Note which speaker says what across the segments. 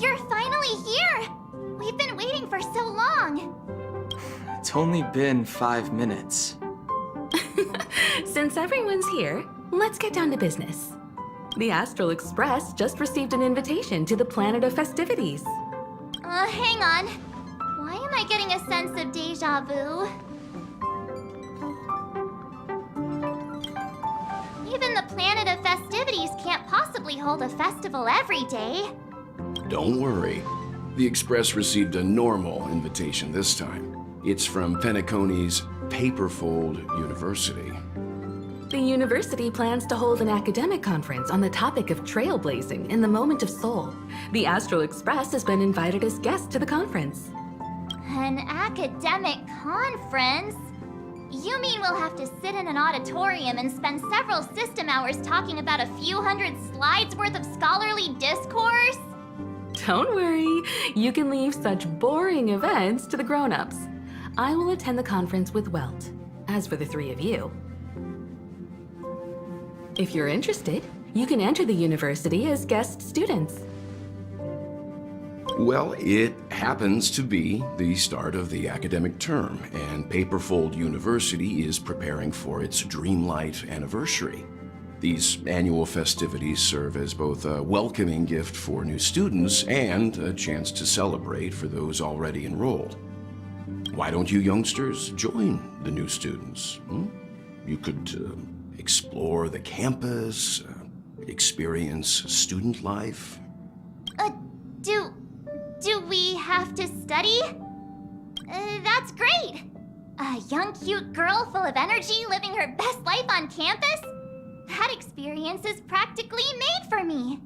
Speaker 1: You're finally here! We've been waiting for so long!
Speaker 2: It's only been 5 minutes.
Speaker 3: Since everyone's here, let's get down to business. The Astral Express just received an invitation to the Planet of Festivities.
Speaker 1: Hang on. Why am I getting a sense of deja vu? Even the Planet of Festivities can't possibly hold a festival every day.
Speaker 4: Don't worry. The Express received a normal invitation this time. It's from Penacony's Paperfold University.
Speaker 3: The university plans to hold an academic conference on the topic of trailblazing in the moment of soul. The Astral Express has been invited as guests to the conference.
Speaker 1: An academic conference? You mean we'll have to sit in an auditorium and spend several system hours talking about a few hundred slides worth of scholarly discourse?
Speaker 3: Don't worry, you can leave such boring events to the grown-ups. I will attend the conference with Welt. As for the three of you, if you're interested, you can enter the university as guest students.
Speaker 4: Well, it happens to be the start of the academic term, and Paperfold University is preparing for its Dreamlight anniversary. These annual festivities serve as both a welcoming gift for new students and a chance to celebrate for those already enrolled. Why don't you youngsters join the new students? You could explore the campus, experience student life.
Speaker 1: Do we have to study? That's great! A young, cute girl full of energy living her best life on campus? That experience is practically made for me.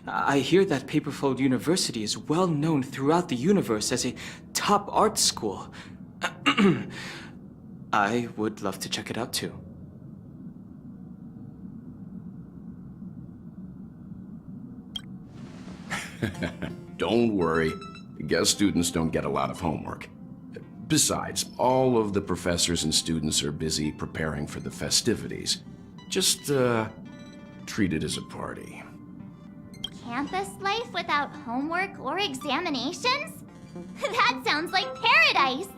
Speaker 2: I hear that Paperfold University is well known throughout the universe as a top art school. I would love to check it out too.
Speaker 4: Don't worry, guest students don't get a lot of homework. Besides, all of the professors and students are busy preparing for the festivities. Just, treat it as a party.
Speaker 1: Campus life without homework or examinations? That sounds like paradise!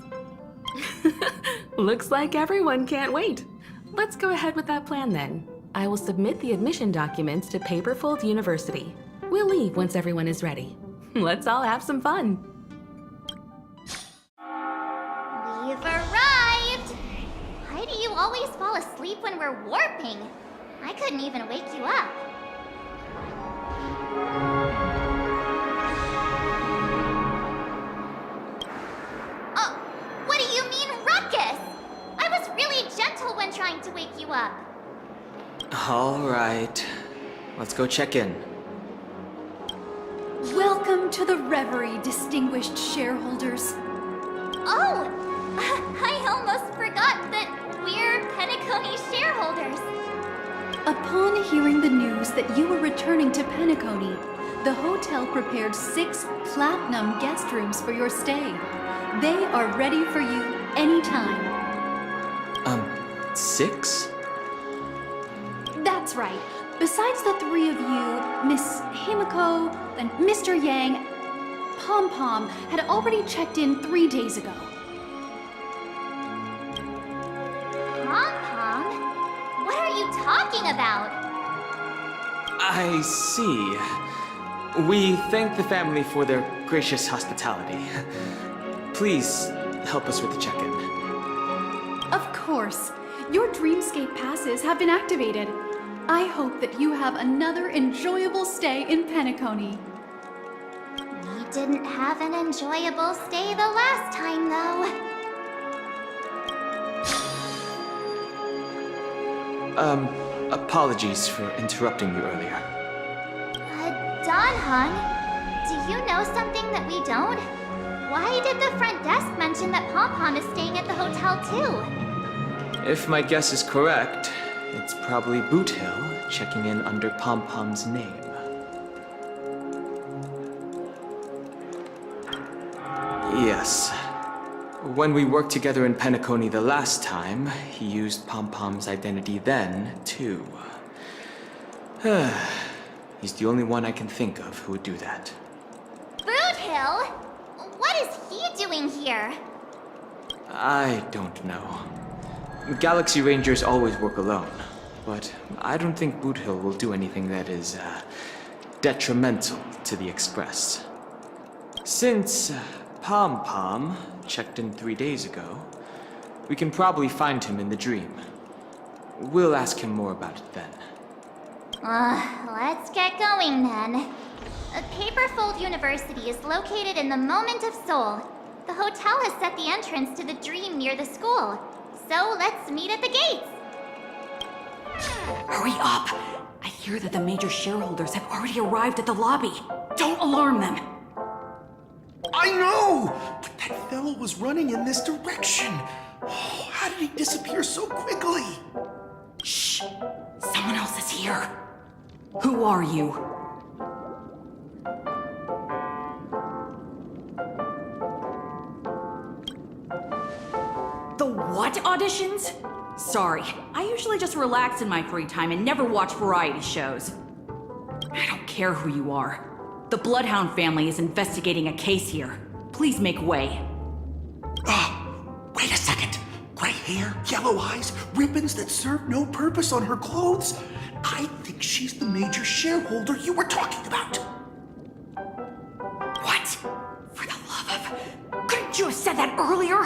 Speaker 3: Looks like everyone can't wait. Let's go ahead with that plan then. I will submit the admission documents to Paperfold University. We'll leave once everyone is ready. Let's all have some fun.
Speaker 1: We've arrived! Why do you always fall asleep when we're warping? I couldn't even wake you up. Oh, what do you mean, ruckus? I was really gentle when trying to wake you up.
Speaker 2: All right, let's go check in.
Speaker 5: Welcome to the Reverie, distinguished shareholders.
Speaker 1: Oh, I almost forgot that we're Penacony shareholders.
Speaker 5: Upon hearing the news that you were returning to Penacony, the hotel prepared 6 platinum guest rooms for your stay. They are ready for you anytime.
Speaker 2: 6?
Speaker 5: That's right. Besides the 3 of you, Miss Himiko and Mr. Yang, Pom Pom had already checked in 3 days ago.
Speaker 1: Pom-Pom? What are you talking about?
Speaker 2: I see. We thank the family for their gracious hospitality. Please help us with the check-in.
Speaker 5: Of course. Your Dreamscape passes have been activated. I hope that you have another enjoyable stay in Penacony.
Speaker 1: We didn't have an enjoyable stay the last time, though.
Speaker 2: Apologies for interrupting you earlier.
Speaker 1: Don-hun, do you know something that we don't? Why did the front desk mention that Pom-Pom is staying at the hotel, too?
Speaker 2: If my guess is correct, it's probably Boot Hill checking in under Pom-Pom's name. Yes. When we worked together in Penacony the last time, he used Pom-Pom's identity then, too. He's the only one I can think of who would do that.
Speaker 1: Boothill? What is he doing here?
Speaker 2: I don't know. Galaxy Rangers always work alone, but I don't think Boothill will do anything that is, detrimental to the Express. Since Pom Pom checked in 3 days ago, we can probably find him in the dream. We'll ask him more about it then.
Speaker 1: Let's get going then. Paperfold University is located in the Moment of Soul. The hotel has set the entrance to the dream near the school. So let's meet at the gates.
Speaker 6: Hurry up! I hear that the major shareholders have already arrived at the lobby. Don't alarm them.
Speaker 7: I know! But that fellow was running in this direction. Oh, how did he disappear so quickly?
Speaker 6: Shh! Someone else is here. Who are you? The what auditions? Sorry, I usually just relax in my free time and never watch variety shows. I don't care who you are. The Bloodhound family is investigating a case here. Please make way.
Speaker 7: Wait a second. Gray hair, yellow eyes, ribbons that serve no purpose on her clothes. I think she's the major shareholder you were talking about.
Speaker 6: What? For the love of... Couldn't you have said that earlier?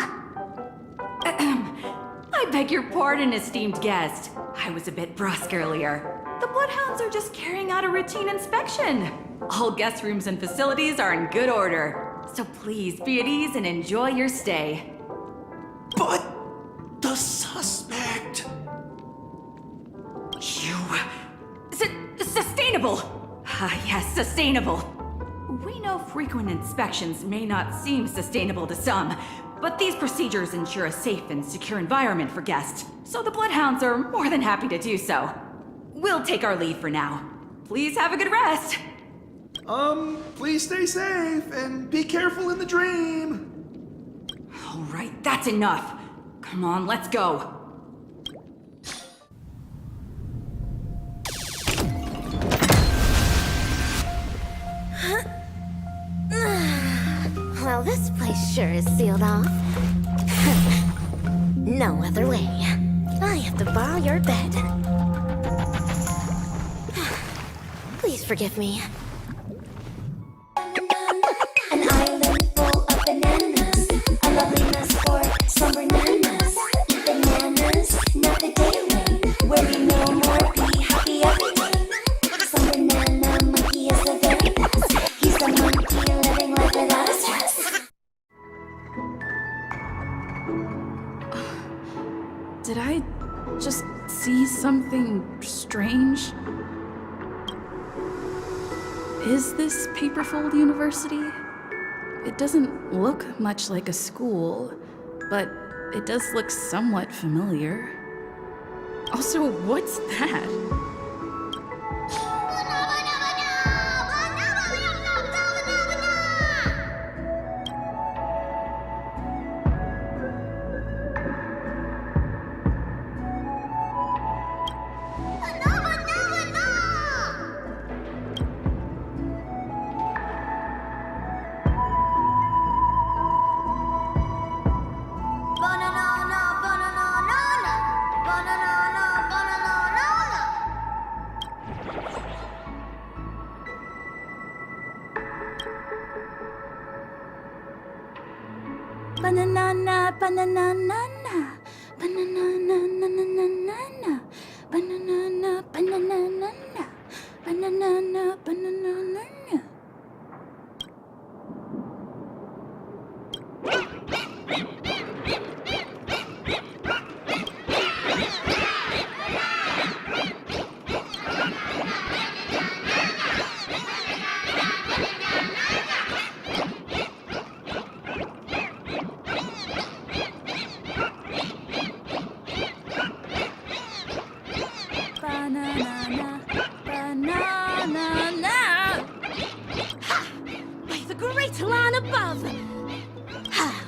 Speaker 6: I beg your pardon, esteemed guest. I was a bit brusque earlier. The Bloodhounds are just carrying out a routine inspection. All guest rooms and facilities are in good order. So please be at ease and enjoy your stay.
Speaker 7: But the suspect...
Speaker 6: Sustainable! Ah, yes, sustainable. We know frequent inspections may not seem sustainable to some, but these procedures ensure a safe and secure environment for guests, so the Bloodhounds are more than happy to do so. We'll take our leave for now. Please have a good rest.
Speaker 7: Please stay safe and be careful in the dream.
Speaker 6: All right, that's enough. Come on, let's go.
Speaker 8: Well, this place sure is sealed off. No other way. I have to borrow your bed. Please forgive me. An island full of bananas. A lovely mess for some bananas. Eat bananas, not the daily. Worry no more, be happy every day. Some banana monkey is the very best. He's the monkey living life without a stress.
Speaker 9: Did I just see something strange? Is this Paperfold University? It doesn't look much like a school, but it does look somewhat familiar. Also, what's that? Banana, banana, banana, banana, banana, banana, banana, banana, banana. Banana, banana.
Speaker 8: Ha! By the great land above! Ha!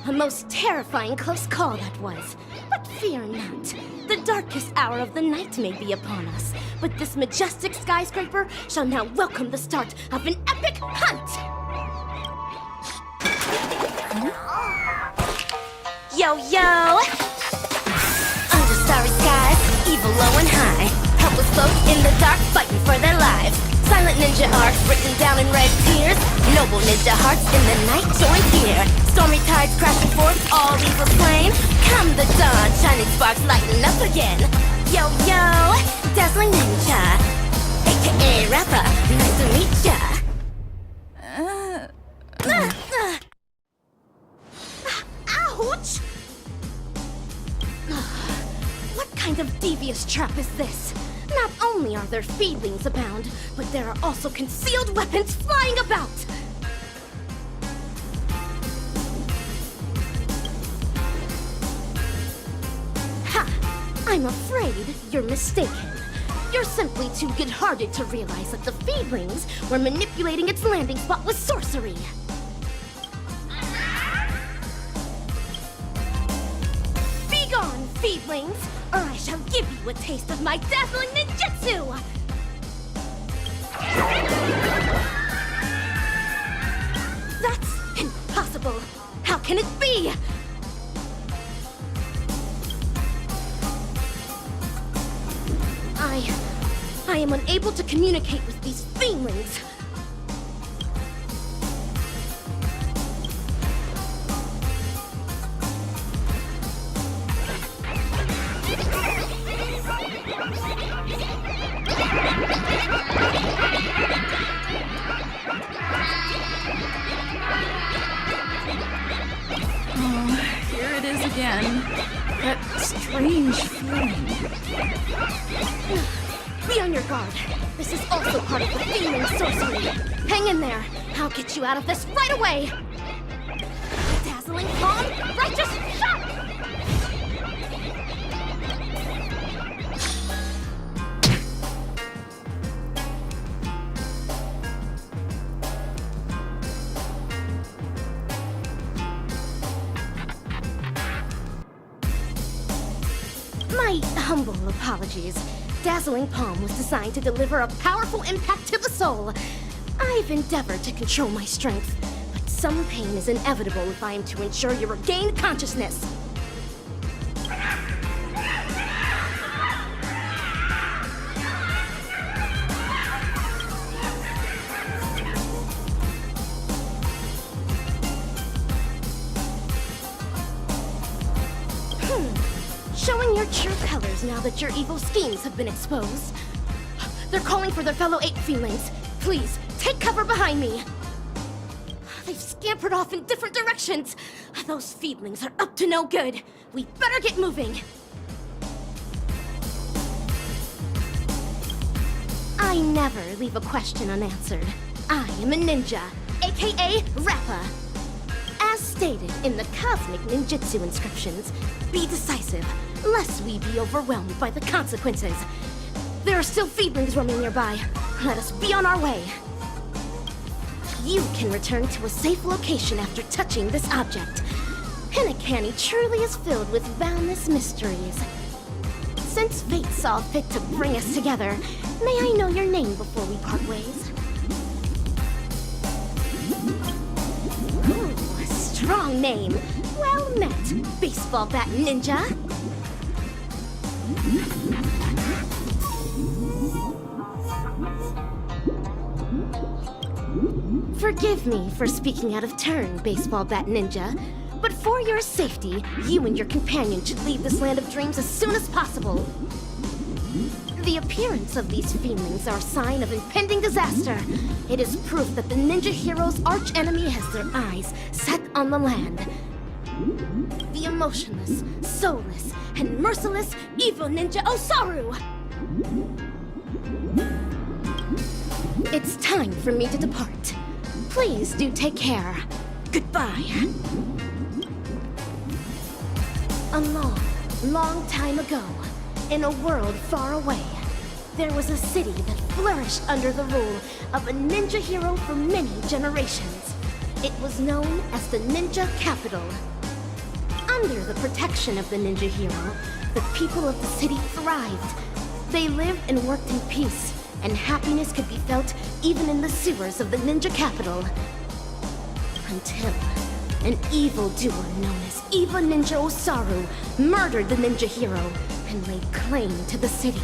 Speaker 8: A most terrifying close call that was. But fear not. The darkest hour of the night may be upon us,
Speaker 10: but this majestic skyscraper shall now welcome the start of an epic hunt! Yo, yo! Under starry skies, evil low and high. Helpless folk in the dark, fighting for their lives. Silent ninja arcs written down in red tears. Noble ninja hearts in the night join here. Stormy tides crashing forth, all evil slain. Come the dawn, shining sparks lighting up again. Yo, yo, dazzling ninja, aka rapper, nice to meet ya. Ouch! What kind of devious trap is this? Not only are there feedlings abound, but there are also concealed weapons flying about! Ha! I'm afraid you're mistaken. You're simply too good-hearted to realize that the feedlings were manipulating its landing spot with sorcery. Begone, feedlings, or I shall give you a taste of my dazzling ninjutsu! That's impossible! How can it be? I am unable to communicate with these feelings.
Speaker 9: Here it is again. That strange feeling.
Speaker 10: Be on your guard. This is also part of the feeling sorcery. Hang in there. I'll get you out of this right away. Dazzling palm, righteous shot! My humble apologies. Dazzling Palm was designed to deliver a powerful impact to the soul. I've endeavored to control my strength, but some pain is inevitable if I am to ensure you regain consciousness. Showing your true colors now that your evil schemes have been exposed. They're calling for their fellow ape feelings. Please, take cover behind me. They've scampered off in different directions. Those feedlings are up to no good. We better get moving. I never leave a question unanswered. I am a ninja, aka Rappa. As stated in the cosmic ninjutsu inscriptions, be decisive, lest we be overwhelmed by the consequences. There are still feedlings roaming nearby. Let us be on our way. You can return to a safe location after touching this object. Hinokani truly is filled with boundless mysteries. Since fate saw fit to bring us together, may I know your name before we part ways? Ooh, a strong name. Well met, baseball bat ninja. Forgive me for speaking out of turn, baseball bat ninja, but for your safety, you and your companion should leave this land of dreams as soon as possible. The appearance of these feelings are a sign of impending disaster. It is proof that the ninja hero's archenemy has their eyes set on the land. The emotionless, soulless, and merciless evil ninja Osaru! It's time for me to depart. Please do take care. Goodbye. A long, long time ago, in a world far away, there was a city that flourished under the rule of a ninja hero for many generations. It was known as the Ninja Capital. Under the protection of the ninja hero, the people of the city thrived. They lived and worked in peace, and happiness could be felt even in the sewers of the ninja capital. Until an evildoer known as Evil Ninja Osaru murdered the ninja hero and laid claim to the city.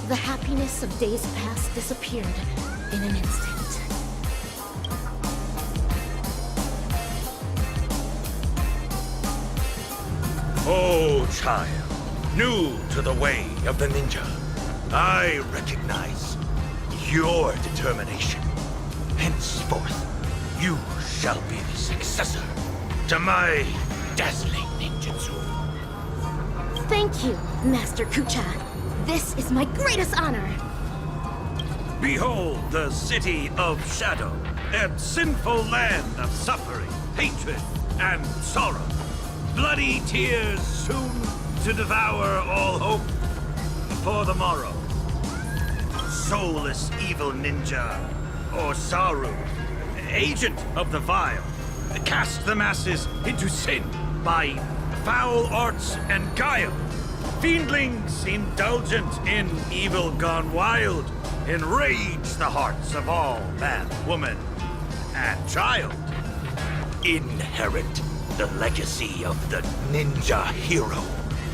Speaker 10: The happiness of days past disappeared in an instant.
Speaker 11: Oh, child, new to the way of the ninja, I recognize your determination. Henceforth, you shall be the successor to my dazzling ninjutsu.
Speaker 10: Thank you, Master Kucha. This is my greatest honor.
Speaker 11: Behold the city of shadow, that sinful land of suffering, hatred, and sorrow. Bloody tears soon to devour all hope for the morrow. Soulless evil ninja, Osaru, agent of the vile, cast the masses into sin by foul arts and guile. Fiendlings indulgent in evil gone wild, enrage the hearts of all man, woman, and child. Inherit the legacy of the ninja hero,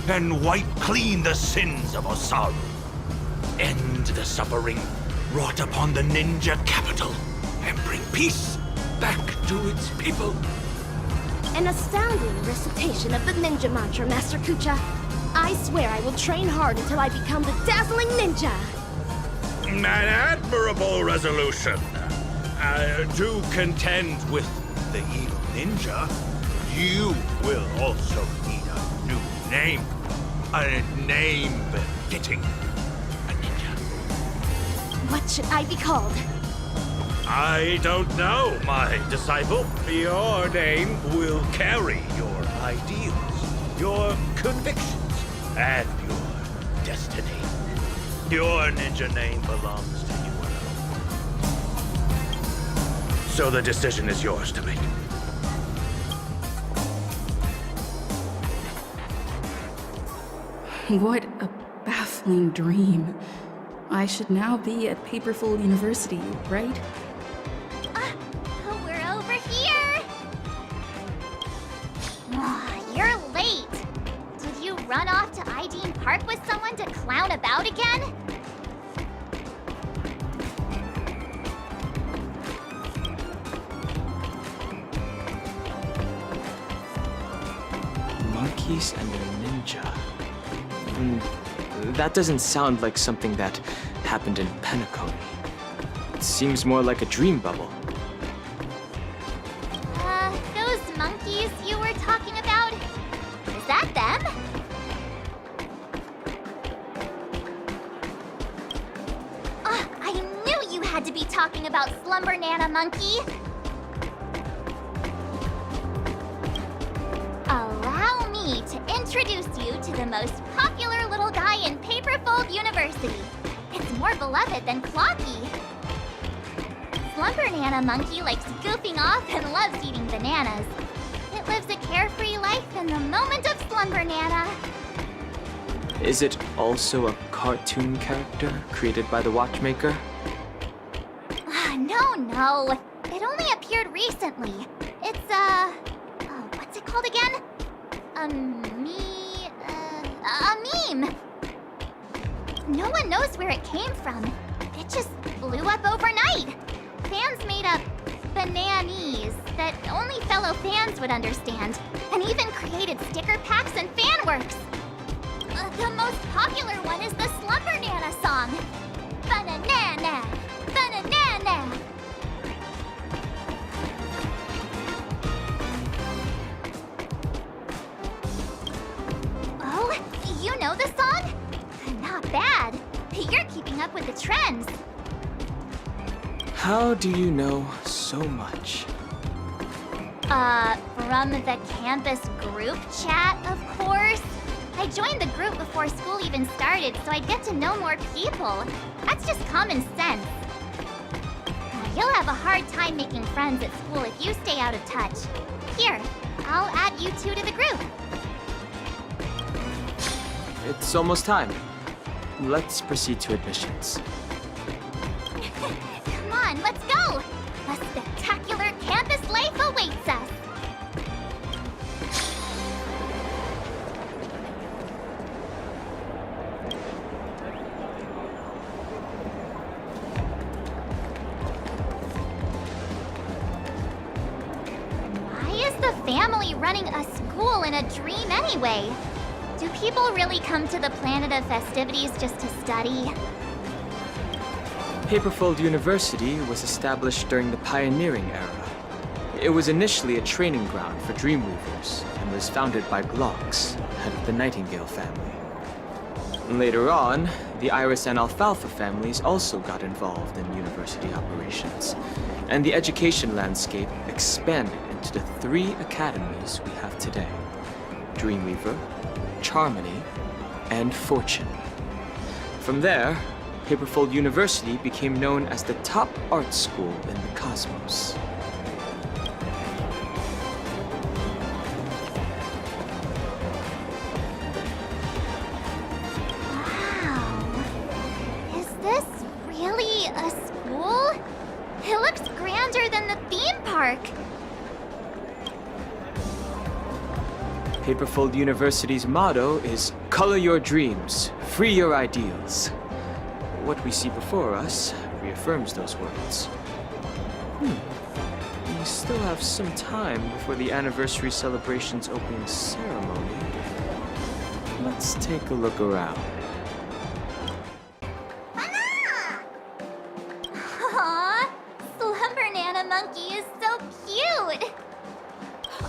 Speaker 11: and wipe clean the sins of Osaru. End the suffering wrought upon the ninja capital, and bring peace back to its people.
Speaker 10: An astounding recitation of the ninja mantra, Master Kucha. I swear I will train hard until I become the dazzling ninja.
Speaker 11: An admirable resolution. To contend with the evil ninja, you will also need a new name. A name befitting a ninja.
Speaker 10: What should I be called?
Speaker 11: I don't know, my disciple. Your name will carry your ideals, your convictions, and your destiny. Your ninja name belongs to you alone. So the decision is yours to make.
Speaker 9: What a baffling dream. I should now be at Paperfold University, right?
Speaker 1: We're over here! You're late! Did you run off to Ideen Park with someone to clown about again?
Speaker 2: Monkeys and a ninja. That doesn't sound like something that happened in Penacony. It seems more like a dream bubble.
Speaker 1: Those monkeys you were talking about? Is that them? I knew you had to be talking about Slumber Nana Monkey! Allow me to introduce you to the most popular little guy in Paperfold University. It's more beloved than Clocky. Slumber Nana Monkey likes goofing off and loves eating bananas. It lives a carefree life in the moment of Slumber Nana.
Speaker 2: Is it also a cartoon character created by the watchmaker?
Speaker 1: No. It only appeared recently. It's, what's it called again? A meme. No one knows where it came from. It just blew up overnight. Fans made up bananese that only fellow fans would understand, and even created sticker packs and fan works. The most popular one is the Slumber Nana song. Banana, banana. Oh, you know the song? Not bad. You're keeping up with the trends.
Speaker 2: How do you know so much?
Speaker 1: From the campus group chat, of course. I joined the group before school even started, so I'd get to know more people. That's just common sense. You'll have a hard time making friends at school if you stay out of touch. Here, I'll add you two to the group.
Speaker 2: It's almost time. let's proceed to admissions.
Speaker 1: Come on, let's go! A spectacular campus life awaits us! Why is the family running a school in a dream anyway? Do people really come to the planet of festivities just to study?
Speaker 2: Paperfold University was established during the pioneering era. It was initially a training ground for Dreamweavers and was founded by Glox, head of the Nightingale family. Later on, the Iris and Alfalfa families also got involved in university operations, and the education landscape expanded into the 3 academies we have today: Dreamweaver, Charmony, and Fortune. From there, Paperfold University became known as the top art school in the cosmos.
Speaker 1: Wow. Is this really a school? It looks grander than the theme park.
Speaker 2: Paperfold University's motto is "Color your dreams, free your ideals." What we see before us reaffirms those words. We still have some time before the anniversary celebration's opening ceremony. Let's take a look around.
Speaker 1: Aww, Slumber Nana Monkey is so cute.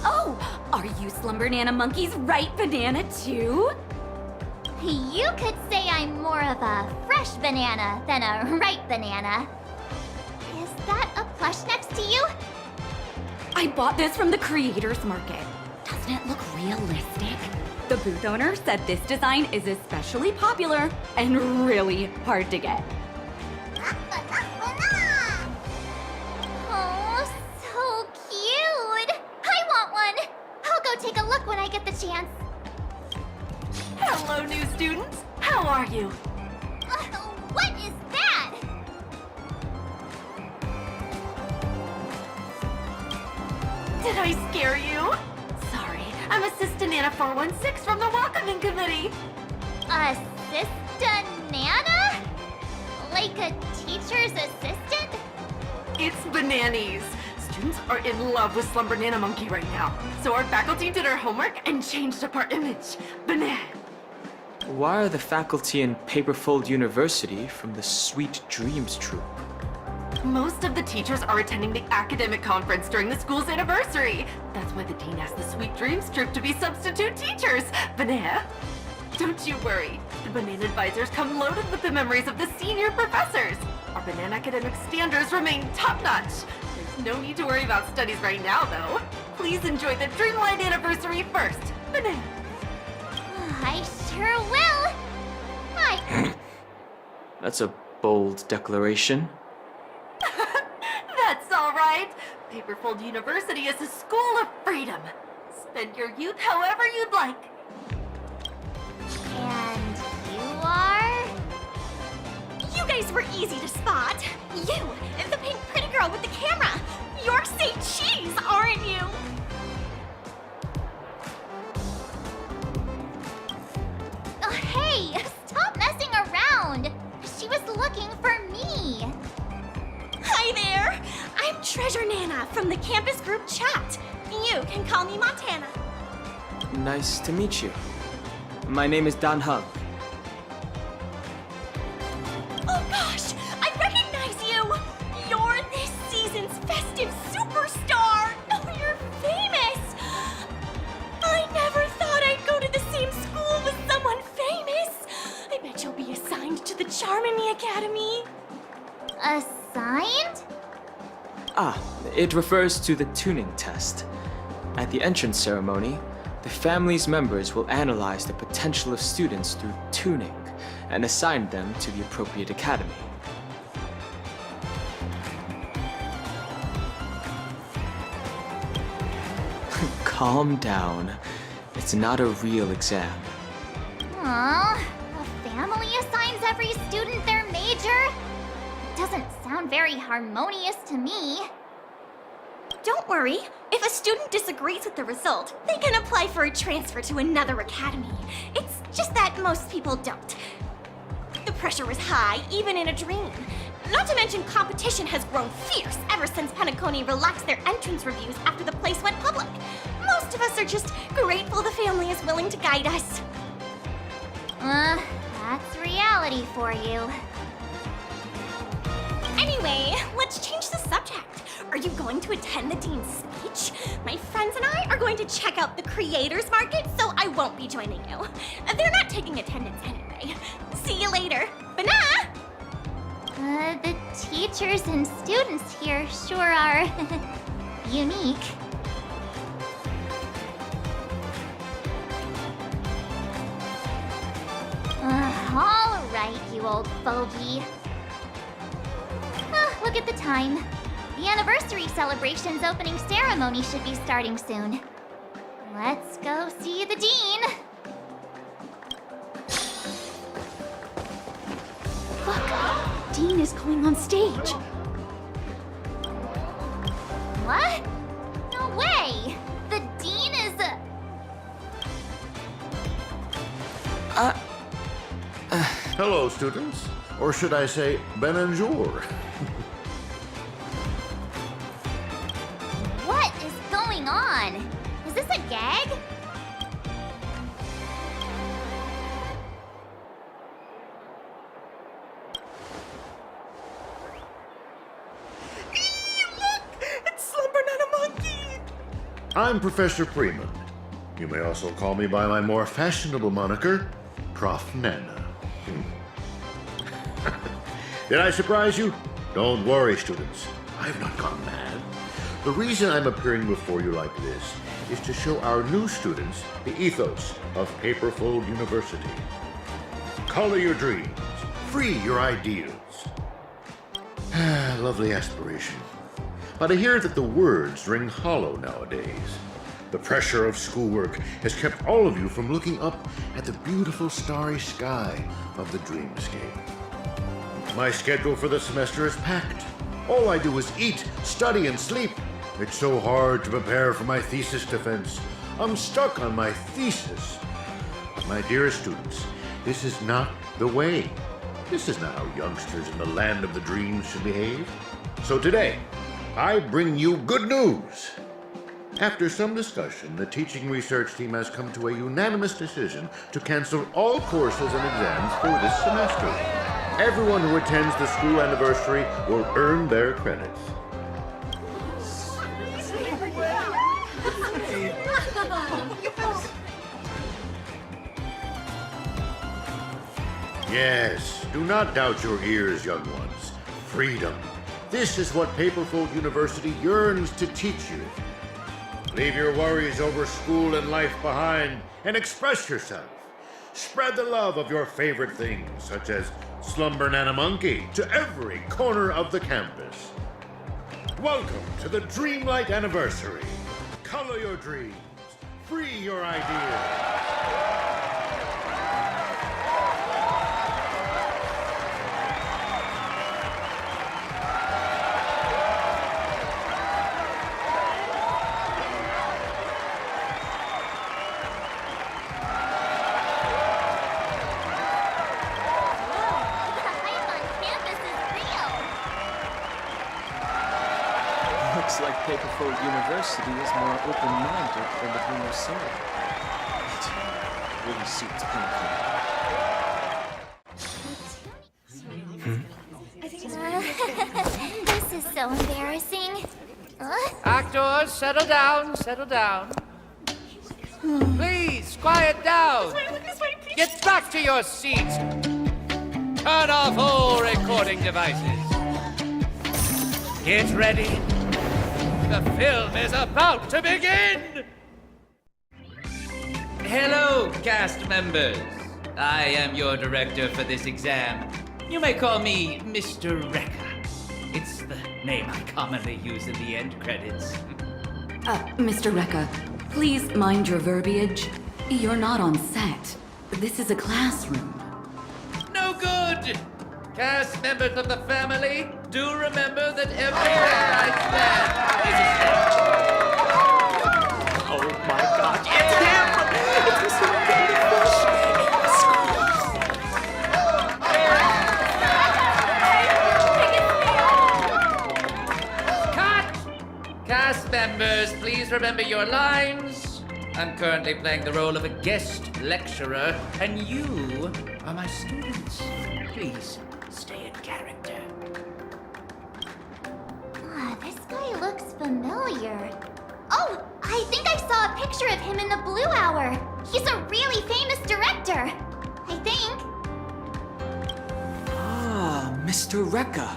Speaker 6: Oh, are you Slumber Nana Monkey's right banana too?
Speaker 1: You could say I'm more of a fresh banana than a ripe banana. Is that a plush next to you?
Speaker 6: I bought this from the creators market. Doesn't it look realistic? The booth owner said this design is especially popular and really hard to get.
Speaker 1: Oh, so cute. I want one. I'll go take a look when I get the chance.
Speaker 6: Hello, new students. How are you?
Speaker 1: What is that?
Speaker 6: Did I scare you? Sorry, I'm Assistant Nana 416 from the Welcoming Committee.
Speaker 1: Assistant Nana? Like a teacher's assistant?
Speaker 12: It's bananas. Students are in love with Slumber Nana Monkey right now. So our faculty did our homework and changed up our image. Banana.
Speaker 2: Why are the faculty in Paperfold University from the Sweet Dreams troupe?
Speaker 12: Most of the teachers are attending the academic conference during the school's anniversary. That's why the dean asked the Sweet Dreams troupe to be substitute teachers. Banana. Don't you worry. The Banana advisors come loaded with the memories of the senior professors. Our Banana academic standards remain top-notch. There's no need to worry about studies right now, though. Please enjoy the Dreamlight anniversary first. Banana.
Speaker 1: I sure will.
Speaker 2: That's a bold declaration.
Speaker 12: That's all right. Paperfold University is a school of freedom. Spend your youth however you'd like.
Speaker 1: And you are?
Speaker 10: You guys were easy to spot. You, the pink pretty girl with the camera. You're Saint Cheese, aren't you?
Speaker 1: Oh, hey, stop messing around. She was looking for me.
Speaker 10: Hi there. I'm Treasure Nana from the campus group chat. You can call me Montana.
Speaker 2: Nice to meet you. My name is Dan Hug.
Speaker 10: Oh gosh, I recognize you. You're this season's festive superstar. Oh, you're famous. I never thought I'd go to the same school with someone famous. I bet you'll be assigned to the Charmony Academy.
Speaker 1: Assigned?
Speaker 2: It refers to the tuning test. At the entrance ceremony, the family's members will analyze the potential of students through tuning and assign them to the appropriate academy. Calm down. It's not a real exam.
Speaker 1: Aw, a family assigns every student their major? Doesn't sound very harmonious to me.
Speaker 10: Don't worry. If a student disagrees with the result, they can apply for a transfer to another academy. It's just that most people don't. The pressure is high, even in a dream. Not to mention competition has grown fierce ever since Penacony relaxed their entrance reviews after the place went public. Most of us are just grateful the family is willing to guide us.
Speaker 1: That's reality for you.
Speaker 10: Anyway, let's change the subject. Are you going to attend the dean's speech? My friends and I are going to check out the creators market, so I won't be joining you. They're not taking attendance anyway. See you later. Bana!
Speaker 1: The teachers and students here sure are unique. All right, you old fogey. Look at the time. The anniversary celebration's opening ceremony should be starting soon. Let's go see the dean.
Speaker 5: Look, Dean is going on stage.
Speaker 1: What? No way! The dean is
Speaker 13: Hello, students. Or should I say, bonjour.
Speaker 1: What is going on? Is this a gag?
Speaker 13: I'm Professor Freeman. You may also call me by my more fashionable moniker, Prof. Nana. Did I surprise you? Don't worry, students. I've not gone mad. The reason I'm appearing before you like this is to show our new students the ethos of Paperfold University. Color your dreams. Free your ideals. Lovely aspiration. But I hear that the words ring hollow nowadays. The pressure of schoolwork has kept all of you from looking up at the beautiful starry sky of the dreamscape. My schedule for the semester is packed. All I do is eat, study, and sleep. It's so hard to prepare for my thesis defense. I'm stuck on my thesis. My dear students, this is not the way. This is not how youngsters in the land of the dreams should behave. So today, I bring you good news. After some discussion, the teaching research team has come to a unanimous decision to cancel all courses and exams for this semester. Everyone who attends the school anniversary will earn their credits. Yes, do not doubt your ears, young ones. Freedom. This is what Paperfold University yearns to teach you. Leave your worries over school and life behind and express yourself. Spread the love of your favorite things, such as Slumber Nana Monkey, to every corner of the campus. Welcome to the Dreamlight Anniversary. Color your dreams. Free your ideas.
Speaker 2: Looks like Paperfold University is more open-minded than the rumors say. It really suits Pinnacle.
Speaker 1: This is so embarrassing.
Speaker 14: Actors, settle down, settle down. Please, quiet down. Get back to your seats. Turn off all recording devices. Get ready. The film is about to begin! Hello, cast members. I am your director for this exam. You may call me Mr. Rekka. It's the name I commonly use in the end credits.
Speaker 6: Mr. Rekka, please mind your verbiage. You're not on set. This is a classroom.
Speaker 14: No good! Good! Cast members of the family, do remember that every hair I stand is a step.
Speaker 2: Oh my god, it's him! It's Mr.
Speaker 14: Cut! Cast members, please remember your lines. I'm currently playing the role of a guest lecturer, and you are my students. Please, stay in character.
Speaker 1: This guy looks familiar. Oh, I think I saw a picture of him in the Blue Hour. He's a really famous director. I think.
Speaker 2: Ah, Mr. Rekka.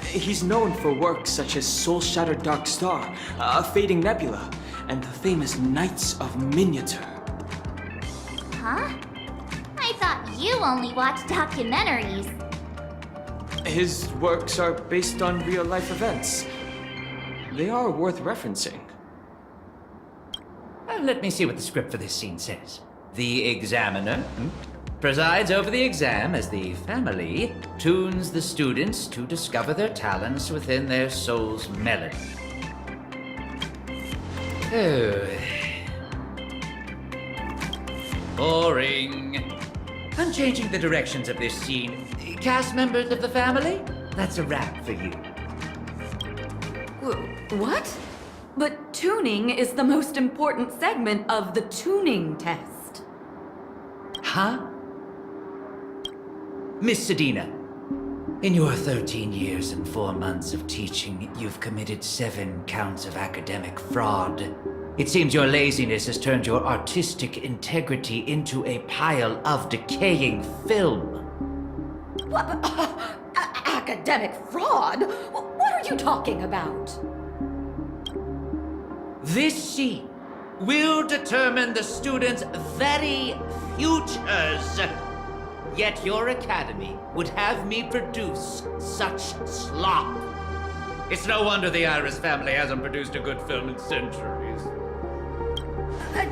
Speaker 2: He's known for works such as Soul-Shattered Dark Star, A Fading Nebula, and the famous Knights of Miniature.
Speaker 1: Huh? I thought you only watched documentaries.
Speaker 2: His works are based on real-life events. They are worth referencing.
Speaker 14: Let me see what the script for this scene says. The examiner presides over the exam as the family tunes the students to discover their talents within their soul's melody. Oh. Boring. I'm changing the directions of this scene. Cast members of the family, that's a wrap for you.
Speaker 6: What? But tuning is the most important segment of the tuning test.
Speaker 14: Huh? Miss Sedina, in your 13 years and 4 months of teaching, you've committed 7 counts of academic fraud. It seems your laziness has turned your artistic integrity into a pile of decaying film.
Speaker 6: What? Academic fraud? What are you talking about?
Speaker 14: This scene will determine the students' very futures. Yet your academy would have me produce such slop. It's no wonder the Iris family hasn't produced a good film in centuries.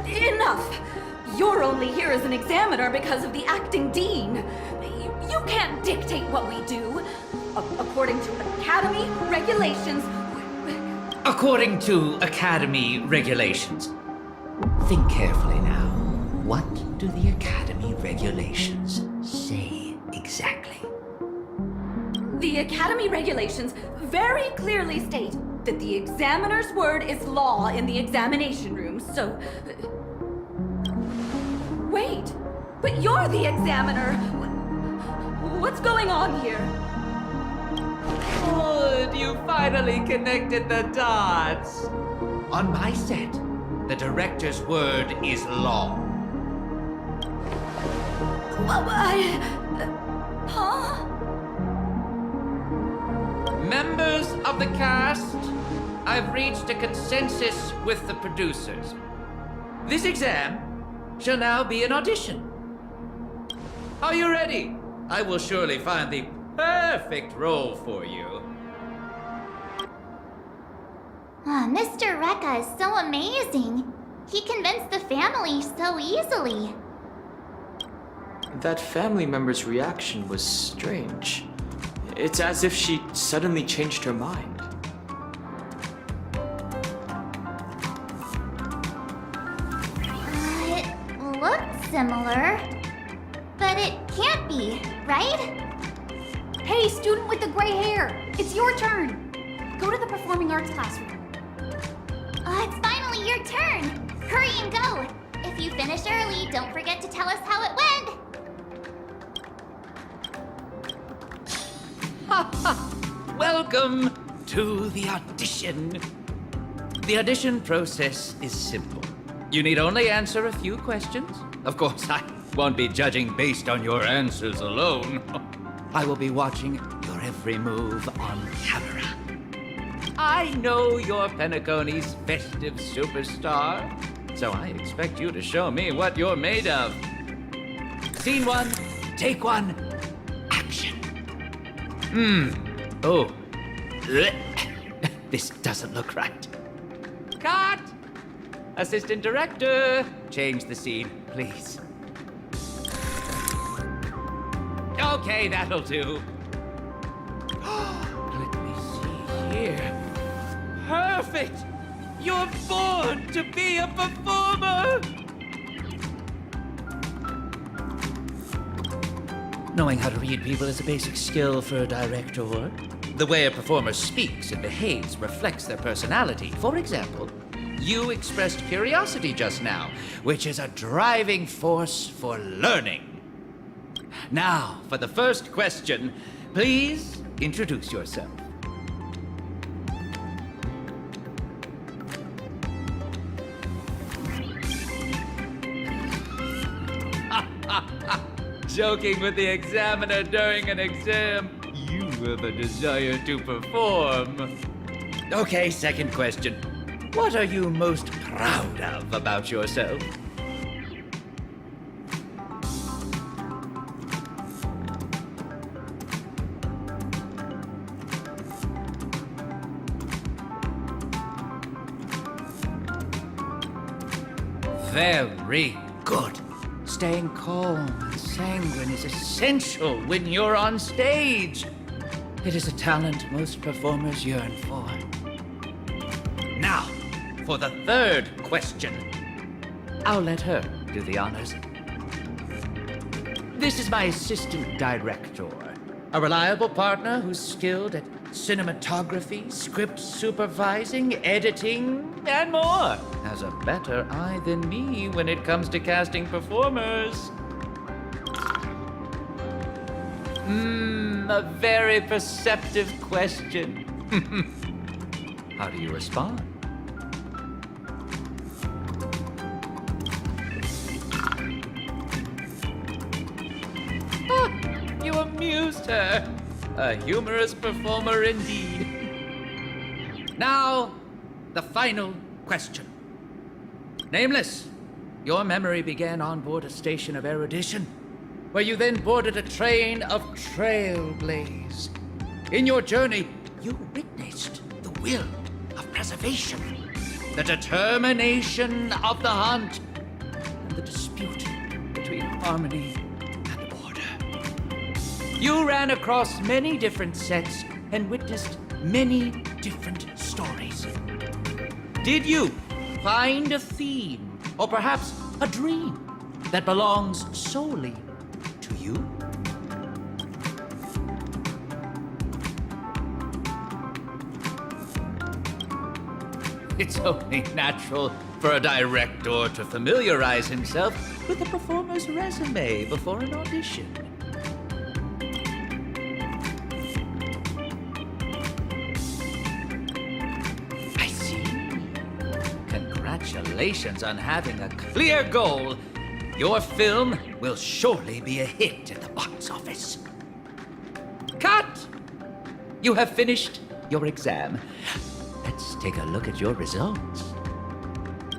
Speaker 6: Enough! You're only here as an examiner because of the acting dean. You can't dictate what we do. According to academy regulations...
Speaker 14: According to academy regulations. Think carefully now. What do the academy regulations say exactly?
Speaker 6: The academy regulations very clearly state that the examiner's word is law in the examination room, so... Wait, but you're the examiner! What's going on here?
Speaker 14: Good, you finally connected the dots. On my set, the director's word is law.
Speaker 6: Huh?
Speaker 14: Members of the cast, I've reached a consensus with the producers. This exam shall now be an audition. Are you ready? I will surely find the perfect role for you.
Speaker 1: Mr. Rekka is so amazing. He convinced the family so easily.
Speaker 2: That family member's reaction was strange. It's as if she suddenly changed her mind.
Speaker 1: It looked similar, but it can't be, right?
Speaker 5: Hey, student with the gray hair, it's your turn. Go to the performing arts classroom.
Speaker 1: It's finally your turn. Hurry and go. If you finish early, don't forget to tell us how it went.
Speaker 14: Welcome to the audition. The audition process is simple. You need only answer a few questions. Of course, I won't be judging based on your answers alone. I will be watching your every move on camera. I know you're Penacony's festive superstar, so I expect you to show me what you're made of. Scene 1, take 1, action. Oh. This doesn't look right. Cut! Assistant director, change the scene, please. Okay, that'll do. Let me see here. Perfect! You're born to be a performer! Knowing how to read people is a basic skill for a director. The way a performer speaks and behaves reflects their personality. For example, you expressed curiosity just now, which is a driving force for learning. Now, for the first question, please introduce yourself. Joking with the examiner during an exam. You have a desire to perform. Okay, second question. What are you most proud of about yourself? Very good. Staying calm and sanguine is essential when you're on stage. It is a talent most performers yearn for. Now, for the third question. I'll let her do the honors. This is my assistant director, a reliable partner who's skilled at cinematography, script supervising, editing, and more. Has a better eye than me when it comes to casting performers. A very perceptive question. How do you respond? You amused her. A humorous performer indeed. Now, the final question. Nameless, your memory began on board a station of erudition, where you then boarded a train of trailblaze. In your journey, you witnessed the will of preservation, the determination of the hunt, and the dispute between harmony and order. You ran across many different sets and witnessed many different stories. Did you find a theme, or perhaps a dream, that belongs solely to you? It's only natural for a director to familiarize himself with a performer's resume before an audition. I see. Congratulations on having a clear goal. Your film will surely be a hit at the box office. Cut! You have finished your exam. Let's take a look at your results.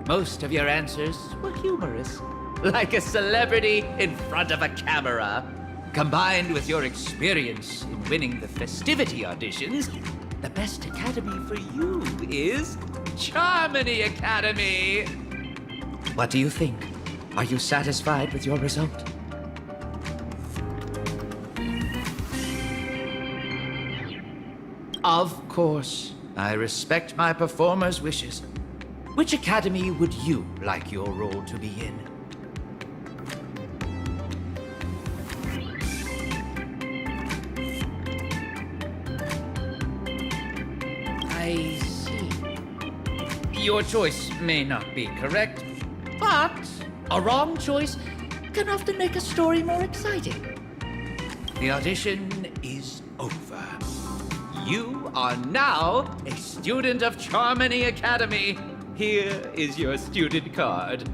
Speaker 14: Most of your answers were humorous, like a celebrity in front of a camera. Combined with your experience in winning the festivity auditions, the best academy for you is Charmony Academy. What do you think? Are you satisfied with your result? Of course. I respect my performers' wishes. Which academy would you like your role to be in? I see. Your choice may not be correct, but a wrong choice can often make a story more exciting. The audition is over. You are now a student of Charmony Academy. Here is your student card.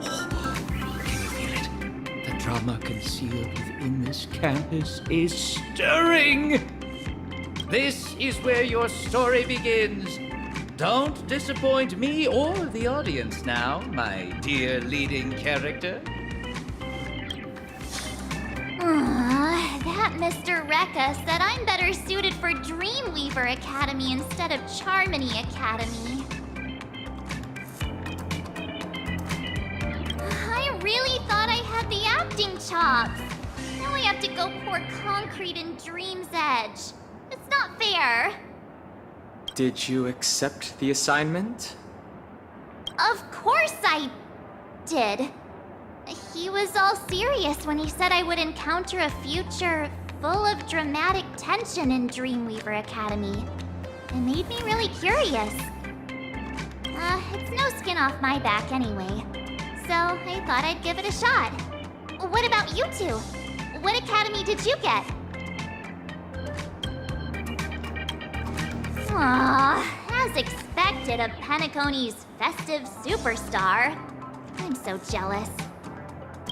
Speaker 14: Can you feel it? The drama concealed within this campus is stirring. This is where your story begins. Don't disappoint me or the audience now, my dear leading character.
Speaker 1: That Mr. Rekka said I'm better suited for Dreamweaver Academy instead of Charmony Academy. really thought I had the acting chops. Now I have to go pour concrete in Dream's Edge. It's not fair.
Speaker 2: Did you accept the assignment?
Speaker 1: Of course I did. He was all serious when he said I would encounter a future full of dramatic tension in Dreamweaver Academy. It made me really curious. It's no skin off my back anyway, so I thought I'd give it a shot. What about you two? What academy did you get? Aww, as expected of Penacony's festive superstar. I'm so jealous.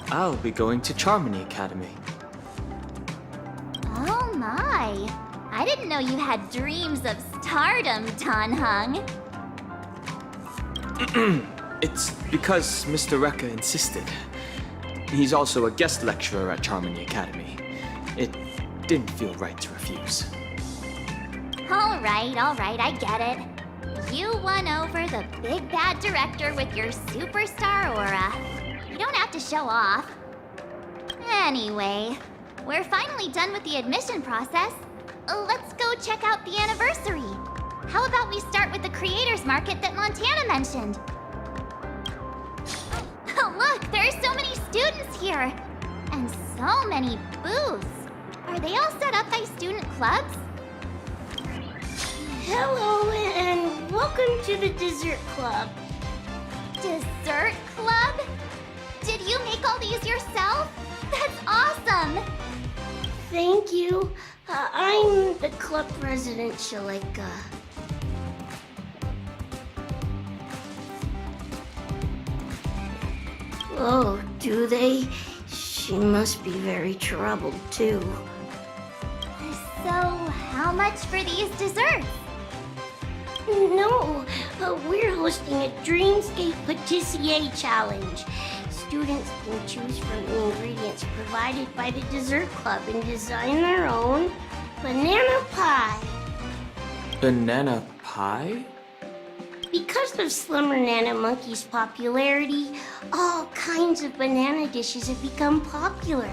Speaker 2: I'll be going to Charmony Academy.
Speaker 1: Oh my! I didn't know you had dreams of stardom, Danhung.
Speaker 2: It's because Mr. Rekka insisted. He's also a guest lecturer at Charmony Academy. It didn't feel right to refuse.
Speaker 1: All right, I get it. You won over the big bad director with your superstar aura. You don't have to show off. Anyway, we're finally done with the admission process. Let's go check out the anniversary. How about we start with the creators market that Montana mentioned? Oh, look, there are so many students here. And so many booths. Are they all set up by student clubs?
Speaker 15: Hello and welcome to the Dessert Club.
Speaker 1: Dessert Club? Did you make all these yourself? That's awesome!
Speaker 15: Thank you. I'm the club president, Shalika. Oh, do they? She must be very troubled, too.
Speaker 1: So, how much for these desserts?
Speaker 15: No, we're hosting a Dreamscape Patissier Challenge. Students can choose from the ingredients provided by the Dessert Club and design their own banana pie.
Speaker 2: Banana pie?
Speaker 15: Because of Slumber Nana Monkey's popularity, all kinds of banana dishes have become popular.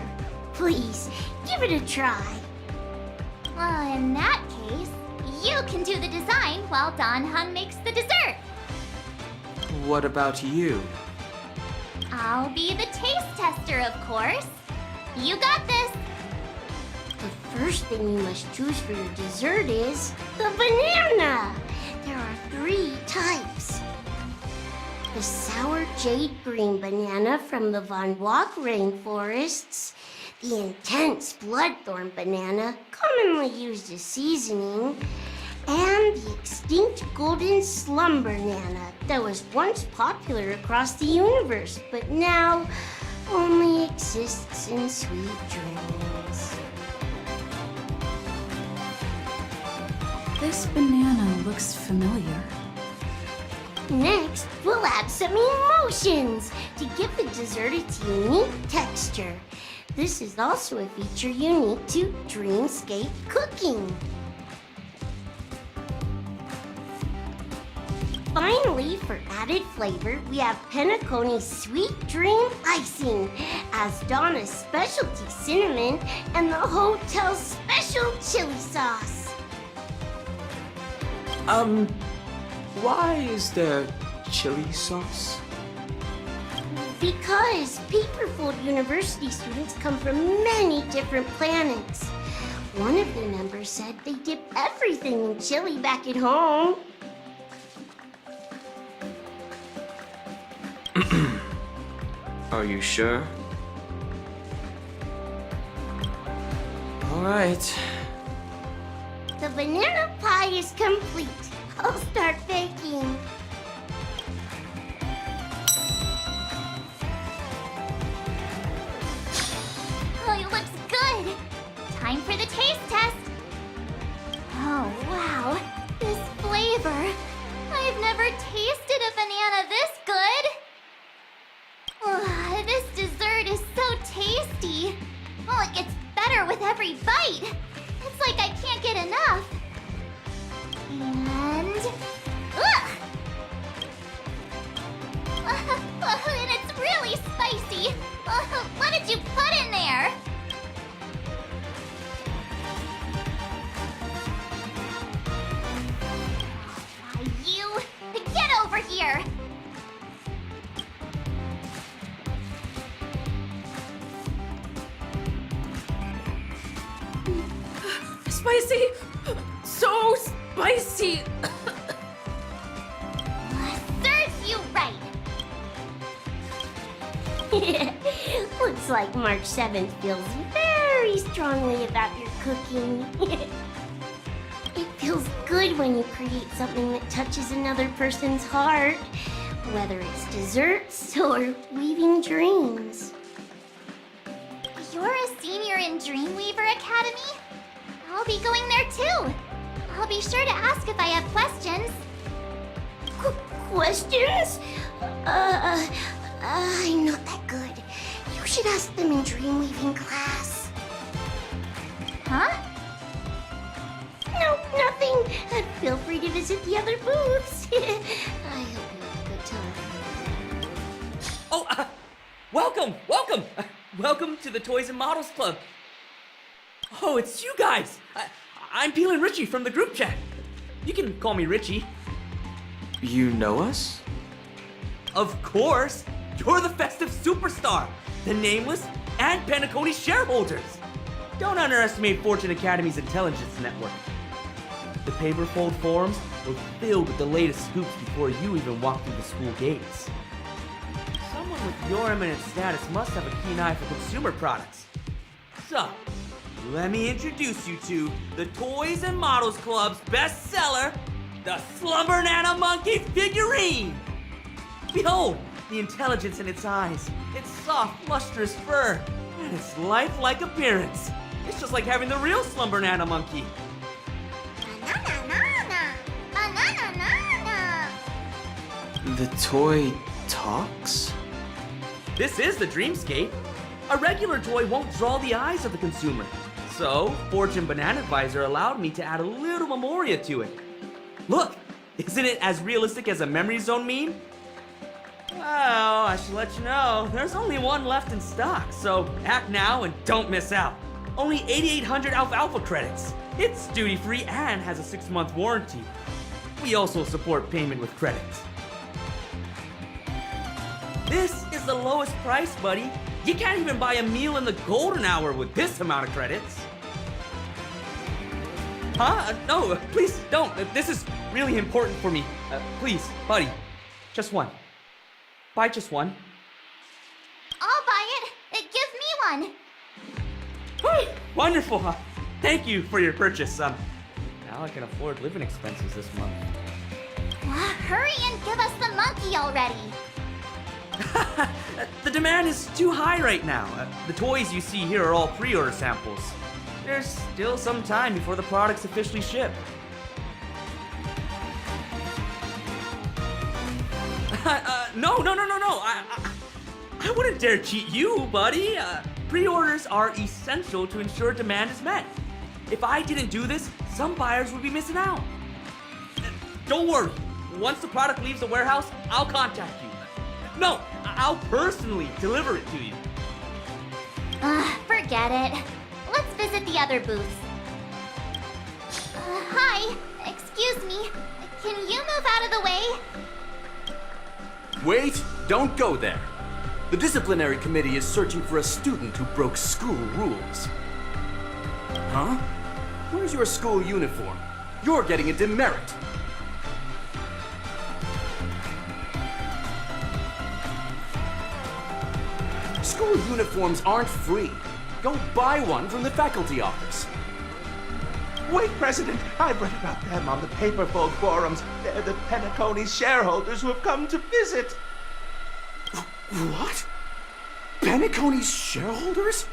Speaker 15: Please, give it a try.
Speaker 1: Well, in that case, you can do the design while Danhung makes the dessert.
Speaker 2: What about you?
Speaker 1: I'll be the taste tester, of course. You got this.
Speaker 15: The first thing you must choose for your dessert is the banana. There are 3 types. The sour jade green banana from the Von Walk rainforests, the intense bloodthorn banana, commonly used as seasoning, and the extinct golden slumber nana that was once popular across the universe, but now only exists in sweet dreams.
Speaker 9: This banana looks familiar.
Speaker 15: Next, we'll add some emotions to give the dessert its unique texture. This is also a feature unique to Dreamscape cooking. Finally, for added flavor, we have Penacony's Sweet Dream Icing as Donna's specialty cinnamon and the hotel's special chili sauce.
Speaker 2: Why is there chili sauce?
Speaker 15: Because Paperfold University students come from many different planets. One of the members said they dip everything in chili back at home.
Speaker 2: Are you sure? All right.
Speaker 15: The banana pie is complete. I'll start baking.
Speaker 1: Oh, it looks good. Time for the taste test. Oh, wow. This flavor. I've never tasted a banana this good. This dessert is so tasty. Oh, it gets better with every bite. It's like I can't get enough. And... Ugh! And it's really spicy. What did you put in there? You, get over here.
Speaker 9: Spicy! So spicy!
Speaker 1: Serves you right.
Speaker 15: Looks like March 7th feels very strongly about your cooking. It feels good when you create something that touches another person's heart, whether it's desserts or weaving dreams.
Speaker 1: You're a senior in Dreamweaver Academy? I'll be going there too. I'll be sure to ask if I have questions.
Speaker 15: Questions? I'm not that good. You should ask them in dreamweaving class.
Speaker 1: Huh?
Speaker 15: No, nothing. Feel free to visit the other booths. I hope you have a good time.
Speaker 16: Oh, welcome! Welcome to the Toys and Models Club. Oh, it's you guys! I'm Peel and Richie from the group chat. You can call me Richie.
Speaker 2: You know us?
Speaker 16: Of course! You're the festive superstar, the Nameless and Penacony shareholders. Don't underestimate Fortune Academy's intelligence network. The Paperfold forums were filled with the latest scoops before you even walked through the school gates. Someone with your eminent status must have a keen eye for consumer products. So, let me introduce you to the Toys and Models Club's bestseller, the Slumber Nana Monkey figurine! Behold, the intelligence in its eyes, its soft, lustrous fur, and its lifelike appearance. It's just like having the real Slumber Nana Monkey.
Speaker 2: The toy talks?
Speaker 16: This is the dreamscape. A regular toy won't draw the eyes of the consumer. So, Fortune Banana Advisor allowed me to add a little memoria to it. Look, isn't it as realistic as a memory zone meme? Well, I should let you know, there's only one left in stock, so act now and don't miss out. Only 8,800 alfalfa credits. It's duty-free and has a 6-month warranty. We also support payment with credits. This is the lowest price, buddy. You can't even buy a meal in the golden hour with this amount of credits. Huh? No, please don't. This is really important for me. Please, buddy, just one. Buy just one.
Speaker 1: I'll buy it. Give me one.
Speaker 16: Wonderful. Thank you for your purchase. Now I can afford living expenses this month.
Speaker 1: Hurry and give us the monkey already.
Speaker 16: The demand is too high right now. The toys you see here are all pre-order samples. There's still some time before the products officially ship. No. I wouldn't dare cheat you, buddy. Pre-orders are essential to ensure demand is met. If I didn't do this, some buyers would be missing out. Don't worry. Once the product leaves the warehouse, I'll contact you. No, I'll personally deliver it to you.
Speaker 1: Forget it. Let's visit the other booths. Hi. Excuse me. Can you move out of the way?
Speaker 17: Wait, don't go there. The disciplinary committee is searching for a student who broke school rules. Huh? Where's your school uniform? You're getting a demerit. School uniforms aren't free. Go buy one from the faculty office.
Speaker 18: Wait, President, I read about them on the Paperfold forums. They're the Penacony shareholders who have come to visit.
Speaker 17: What? Penacony's shareholders?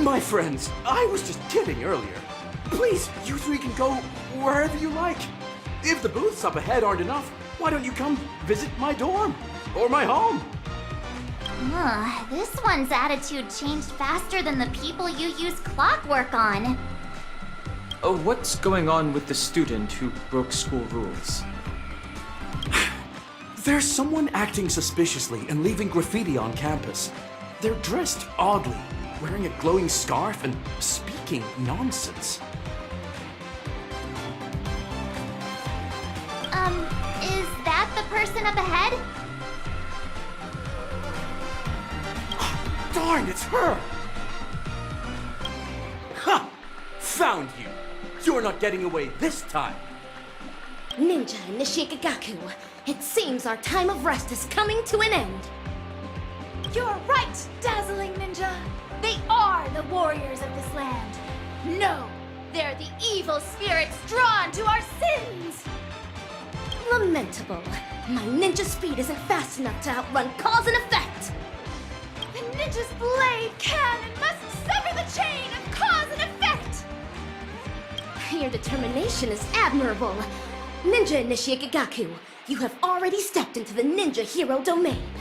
Speaker 17: My friends, I was just kidding earlier. Please, you three can go wherever you like. If the booths up ahead aren't enough, why don't you come visit my dorm? Or my home?
Speaker 1: This one's attitude changed faster than the people you use clockwork on.
Speaker 2: What's going on with the student who broke school rules?
Speaker 17: There's someone acting suspiciously and leaving graffiti on campus. They're dressed oddly, wearing a glowing scarf and speaking nonsense.
Speaker 1: Is that the person up ahead?
Speaker 17: Darn, it's her! Ha! Found you! You're not getting away this time!
Speaker 10: Ninja Nishikagaku, it seems our time of rest is coming to an end.
Speaker 19: You're right, dazzling ninja. They are the warriors of this land. No, they're the evil spirits drawn to our sins.
Speaker 10: Lamentable. My ninja speed isn't fast enough to outrun cause and effect.
Speaker 19: The ninja's blade can and must sever the chain of cause and effect.
Speaker 10: Your determination is admirable. Ninja Nishikagaku, you have already stepped into the ninja hero domain.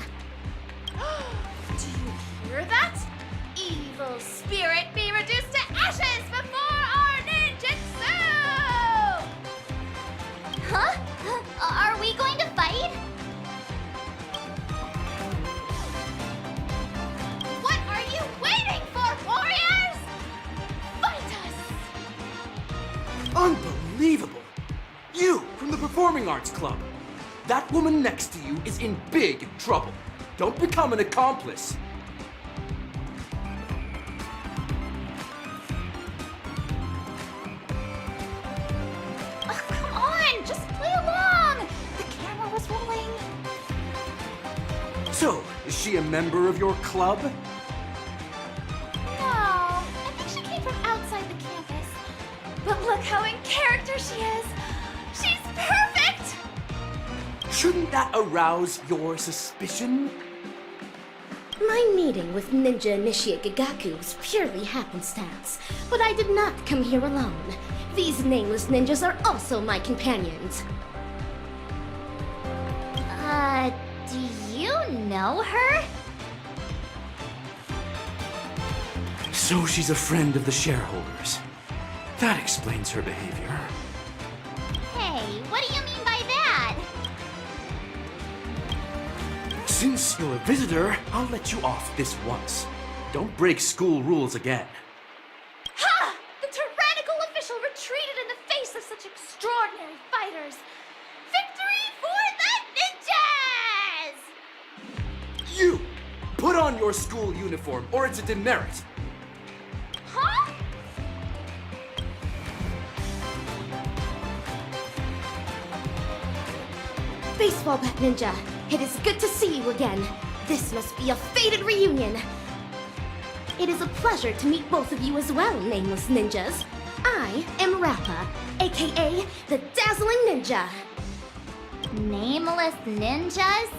Speaker 19: Do you hear that? Evil spirit be reduced to ashes before our ninjutsu!
Speaker 1: Huh? Are we going to fight?
Speaker 19: What are you waiting for, warriors? Fight us!
Speaker 17: Unbelievable! You, from the Performing Arts Club! That woman next to you is in big trouble. Don't become an accomplice.
Speaker 19: Oh, come on, just play along. The camera was rolling.
Speaker 17: So, is she a member of your club?
Speaker 19: No, I think she came from outside the campus. But look how in character she is. She's perfect!
Speaker 17: Shouldn't that arouse your suspicion?
Speaker 10: My meeting with Ninja Nishikagaku was purely happenstance, but I did not come here alone. These nameless ninjas are also my companions.
Speaker 1: Do you know her?
Speaker 17: So she's a friend of the shareholders. That explains her behavior.
Speaker 1: Hey, what do you mean by that?
Speaker 17: Since you're a visitor, I'll let you off this once. Don't break school rules again.
Speaker 19: Ha! The tyrannical official retreated in the face of such extraordinary fighters. Victory for the ninjas!
Speaker 17: You! Put on your school uniform, or it's a demerit.
Speaker 19: Huh?
Speaker 10: Baseball bat ninja, it is good to see you again. This must be a fated reunion. It is a pleasure to meet both of you as well, nameless ninjas. I am Rappa, aka the Dazzling Ninja.
Speaker 1: Nameless ninjas?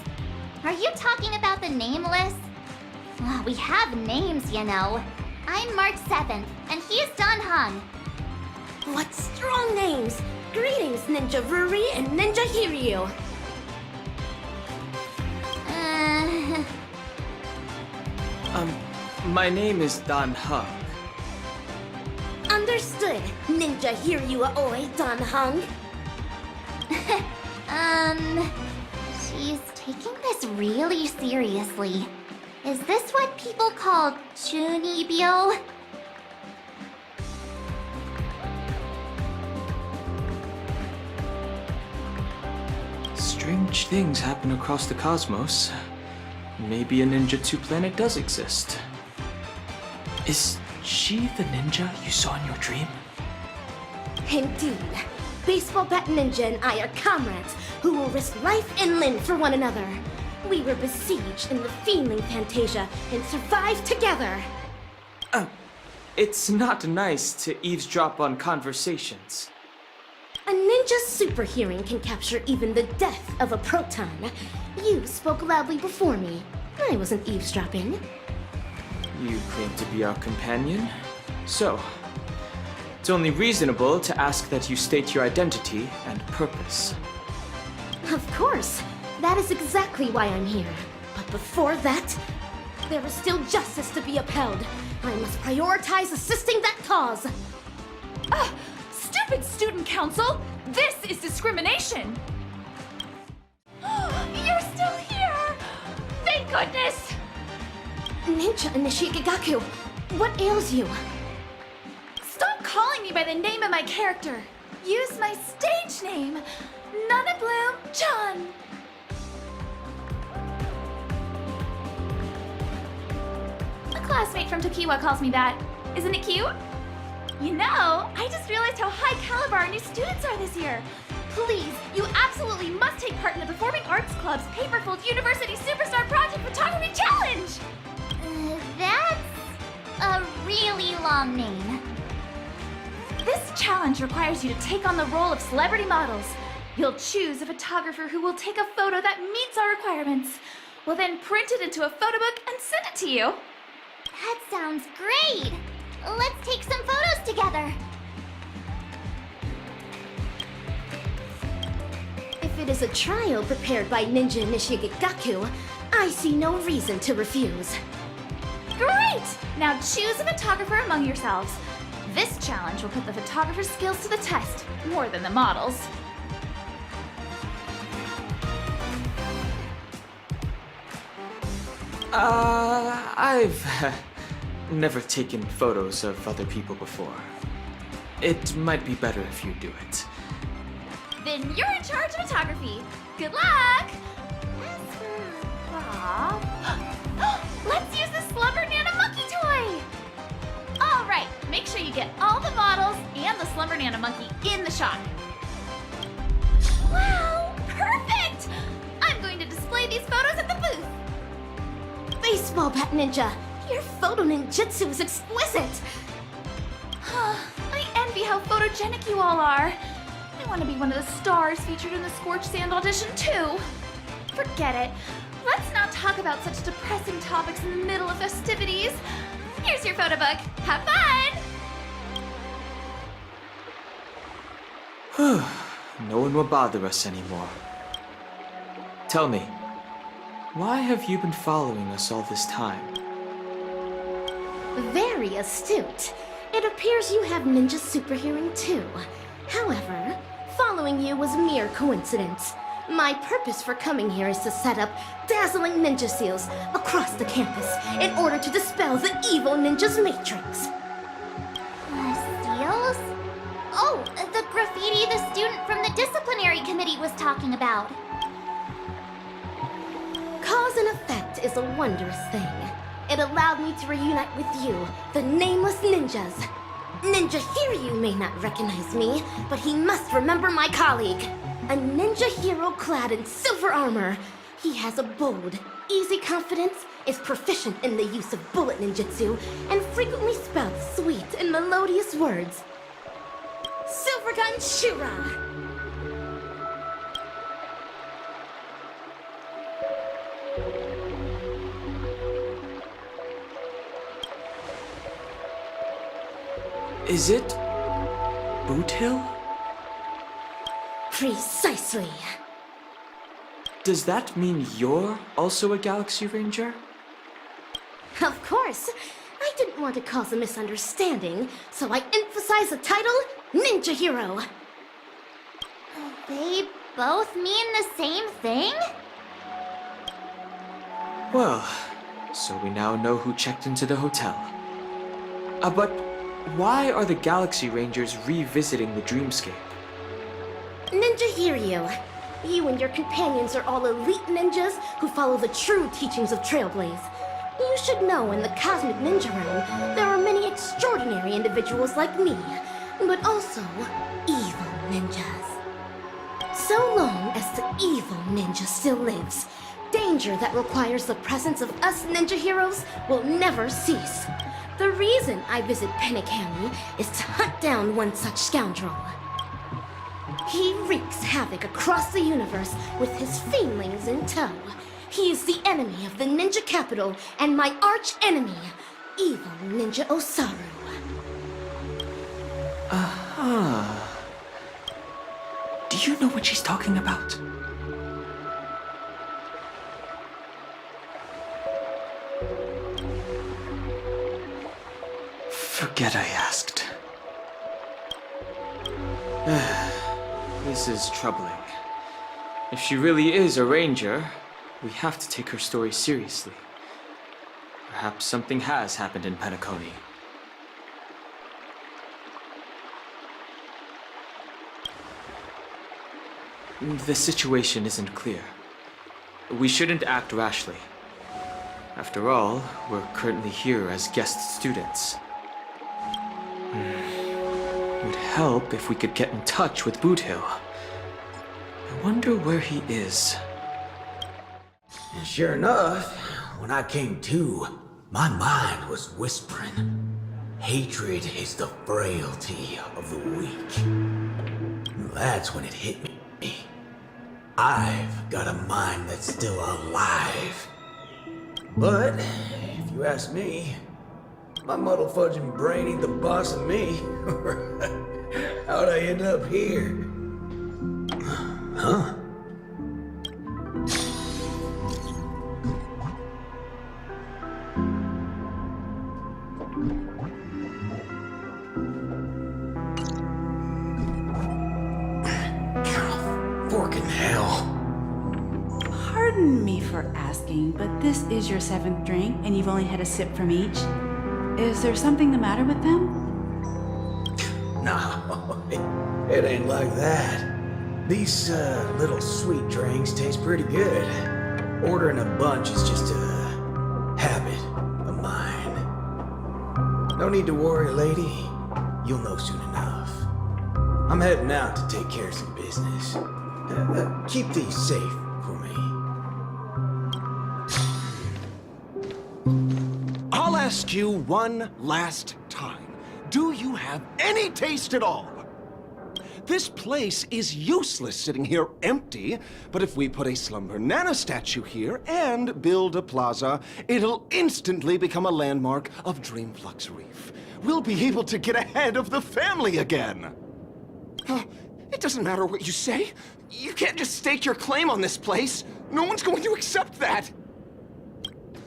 Speaker 1: Are you talking about the nameless? Well, we have names, you know. I'm March 7th, and he is Don Hung.
Speaker 10: What strong names! Greetings, Ninja Ruri and Ninja Hiryu.
Speaker 2: My name is Don Hung.
Speaker 10: Understood, Ninja Hiryu Aoi Don Hung.
Speaker 1: She's taking this really seriously. Is this what people call chunibyo?
Speaker 2: Strange things happen across the cosmos. Maybe a ninjutsu planet does exist. Is she the ninja you saw in your dream?
Speaker 10: Indeed. Baseball Bat Ninja and I are comrades who will risk life and limb for one another. We were besieged in the Fiendling Fantasia and survived together.
Speaker 2: It's not nice to eavesdrop on conversations.
Speaker 10: A ninja super hearing can capture even the death of a proton. You spoke loudly before me. I wasn't eavesdropping.
Speaker 2: You claim to be our companion, so it's only reasonable to ask that you state your identity and purpose.
Speaker 10: Of course. That is exactly why I'm here. But before that, There is still justice to be upheld. I must prioritize assisting that cause.
Speaker 19: Stupid student council! This is discrimination! You're still here! Thank goodness!
Speaker 10: Ninja Nishikagaku, what ails you?
Speaker 19: Stop calling me by the name of my character. Use my stage name, Nana Bloom Chan. A classmate from Tokiwa calls me that. Isn't it cute? You know, I just realized how high caliber our new students are this year. Please, you absolutely must take part in the Performing Arts Club's Paperfold University Superstar Project Photography Challenge!
Speaker 1: That's a really long name.
Speaker 19: This challenge requires you to take on the role of celebrity models. You'll choose a photographer who will take a photo that meets our requirements. We'll then print it into a photo book and send it to you.
Speaker 1: That sounds great! Let's take some photos together!
Speaker 10: If it is a trial prepared by Ninja Nishigagaku, I see no reason to refuse.
Speaker 19: Great! Now choose a photographer among yourselves. This challenge will put the photographer's skills to the test, more than the models.
Speaker 2: I've never taken photos of other people before. It might be better if you do it.
Speaker 19: Then you're in charge of photography. Good luck! As for Bob... Let's use the Slumber Nana monkey toy! Alright, make sure you get all the models and the Slumber Nana monkey in the shot. Wow, perfect! I'm going to display these photos at the booth.
Speaker 10: Baseball bat ninja, your photo ninjutsu is exquisite.
Speaker 19: I envy how photogenic you all are. I want to be one of the stars featured in the Scorched Sand audition too. Forget it. Let's not talk about such depressing topics in the middle of festivities. Here's your photo book. Have fun!
Speaker 2: No one will bother us anymore. Tell me, why have you been following us all this time?
Speaker 10: Very astute. It appears you have ninja super hearing too. However, following you was mere coincidence. My purpose for coming here is to set up dazzling ninja seals across the campus in order to dispel the evil ninja's matrix.
Speaker 1: Seals? Oh, the graffiti the student from the disciplinary committee was talking about.
Speaker 10: Cause and effect is a wondrous thing. It allowed me to reunite with you, the nameless ninjas. Ninja Hiryu may not recognize me, but he must remember my colleague. A ninja hero clad in silver armor. He has a bold, easy confidence, is proficient in the use of bullet ninjutsu, and frequently spouts sweet and melodious words. Silvergun Shura!
Speaker 2: Is it Boot Hill?
Speaker 10: Precisely.
Speaker 2: Does that mean you're also a Galaxy Ranger?
Speaker 10: Of course. I didn't want to cause a misunderstanding, so I emphasize the title Ninja Hero.
Speaker 1: They both mean the same thing?
Speaker 2: Well, so we now know who checked into the hotel. But why are the Galaxy Rangers revisiting the dreamscape?
Speaker 10: Ninja Hiryu, you and your companions are all elite ninjas who follow the true teachings of Trailblaze. You should know in the Cosmic Ninja Realm, there are many extraordinary individuals like me, but also evil ninjas. So long as the evil ninja still lives, danger that requires the presence of us ninja heroes will never cease. The reason I visit Penacami is to hunt down one such scoundrel. He wreaks havoc across the universe with his fiendlings in tow. He is the enemy of the ninja capital and my arch enemy, evil Ninja Osaru.
Speaker 2: Do you know what she's talking about? forget I asked. This is troubling. If she really is a ranger, we have to take her story seriously. Perhaps something has happened in Penacony. The situation isn't clear. We shouldn't act rashly. After all, we're currently here as guest students. It would help if we could get in touch with Boot Hill. I wonder where he is.
Speaker 20: And sure enough, when I came to, my mind was whispering, hatred is the frailty of the weak. That's when it hit me. I've got a mind that's still alive. But, if you ask me, my muddle-fudging brain ain't the boss of me. How'd I end up here? Huh? Forking hell.
Speaker 6: Pardon me for asking, but this is your 7th drink, and you've only had a sip from each. Is there something the matter with them?
Speaker 20: No, it ain't like that. These little sweet drinks taste pretty good. Ordering a bunch is just a habit of mine. No need to worry, lady. You'll know soon enough. I'm heading out to take care of some business. Keep these safe for me.
Speaker 18: I'll ask you one last time. Do you have any taste at all? This place is useless sitting here empty, but if we put a Slumber Nana statue here and build a plaza, it'll instantly become a landmark of Dreamflux Reef. We'll be able to get ahead of the family again. It doesn't matter what you say. You can't just stake your claim on this place. No one's going to accept that.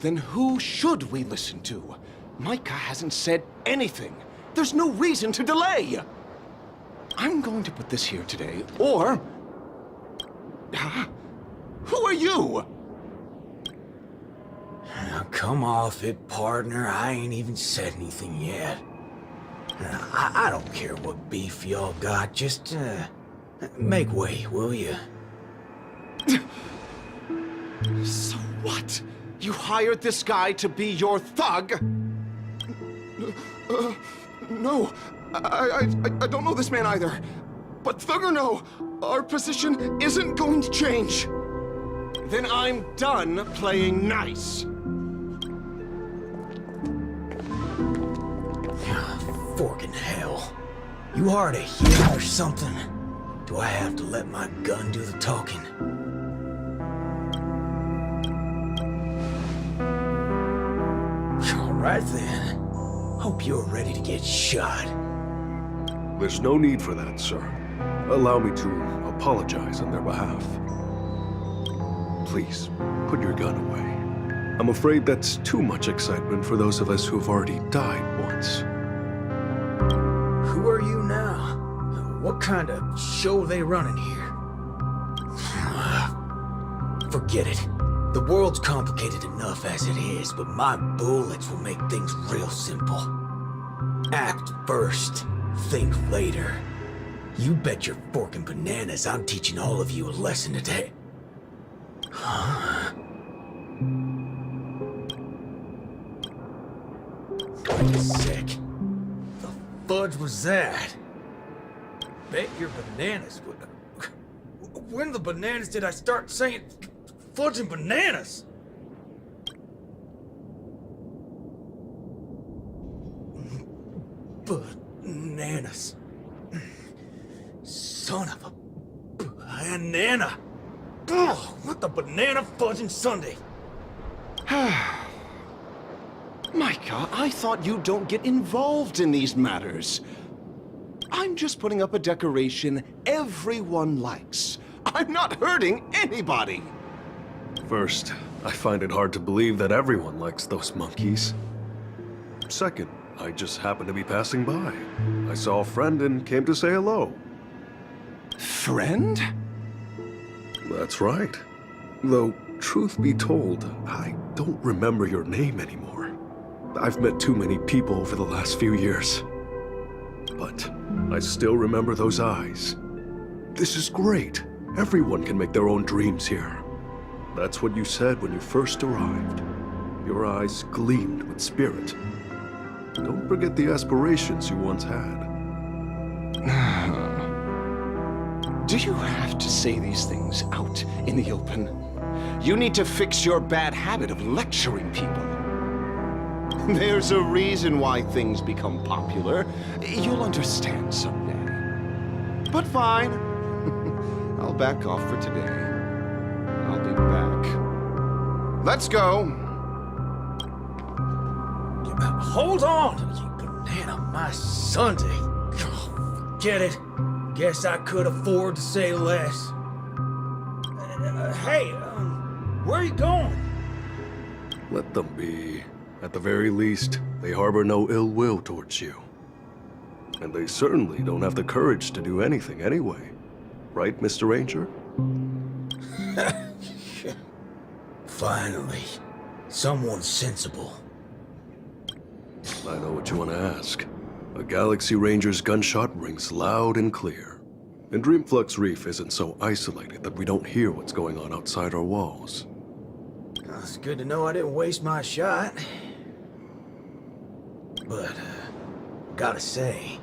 Speaker 18: Then who should we listen to? Micah hasn't said anything. There's no reason to delay. I'm going to put this here today, or... Who are you?
Speaker 20: Now, come off it, partner. I ain't even said anything yet. I don't care what beef y'all got. Just, make way, will you?
Speaker 18: So what? You hired this guy to be your thug? No. I don't know this man either. But thug or no, our position isn't going to change. Then I'm done playing nice.
Speaker 20: Forking hell. You hard of hearing or something? Do I have to let my gun do the talking? All right then. Hope you're ready to get shot.
Speaker 21: There's no need for that, sir. Allow me to apologize on their behalf. Please, put your gun away. I'm afraid that's too much excitement for those of us who've already died once.
Speaker 20: Who are you now? What kind of show they running here? Forget it. The world's complicated enough as it is, but my bullets will make things real simple. Act first, think later. You bet your forking bananas I'm teaching all of you a lesson today. Huh? Wait a sec. The fudge was that? Bet your bananas. When the bananas did I start saying fudging bananas? Bananas. Son of a banana. Oh, what the banana fudging Sunday?
Speaker 18: Micah, I thought you don't get involved in these matters. I'm just putting up a decoration everyone likes. I'm not hurting anybody.
Speaker 21: First, I find it hard to believe that everyone likes those monkeys. Second, I just happened to be passing by. I saw a friend and came to say hello.
Speaker 18: Friend?
Speaker 21: That's right. Though, truth be told, I don't remember your name anymore. I've met too many people over the last few years. But I still remember those eyes. This is great. Everyone can make their own dreams here. That's what you said when you first arrived. Your eyes gleamed with spirit. Don't forget the aspirations you once had.
Speaker 18: Do you have to say these things out in the open? You need to fix your bad habit of lecturing people. There's a reason why things become popular. You'll understand someday. But fine. I'll back off for today. I'll be back. Let's go.
Speaker 20: Hold on, you banana, my Sunday. Oh, get it? Guess I could afford to say less. Hey, where are you going?
Speaker 21: Let them be. At the very least, they harbor no ill will towards you. And they certainly don't have the courage to do anything anyway. Right, Mr. Ranger?
Speaker 20: Finally, someone sensible.
Speaker 21: I know what you want to ask. A Galaxy Ranger's gunshot rings loud and clear. And Dreamflux Reef isn't so isolated that we don't hear what's going on outside our walls.
Speaker 20: It's good to know I didn't waste my shot. But, gotta say,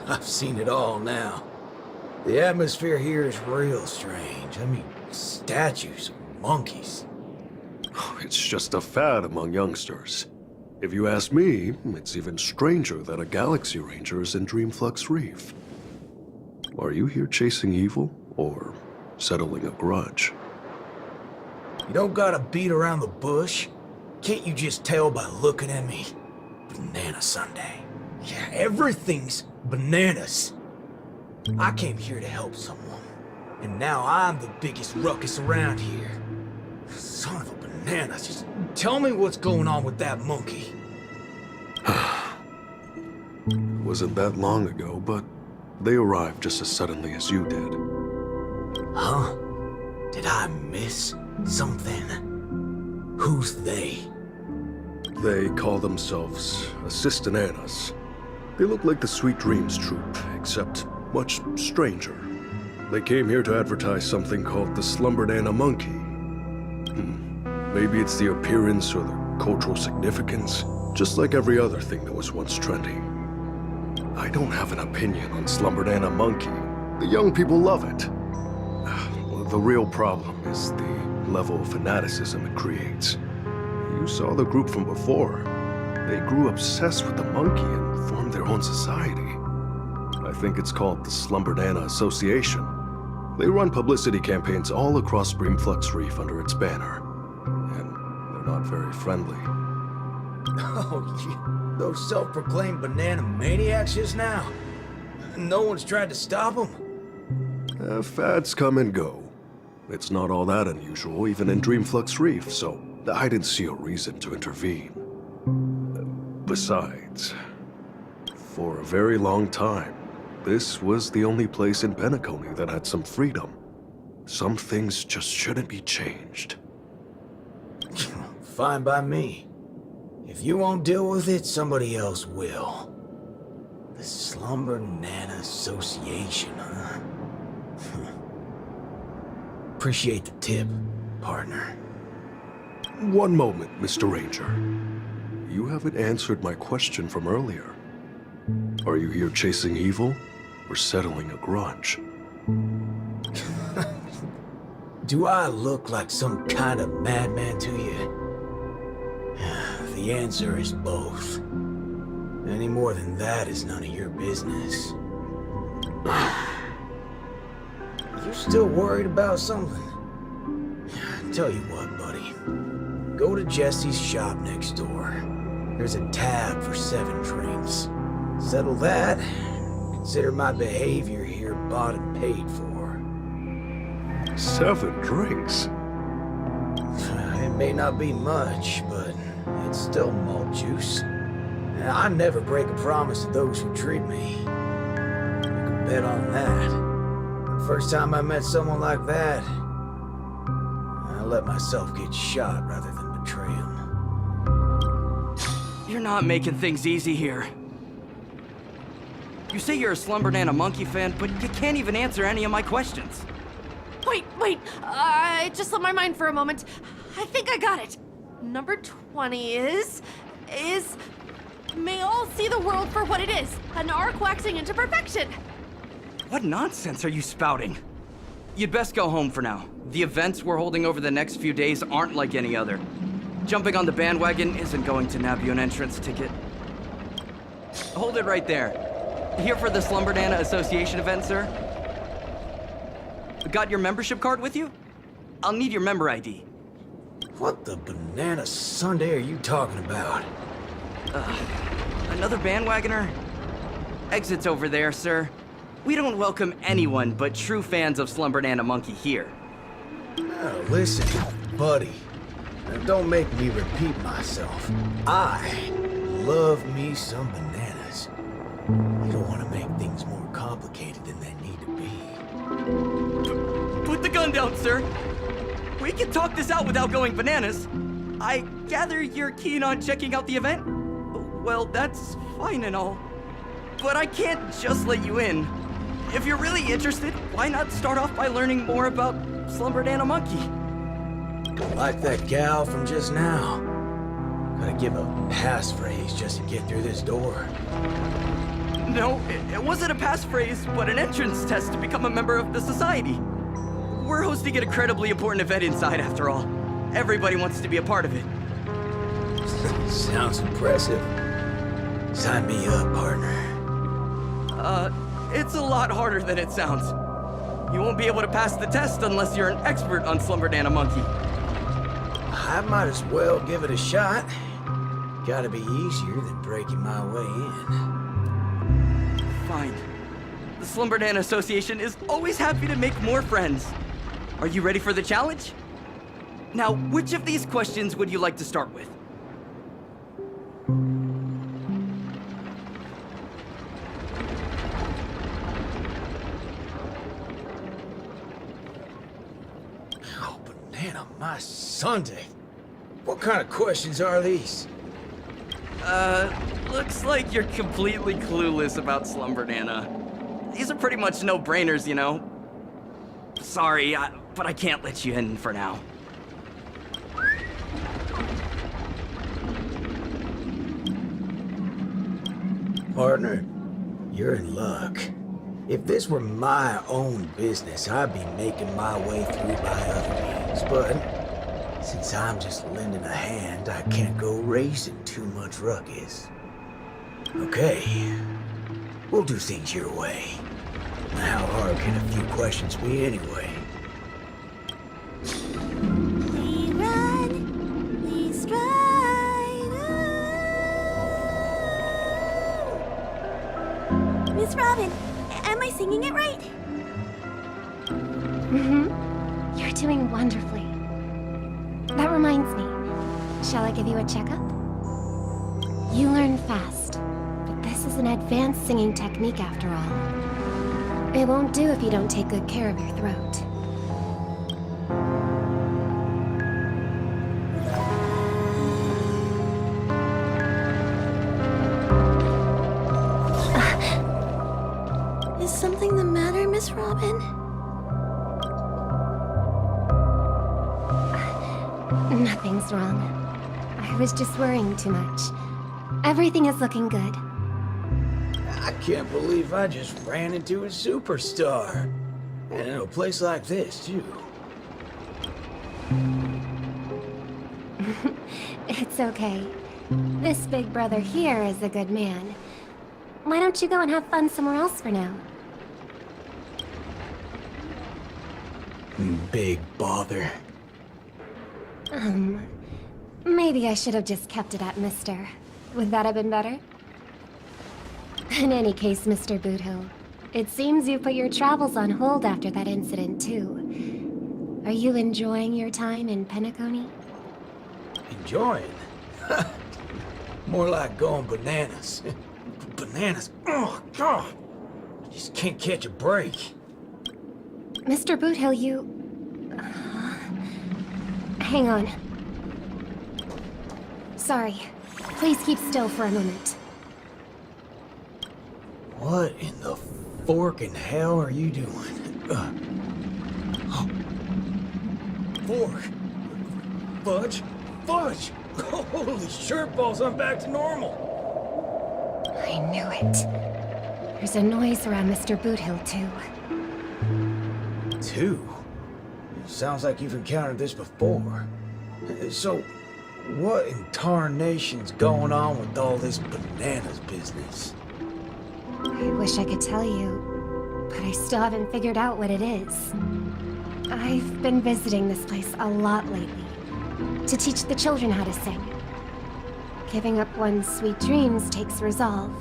Speaker 20: I've seen it all now. The atmosphere here is real strange. I mean, statues, monkeys.
Speaker 21: It's just a fad among youngsters. If you ask me, it's even stranger that a Galaxy Ranger is in Dreamflux Reef. Are you here chasing evil, or settling a grudge?
Speaker 20: You don't gotta beat around the bush. Can't you just tell by looking at me? Banana Sunday. Yeah, everything's bananas. I came here to help someone, and now I'm the biggest ruckus around here. Son of a banana, just tell me what's going on with that monkey.
Speaker 21: Wasn't that long ago, but they arrived just as suddenly as you did.
Speaker 20: Huh? Did I miss something? Who's they?
Speaker 21: They call themselves Assistananas. They look like the Sweet Dreams troupe, except much stranger. They came here to advertise something called the Slumbernana Monkey. Maybe it's the appearance or the cultural significance, just like every other thing that was once trendy. I don't have an opinion on Slumbernana Monkey. The young people love it. The real problem is the level of fanaticism it creates. You saw the group from before. They grew obsessed with the monkey and formed their own society. I think it's called the Slumbernana Association. They run publicity campaigns all across Dreamflux Reef under its banner. And they're not very friendly.
Speaker 20: Oh, those self-proclaimed banana maniacs just now. No one's tried to stop them.
Speaker 21: Fads come and go. It's not all that unusual, even in Dreamflux Reef, so I didn't see a reason to intervene. Besides, for a very long time, this was the only place in Penacony that had some freedom. Some things just shouldn't be changed.
Speaker 20: Fine by me. If you won't deal with it, somebody else will. The Slumbernana Association, huh? Appreciate the tip, partner.
Speaker 21: One moment, Mr. Ranger. You haven't answered my question from earlier. Are you here chasing evil, or settling a grudge?
Speaker 20: Do I look like some kind of madman to you? The answer is both. Any more than that is none of your business. You still worried about something? Tell you what, buddy. Go to Jesse's shop next door. There's a tab for 7 drinks. Settle that, consider my behavior here bought and paid for.
Speaker 21: 7 drinks?
Speaker 20: It may not be much, but it's still malt juice. I never break a promise to those who treat me. You can bet on that. The first time I met someone like that, I let myself get shot rather than betray him.
Speaker 16: You're not making things easy here. You say you're a Slumber Monkey fan, but you can't even answer any of my questions.
Speaker 12: Wait, I just slipped my mind for a moment. I think I got it. Number 20 is... May all see the world for what it is, an arc waxing into perfection.
Speaker 16: What nonsense are you spouting? You'd best go home for now. The events we're holding over the next few days aren't like any other. Jumping on the bandwagon isn't going to nab you an entrance ticket. Hold it right there. Here for the Slumberdana Association event, sir? Got your membership card with you? I'll need your member ID.
Speaker 20: What the banana sundae are you talking about?
Speaker 16: Another bandwagoner? Exit's over there, sir. We don't welcome anyone but true fans of Slumberdana Monkey here.
Speaker 20: Oh, listen, buddy. Now don't make me repeat myself. I love me some bananas. You don't want to make things more complicated than they need to be.
Speaker 16: Put the gun down, sir. We can talk this out without going bananas. I gather you're keen on checking out the event? Well, that's fine and all. But I can't just let you in. If you're really interested, why not start off by learning more about Slumberdana Monkey?
Speaker 20: Like that gal from just now. Gotta give a passphrase just to get through this door.
Speaker 16: No, it wasn't a passphrase, but an entrance test to become a member of the society. We're hosting an incredibly important event inside, after all. Everybody wants to be a part of it.
Speaker 20: Sounds impressive. Sign me up, partner.
Speaker 16: It's a lot harder than it sounds. You won't be able to pass the test unless you're an expert on Slumberdana Monkey.
Speaker 20: I might as well give it a shot. Gotta be easier than breaking my way in.
Speaker 16: Fine. The Slumberdana Association is always happy to make more friends. Are you ready for the challenge? Now, which of these questions would you like to start with?
Speaker 20: Oh, banana, my Sunday. What kind of questions are these?
Speaker 16: Looks like you're completely clueless about Slumberdana. These are pretty much no-brainers, you know. Sorry, but I can't let you in for now.
Speaker 20: Partner, you're in luck. If this were my own business, I'd be making my way through by other means, but since I'm just lending a hand, I can't go raising too much ruckus. Okay, we'll do things your way. How hard can a few questions be anyway?
Speaker 15: We run, we stride on. Miss Robin, am I singing it right?
Speaker 10: Mm-hmm. You're doing wonderfully. That reminds me. Shall I give you a checkup? You learn fast, but this is an advanced singing technique after all. It won't do if you don't take good care of your throat.
Speaker 15: Is something the matter, Miss Robin?
Speaker 10: Nothing's wrong. I was just worrying too much. Everything is looking good.
Speaker 20: I can't believe I just ran into a superstar. And in a place like this, too.
Speaker 10: It's okay. This big brother here is a good man. Why don't you go and have fun somewhere else for now?
Speaker 20: Big bother.
Speaker 10: Maybe I should have just kept it at Mr. Would that have been better? In any case, Mr. Boothill, it seems you put your travels on hold after that incident, too. Are you enjoying your time in Penacony?
Speaker 20: Enjoying? More like going bananas. Bananas. Oh, God. Just can't catch a break.
Speaker 10: Mr. Boothill, you... Hang on. Sorry. Please keep still for a moment.
Speaker 20: What in the forking hell are you doing? Fork. Fudge. Fudge! Holy shirt balls, I'm back to normal.
Speaker 10: I knew it. There's a noise around Mr. Boothill, too.
Speaker 20: 2? Sounds like you've encountered this before. So, what in tarnation's going on with all this bananas business?
Speaker 10: I wish I could tell you, but I still haven't figured out what it is. I've been visiting this place a lot lately, to teach the children how to sing. Giving up one's sweet dreams takes resolve,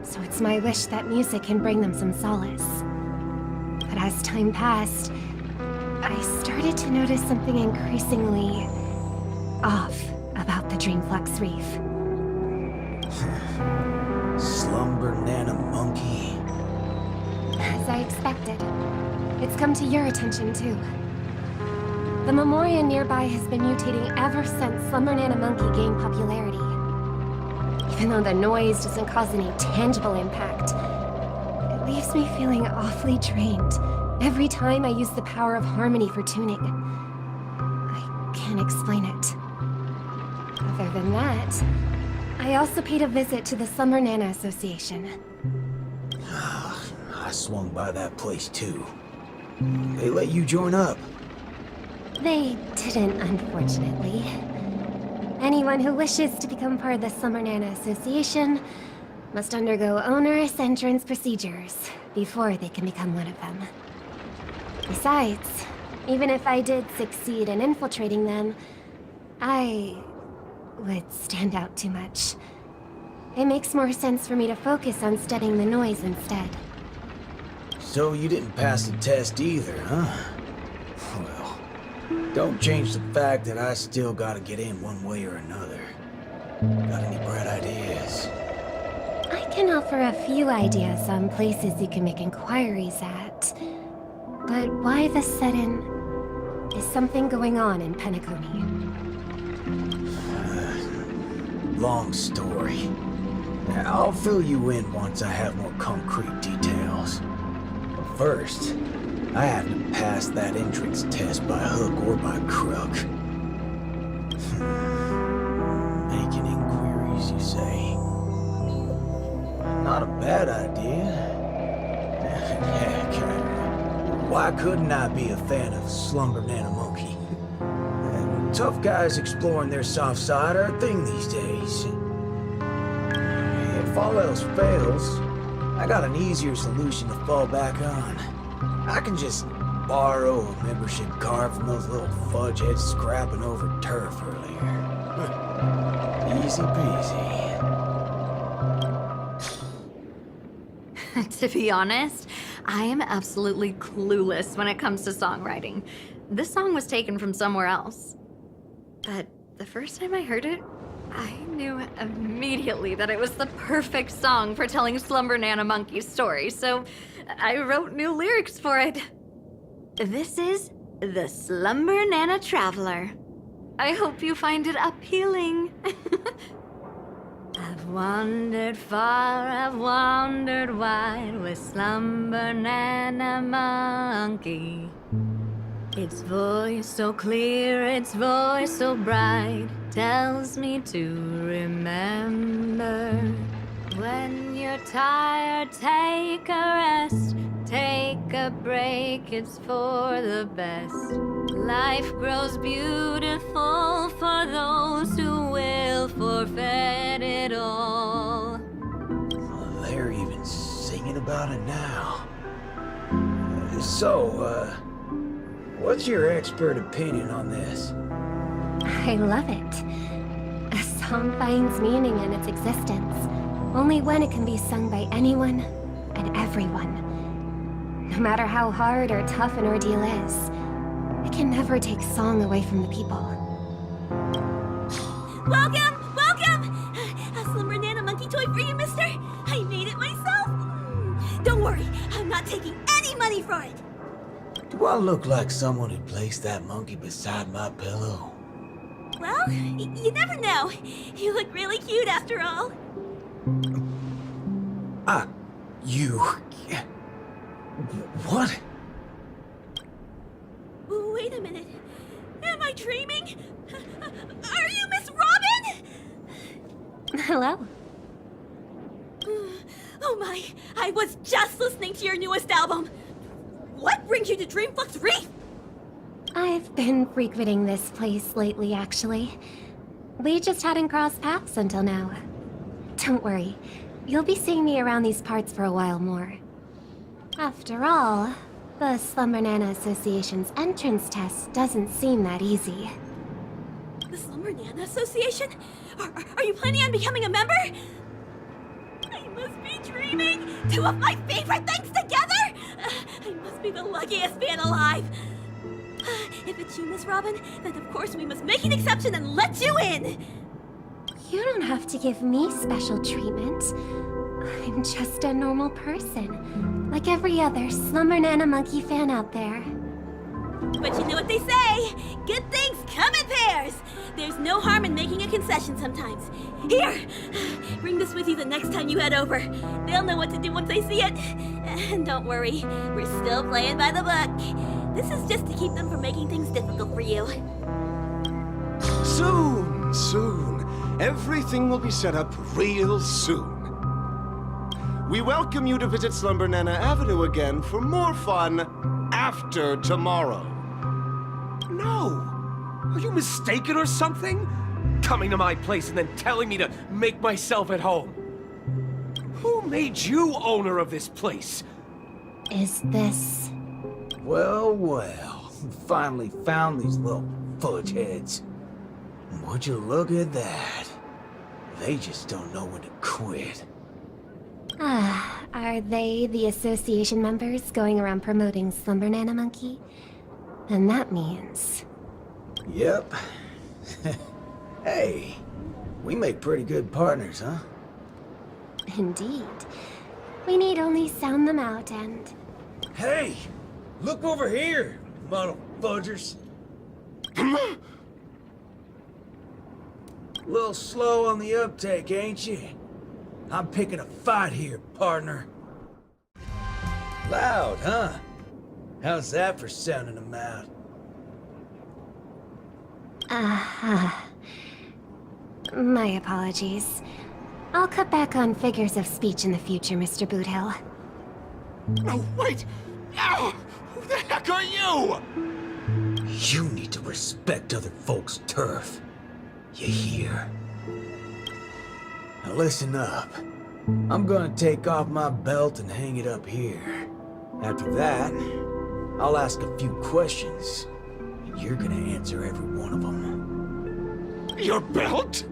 Speaker 10: so it's my wish that music can bring them some solace. But as time passed, I started to notice something increasingly off about the Dreamflux Reef.
Speaker 20: Slumber Nana Monkey.
Speaker 10: As I expected, it's come to your attention too. The Memoria nearby has been mutating ever since Slumber Nana Monkey gained popularity. Even though the noise doesn't cause any tangible impact, it leaves me feeling awfully drained every time I use the power of harmony for tuning. I can't explain it. Other than that, I also paid a visit to the Slumber Nana Association.
Speaker 20: I swung by that place too. They let you join up.
Speaker 10: They didn't, unfortunately. Anyone who wishes to become part of the Slumber Nana Association must undergo onerous entrance procedures before they can become one of them. Besides, even if I did succeed in infiltrating them, I would stand out too much. It makes more sense for me to focus on studying the noise instead.
Speaker 20: So you didn't pass the test either, huh? Well, don't change the fact that I still gotta get in one way or another. Got any bright ideas?
Speaker 10: I can offer a few ideas on places you can make inquiries at. But why the sudden... Is something going on in Penacony?
Speaker 20: Long story. I'll fill you in once I have more concrete details. But first, I have to pass that entrance test by hook or by crook. Making inquiries, you say? Not a bad idea. Heck, why couldn't I be a fan of Slumber Nana Monkey? Tough guys exploring their soft side are a thing these days. If all else fails, I got an easier solution to fall back on. I can just borrow a membership card from those little fudge heads scrapping over turf earlier. Easy peasy.
Speaker 4: To be honest, I am absolutely clueless when it comes to songwriting. This song was taken from somewhere else. But the first time I heard it, I knew immediately that it was the perfect song for telling Slumber Nana Monkey's story, so I wrote new lyrics for it. This is The Slumber Nana Traveler. I hope you find it appealing. I've wandered far, I've wandered wide with Slumber Nana Monkey. Its voice so clear, its voice so bright, tells me to remember. When you're tired, take a rest, take a break, it's for the best. Life grows beautiful for those who will forfeit it all.
Speaker 20: They're even singing about it now. So, what's your expert opinion on this?
Speaker 10: I love it. A song finds meaning in its existence only when it can be sung by anyone and everyone. No matter how hard or tough an ordeal is, it can never take song away from the people.
Speaker 4: Welcome! Welcome!
Speaker 3: toy for you, mister. I made it myself. Don't worry, I'm not taking any money for it.
Speaker 20: Do I look like someone who placed that monkey beside my pillow?
Speaker 3: Well, you never know. You look really cute after all.
Speaker 20: What?
Speaker 3: Wait a minute. Am I dreaming? Are you Miss Robin?
Speaker 10: Hello.
Speaker 3: Oh my, I was just listening to your newest album. What brings you to Dreamflux Reef?
Speaker 10: I've been frequenting this place lately, actually. We just hadn't crossed paths until now. Don't worry, you'll be seeing me around these parts for a while more. After all, the Slumber Nana Association's entrance test doesn't seem that easy.
Speaker 3: The Slumber Nana Association? Are you planning on becoming a member? I must be dreaming! Two of my favorite things together! I must be the luckiest fan alive! If it's you, Miss Robin, then of course we must make an exception and let you in!
Speaker 10: You don't have to give me special treatment. I'm just a normal person, like every other Slumber Nana Monkey fan out there.
Speaker 3: But you know what they say, good things come in pairs! There's no harm in making a concession sometimes. Here, bring this with you the next time you head over. They'll know what to do once they see it. And don't worry, we're still playing by the book. This is just to keep them from making things difficult for you.
Speaker 18: Soon. Everything will be set up real soon. We welcome you to visit Slumber Nana Avenue again for more fun after tomorrow.
Speaker 17: No! Are you mistaken or something? Coming to my place and then telling me to make myself at home. Who made you owner of this place?
Speaker 10: Is this...
Speaker 20: Well, finally found these little fudge heads. Would you look at that? They just don't know when to quit.
Speaker 10: Are they the association members going around promoting Slumber Nana Monkey? And that means...
Speaker 20: Yep. Hey, we make pretty good partners, huh?
Speaker 10: Indeed. We need only sound them out and...
Speaker 20: Hey! Look over here, muddle fudgers. Little slow on the uptake, ain't you? I'm picking a fight here, partner. Loud, huh? How's that for sounding them out?
Speaker 10: My apologies. I'll cut back on figures of speech in the future, Mr. Boothill.
Speaker 18: No, wait! Ow! Who the heck are you?
Speaker 20: You need to respect other folks' turf. You hear? Now listen up. I'm gonna take off my belt and hang it up here. After that, I'll ask a few questions, and you're gonna answer every one of them.
Speaker 18: Your belt?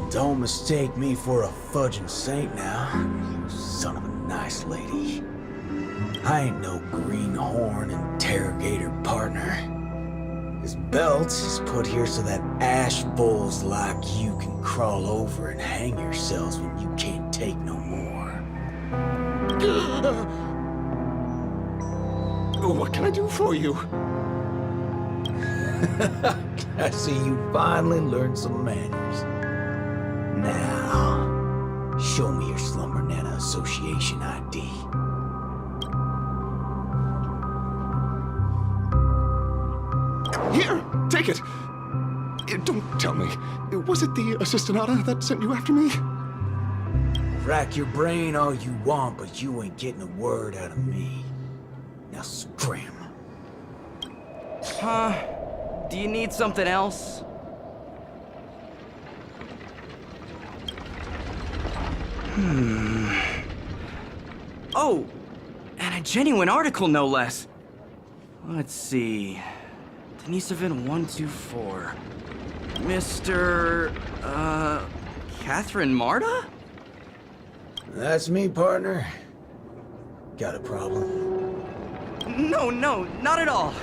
Speaker 20: Don't mistake me for a fudging saint now, you son of a nice lady. I ain't no greenhorn interrogator partner. This belt is put here so that ash bulls like you can crawl over and hang yourselves when you can't take no more.
Speaker 18: What can I do for you?
Speaker 20: I see you finally learned some manners. Now, show me your Slumber Nana Association ID.
Speaker 18: Here, take it. Don't tell me. Was it the assistinata that sent you after me?
Speaker 20: Rack your brain all you want, but you ain't getting a word out of me. Now scram.
Speaker 16: Do you need something else? Oh, and a genuine article, no less. Let's see. Denisovin 124. Mr. Catherine Marta?
Speaker 20: That's me, partner. Got a problem?
Speaker 16: No, not at all.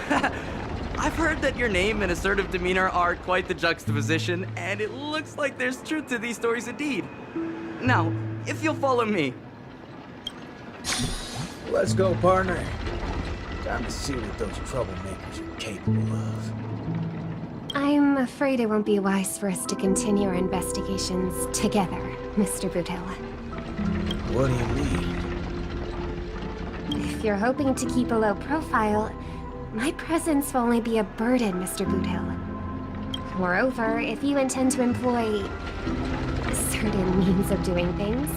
Speaker 16: I've heard that your name and assertive demeanor are quite the juxtaposition, and it looks like there's truth to these stories indeed. Now, if you'll follow me.
Speaker 20: Let's go, partner. Time to see what those troublemakers are capable of.
Speaker 7: I'm afraid it won't be wise for us to continue our investigations together, Mr. Boothill.
Speaker 20: What do you mean?
Speaker 7: If you're hoping to keep a low profile, my presence will only be a burden, Mr. Boothill. Moreover, if you intend to employ certain means of doing things,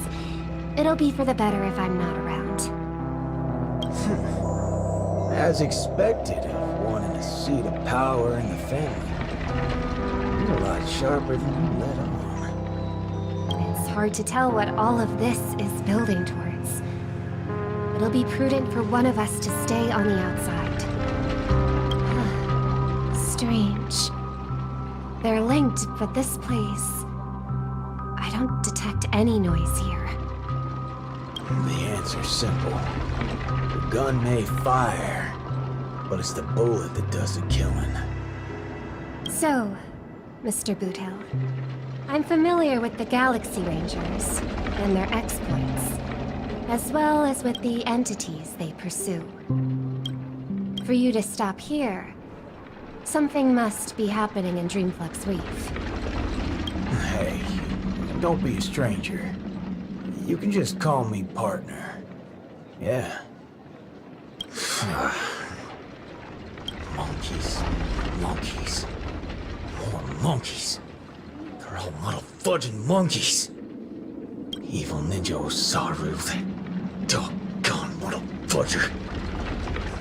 Speaker 7: it'll be for the better if I'm not around.
Speaker 20: As expected, of wanting a seat of power in the family. You're a lot sharper than you let on.
Speaker 7: It's hard to tell what all of this is building towards. It'll be prudent for one of us to stay on the outside. Strange. They're linked, but this place... I don't detect any noise here.
Speaker 20: The answer's simple. The gun may fire, but it's the bullet that does the killing.
Speaker 7: So, Mr. Boothill, I'm familiar with the Galaxy Rangers and their exploits, as well as with the entities they pursue. For you to stop here, something must be happening in Dreamflux Reef.
Speaker 20: Hey, don't be a stranger. You can just call me partner. Yeah. Monkeys. Monkeys. More monkeys. They're all motherfudging monkeys. Evil Ninja Osaru, that doggone motherfudger.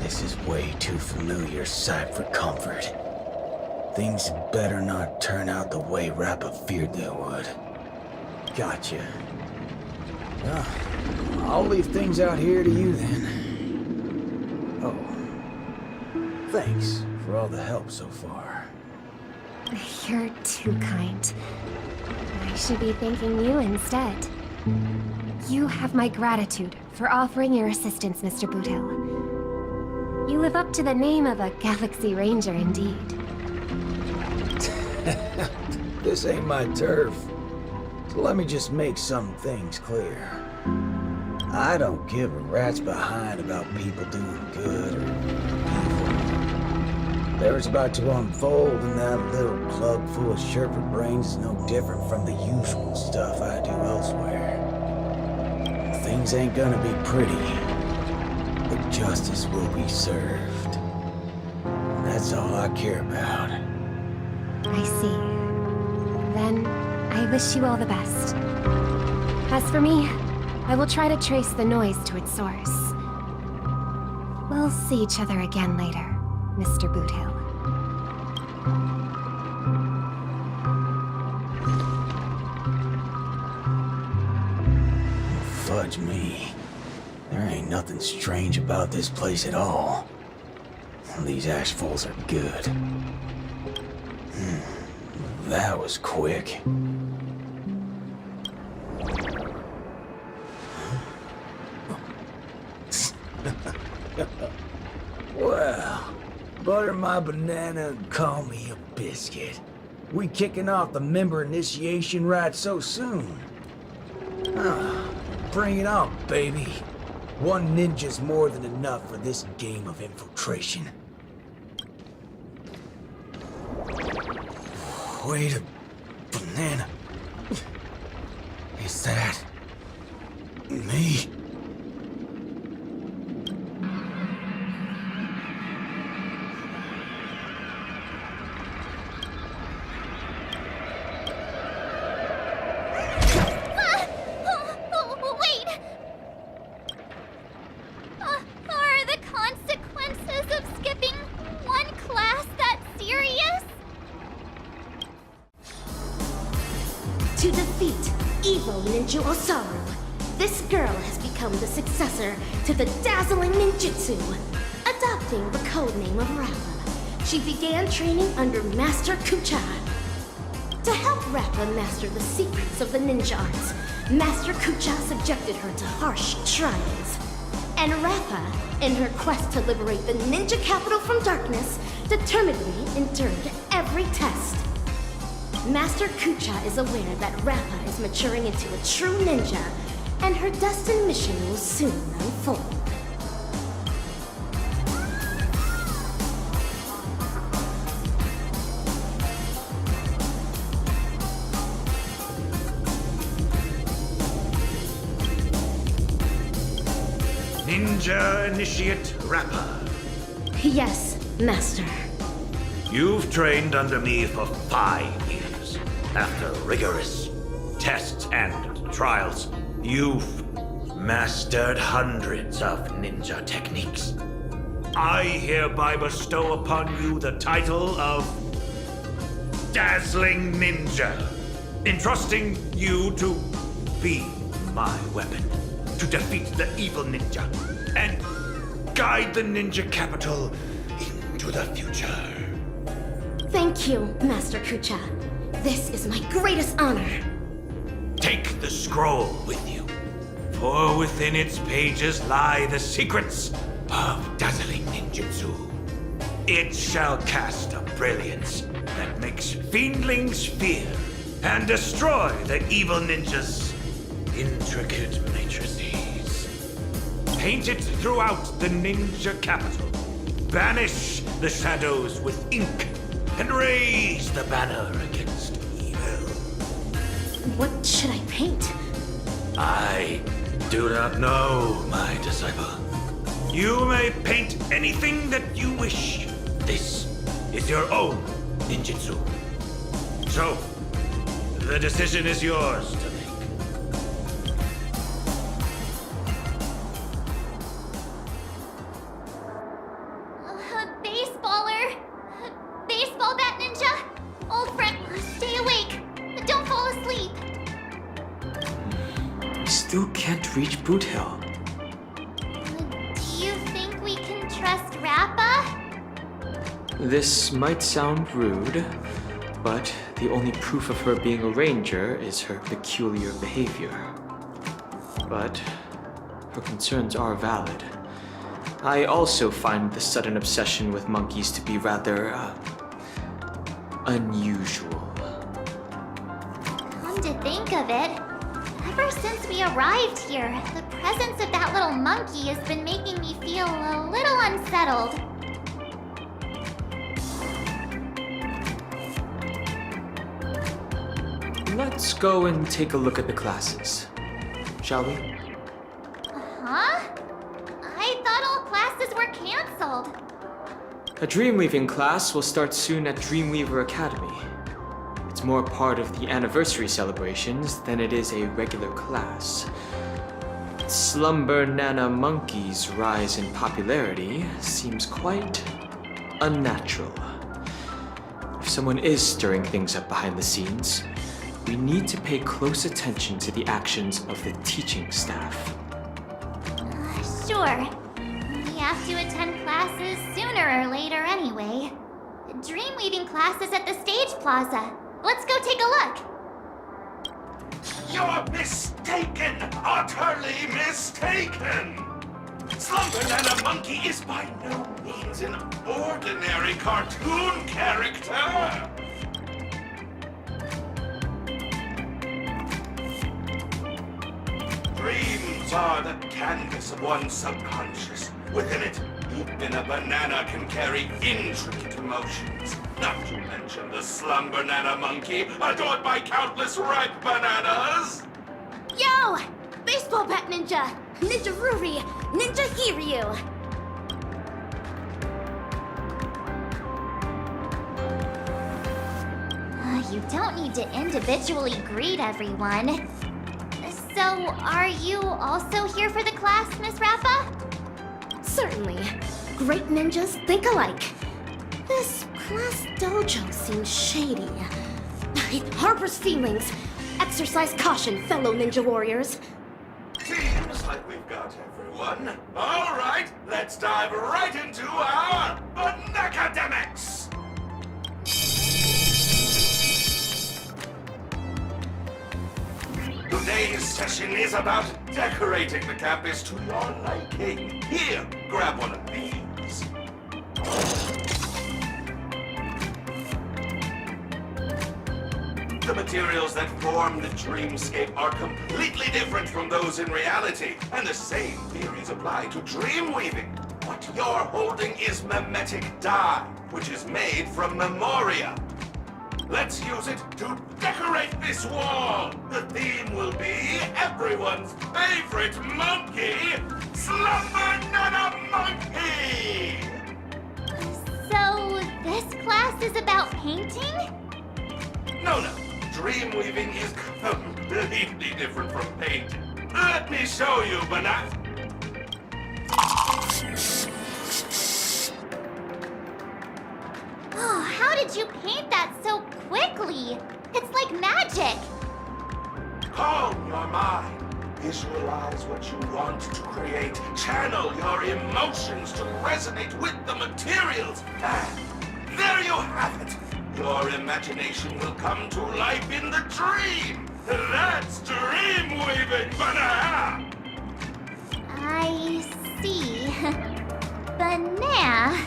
Speaker 20: This is way too familiar sight for comfort. Things had better not turn out the way Rappa feared they would. Gotcha. Well, I'll leave things out here to you then. Oh. Thanks for all the help so far.
Speaker 7: You're too kind. I should be thanking you instead. You have my gratitude for offering your assistance, Mr. Boothill. You live up to the name of a Galaxy Ranger indeed.
Speaker 20: This ain't my turf. So let me just make some things clear. I don't give a rat's behind about people doing good or evil. Whatever's about to unfold in that little club full of Sherpa brains is no different from the usual stuff I do elsewhere. Things ain't gonna be pretty, but justice will be served. And that's all I care about.
Speaker 7: I see. Then, I wish you all the best. As for me, I will try to trace the noise to its source. We'll see each other again later, Mr. Boothill.
Speaker 20: Fudge me. There ain't nothing strange about this place at all. These ashfuls are good. That was quick. Well, butter my banana and call me a biscuit. We kicking off the member initiation rite so soon? Bring it on, baby. One ninja's more than enough for this game of infiltration. Wait a banana. Is that me?
Speaker 1: Wait! Are the consequences of skipping one class that serious?
Speaker 10: To defeat evil Ninja Osaru, this girl has become the successor to the dazzling ninjutsu. Adopting the codename of Rappa, she began training under Master Kucha. To help Rappa master the secrets of the ninja arts, Master Kucha subjected her to harsh trials. And Rappa, in her quest to liberate the ninja capital from darkness, determinedly endured every test. Master Kucha is aware that Rappa is maturing into a true ninja, and her destined mission will soon unfold.
Speaker 11: Ninja Initiate Rappa.
Speaker 10: Yes, Master.
Speaker 11: You've trained under me for 5 years. After rigorous tests and trials, you've mastered hundreds of ninja techniques. I hereby bestow upon you the title of Dazzling Ninja, entrusting you to be my weapon, to defeat the evil ninja, and guide the ninja capital into the future.
Speaker 10: Thank you, Master Kucha. This is my greatest honor.
Speaker 11: Take the scroll with you, for within its pages lie the secrets of dazzling ninjutsu. It shall cast a brilliance that makes fiendlings fear and destroy the evil ninja's intricate matrices. Paint it throughout the ninja capital. Banish the shadows with ink and raise the banner against evil.
Speaker 10: What should I paint?
Speaker 11: I do not know, my disciple. You may paint anything that you wish. This is your own ninjutsu. So, the decision is yours to make.
Speaker 1: Baseballer! Baseball bat ninja! Old friend, stay awake! Don't fall asleep!
Speaker 2: Still can't reach Boot Hill.
Speaker 1: Do you think we can trust Rappa?
Speaker 2: This might sound rude, but the only proof of her being a ranger is her peculiar behavior. But her concerns are valid. I also find the sudden obsession with monkeys to be rather, unusual.
Speaker 1: Come to think of it, ever since we arrived here, the presence of that little monkey has been making me feel a little unsettled.
Speaker 2: Let's go and take a look at the classes, shall we?
Speaker 1: Huh? I thought all classes were canceled.
Speaker 2: A Dreamweaving class will start soon at Dreamweaver Academy. It's more part of the anniversary celebrations than it is a regular class. Slumber Nana Monkey's rise in popularity seems quite unnatural. If someone is stirring things up behind the scenes, we need to pay close attention to the actions of the teaching staff.
Speaker 1: Sure. We have to attend classes sooner or later anyway. Dreamweaving class is at the Stage Plaza. Let's go take a look.
Speaker 11: You're mistaken! Utterly mistaken! Slumber Nana Monkey is by no means an ordinary cartoon character! Dreams are the canvas of one's subconscious. Within it, even a banana can carry intricate emotions. Not to mention the Slumber Nana Monkey, adored by countless ripe bananas!
Speaker 10: Yo! Baseball bat ninja! Ninja Ruri! Ninja Hiryu!
Speaker 1: You don't need to individually greet everyone. So, are you also here for the class, Miss Rappa?
Speaker 10: Certainly. Great ninjas think alike. This class dojo seems shady. It harbors feelings. Exercise caution, fellow ninja warriors.
Speaker 11: Seems like we've got everyone. All right, let's dive right into our academics. Today's session is about decorating the campus to your liking. Here, grab one of these. The materials that form the dreamscape are completely different from those in reality, and the same theories apply to dream weaving. What you're holding is mimetic dye, which is made from memoria. Let's use it to decorate this wall. The theme will be everyone's favorite monkey, Slumber Nana Monkey!
Speaker 1: So, this class is about painting?
Speaker 11: No. Dream weaving is completely different from painting. Let me show you, Banat.
Speaker 1: Oh, how did you paint that so quickly? It's like magic.
Speaker 11: Calm your mind. Visualize what you want to create. Channel your emotions to resonate with the materials. And there you have it. Your imagination will come to life in the dream. That's dream weaving, Banana.
Speaker 1: I see. Banana.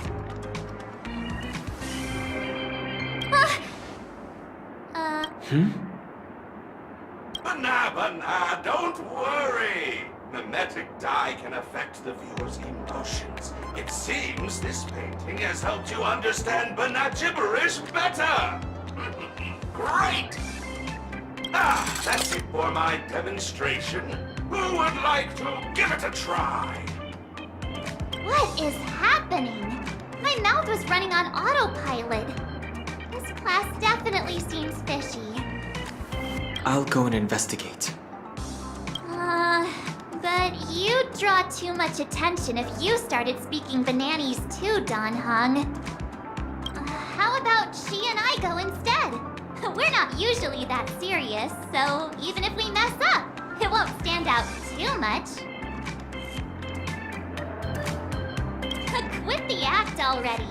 Speaker 11: Banana, don't worry. Mimetic dye can affect the viewer's emotions. It seems this painting has helped you understand Banana gibberish better. Great! That's it for my demonstration. Who would like to give it a try?
Speaker 1: What is happening? My mouth was running on autopilot. This class definitely seems fishy.
Speaker 2: I'll go and investigate.
Speaker 1: But you'd draw too much attention if you started speaking Bananese too, Don Hung. How about she and I go instead? We're not usually that serious, so even if we mess up, it won't stand out too much. Quit the act already.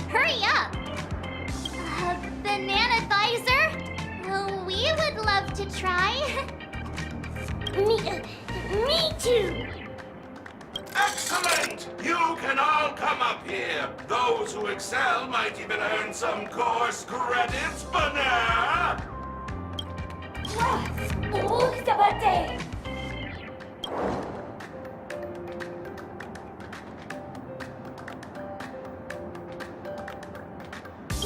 Speaker 1: Hurry up. Banana Advisor? We would love to try.
Speaker 15: Me too.
Speaker 11: Excellent! You can all come up here. Those who excel might even earn some course credits, Banana!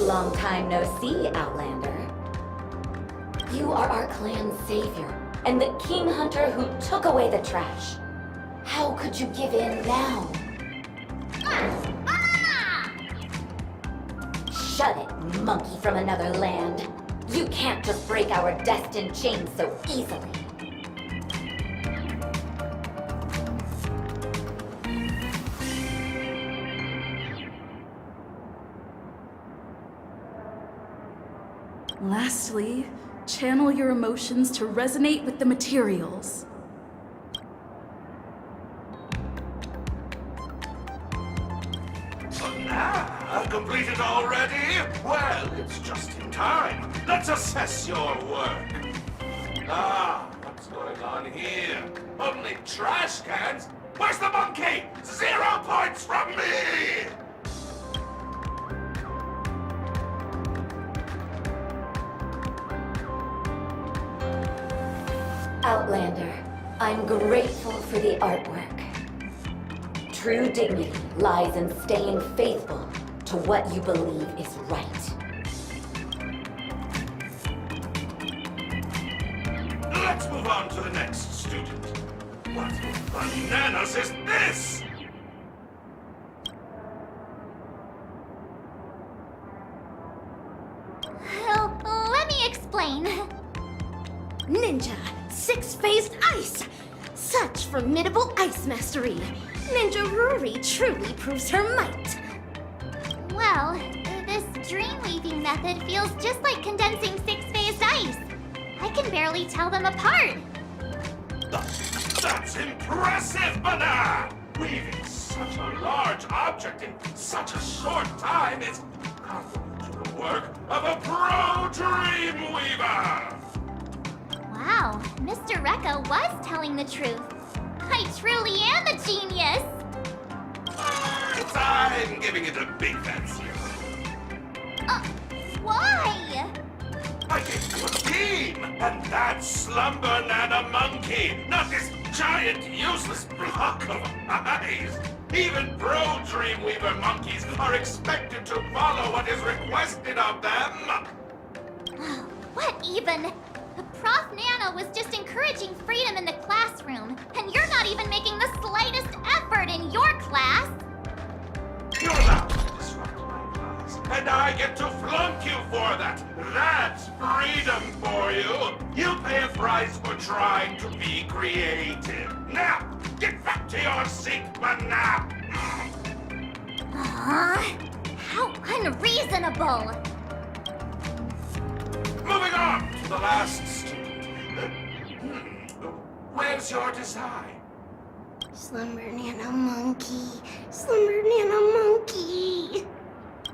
Speaker 8: Long time no see, Outlander. You are our clan's savior, and the king hunter who took away the trash. How could you give in now? Shut it, monkey from another land. You can't just break our destined chains so easily.
Speaker 9: Lastly, channel your emotions to resonate with the materials.
Speaker 11: Completed already? Well, it's just in time. Let's assess your work. What's going on here? Only trash cans? Where's the monkey? 0 points from me!
Speaker 8: Outlander, I'm grateful for the artwork. True dignity lies in staying faithful to what you believe is right.
Speaker 11: Let's move on to the next student. What bananas is this?
Speaker 1: Let me explain.
Speaker 10: Ninja, six-phased ice! Such formidable ice mastery! Ninja Ruri truly proves her might!
Speaker 1: Well, this dream weaving method feels just like condensing six-phased ice. I can barely tell them apart.
Speaker 11: That's impressive, Banana! Weaving such a large object in such a short time is comparable to the work of a pro dream weaver!
Speaker 1: Wow, Mr. Rekka was telling the truth. I truly am a genius!
Speaker 11: I'm giving it a big fancy.
Speaker 1: Why?
Speaker 11: against your team! And that's Slumber Nana Monkey, not this giant, useless block of eyes! Even pro Dreamweaver monkeys are expected to follow what is requested of them!
Speaker 1: What even? Prof Nana was just encouraging freedom in the classroom, and you're not even making the slightest effort in your class!
Speaker 11: You're allowed to disrupt my class, and I get to flunk you for that! That's freedom for you! You pay a price for trying to be creative! Now, get back to your seat, Mana!
Speaker 1: How unreasonable!
Speaker 11: Moving on to the last student. Where's your design?
Speaker 15: Slumber Nana Monkey. Slumber Nana Monkey.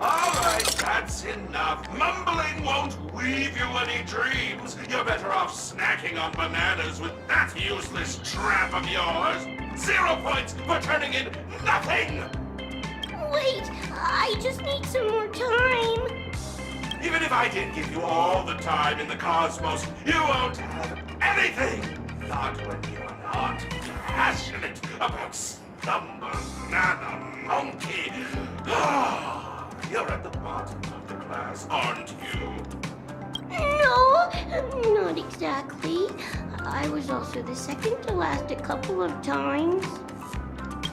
Speaker 11: Alright, that's enough. Mumbling won't weave you any dreams. You're better off snacking on bananas with that useless trap of yours. 0 points for turning in nothing!
Speaker 15: Wait, I just need some more time.
Speaker 11: Even if I did give you all the time in the cosmos, you won't have anything! Not when you're not passionate about Slumber Nana Monkey. You're at the bottom of the class, aren't you?
Speaker 15: No, not exactly. I was also the second to last a couple of times.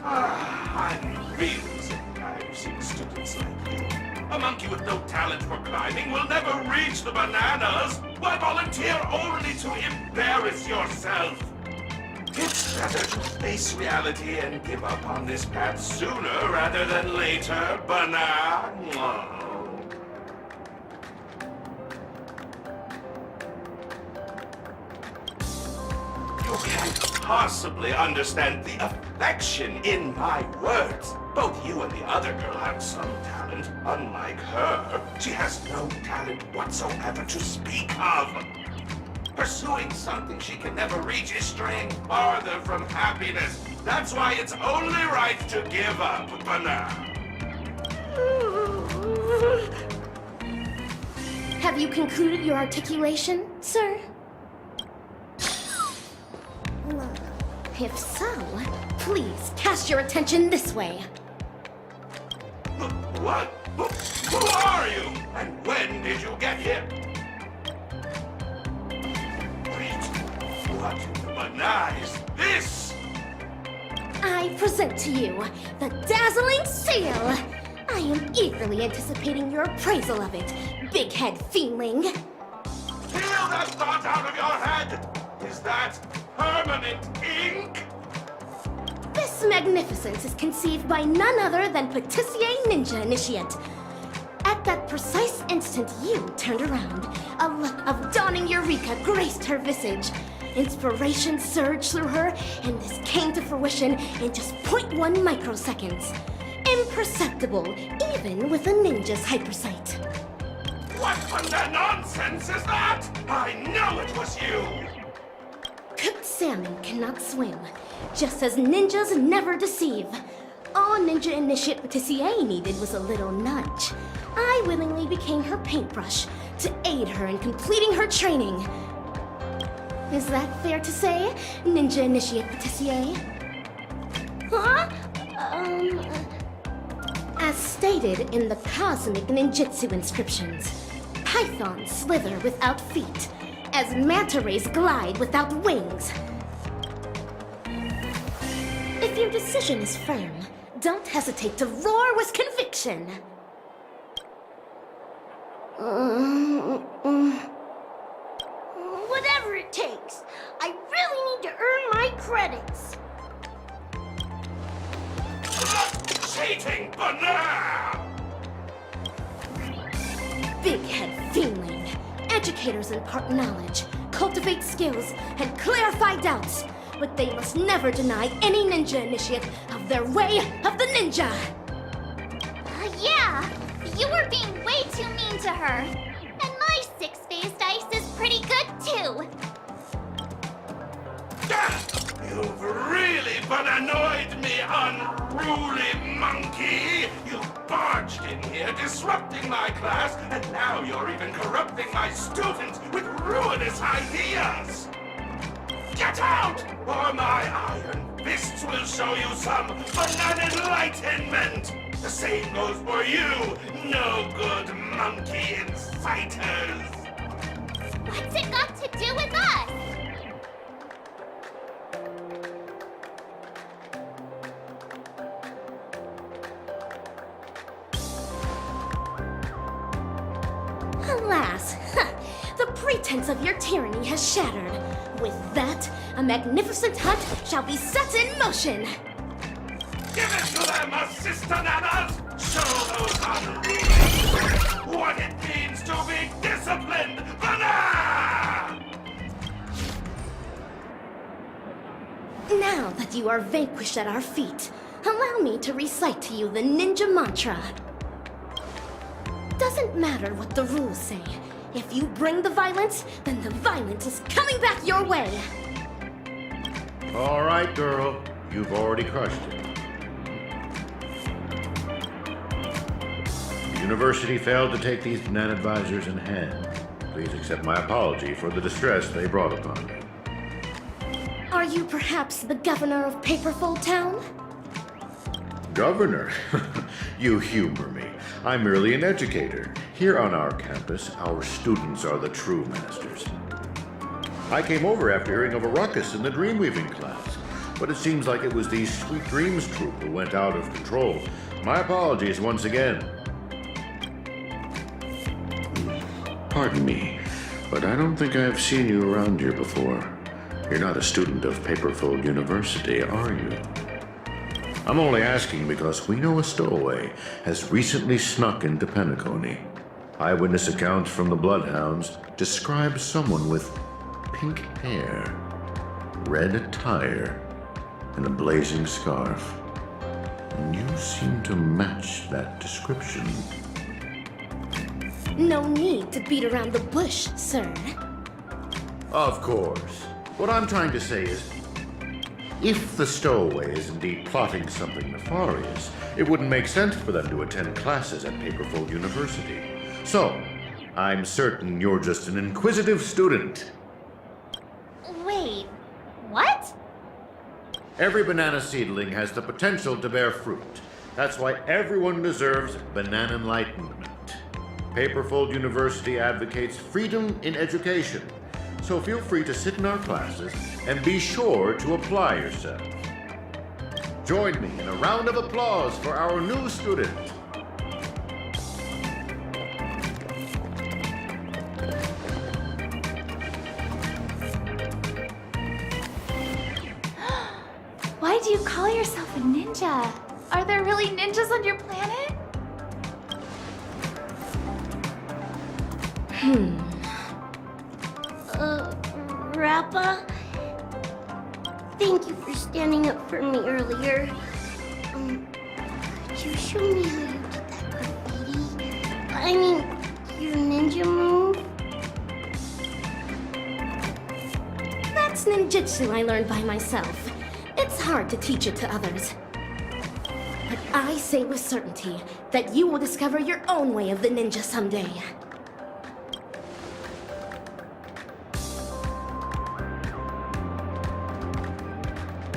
Speaker 11: I'm really sick and tired of seeing students like you. A monkey with no talent for climbing will never reach the bananas. Why volunteer only to embarrass yourself? It's better to face reality and give up on this path sooner rather than later, banana. You can't possibly understand the affection in my words. Both you and the other girl have some talent. Unlike her, she has no talent whatsoever to speak of. Pursuing something she can never reach is straying farther from happiness. That's why it's only right to give up, banana.
Speaker 10: Have you concluded your articulation, sir? If so, please cast your attention this way.
Speaker 11: What? Who are you? And when did you get here? Wait, what in the banana is this?
Speaker 10: I present to you the dazzling seal. I am eagerly anticipating your appraisal of it, big head fiendling.
Speaker 11: Peel that thought out of your head! Is that permanent ink?
Speaker 10: This magnificence is conceived by none other than Patissier Ninja Initiate. At that precise instant you turned around, a look of dawning eureka graced her visage. Inspiration surged through her, and this came to fruition in just 0.1 microseconds. Imperceptible, even with a ninja's hypersight.
Speaker 11: What the nonsense is that? I know it was you!
Speaker 10: Cooked salmon cannot swim, just as ninjas never deceive. All Ninja Initiate Patissier needed was a little nudge. I willingly became her paintbrush to aid her in completing her training. Is that fair to say, Ninja Initiate Patissier?
Speaker 15: Huh?
Speaker 10: As stated in the Cosmic Ninjutsu Inscriptions, pythons slither without feet, as manta rays glide without wings. If your decision is firm, don't hesitate to roar with conviction.
Speaker 15: Whatever it takes. I really need to earn my credits.
Speaker 11: Cheating banana!
Speaker 10: Big head fiendling. Educators impart knowledge, cultivate skills, and clarify doubts, but they must never deny any ninja initiate of their way of the ninja.
Speaker 1: Yeah, you were being way too mean to her. And my six-faced ice is pretty good too.
Speaker 11: You've really bananoid me, unruly monkey! You barged in here disrupting my class, and now you're even corrupting my students with ruinous ideas! Get out, or my iron fists will show you some banana enlightenment! The same goes for you, no-good monkey inciters!
Speaker 1: What's it got to do with us?
Speaker 10: Alas, the pretense of your tyranny has shattered. With that, a magnificent hunt shall be set in motion.
Speaker 11: Give it to them, assistananas! Show those unruly what it means to be disciplined! Banana!
Speaker 10: Now that you are vanquished at our feet, allow me to recite to you the ninja mantra. Doesn't matter what the rules say. If you bring the violence, then the violence is coming back your way.
Speaker 13: All right, girl. You've already crushed it. The university failed to take these banana advisors in hand. Please accept my apology for the distress they brought upon me.
Speaker 10: Are you perhaps the governor of Paperfold Town?
Speaker 13: Governor? You humor me. I'm merely an educator. Here on our campus, our students are the true masters. I came over after hearing of a ruckus in the dreamweaving class, but it seems like it was the Sweet Dreams troop who went out of control. My apologies once again. Pardon me, but I don't think I've seen you around here before. You're not a student of Paperfold University, are you? I'm only asking because we know a stowaway has recently snuck into Penacony. Eyewitness accounts from the Bloodhounds describe someone with pink hair, red attire, and a blazing scarf. And you seem to match that description.
Speaker 10: No need to beat around the bush, sir.
Speaker 13: Of course. What I'm trying to say is, if the stowaway is indeed plotting something nefarious, it wouldn't make sense for them to attend classes at Paperfold University. So, I'm certain you're just an inquisitive student.
Speaker 1: Wait, what?
Speaker 13: Every banana seedling has the potential to bear fruit. That's why everyone deserves banana enlightenment. Paperfold University advocates freedom in education. So feel free to sit in our classes and be sure to apply yourself. Join me in a round of applause for our new student.
Speaker 19: Why do you call yourself a ninja? Are there really ninjas on your planet?
Speaker 15: Rappa? Thank you for standing up for me earlier. Could you show me how you did that graffiti? I mean, your ninja move?
Speaker 10: That's ninjutsu I learned by myself. It's hard to teach it to others. But I say with certainty that you will discover your own way of the ninja someday.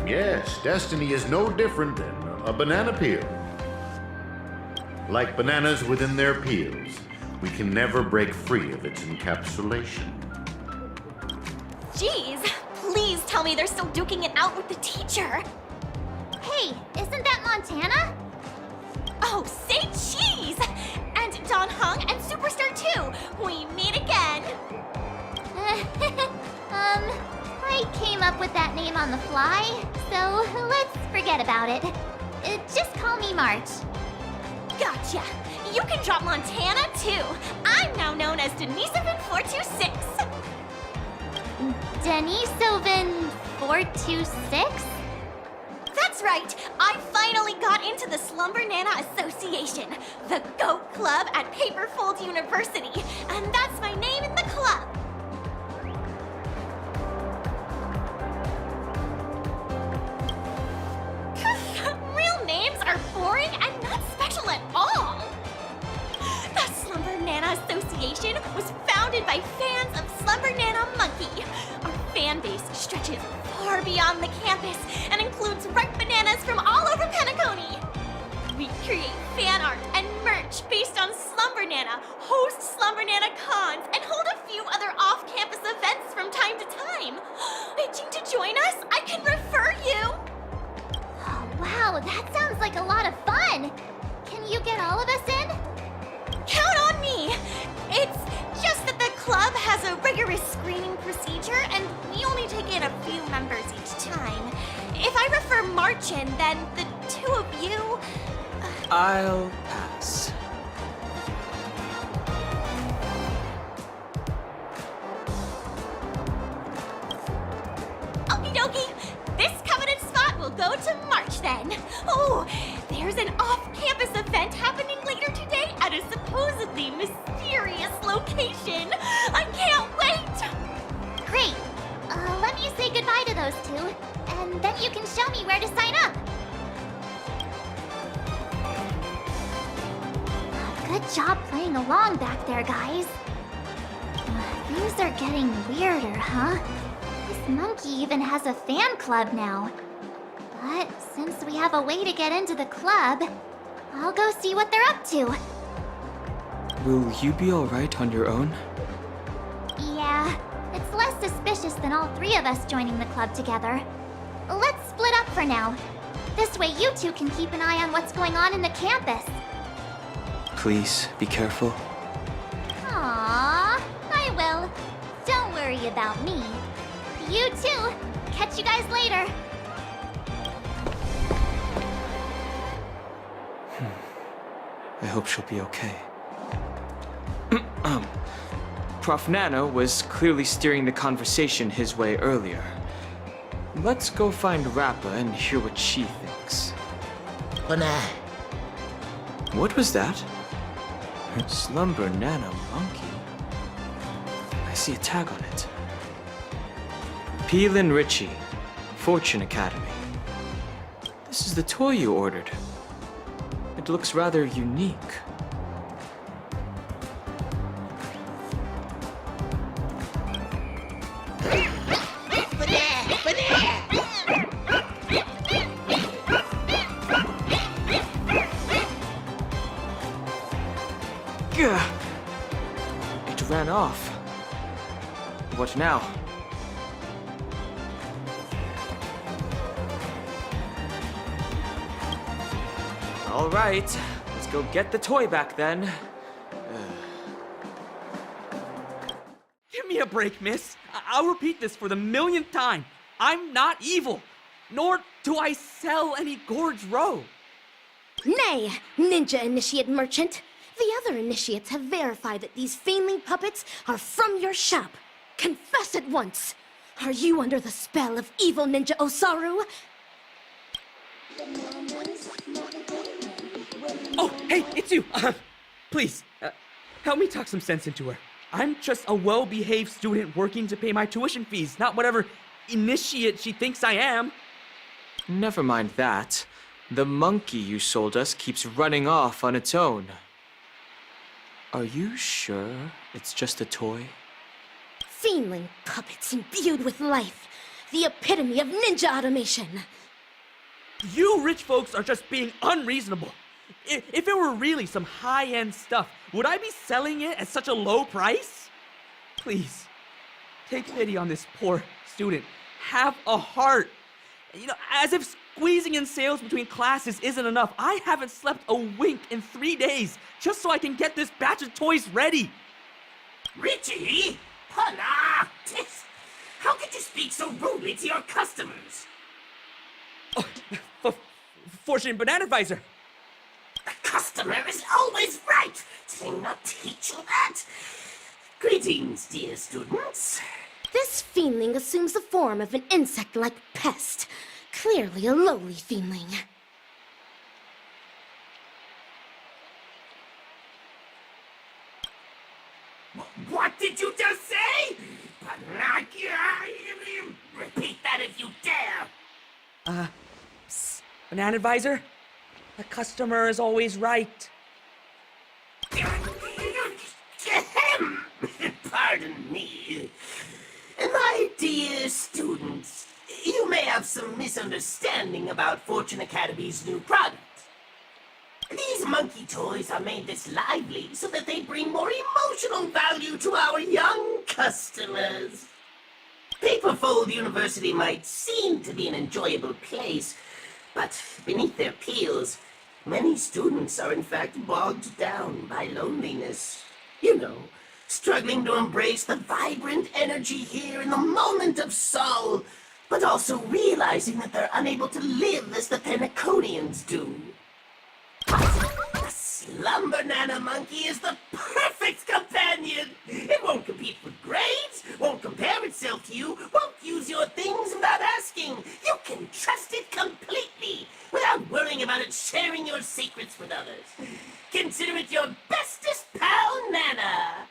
Speaker 13: Yes, destiny is no different than a banana peel. Like bananas within their peels, we can never break free of its encapsulation.
Speaker 1: Jeez, please tell me they're still duking it out with the teacher. Hey, isn't that Montana? Oh, say cheese! And Don Hung and Superstar 2, we meet again. I came up with that name on the fly, so let's forget about it. Just call me March. Gotcha. You can drop Montana too. I'm now known as Denisovan 426. Denisovan 426? That's right. I finally got into the Slumber Nana Association, the GOAT Club at Paperfold University, and that's my name in the club. Real names are boring and not special at all.
Speaker 3: on the campus and includes ripe bananas from all over Penacony. We create fan art and merch based on Slumbanana, host Slumbanana cons, and hold a few other off-campus events from time to time. Itching to join us? I can refer you.
Speaker 1: Oh, wow, that sounds like a lot of fun. Can you get all of us in?
Speaker 3: Count on me! It's just that the club has a rigorous screening procedure, and we only take in a few members each time. If I refer March in, then the two of you...
Speaker 2: I'll pass.
Speaker 3: Okie dokie, this coveted spot will go to March then. Oh, there's an off-campus event happening later today at a supposedly mysterious location. I can't wait!
Speaker 1: Great. Let me say goodbye to those two, and then you can show me where to sign up. Good job playing along back there, guys. Things are getting weirder, huh? This monkey even has a fan club now. But since we have a way to get into the club, I'll go see what they're up to.
Speaker 2: Will you be alright on your own?
Speaker 1: Yeah, it's less suspicious than all three of us joining the club together. Let's split up for now. This way you two can keep an eye on what's going on in the campus.
Speaker 2: Please, be careful.
Speaker 1: Aww, I will. Don't worry about me. You too. Catch you guys later.
Speaker 2: I hope she'll be okay. Prof. Nano was clearly steering the conversation his way earlier. Let's go find Rappa and hear what she thinks. What was that? Slumber Nano Monkey. I see a tag on it. Peelin Ritchie, Fortune Academy. This is the toy you ordered. It looks rather unique. Gah! It ran off. What now? All right, let's go get the toy back then.
Speaker 16: Give me a break, miss. I'll repeat this for the millionth time. I'm not evil, nor do I sell any Gorge Row.
Speaker 10: Nay, Ninja Initiate Merchant. The other initiates have verified that these Fiendling puppets are from your shop. Confess at once. Are you under the spell of evil Ninja Osaru?
Speaker 16: Oh, hey, it's you. Please, help me talk some sense into her. I'm just a well-behaved student working to pay my tuition fees, not whatever initiate she thinks I am.
Speaker 2: Never mind that. The monkey you sold us keeps running off on its own. Are you sure it's just a toy?
Speaker 10: Fiendling puppets imbued with life. The epitome of ninja automation.
Speaker 16: You rich folks are just being unreasonable. If it were really some high-end stuff, would I be selling it at such a low price? Please, take pity on this poor student. Have a heart. You know, as if squeezing in sales between classes isn't enough, I haven't slept a wink in 3 days just so I can get this batch of toys ready.
Speaker 5: Richie? Hola! How could you speak so rudely to your customers?
Speaker 16: Fortune Banana Advisor.
Speaker 5: The customer is always right. Did I not teach you that? Greetings, dear students.
Speaker 10: This Fiendling assumes the form of an insect-like pest. Clearly a lowly Fiendling.
Speaker 5: What did you just say? Repeat that if you dare.
Speaker 16: Banana Advisor? The customer is always right.
Speaker 5: Pardon me. My dear students, you may have some misunderstanding about Fortune Academy's new product. These monkey toys are made this lively so that they bring more emotional value to our young customers. Paperfold University might seem to be an enjoyable place, but beneath their peels, many students are in fact bogged down by loneliness. You know, struggling to embrace the vibrant energy here in the moment of soul, but also realizing that they're unable to live as the Penaconians do. The Slumber Nana Monkey is the perfect companion! It won't compete with grades, won't compare itself to you, won't use your things without asking. You can trust it completely, without worrying about it sharing your secrets with others. Consider it your bestest pal, Nana!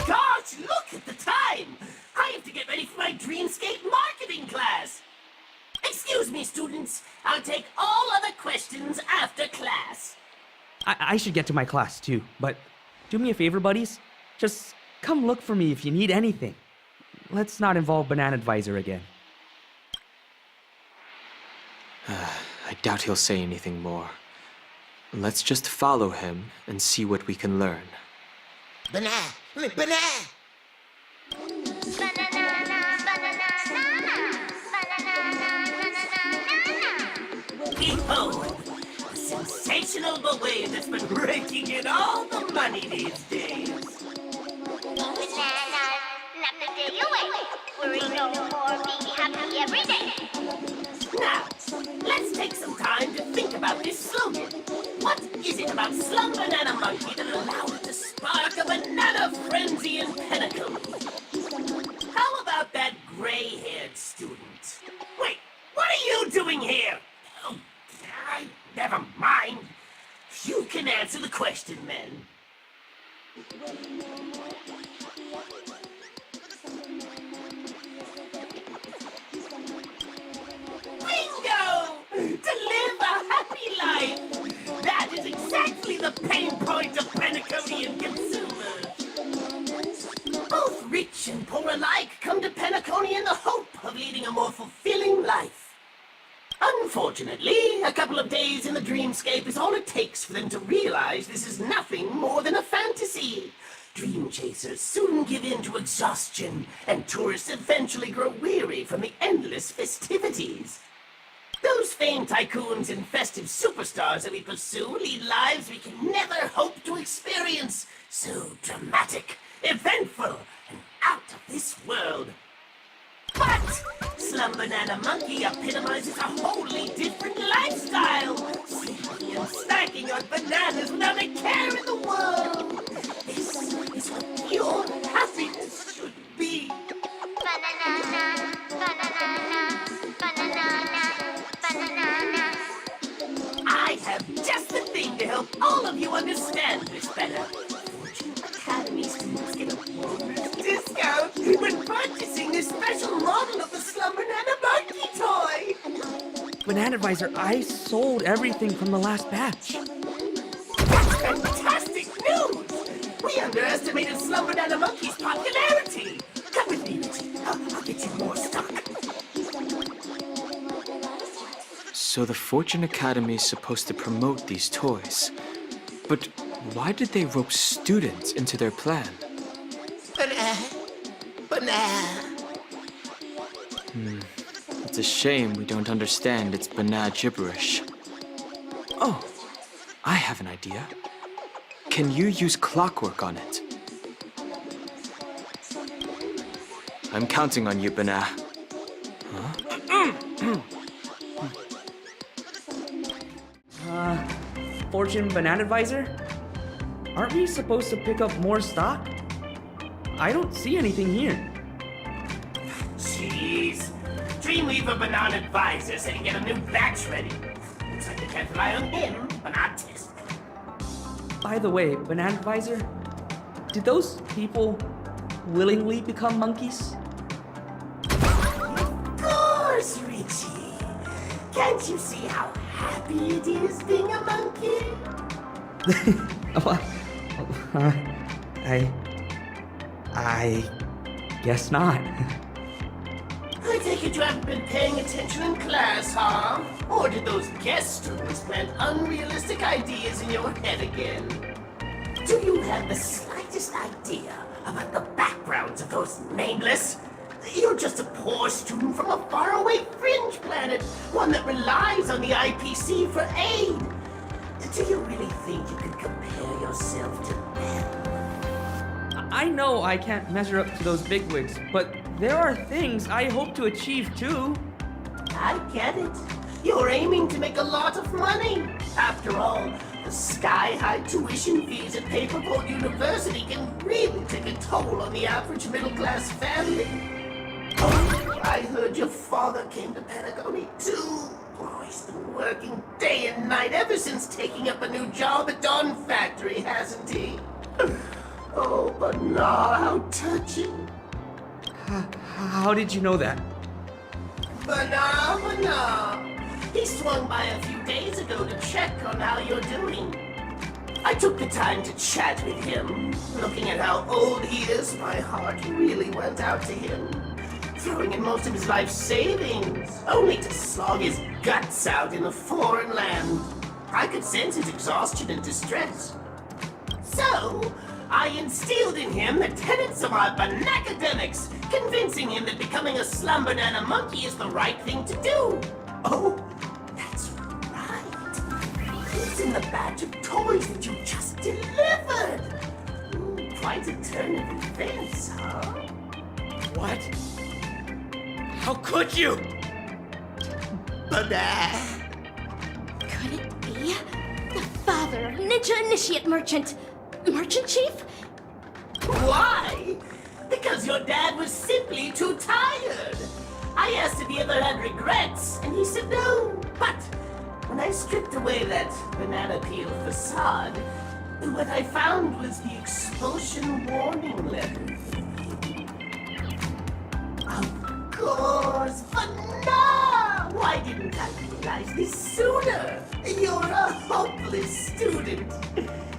Speaker 5: Gosh, look at the time! I have to get ready for my Dreamscape marketing class! Excuse me, students. I'll take all other questions after class.
Speaker 16: I should get to my class too, but do me a favor, buddies. Just come look for me if you need anything. Let's not involve Banana Advisor again.
Speaker 2: I doubt he'll say anything more. Let's just follow him and see what we can learn.
Speaker 5: Banana! Banana! Behold, a sensational ballet that's been raking in all the money these days.
Speaker 1: Bananas, not the day away. Worry no more, be happy every day.
Speaker 5: Now, let's take some time to think about this slogan. What is it about Slumber Nana Monkey that allowed it to spark a banana frenzy in Pinnacle? How about that gray-haired student? Wait, what are you doing here? Oh, never mind. You can answer the question then. Bingo! To live a happy life! That is exactly the pain point of Penaconian consumers. Both rich and poor alike come to Penacony in the hope of leading a more fulfilling life. Unfortunately, a couple of days in the dreamscape is all it takes for them to realize this is nothing more than a fantasy. Dream chasers soon give in to exhaustion, and tourists eventually grow weary from the endless festivities. Those famed tycoons and festive superstars that we pursue lead lives we can never hope to experience. So dramatic, eventful, and out of this world. But Slumber Nana Monkey epitomizes a wholly different lifestyle, sleeping and snacking on bananas without a care in the world. This is what pure happiness should be.
Speaker 1: Banana, banana, banana, banana.
Speaker 5: I have just the thing to help all of you understand this better. Fortune Academy students get a bonus discount when purchasing this special model of the Slumber Nana Monkey toy.
Speaker 16: Banana Advisor, I sold everything from the last batch.
Speaker 5: That's fantastic news! We underestimated Slumber Nana Monkey's popularity. Come with me, Richie. I'll get you more stock.
Speaker 2: So the Fortune Academy is supposed to promote these toys. But why did they rope students into their plan?
Speaker 5: Banana.
Speaker 2: It's a shame we don't understand its banana gibberish. Oh, I have an idea. Can you use clockwork on it? I'm counting on you, Banana.
Speaker 16: Fortune Banana Advisor? Aren't we supposed to pick up more stock? I don't see anything here.
Speaker 5: Jeez. Dreamweaver Banana Advisor said he'd get a new batch ready. Looks like they can't rely on him, but not test.
Speaker 16: By the way, Banana Advisor, did those people willingly become monkeys?
Speaker 5: Of course, Richie. Can't you see how happy it is being a monkey?
Speaker 16: I guess not.
Speaker 5: I take it you haven't been paying attention in class, huh? Or did those guest students plant unrealistic ideas in your head again? Do you have the slightest idea about the backgrounds of those nameless? You're just a poor student from a faraway fringe planet, one that relies on the IPC for aid. Do you really think you can compare yourself to them?
Speaker 16: I know I can't measure up to those bigwigs, but there are things I hope to achieve too.
Speaker 5: I get it. You're aiming to make a lot of money. After all, the sky-high tuition fees at Paperboard University can really take a toll on the average middle-class family. Oh, I heard your father came to Patagonia too. Oh, he's been working day and night ever since taking up a new job at Dawn Factory, hasn't he? Oh, but now how touching.
Speaker 16: How did you know that?
Speaker 5: Banana! He swung by a few days ago to check on how you're doing. I took the time to chat with him. Looking at how old he is, my heart really went out to him. Throwing in most of his life savings, only to slog his guts out in a foreign land. I could sense his exhaustion and distress. So, I instilled in him the tenets of our banacademics, convincing him that becoming a slum banana monkey is the right thing to do. Oh, that's right. He's in the batch of toys that you just delivered. Quite a turn of events, huh?
Speaker 16: What? How could you?
Speaker 5: Banana.
Speaker 10: Could it be the father of Ninja Initiate Merchant Chief?
Speaker 5: Why? Because your dad was simply too tired. I asked if he ever had regrets, and he said no. But when I stripped away that banana peel facade, what I found was the expulsion warning letter. Of course, but no! Why didn't I realize this sooner? You're a hopeless student.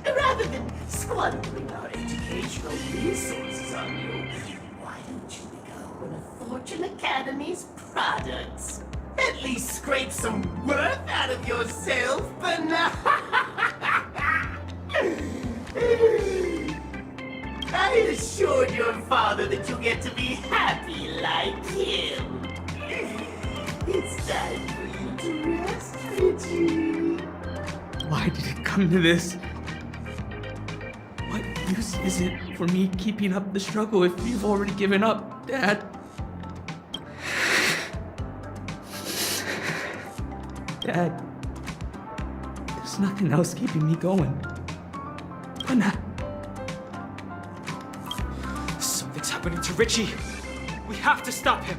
Speaker 5: Rather than squandering our educational resources on you, why don't you become one of Fortune Academy's products? At least scrape some worth out of yourself, but no. I assured your father that you'll get to be happy like him. It's time for you to rest, Richie.
Speaker 16: Why did it come to this? What use is it for me keeping up the struggle if you've already given up, Dad? Dad, there's nothing else keeping me going. But
Speaker 2: Something's happening to Richie. We have to stop him.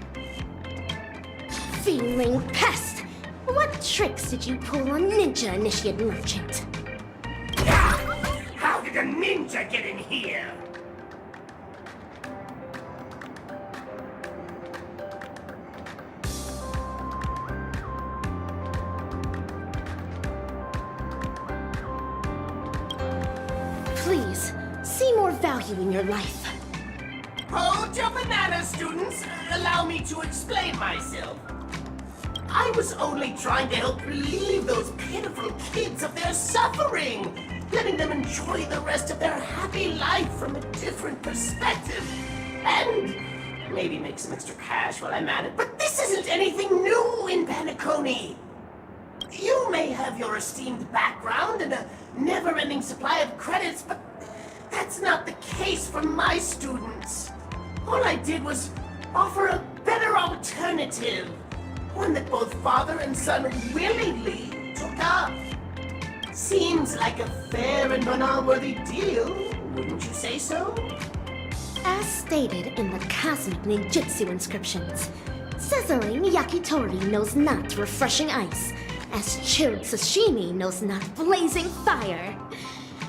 Speaker 10: Feeling pest! What tricks did you pull on Ninja Initiate Merchant?
Speaker 5: How did a ninja get in here?
Speaker 10: Please, see more value in your life.
Speaker 5: Hold your banana, students. Allow me to explain myself. I was only trying to help relieve those pitiful kids of their suffering, letting them enjoy the rest of their happy life from a different perspective, and maybe make some extra cash while I'm at it. But this isn't anything new in Patagonia. You may have your esteemed background and a never-ending supply of credits, but that's not the case for my students. All I did was offer a better alternative, one that both father and son willingly took up. Seems like a fair and banal-worthy deal, wouldn't you say so?
Speaker 10: As stated in the Cosmic Ninjutsu Inscriptions, sizzling yakitori knows not refreshing ice, as chilled sashimi knows not blazing fire.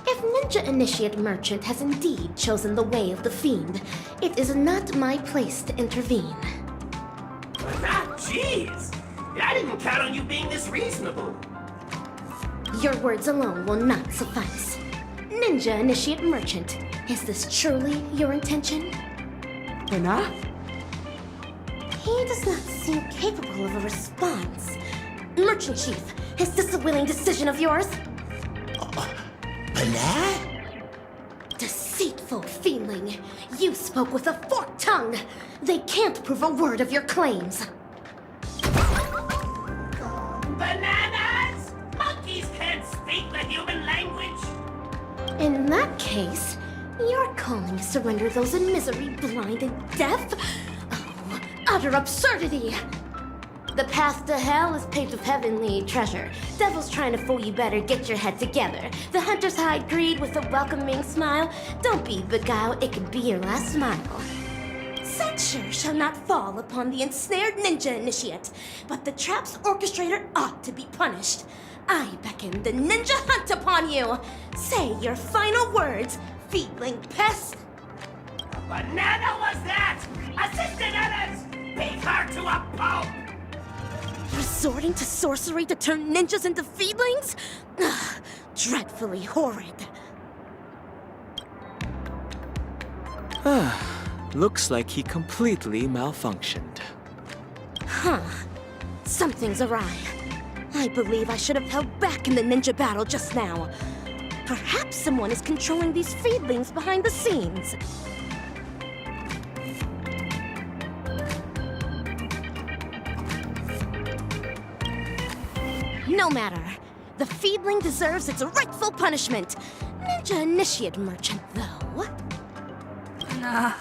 Speaker 10: If Ninja Initiate Merchant has indeed chosen the way of the fiend, it is not my place to intervene.
Speaker 5: Jeez! I didn't count on you being this reasonable.
Speaker 10: Your words alone will not suffice. Ninja Initiate Merchant, is this truly your intention?
Speaker 6: Lena?
Speaker 10: He does not seem capable of a response. Merchant Chief, is this a willing decision of yours?
Speaker 5: Banana?
Speaker 10: Deceitful feeling. You spoke with a forked tongue. They can't prove a word of your claims.
Speaker 5: Bananas? Monkeys can't speak the human language.
Speaker 10: In that case, you're calling a surrender those in misery blind and deaf? Oh, utter absurdity! The path to hell is paved with heavenly treasure. Devils trying to fool you better get your head together. The hunters hide greed with a welcoming smile. Don't be beguiled, it could be your last smile. Censure shall not fall upon the ensnared ninja initiate, but the trap's orchestrator ought to be punished. I beckon the ninja hunt upon you. Say your final words, feedling pest.
Speaker 5: Banana was that? Assistant Edits! Beat her to a pulp!
Speaker 10: Resorting to sorcery to turn ninjas into feedlings? Ugh, dreadfully horrid.
Speaker 2: Looks like he completely malfunctioned.
Speaker 10: Huh. Something's awry. I believe I should have held back in the ninja battle just now. Perhaps someone is controlling these feedlings behind the scenes. No matter. The feedling deserves its rightful punishment. Ninja Initiate Merchant, though.
Speaker 6: Nah.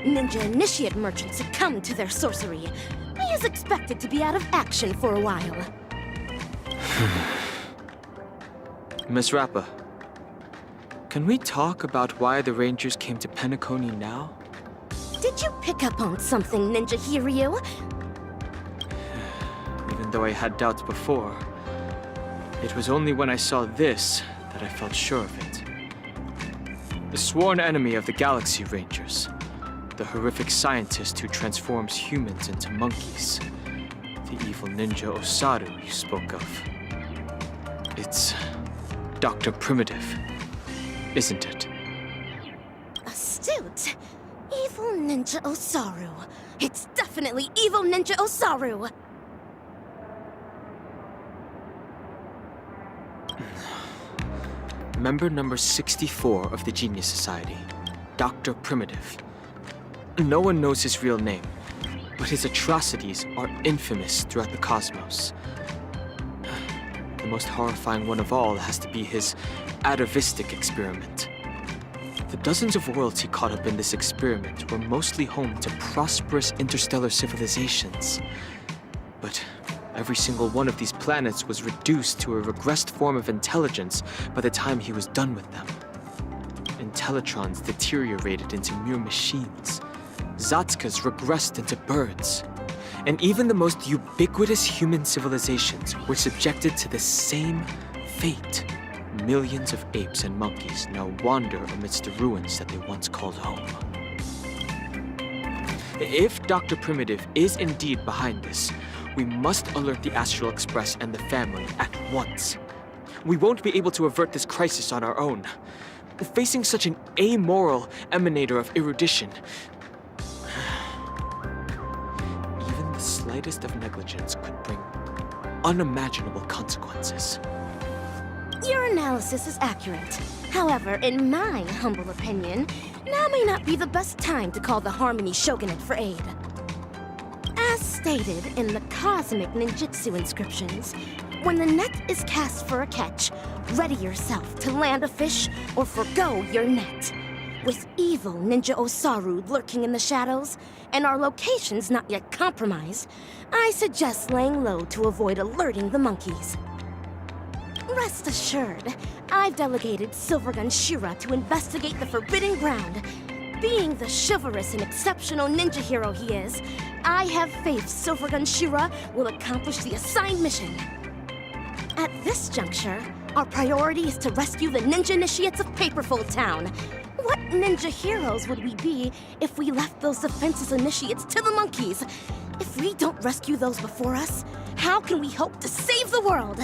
Speaker 10: Ninja Initiate Merchant succumbed to their sorcery. He is expected to be out of action for a while.
Speaker 2: Miss Rappa, can we talk about why the Rangers came to Penacony now?
Speaker 10: Did you pick up on something, Ninja Hiryu?
Speaker 2: Even though I had doubts before, it was only when I saw this that I felt sure of it. The sworn enemy of the Galaxy Rangers. The horrific scientist who transforms humans into monkeys. The evil ninja Osaru you spoke of. It's Dr. Primitive, isn't it?
Speaker 10: Astute. Evil Ninja Osaru. It's definitely Evil Ninja Osaru.
Speaker 2: Member number 64 of the Genius Society, Dr. Primitive. No one knows his real name, but his atrocities are infamous throughout the cosmos. The most horrifying one of all has to be his atavistic experiment. The dozens of worlds he caught up in this experiment were mostly home to prosperous interstellar civilizations. But every single one of these planets was reduced to a regressed form of intelligence by the time he was done with them. Intellitrons deteriorated into mere machines. Zatskas regressed into birds. And even the most ubiquitous human civilizations were subjected to the same fate. Millions of apes and monkeys now wander amidst the ruins that they once called home. If Dr. Primitive is indeed behind this, we must alert the Astral Express and the family at once. We won't be able to avert this crisis on our own. Facing such an amoral emanator of erudition, even the slightest of negligence could bring unimaginable consequences.
Speaker 10: Your analysis is accurate. However, in my humble opinion, now may not be the best time to call the Harmony Shogunate for aid. As stated in the Cosmic Ninjutsu Inscriptions, when the net is cast for a catch, ready yourself to land a fish or forgo your net. With evil Ninja Osaru lurking in the shadows, and our locations not yet compromised, I suggest laying low to avoid alerting the monkeys. Rest assured, I've delegated Silvergun Shira to investigate the Forbidden Ground. Being the chivalrous and exceptional ninja hero he is, I have faith Silvergun Shira will accomplish the assigned mission. At this juncture, our priority is to rescue the ninja initiates of Paperfold Town. What ninja heroes would we be if we left those defenseless initiates to the monkeys? If we don't rescue those before us, how can we hope to save the world?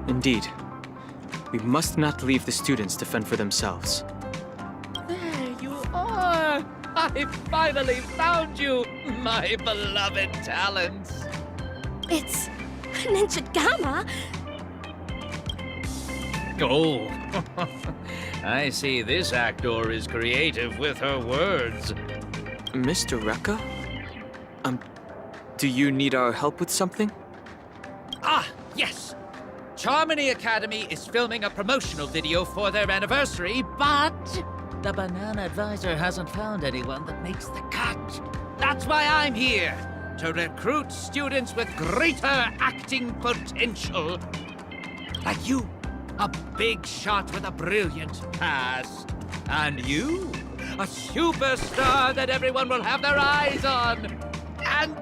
Speaker 2: Indeed. We must not leave the students to fend for themselves.
Speaker 14: There you are! I finally found you, my beloved talents!
Speaker 10: It's Ninja Gamma.
Speaker 14: Oh, I see this actor is creative with her words.
Speaker 2: Mr. Rekka? Do you need our help with something?
Speaker 14: Ah, yes! Charmony Academy is filming a promotional video for their anniversary, but the Banana Advisor hasn't found anyone that makes the cut. That's why I'm here, to recruit students with greater acting potential. Like you, a big shot with a brilliant past. And you, a superstar that everyone will have their eyes on. And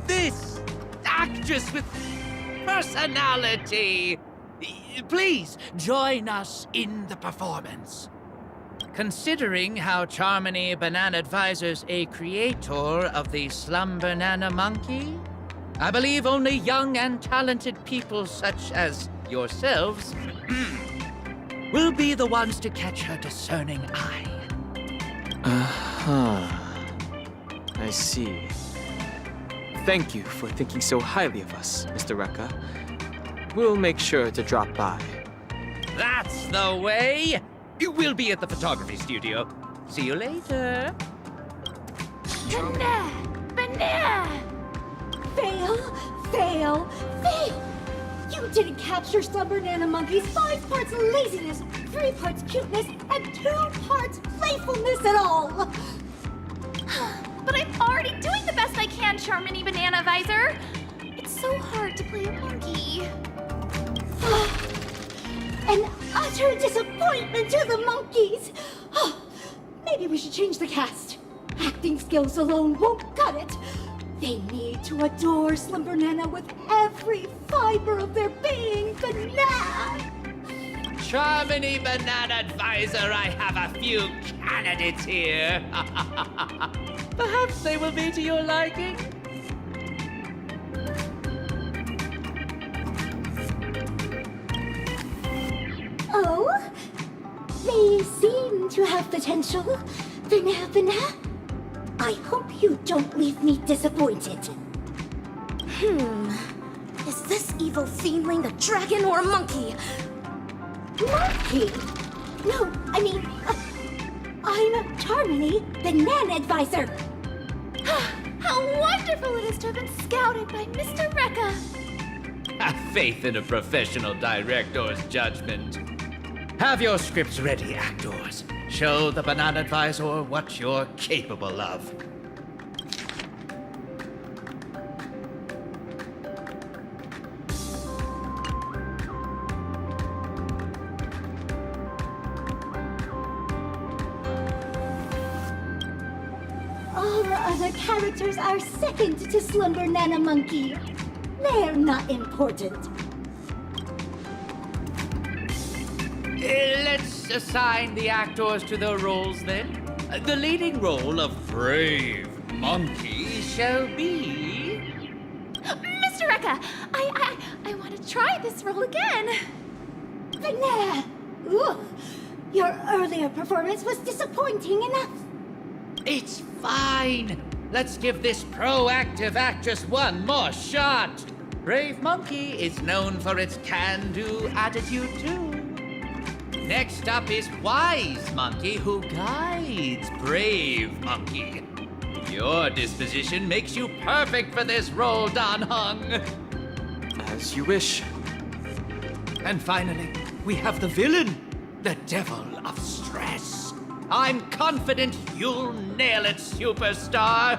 Speaker 14: this actress with personality. Please join us in the performance. Considering how Charmony Banana Advisor's a creator of the Slum Banana Monkey, I believe only young and talented people such as yourselves will be the ones to catch her discerning eye.
Speaker 2: I see. Thank you for thinking so highly of us, Mr. Rekka. We'll make sure to drop by.
Speaker 14: That's the way! We'll be at the photography studio. See you later.
Speaker 22: Banana! Fail, fail, fail! You didn't capture Slum Banana Monkey's 5 parts laziness, 3 parts cuteness, and 2 parts playfulness at all!
Speaker 19: But I'm already doing the best I can, Charmony Banana Advisor. It's so hard to play a monkey.
Speaker 22: An utter disappointment to the monkeys! Maybe we should change the cast. Acting skills alone won't cut it. They need to adore Slum Banana with every fiber of their being. Banana!
Speaker 14: Charmony Banana Advisor, I have a few candidates here. Perhaps they will be to your liking.
Speaker 22: Oh? They seem to have potential. Banana. I hope you don't leave me disappointed.
Speaker 10: Is this evil fiendling a dragon or a monkey?
Speaker 22: Monkey? No, I mean, I'm Charmony, Banana Advisor.
Speaker 19: How wonderful it is to have been scouted by Mr. Rekka.
Speaker 14: Have faith in a professional director's judgment. Have your scripts ready, actors. Show the Banana Advisor what you're capable of.
Speaker 22: All the other characters are second to Slum Banana Monkey. They're not important.
Speaker 14: Let's assign the actors to their roles then. The leading role of Brave Monkey shall be...
Speaker 19: Mr. Rekka, I want to try this role again.
Speaker 22: Banana! Ugh. Your earlier performance was disappointing enough.
Speaker 14: It's fine. Let's give this proactive actress one more shot. Brave Monkey is known for its can-do attitude too. Next up is Wise Monkey, who guides Brave Monkey. Your disposition makes you perfect for this role, Dan Hung.
Speaker 2: As you wish.
Speaker 14: And finally, we have the villain, the Devil of Stress. I'm confident you'll nail it, superstar.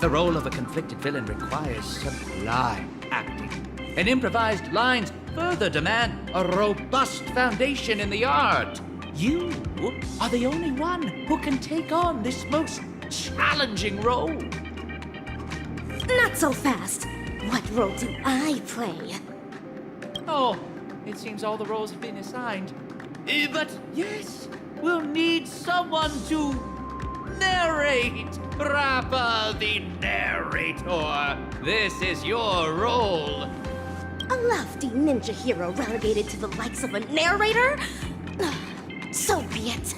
Speaker 14: The role of a conflicted villain requires sublime acting, and improvised lines further demand a robust foundation in the art. You are the only one who can take on this most challenging role.
Speaker 10: Not so fast. What role do I play?
Speaker 14: Oh, it seems all the roles have been assigned. But yes, we'll need someone to narrate. Rappa the narrator. This is your role.
Speaker 10: A lofty ninja hero relegated to the likes of a narrator? So be it.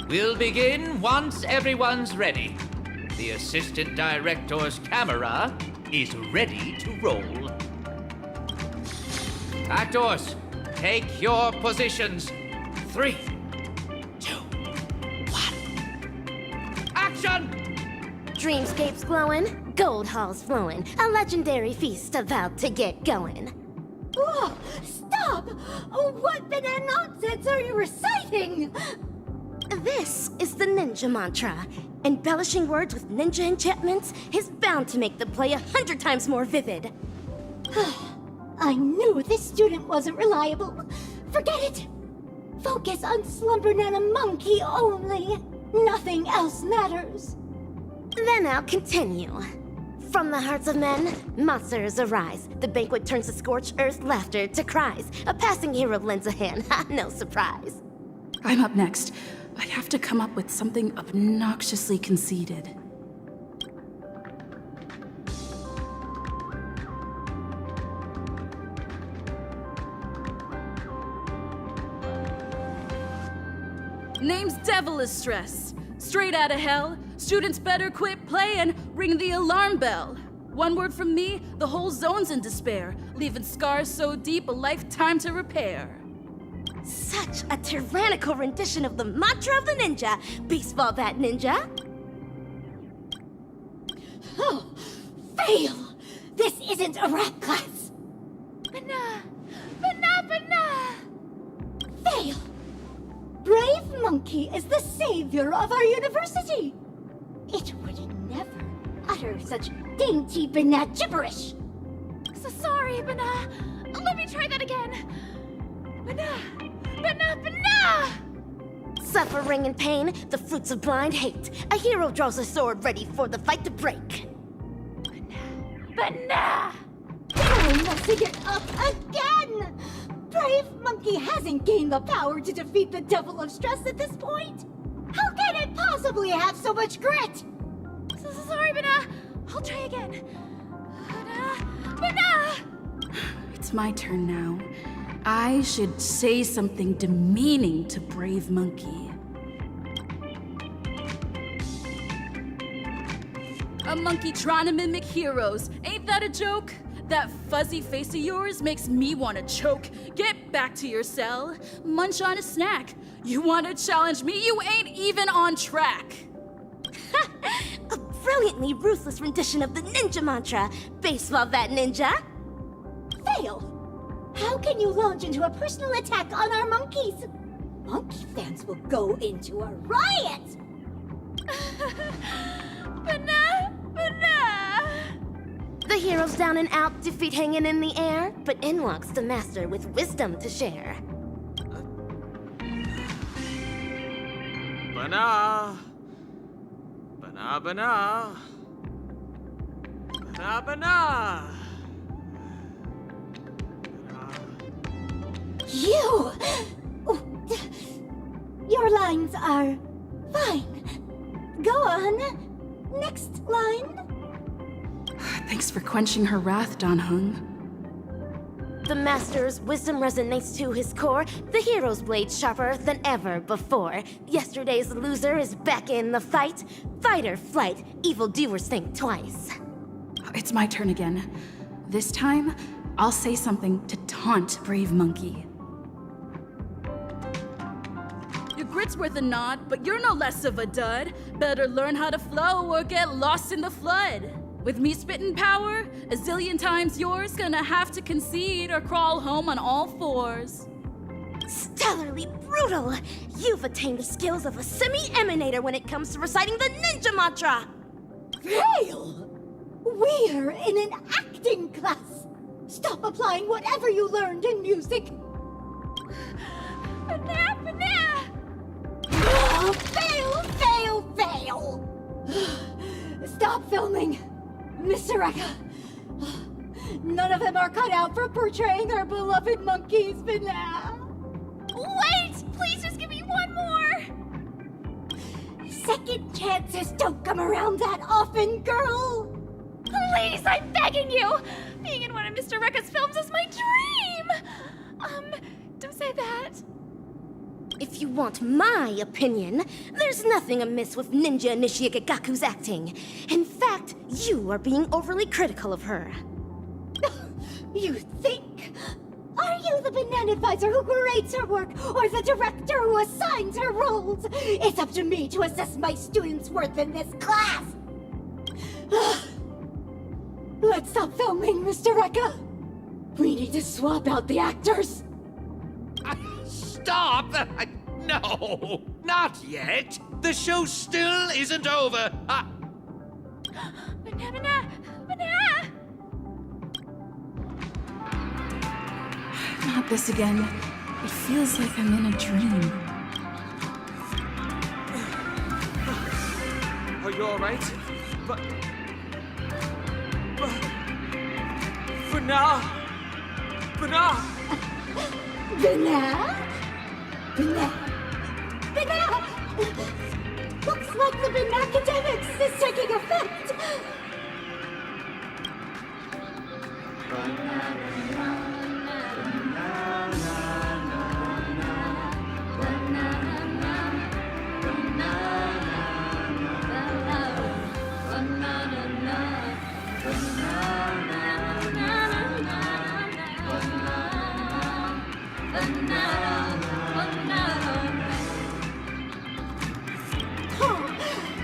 Speaker 14: We'll begin once everyone's ready. The assistant director's camera is ready to roll. Actors, take your positions. 3, 2, 1. Action!
Speaker 10: Dreamscapes glowing, gold halls flowing, a legendary feast about to get going.
Speaker 22: Whoa! Stop! What banana nonsense are you reciting?
Speaker 10: This is the ninja mantra. Embellishing words with ninja enchantments is bound to make the play 100 times more vivid.
Speaker 22: I knew this student wasn't reliable. Forget it! Focus on Slumber Monkey only. Nothing else matters.
Speaker 10: Then I'll continue. From the hearts of men, monsters arise. The banquet turns to scorched earth, laughter to cries. A passing hero lends a hand, no surprise.
Speaker 9: I'm up next. I have to come up with something obnoxiously conceited.
Speaker 6: Name's Devilish Stress. Straight out of hell, students better quit playing, ring the alarm bell. One word from me, the whole zone's in despair, leaving scars so deep a lifetime to repair.
Speaker 10: Such a tyrannical rendition of the mantra of the ninja. Baseball bat ninja.
Speaker 22: Oh, fail! This isn't a rap class. Fail! Brave Monkey is the savior of our university. It would never utter such dainty banana gibberish.
Speaker 19: So sorry, Bana. Let me try that again. Bana.
Speaker 10: Suffering and pain, the fruits of blind hate. A hero draws a sword ready for the fight to break.
Speaker 19: Bana.
Speaker 22: You're messing it up again! Brave Monkey hasn't gained the power to defeat the Devil of Stress at this point. How can it possibly have so much grit?
Speaker 19: So sorry, Bana. I'll try again. Bana.
Speaker 9: It's my turn now. I should say something demeaning to Brave Monkey.
Speaker 6: A monkey trying to mimic heroes. Ain't that a joke? That fuzzy face of yours makes me want to choke. Get back to your cell. Munch on a snack. You want to challenge me? You ain't even on track.
Speaker 10: A brilliantly ruthless rendition of the ninja mantra. Baseball bat ninja.
Speaker 22: Fail! How can you launch into a personal attack on our monkeys? Monkey fans will go into a riot!
Speaker 19: Bana.
Speaker 10: The hero's down and out, defeat hanging in the air, but in walks the master with wisdom to share.
Speaker 2: Bana. Bana, bana. Bana, bana.
Speaker 22: You! Your lines are fine. Go on. Next line.
Speaker 9: Thanks for quenching her wrath, Dan Hung.
Speaker 10: The master's wisdom resonates to his core. The hero's blade sharper than ever before. Yesterday's loser is back in the fight. Fight or flight, evildoers think twice.
Speaker 9: It's my turn again. This time, I'll say something to taunt Brave Monkey.
Speaker 6: Your grit's worth a nod, but you're no less of a dud. Better learn how to flow or get lost in the flood. With me spitting power, a zillion times yours, gonna have to concede or crawl home on all fours.
Speaker 10: Stellarly brutal! You've attained the skills of a semi-emanator when it comes to reciting the ninja mantra!
Speaker 22: fail! We're in an acting class! Stop applying whatever you learned in music! Fail, fail, fail! Stop filming! Mr. Rekka! None of them are cut out for portraying our beloved monkeys, Banana!
Speaker 19: Wait! Please just give me one more!
Speaker 22: Second chances don't come around that often, girl!
Speaker 19: Please, I'm begging you! Being in one of Mr. Rekka's films is my dream! Don't say that.
Speaker 10: If you want my opinion, there's nothing amiss with Ninja Initiate Gaku's acting. In fact, you are being overly critical of her.
Speaker 22: You think? Are you the banana advisor who grades her work, or the director who assigns her roles? It's up to me to assess my students' worth in this class! Let's stop filming, Mr. Rekka! We need to swap out the actors!
Speaker 14: Stop! No, not yet. The show still isn't over.
Speaker 19: Banana!
Speaker 9: Not this again. It feels like I'm in a dream.
Speaker 2: Are you alright? But for now.
Speaker 22: Banana! Looks like the Banacademics is taking effect!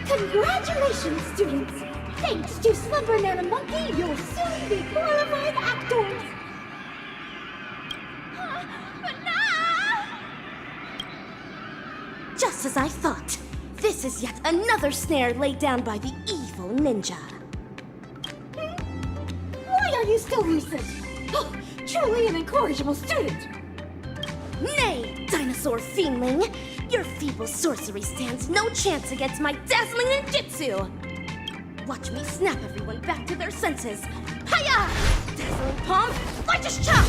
Speaker 22: Congratulations, students! Thanks to Slumber Banana Monkey, you'll soon be qualified actors!
Speaker 10: Just as I thought. This is yet another snare laid down by the evil ninja.
Speaker 22: Why are you still lucid? Oh, truly an incorrigible student!
Speaker 10: Nay, dinosaur fiendling! Your feeble sorcery stands no chance against my dazzling ninjutsu! Watch me snap everyone back to their senses! Hiya! Dazzling palm, lightest chop!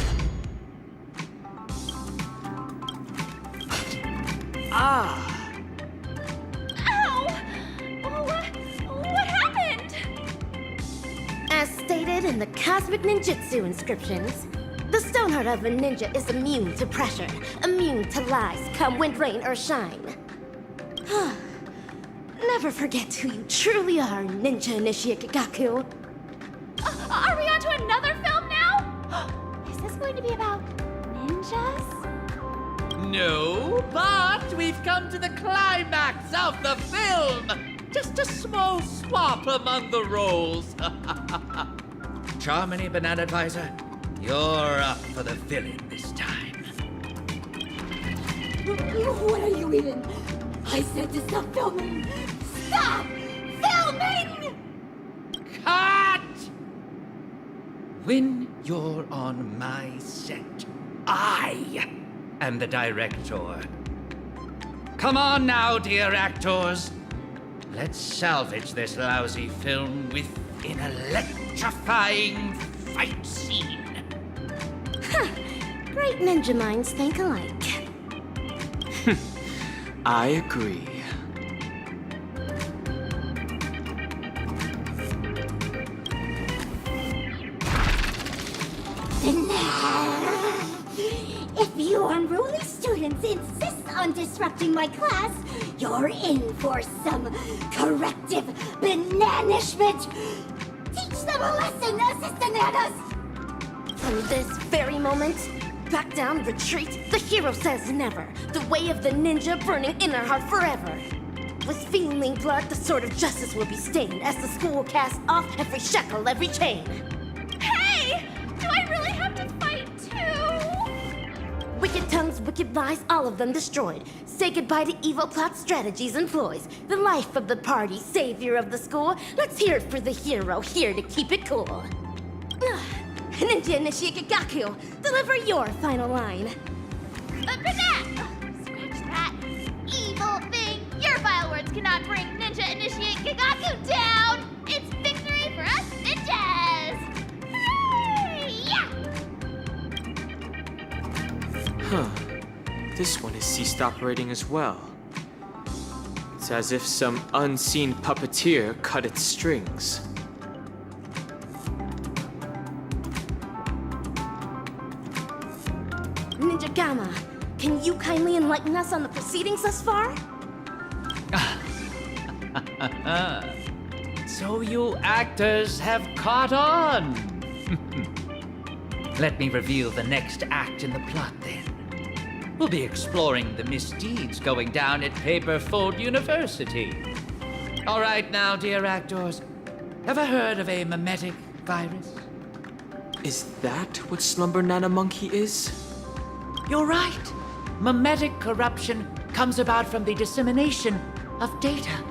Speaker 2: Ah!
Speaker 19: Ow! What happened?
Speaker 10: As stated in the Cosmic Ninjutsu Inscriptions, the stone heart of a ninja is immune to pressure, immune to lies, come wind, rain, or shine. Never forget who you truly are, Ninja Initiate Gaku.
Speaker 19: Are we on to another film now? Is this going to be about ninjas?
Speaker 14: No, but we've come to the climax of the film. Just a small swap among the roles. Charmony, Banana Advisor, you're up for the villain this time.
Speaker 22: What are you even? I said to stop filming! Stop filming!
Speaker 14: Cut! When you're on my set, I am the director. Come on now, dear actors. Let's salvage this lousy film with an electrifying fight scene.
Speaker 10: Great ninja minds think alike.
Speaker 2: I agree.
Speaker 22: If you unruly students insist on disrupting my class, you're in for some corrective bananishment! Teach them a lesson, assistananas!
Speaker 10: From this very moment, back down, retreat, the hero says never. The way of the ninja burning in our heart forever. With fiendling blood, the sword of justice will be stained as the school will cast off every shackle, every chain.
Speaker 19: Hey! Do I really have to fight too?
Speaker 10: We Wicked tongues, wicked lies, all of them destroyed. Say goodbye to evil plot strategies and ploys. The life of the party, savior of the school. Let's hear it for the hero, here to keep it cool. Ninja Initiate Gagaku, deliver your final line.
Speaker 1: Banana! Scratch that. Evil thing! Your vile words cannot bring Ninja Initiate Gagaku down! It's victory for us ninjas! Hey! Yeah!
Speaker 2: Huh. This one has ceased operating as well. It's as if some unseen puppeteer cut its strings.
Speaker 10: Ninja Gamma, can you kindly enlighten us on the proceedings thus far?
Speaker 14: So you actors have caught on! Let me reveal the next act in the plot then. We'll be exploring the misdeeds going down at Paperfold University. All right now, dear actors, ever heard of a mimetic virus?
Speaker 2: Is that what Slumber Nana Monkey is?
Speaker 14: You're right. Mimetic corruption comes about from the dissemination of data.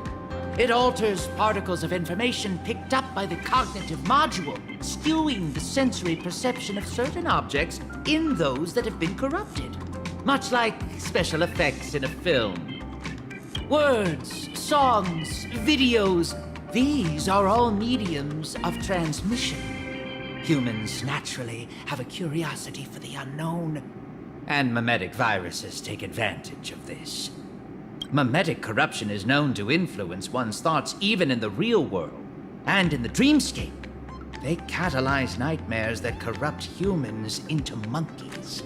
Speaker 14: It alters particles of information picked up by the cognitive module, skewing the sensory perception of certain objects in those that have been corrupted. Much like special effects in a film. Words, songs, videos, these are all mediums of transmission. Humans naturally have a curiosity for the unknown, and mimetic viruses take advantage of this. Mimetic corruption is known to influence one's thoughts even in the real world, and in the dreamscape. They catalyze nightmares that corrupt humans into monkeys.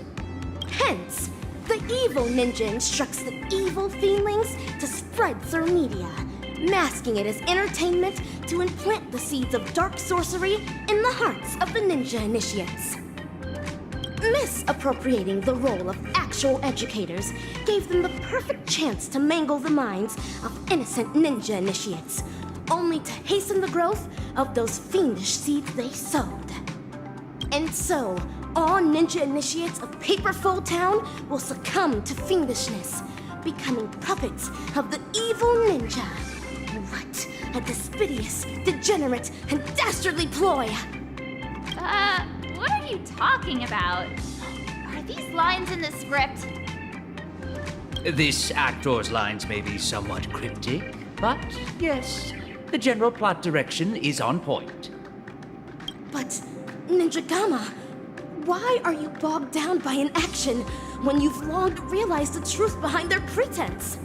Speaker 10: Hence, the evil ninja instructs the evil feelings to spread through media, masking it as entertainment to implant the seeds of dark sorcery in the hearts of the ninja initiates. Misappropriating the role of actual educators gave them the perfect chance to mangle the minds of innocent ninja initiates, only to hasten the growth of those fiendish seeds they sowed. And so, all ninja initiates of Paperfold Town will succumb to fiendishness, becoming puppets of the evil ninja. What a despicable, degenerate, and dastardly ploy!
Speaker 1: What are you talking about? Are these lines in the script?
Speaker 14: This actor's lines may be somewhat cryptic, but yes, the general plot direction is on point.
Speaker 10: But, Ninja Gamma, why are you bogged down by an action when you've long realized the truth behind their pretense?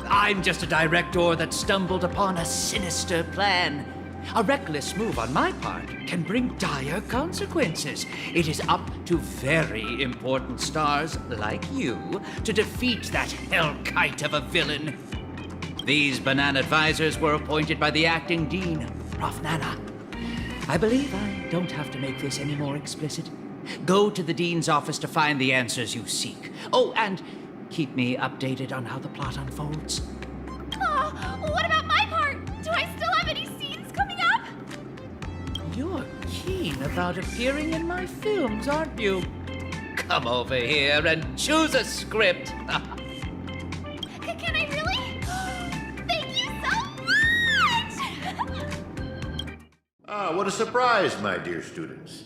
Speaker 14: I'm just a director that stumbled upon a sinister plan. A reckless move on my part can bring dire consequences. It is up to very important stars like you to defeat that hellkite of a villain. These banana advisors were appointed by the acting dean, Prof. Nana. I believe I don't have to make this any more explicit. Go to the dean's office to find the answers you seek. Oh, and keep me updated on how the plot unfolds.
Speaker 1: What about my part? Do I still have any scenes coming up?
Speaker 14: You're keen about appearing in my films, aren't you? Come over here and choose a script.
Speaker 1: Can I really? Thank you so much!
Speaker 13: Ah, what a surprise, my dear students.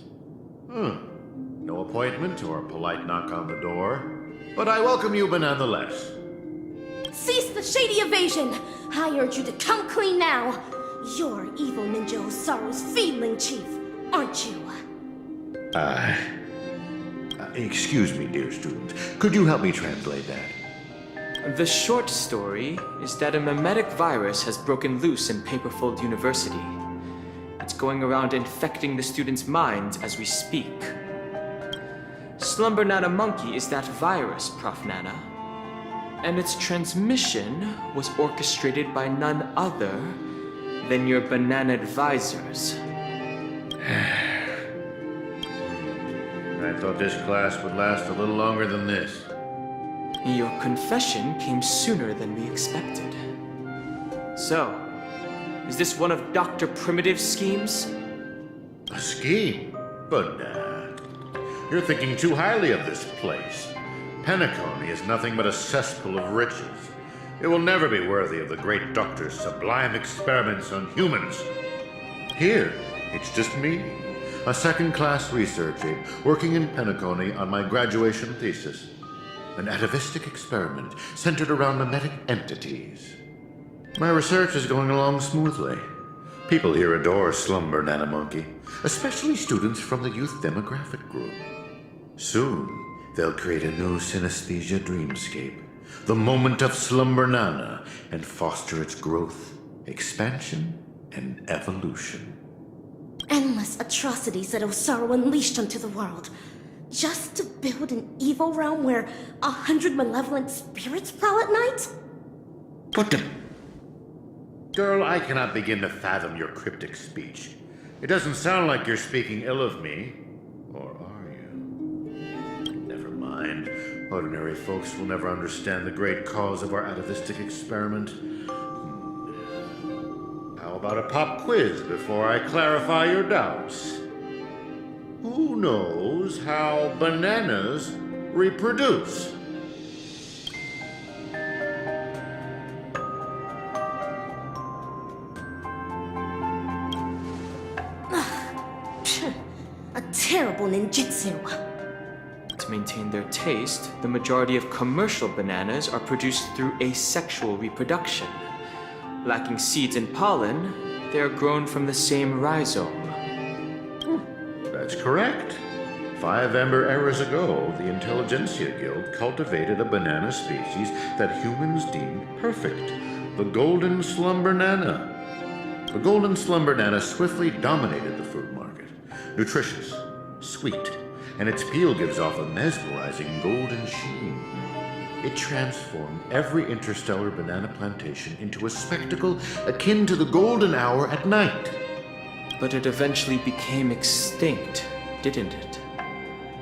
Speaker 13: No appointment or polite knock on the door, but I welcome you nonetheless.
Speaker 10: Cease the shady evasion! I urge you to come clean now! You're evil Ninja Osaru's feedling chief, aren't you?
Speaker 13: Excuse me, dear student. Could you help me translate that?
Speaker 2: The short story is that a mimetic virus has broken loose in Paperfold University. It's going around infecting the students' minds as we speak. Slumber Nana Monkey is that virus, Prof. Nana. And its transmission was orchestrated by none other than your banana advisors.
Speaker 13: I thought this class would last a little longer than this.
Speaker 2: Your confession came sooner than we expected. So, is this one of Dr. Primitive's schemes?
Speaker 13: A scheme? But, You're thinking too highly of this place. Penacony is nothing but a cesspool of riches. It will never be worthy of the great doctor's sublime experiments on humans. Here, it's just me, a second-class research aide working in Penacony on my graduation thesis. An atavistic experiment centered around mimetic entities. My research is going along smoothly. People here adore Slumber Nanomonkey, especially students from the youth demographic group. Soon, they'll create a new synesthesia dreamscape, the moment of Slumber Nana, and foster its growth, expansion, and evolution.
Speaker 10: Endless atrocities that Osaru unleashed onto the world, just to build an evil realm where 100 malevolent spirits prowl at night?
Speaker 13: What the... Girl, I cannot begin to fathom your cryptic speech. It doesn't sound like you're speaking ill of me. Or are you? Never mind. Ordinary folks will never understand the great cause of our atavistic experiment. How about a pop quiz before I clarify your doubts? Who knows how bananas reproduce?
Speaker 10: A terrible ninjutsu.
Speaker 2: To maintain their taste, the majority of commercial bananas are produced through asexual reproduction. Lacking seeds and pollen, they are grown from the same rhizome.
Speaker 13: That's correct. 5 Amber eras ago, the Intelligentsia Guild cultivated a banana species that humans deemed perfect, the Golden Slumber Nana. The Golden Slumber Nana swiftly dominated the food market. Nutritious, sweet, and its peel gives off a mesmerizing golden sheen. It transformed every interstellar banana plantation into a spectacle akin to the golden hour at night.
Speaker 2: But it eventually became extinct, didn't it?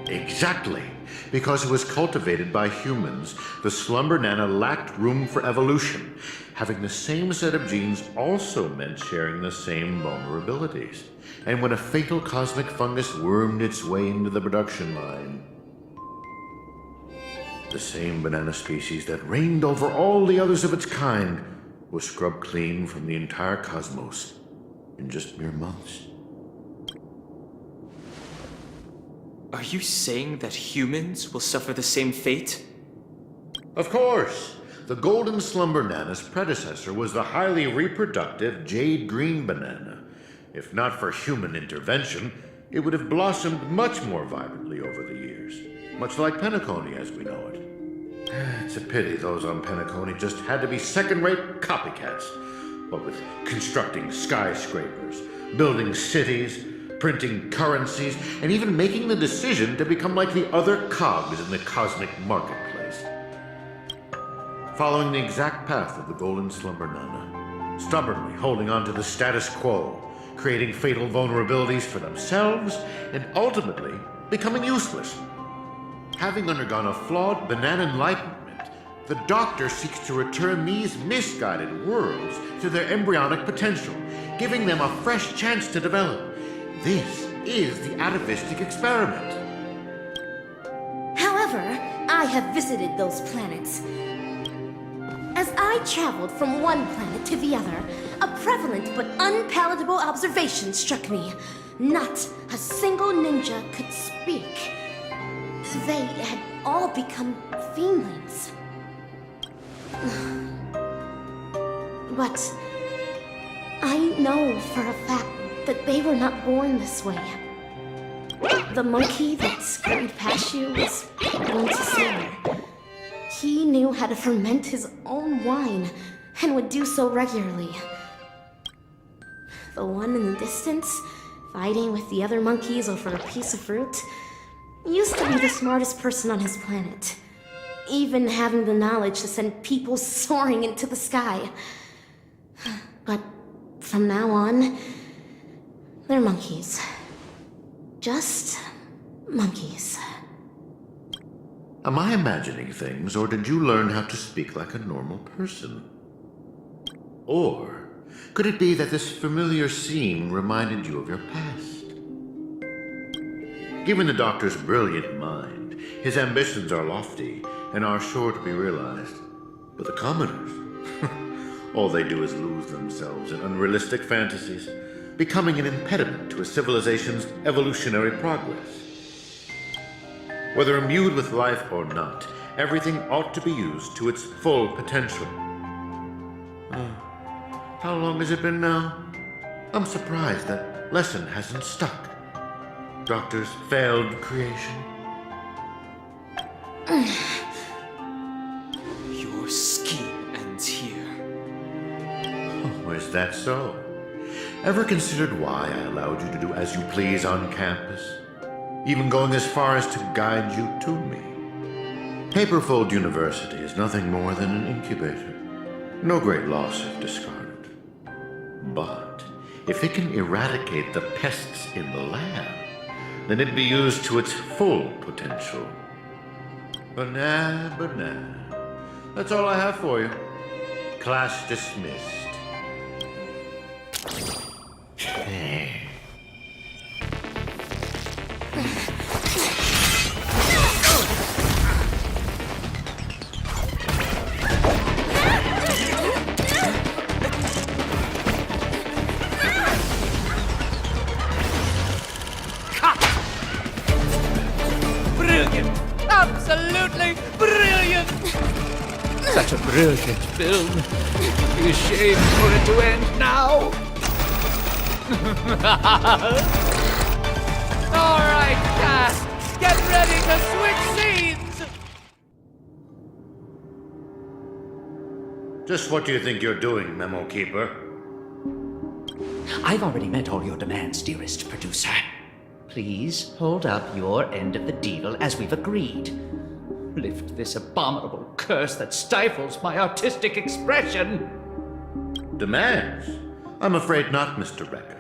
Speaker 13: Exactly. Because it was cultivated by humans, the Slumber Nana lacked room for evolution. Having the same set of genes also meant sharing the same vulnerabilities. And when a fatal cosmic fungus wormed its way into the production line, the same banana species that reigned over all the others of its kind was scrubbed clean from the entire cosmos in just mere months.
Speaker 2: Are you saying that humans will suffer the same fate?
Speaker 13: Of course! The Golden Slumber Nana's predecessor was the highly reproductive Jade Green Banana. If not for human intervention, it would have blossomed much more vibrantly over the years. Much like Penacony as we know it. It's a pity those on Penacony just had to be second-rate copycats. What with constructing skyscrapers, building cities, printing currencies, and even making the decision to become like the other cogs in the cosmic marketplace. Following the exact path of the Golden Slumber Nana, stubbornly holding on to the status quo, creating fatal vulnerabilities for themselves, and ultimately becoming useless. Having undergone a flawed banana enlightenment, the Doctor seeks to return these misguided worlds to their embryonic potential, giving them a fresh chance to develop. This is the atavistic experiment.
Speaker 10: However, I have visited those planets. As I traveled from one planet to the other, a prevalent but unpalatable observation struck me. Not a single ninja could speak. They had all become fiendlings. But I know for a fact that they were not born this way. The monkey that scurried past you was once a sailor. He knew how to ferment his own wine and would do so regularly. The one in the distance, fighting with the other monkeys over a piece of fruit, used to be the smartest person on his planet, even having the knowledge to send people soaring into the sky. But from now on, they're monkeys. Just monkeys.
Speaker 13: Am I imagining things, or did you learn how to speak like a normal person? Or could it be that this familiar scene reminded you of your past? Given the Doctor's brilliant mind, his ambitions are lofty and are sure to be realized. But the commoners, all they do is lose themselves in unrealistic fantasies, becoming an impediment to a civilization's evolutionary progress. Whether imbued with life or not, everything ought to be used to its full potential. How long has it been now? I'm surprised that lesson hasn't stuck. Doctor's failed creation.
Speaker 2: Your scheme ends here.
Speaker 13: Oh, is that so? Ever considered why I allowed you to do as you please on campus? Even going as far as to guide you to me? Paperfold University is nothing more than an incubator. No great loss if discarded. But if it can eradicate the pests in the lab, then it'd be used to its full potential. But nah. That's all I have for you. Class dismissed.
Speaker 14: Brilliant! Absolutely brilliant! Such a brilliant film. It'd be a shame for it to end now. All right, cast, get ready to switch scenes.
Speaker 13: Just what do you think you're doing, Memo Keeper?
Speaker 14: I've already met all your demands, dearest producer. Please hold up your end of the deal as we've agreed. Lift this abominable curse that stifles my artistic expression.
Speaker 13: Demands? I'm afraid not, Mr. Rekka.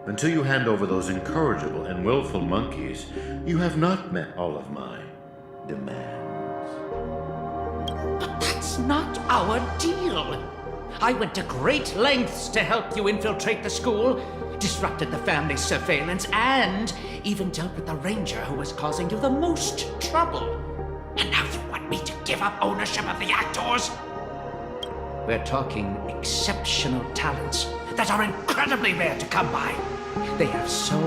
Speaker 13: Until you hand over those incorrigible and willful monkeys, you have not met all of my demands.
Speaker 14: But that's not our deal. I went to great lengths to help you infiltrate the school, disrupted the family's surveillance, and even dealt with the ranger who was causing you the most trouble. And now you want me to give up ownership of the actors? We're talking exceptional talents that are incredibly rare to come by. They have so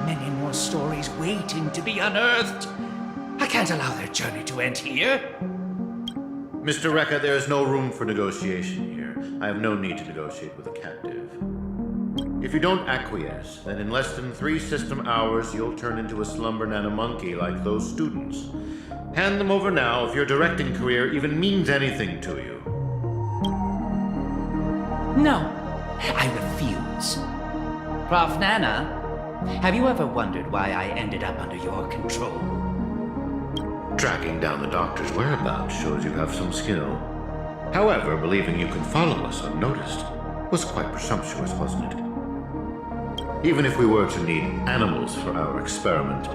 Speaker 14: many more stories waiting to be unearthed. I can't allow their journey to end here.
Speaker 13: Mr. Rekka, there is no room for negotiation here. I have no need to negotiate with a captive. If you don't acquiesce, then in less than 3 system hours, you'll turn into a slumber nana monkey like those students. Hand them over now if your directing career even means anything to you.
Speaker 14: No, I refuse. Prof. Nana, have you ever wondered why I ended up under your control?
Speaker 13: Tracking down the Doctor's whereabouts shows you have some skill. However, believing you can follow us unnoticed was quite presumptuous, wasn't it? Even if we were to need animals for our experiment,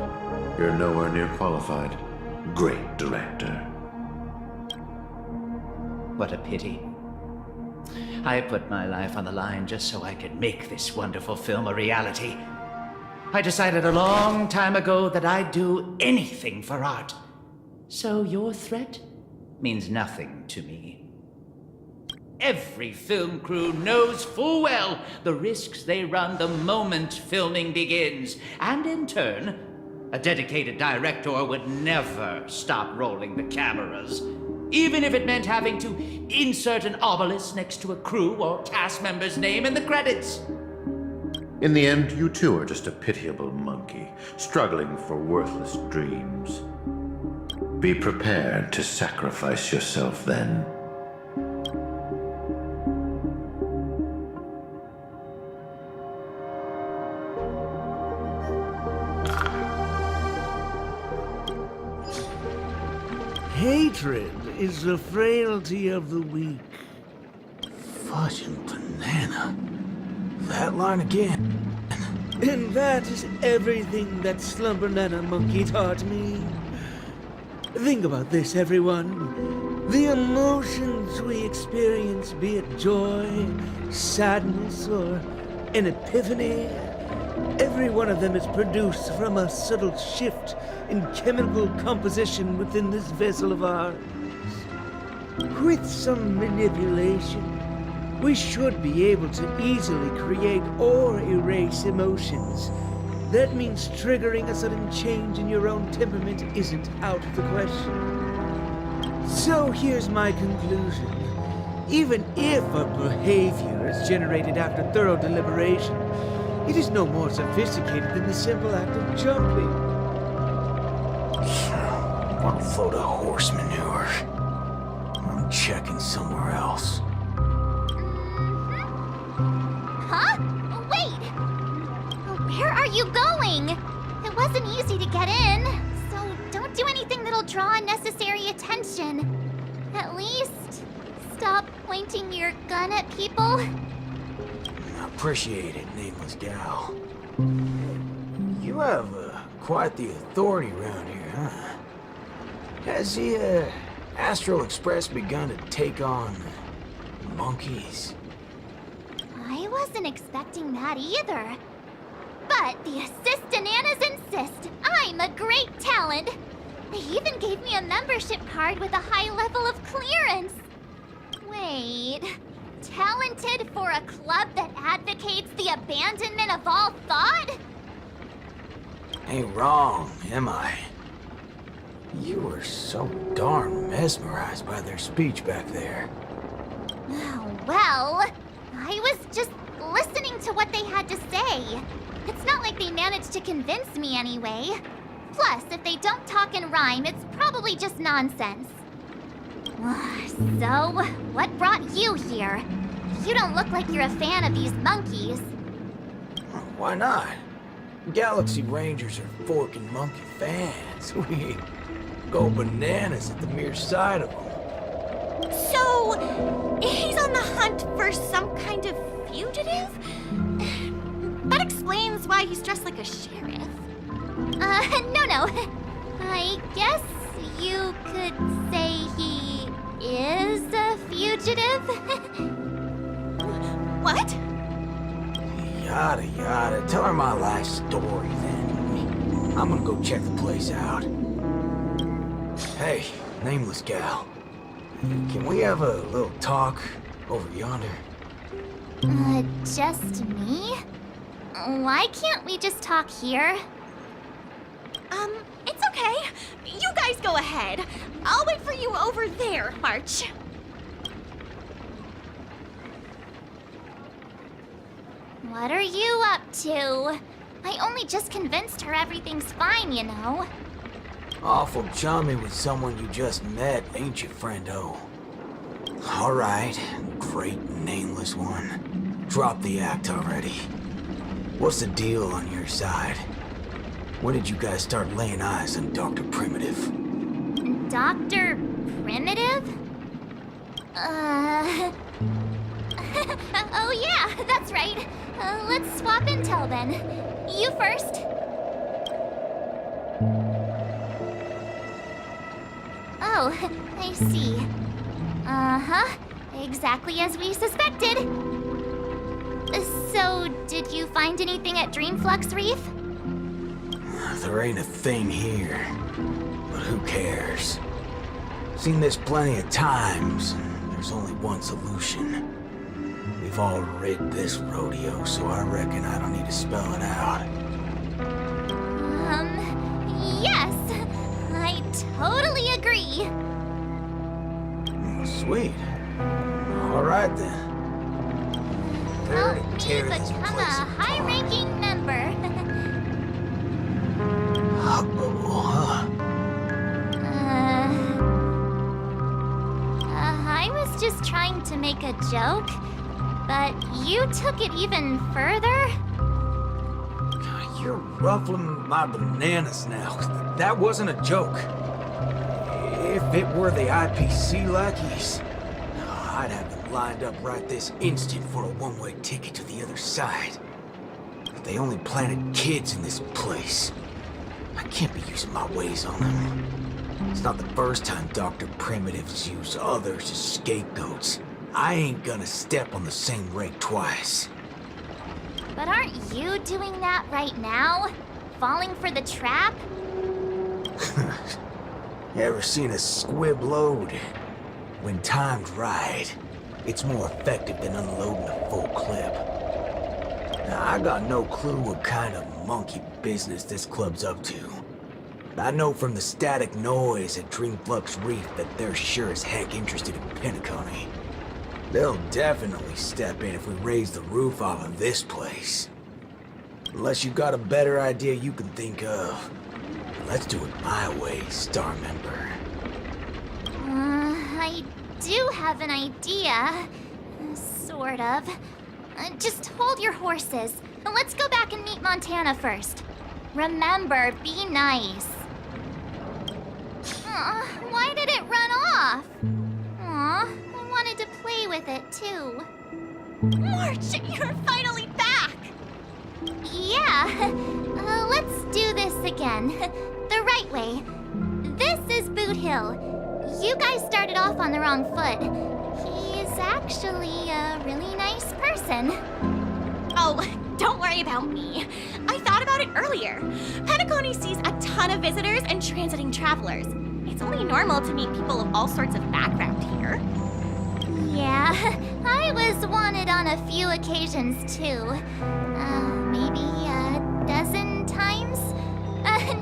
Speaker 13: you're nowhere near qualified. Great director.
Speaker 14: What a pity. I put my life on the line just so I could make this wonderful film a reality. I decided a long time ago that I'd do anything for art. So your threat means nothing to me. Every film crew knows full well the risks they run the moment filming begins. And in turn, a dedicated director would never stop rolling the cameras, even if it meant having to insert an obelisk next to a crew or cast member's name in the credits.
Speaker 13: In the end, you too are just a pitiable monkey, struggling for worthless dreams. Be prepared to sacrifice yourself then.
Speaker 12: Hatred is the frailty of the weak. Fudging banana. That line again. And that is everything that Slumber Nana Monkey taught me. Think about this, everyone. The emotions we experience, be it joy, sadness, or an epiphany, Every one of them is produced from a subtle shift in chemical composition within this vessel of ours. With some manipulation, we should be able to easily create or erase emotions. That means triggering a sudden change in your own temperament isn't out of the question. So here's my conclusion. Even if a behavior is generated after thorough deliberation, it is no more sophisticated than the simple act of jumping.
Speaker 20: What a load of horse manure. I'm checking somewhere else.
Speaker 1: Huh? Wait! Where are you going? It wasn't easy to get in, so don't do anything that'll draw unnecessary attention. At least, stop pointing your gun at people.
Speaker 20: I appreciate it, nameless gal. You have quite the authority around here, huh? Has the Astral Express begun to take on monkeys?
Speaker 1: I wasn't expecting that either. But the assist-ananas insist I'm a great talent. They even gave me a membership card with a high level of clearance. Wait, talented for a club that advocates the abandonment of all thought?
Speaker 20: Ain't wrong, am I? You were so darn mesmerized by their speech back there.
Speaker 1: Oh, well, I was just listening to what they had to say. It's not like they managed to convince me anyway. Plus, if they don't talk and rhyme, it's probably just nonsense. So, what brought you here? You don't look like you're a fan of these monkeys.
Speaker 20: Why not? Galaxy Rangers are forking monkey fans. We go bananas at the mere sight of them.
Speaker 10: So, he's on the hunt for some kind of fugitive? That explains why he's dressed like a sheriff.
Speaker 1: No. I guess you could say he is a fugitive?
Speaker 10: What?
Speaker 20: Yada yada. Tell her my life story then. I'm gonna go check the place out. Hey, nameless gal. Can we have a little talk over yonder?
Speaker 1: Just me? Why can't we just talk here?
Speaker 10: It's okay. You guys go ahead. I'll wait for you over there, March.
Speaker 1: What are you up to? I only just convinced her everything's fine, you know.
Speaker 20: Awful chummy with someone you just met, ain't you, friendo? All right, great nameless one. Drop the act already. What's the deal on your side? When did you guys start laying eyes on Dr. Primitive?
Speaker 1: Dr. Primitive? Oh yeah, that's right. Let's swap intel then. You first. Oh, I see. Uh-huh. Exactly as we suspected. So, did you find anything at Dreamflux Reef?
Speaker 20: There ain't a thing here. But who cares? Seen this plenty of times, and there's only one solution. We've all rid this rodeo, so I reckon I don't need to spell it out.
Speaker 1: Yes. I totally agree.
Speaker 20: Sweet. All right then.
Speaker 1: Help me become a high-ranking member. I was just trying to make a joke, but you took it even further?
Speaker 20: You're ruffling my bananas now. That wasn't a joke. If it were the IPC lackeys, I'd have them lined up right this instant for a one-way ticket to the other side. But they only planted kids in this place. I can't be using my ways on them. It's not the first time Dr. Primitives use others as scapegoats. I ain't gonna step on the same rake twice.
Speaker 1: But aren't you doing that right now? Falling for the trap?
Speaker 20: You ever seen a squib load? When timed right, it's more effective than unloading a full clip. Now, I got no clue what kind of monkey business this club's up to. But I know from the static noise at Dreamflux Reef that they're sure as heck interested in Penacony. They'll definitely step in if we raise the roof off of this place. Unless you've got a better idea you can think of. Let's do it my way, Star Member.
Speaker 1: I do have an idea. Sort of. Just hold your horses. Let's go back and meet Montana first. Remember, be nice. Why did it run off? Aw, I wanted to play with it too.
Speaker 19: March, you're finally back!
Speaker 1: Yeah, let's do this again. The right way. This is Boot Hill. You guys started off on the wrong foot. He's actually a really nice person.
Speaker 19: Oh, don't worry about me. I thought about it earlier. Penacony sees a ton of visitors and transiting travelers. It's only normal to meet people of all sorts of background here.
Speaker 1: Yeah, I was wanted on a few occasions too. Maybe a dozen times?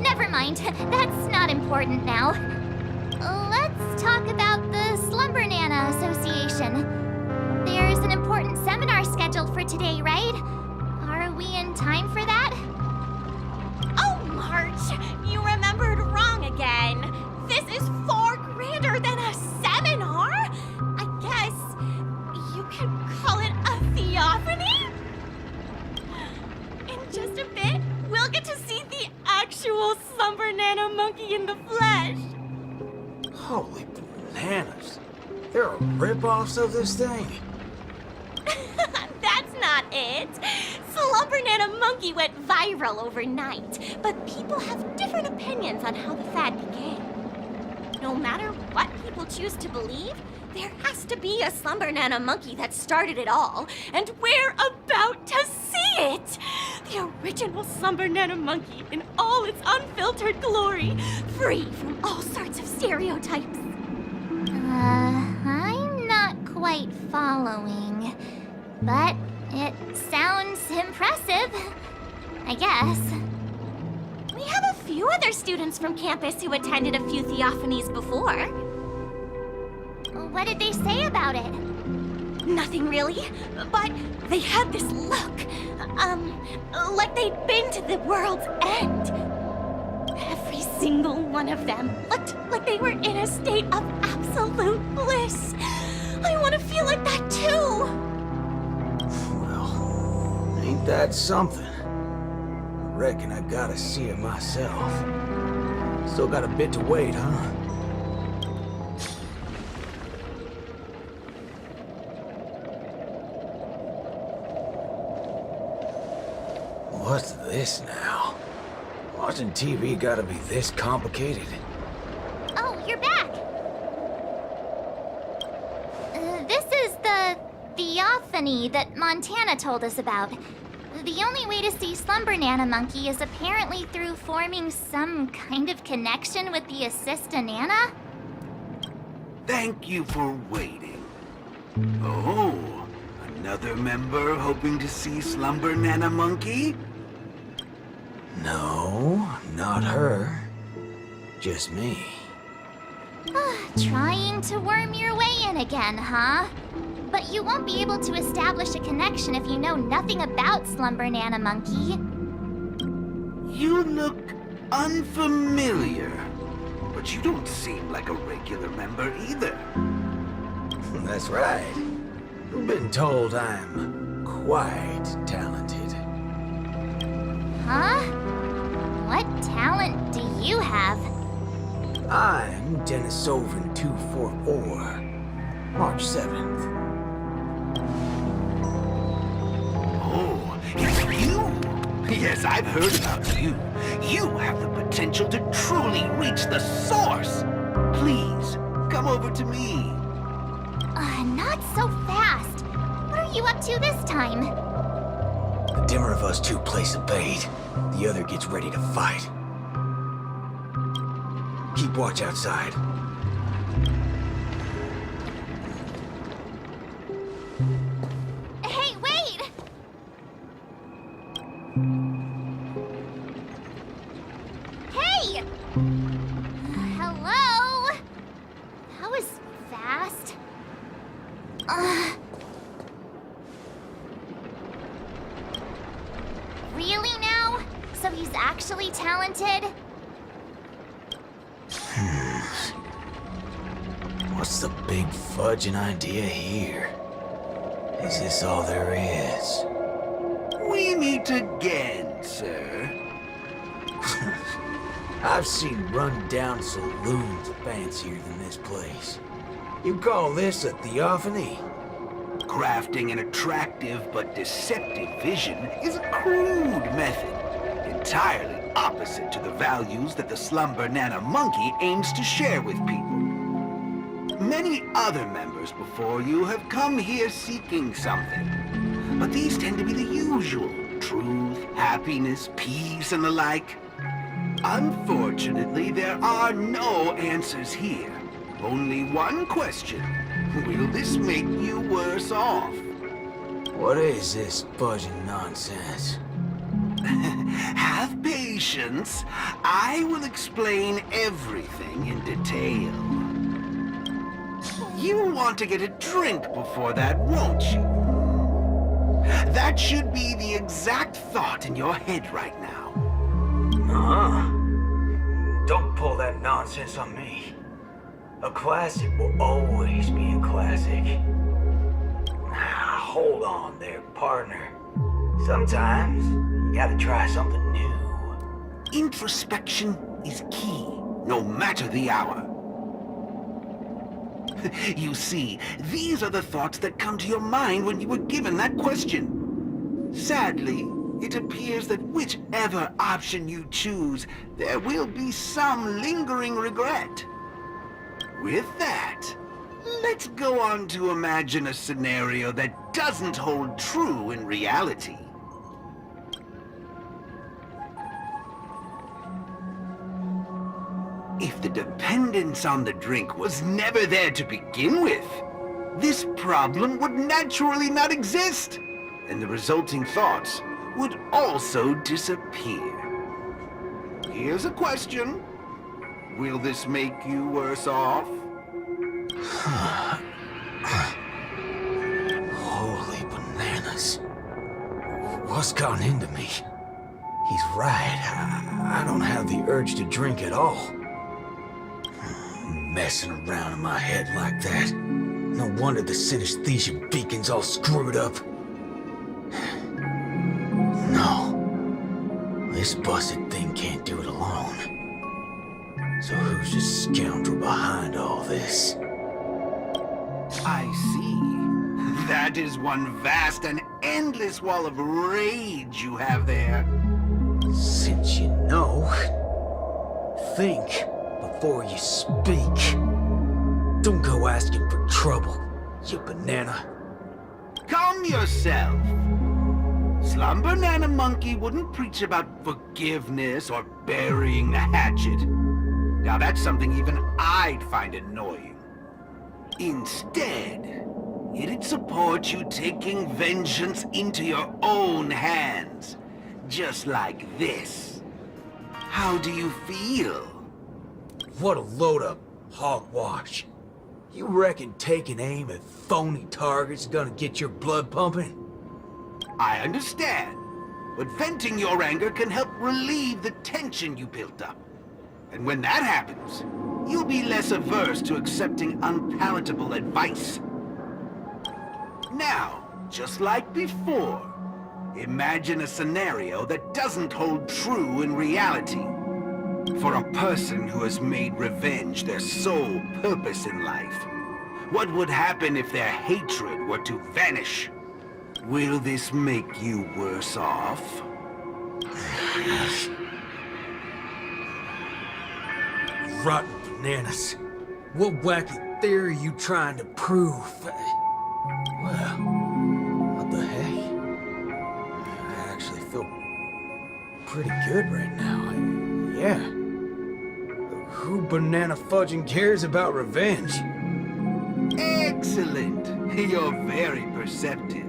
Speaker 1: Never mind, that's not important now. Let's talk about the Slumber Nana Association. There's an important seminar scheduled for today, right? Are we in time for that?
Speaker 19: Oh, March, you remembered wrong again. This is far grander than a seminar. I guess you could call it a theophany? In just a bit, we'll get to see the actual Slumber Nana monkey in the flesh.
Speaker 20: Holy bananas. There are rip-offs of this thing?
Speaker 19: That's not it. Slumber Nana monkey went viral overnight, but people have different opinions on how the fad began. No matter what people choose to believe, there has to be a Slumber Nana monkey that started it all, and we're about to see it! The original Slumber Nana monkey in all its unfiltered glory, free from all sorts of stereotypes.
Speaker 1: I'm not quite following, but it sounds impressive, I guess.
Speaker 19: We have a few other students from campus who attended a few theophanies before.
Speaker 1: What did they say about it?
Speaker 19: Nothing really, but they had this look. Like they'd been to the world's end. Every single one of them looked like they were in a state of absolute bliss. I want to feel like that too.
Speaker 20: Well, ain't that something? I reckon I gotta see it myself. Still got a bit to wait, huh? What's this now? Watching TV gotta be this complicated?
Speaker 1: Oh, you're back! This is the theophany that Montana told us about. The only way to see Slumber Nana Monkey is apparently through forming some kind of connection with the Assista Nana?
Speaker 4: Thank you for waiting. Oh, another member hoping to see Slumber Nana Monkey?
Speaker 20: No, not her. Just me.
Speaker 1: Trying to worm your way in again, huh? But you won't be able to establish a connection if you know nothing about Slumber Nana Monkey.
Speaker 4: You look unfamiliar, but you don't seem like a regular member either.
Speaker 20: That's right. I've been told I'm quite talented.
Speaker 1: Huh? What talent do you have?
Speaker 20: I'm Denisovan 244. March 7th.
Speaker 4: Oh, it's you! Yes, I've heard about you. You have the potential to truly reach the source. Please, come over to me.
Speaker 1: Not so fast. What are you up to this time?
Speaker 20: The dimmer of us two place a bait, the other gets ready to fight. Keep watch outside.
Speaker 1: Hey, wait! Hey! Hello? That was fast. Really now? So he's actually talented?
Speaker 20: What's the big fudging idea here? Is this all there is?
Speaker 4: We meet again, sir.
Speaker 20: I've seen run-down saloons fancier than this place. You call this a theophany?
Speaker 4: Crafting an attractive but deceptive vision is a crude method, entirely opposite to the values that the Slumber Nana Monkey aims to share with people. Many other members before you have come here seeking something, but these tend to be the usual: truth, happiness, peace, and the like. Unfortunately, there are no answers here. Only one question. Will this make you worse off?
Speaker 20: What is this fudging nonsense?
Speaker 4: Have patience. I will explain everything in detail. You want to get a drink before that, won't you? That should be the exact thought in your head right now.
Speaker 20: Don't pull that nonsense on me. A classic will always be a classic. Hold on there, partner. Sometimes you gotta try something new.
Speaker 4: Introspection is key, no matter the hour. You see, these are the thoughts that come to your mind when you were given that question. Sadly, it appears that whichever option you choose, there will be some lingering regret. With that, let's go on to imagine a scenario that doesn't hold true in reality. If the dependence on the drink was never there to begin with, this problem would naturally not exist, and the resulting thoughts would also disappear. Here's a question. Will this make you worse off?
Speaker 20: Holy bananas. What's gone into me? He's right. I don't have the urge to drink at all. Messing around in my head like that. No wonder the synesthesia beacon's all screwed up. No. This busted thing can't do it alone. So who's the scoundrel behind all this?
Speaker 4: I see. That is one vast and endless wall of rage you have there.
Speaker 20: Since you know, think before you speak. Don't go asking for trouble, you banana.
Speaker 4: Calm yourself. Slumber Nana Monkey wouldn't preach about forgiveness or burying the hatchet. Now that's something even I'd find annoying. Instead, it'd support you taking vengeance into your own hands. Just like this. How do you feel?
Speaker 20: What a load of hogwash. You reckon taking aim at phony targets is gonna get your blood pumping?
Speaker 4: I understand, but venting your anger can help relieve the tension you built up. And when that happens, you'll be less averse to accepting unpalatable advice. Now, just like before, imagine a scenario that doesn't hold true in reality. For a person who has made revenge their sole purpose in life, what would happen if their hatred were to vanish? Will this make you worse off?
Speaker 20: Rotten bananas. What wacky theory are you trying to prove? Well, what the heck? pretty good right now. Yeah. Who banana fudging cares about revenge?
Speaker 4: Excellent. You're very perceptive.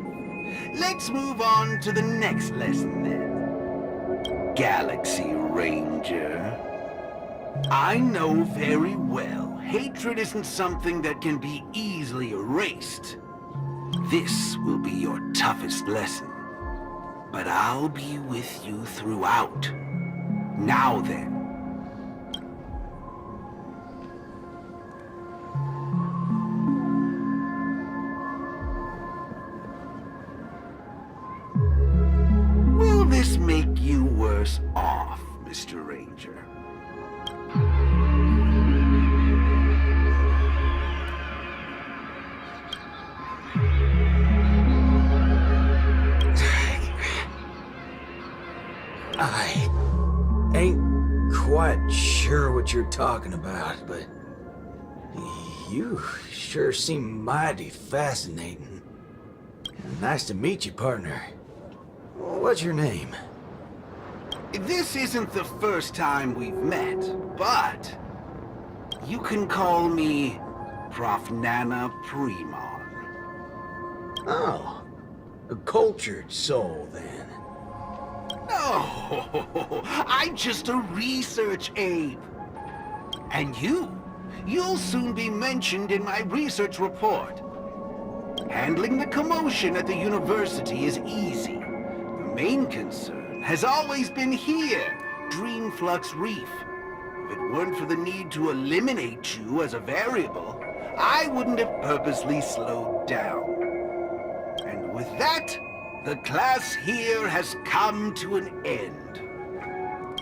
Speaker 4: Let's move on to the next lesson then. Galaxy Ranger. I know very well hatred isn't something that can be easily erased. This will be your toughest lesson. But I'll be with you throughout. Now then. Will this make you worse off, Mr. Ranger?
Speaker 20: I ain't quite sure what you're talking about, but you sure seem mighty fascinating. Nice to meet you, partner. What's your name?
Speaker 4: This isn't the first time we've met, but you can call me Prof. Nana Primon.
Speaker 20: Oh, a cultured soul, then.
Speaker 4: No, I'm just a research ape. And you'll soon be mentioned in my research report. Handling the commotion at the university is easy. The main concern has always been here, Dreamflux Reef. If it weren't for the need to eliminate you as a variable, I wouldn't have purposely slowed down. And with that, the class here has come to an end.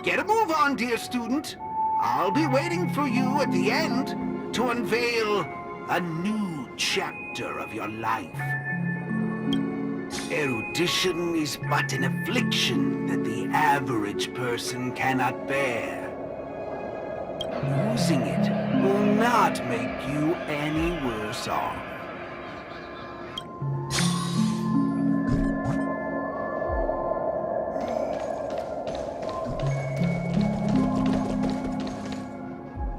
Speaker 4: Get a move on, dear student. I'll be waiting for you at the end to unveil a new chapter of your life. Erudition is but an affliction that the average person cannot bear. Losing it will not make you any worse off.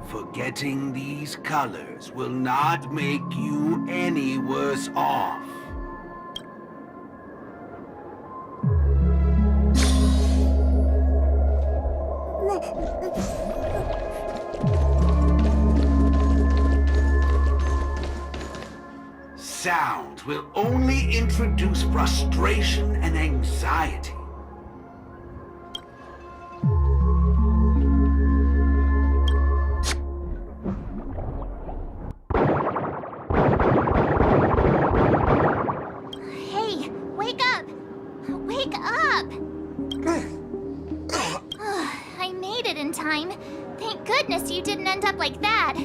Speaker 4: Forgetting these colors will not make you any worse off. Sound will only introduce frustration and anxiety.
Speaker 1: Hey, wake up! Wake up! I made it in time. Thank goodness you didn't end up like that.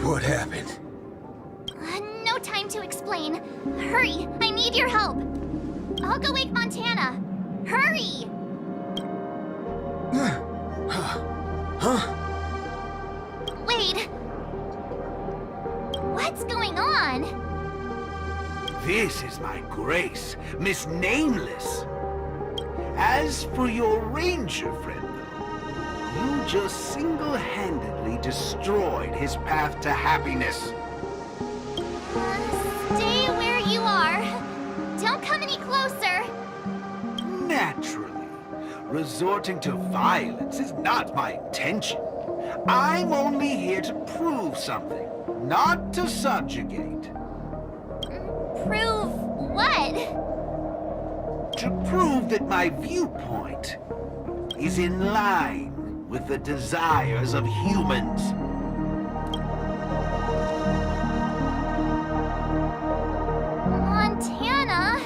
Speaker 20: What happened?
Speaker 1: No time to explain. Hurry, I need your help. I'll go wake Montana. Hurry!
Speaker 20: Huh?
Speaker 1: Wait. What's going on?
Speaker 4: This is my grace, Miss Nameless. As for your ranger friend, though, you just single-handedly destroyed his path to happiness.
Speaker 1: Stay where you are. Don't come any closer.
Speaker 4: Naturally. Resorting to violence is not my intention. I'm only here to prove something, not to subjugate.
Speaker 1: Prove what?
Speaker 4: To prove that my viewpoint is in line with the desires of humans.
Speaker 1: Montana?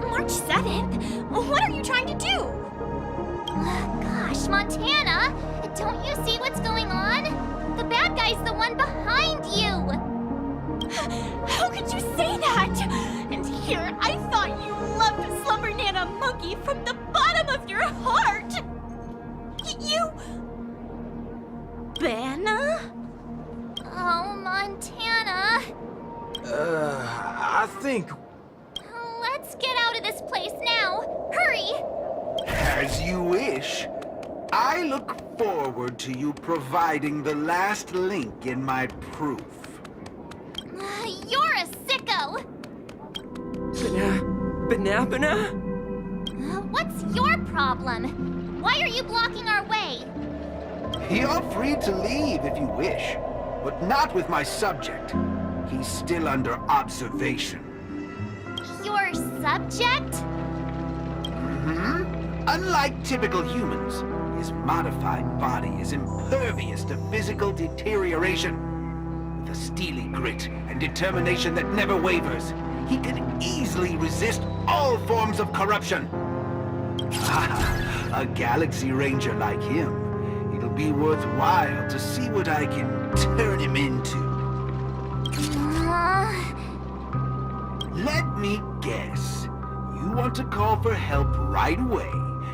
Speaker 19: March 7th? What are you trying to do?
Speaker 1: Gosh, Montana! Don't you see what's going on? The bad guy's the one behind you!
Speaker 19: How could you say that? And here, I thought you loved Slumber Nana Monkey from the bottom of your heart! You... Banna?
Speaker 1: Oh, Montana.
Speaker 20: think...
Speaker 1: Let's get out of this place now. Hurry!
Speaker 4: As you wish. I look forward to you providing the last link in my proof.
Speaker 1: You're a sicko!
Speaker 17: Banana?
Speaker 1: What's your problem? Why are you blocking our way?
Speaker 4: You're free to leave if you wish, but not with my subject. He's still under observation.
Speaker 1: Your subject?
Speaker 4: Unlike typical humans, his modified body is impervious to physical deterioration. With a steely grit and determination that never wavers, he can easily resist all forms of corruption. A Galaxy Ranger like him, it'll be worthwhile to see what I can turn him into. Let me guess. You want to call for help right away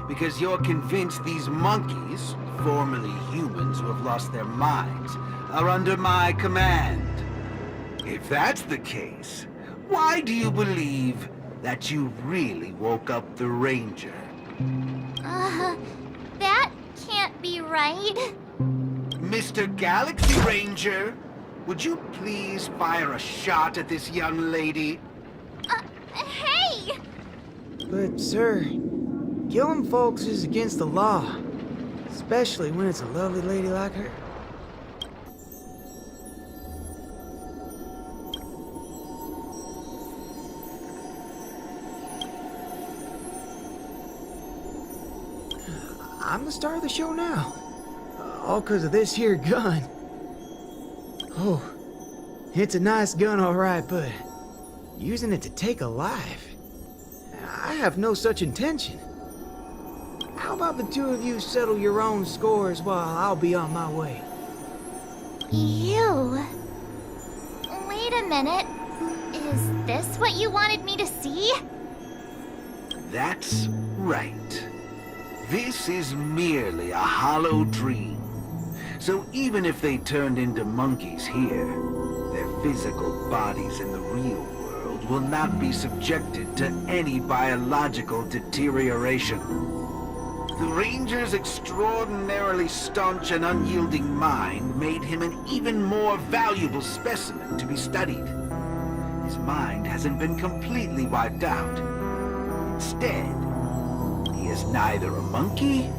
Speaker 4: because you're convinced these monkeys, formerly humans who have lost their minds, are under my command. If that's the case, why do you believe that you really woke up the Ranger?
Speaker 1: That can't be right.
Speaker 4: Mr. Galaxy Ranger, would you please fire a shot at this young lady?
Speaker 1: Hey!
Speaker 20: But, sir, killing folks is against the law. Especially when it's a lovely lady like her. I'm the star of the show now. All because of this here gun. Oh, it's a nice gun, all right, but using it to take a life? I have no such intention. How about the two of you settle your own scores while I'll be on my way?
Speaker 1: You? Wait a minute. Is this what you wanted me to see?
Speaker 4: That's right. This is merely a hollow dream. So even if they turned into monkeys here, their physical bodies in the real world will not be subjected to any biological deterioration. The Ranger's extraordinarily staunch and unyielding mind made him an even more valuable specimen to be studied. His mind hasn't been completely wiped out. Instead, he is neither a monkey,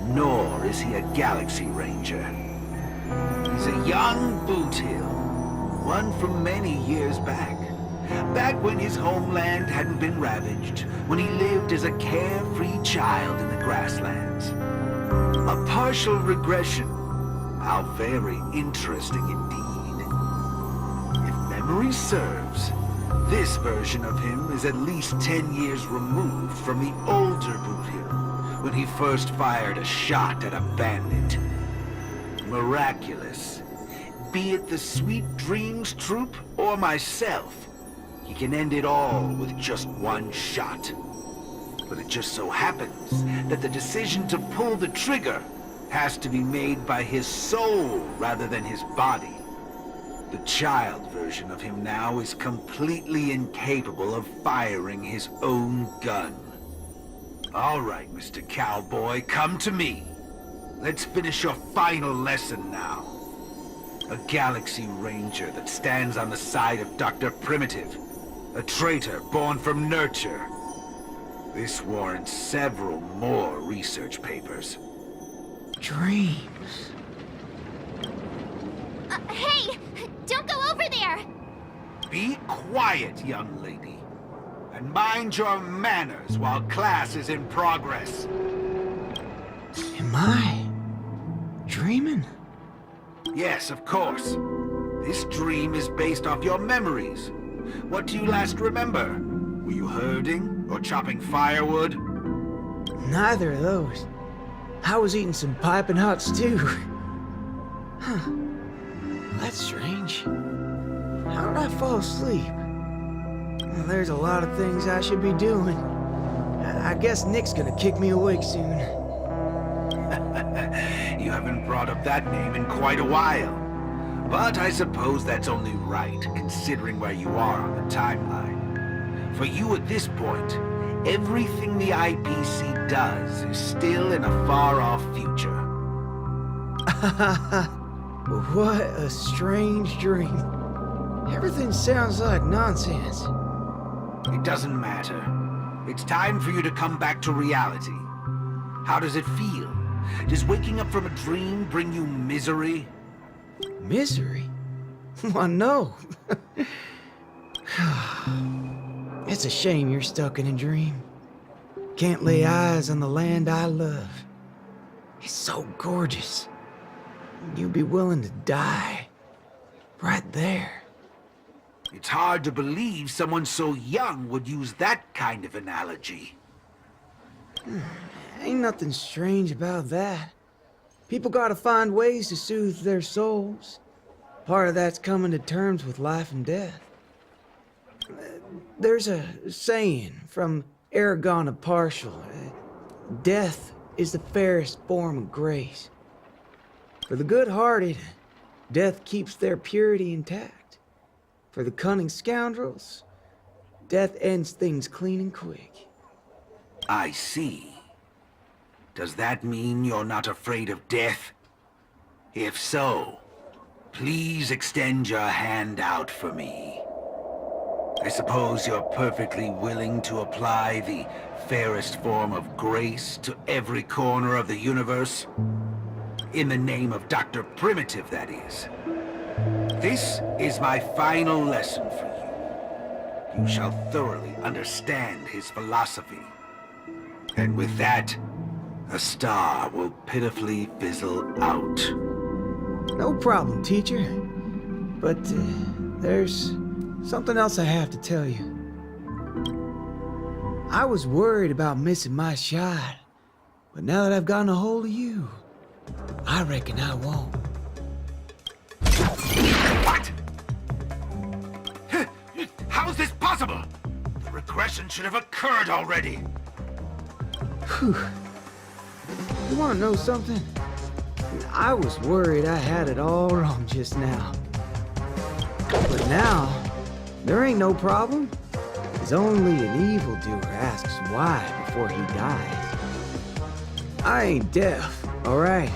Speaker 4: nor is he a Galaxy Ranger. He's a young Boot Hill, one from many years back. Back when his homeland hadn't been ravaged, when he lived as a carefree child in the grasslands. A partial regression. How very interesting indeed. If memory serves, this version of him is at least 10 years removed from the older Boot Hill, when he first fired a shot at a bandit. Miraculous. Be it the Sweet Dreams Troop or myself, he can end it all with just one shot. But it just so happens that the decision to pull the trigger has to be made by his soul rather than his body. The child version of him now is completely incapable of firing his own gun. All right, Mr. Cowboy, come to me. Let's finish your final lesson now. A Galaxy Ranger that stands on the side of Dr. Primitive. A traitor born from nurture. This warrants several more research papers.
Speaker 20: Dreams.
Speaker 1: Hey! Don't go over there!
Speaker 4: Be quiet, young lady. And mind your manners while class is in progress.
Speaker 20: Am I dreaming?
Speaker 4: Yes, of course. This dream is based off your memories. What do you last remember? Were you herding or chopping firewood?
Speaker 20: Neither of those. I was eating some piping hot stew. Huh. That's strange. How did I fall asleep? Well, there's a lot of things I should be doing. I guess Nick's gonna kick me awake soon.
Speaker 4: You haven't brought up that name in quite a while. But I suppose that's only right, considering where you are on the timeline. For you at this point, everything the IPC does is still in a far-off future.
Speaker 12: What a strange dream. Everything sounds like nonsense.
Speaker 4: It doesn't matter. It's time for you to come back to reality. How does it feel? Does waking up from a dream bring you misery?
Speaker 12: Misery? Why, no. It's a shame you're stuck in a dream. Can't lay eyes on the land I love. It's so gorgeous. You'd be willing to die. Right there.
Speaker 4: It's hard to believe someone so young would use that kind of analogy.
Speaker 12: Ain't nothing strange about that. People gotta find ways to soothe their souls. Part of that's coming to terms with life and death. There's a saying from Aragon of Partial. Death is the fairest form of grace. For the good-hearted, death keeps their purity intact. For the cunning scoundrels, death ends things clean and quick.
Speaker 4: I see. Does that mean you're not afraid of death? If so, please extend your hand out for me. I suppose you're perfectly willing to apply the fairest form of grace to every corner of the universe? In the name of Dr. Primitive, that is. This is my final lesson for you. You shall thoroughly understand his philosophy. And with that, a star will pitifully fizzle out.
Speaker 12: No problem, teacher. But there's something else I have to tell you. I was worried about missing my shot, but now that I've gotten a hold of you, I reckon I won't.
Speaker 4: What? How is this possible? The regression should have occurred already.
Speaker 12: Whew. You want to know something? I was worried I had it all wrong just now. But now, there ain't no problem. It's only an evildoer asks why before he dies. I ain't deaf, all right?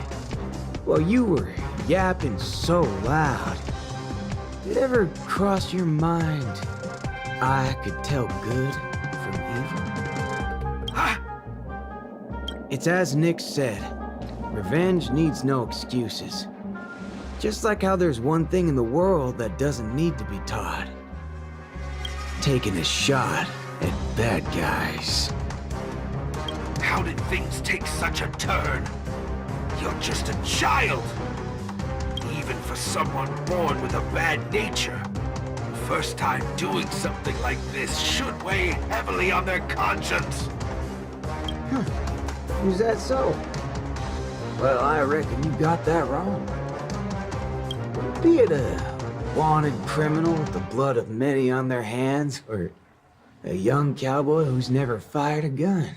Speaker 12: Well, you were yapping so loud. Did it ever cross your mind I could tell good from evil? It's as Nick said, revenge needs no excuses. Just like how there's one thing in the world that doesn't need to be taught. Taking a shot at bad guys.
Speaker 4: How did things take such a turn? You're just a child. Even for someone born with a bad nature, the first time doing something like this should weigh heavily on their conscience.
Speaker 12: Is that so? Well, I reckon you got that wrong. Be it a wanted criminal with the blood of many on their hands, or a young cowboy who's never fired a gun.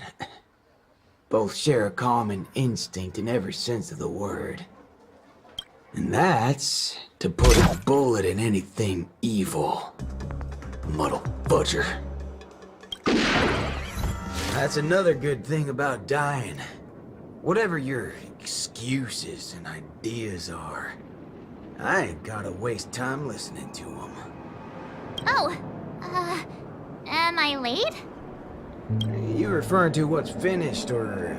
Speaker 12: Both share a common instinct in every sense of the word. And that's to put a bullet in anything evil. Muddle butcher. That's another good thing about dying. Whatever your excuses and ideas are, I ain't gotta waste time listening to them.
Speaker 1: Oh, am I late?
Speaker 12: You referring to what's finished or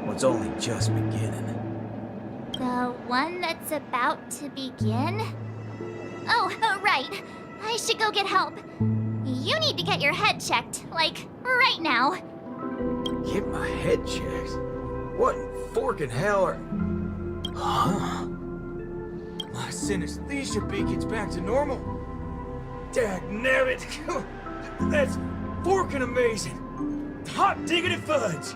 Speaker 12: what's only just beginning?
Speaker 1: The one that's about to begin? Oh, right. I should go get help. You need to get your head checked, like, right now.
Speaker 12: Get my head checked? What in forking hell are... Huh? My synesthesia beacon's back to normal. Dagnabbit! That's forking amazing! Hot diggity fudge!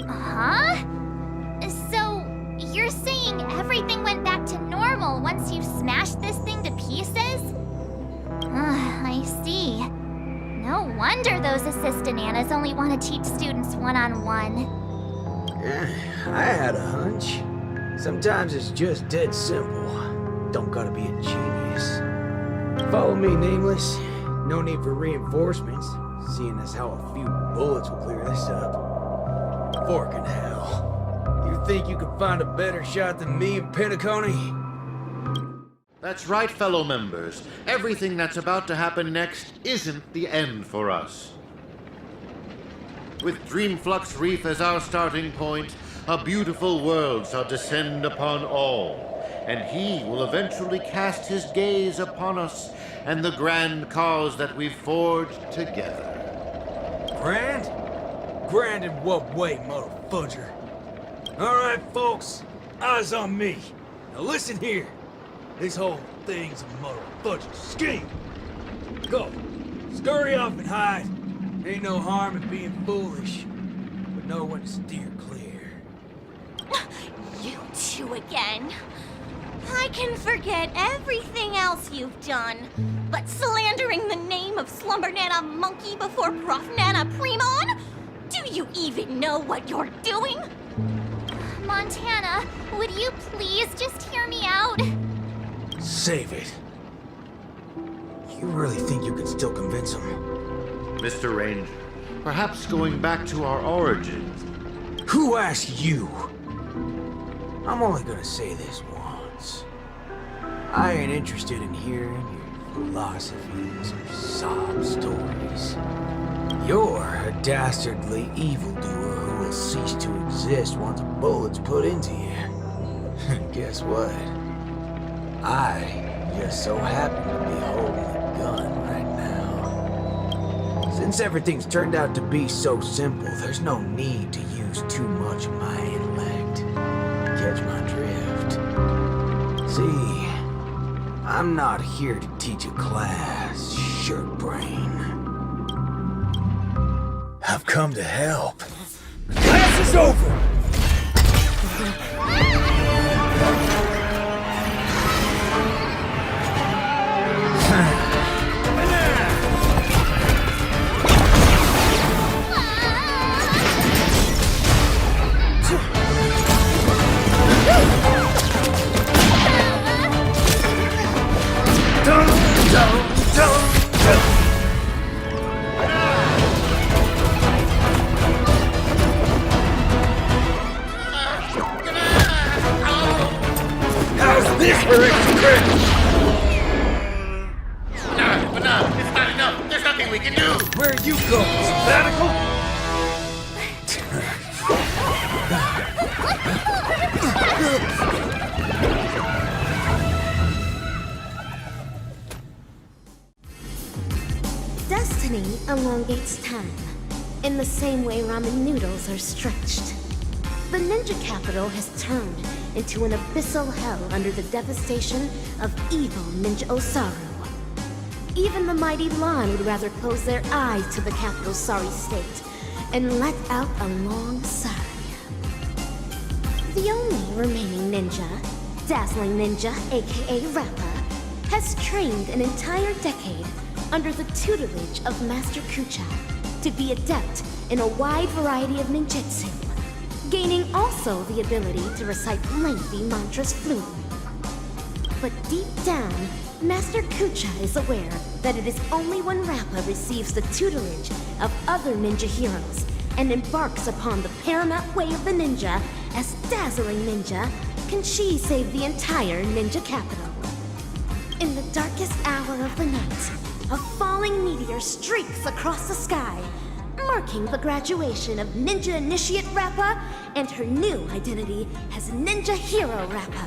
Speaker 1: Huh? So, you're saying everything went back to normal once you smashed this thing to pieces? I see. No wonder those assistant Annas only want to teach students one-on-one.
Speaker 12: I had a hunch. Sometimes it's just dead simple. Don't gotta be a genius. Follow me, Nameless.
Speaker 20: No need for reinforcements, seeing as how a few bullets will clear this up. Forking hell. You think you could find a better shot than me and Penacony?
Speaker 13: That's right, fellow members. Everything that's about to happen next isn't the end for us. With Dreamflux Reef as our starting point, a beautiful world shall descend upon all, and he will eventually cast his gaze upon us and the grand cause that we've forged together.
Speaker 20: Grand? Grand in what way, motherfudger? Alright, folks, eyes on me. Now listen here. This whole thing's a motherfudger scheme. Go. Scurry off and hide. Ain't no harm in being foolish, but know when to steer clear.
Speaker 1: You two again. I can forget everything else you've done, but slandering the name of Slumber Nana Monkey before Prof Nana Primon? Do you even know what you're doing? Montana, would you please just hear me out?
Speaker 20: Save it. You really think you can still convince him?
Speaker 13: Mr. Ranger, perhaps going back to our origins.
Speaker 20: Who asked you? I'm only gonna say this once. I ain't interested in hearing your philosophies or sob stories. You're a dastardly evildoer who will cease to exist once a bullet's put into you. And guess what? I just so happen to be holding a gun right now. Since everything's turned out to be so simple, there's no need to use too much of my intellect. Catch my drift? See, I'm not here to teach a class, shirt brain. I've come to help. The class is over! How's this for extra credit?
Speaker 13: No, it's not enough. There's nothing we can do.
Speaker 20: Where are you going? Sabbatical?
Speaker 10: Destiny elongates time, in the same way ramen noodles are stretched. The ninja capital has turned into an abyssal hell under the devastation of evil Ninja Osaru. Even the mighty Lon would rather close their eyes to the capital's sorry state and let out a long sigh. The only remaining ninja, Dazzling Ninja, aka Rappa, has trained an entire decade under the tutelage of Master Kucha to be adept in a wide variety of ninjutsu, gaining also the ability to recite lengthy mantras fluently. But deep down, Master Kucha is aware that it is only when Rappa receives the tutelage of other ninja heroes and embarks upon the paramount way of the ninja as Dazzling Ninja can she save the entire ninja capital. In the darkest hour of the night, a falling meteor streaks across the sky, marking the graduation of Ninja Initiate Rappa and her new identity as Ninja Hero Rappa.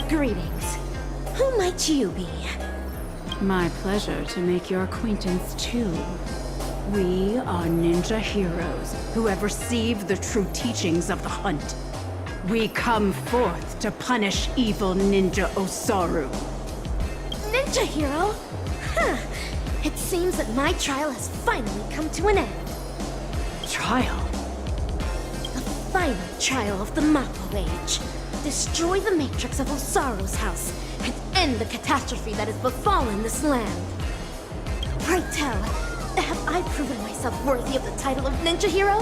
Speaker 10: Greetings. Who might you be?
Speaker 9: My pleasure to make your acquaintance too. We are ninja heroes who have received the true teachings of the hunt. We come forth to punish evil Ninja Osaru.
Speaker 10: Ninja hero? Huh. It seems that my trial has finally come to an end.
Speaker 9: Trial?
Speaker 10: The final trial of the Mappo Age. Destroy the matrix of Osaru's house, and end the catastrophe that has befallen this land. Pray tell, have I proven myself worthy of the title of ninja hero?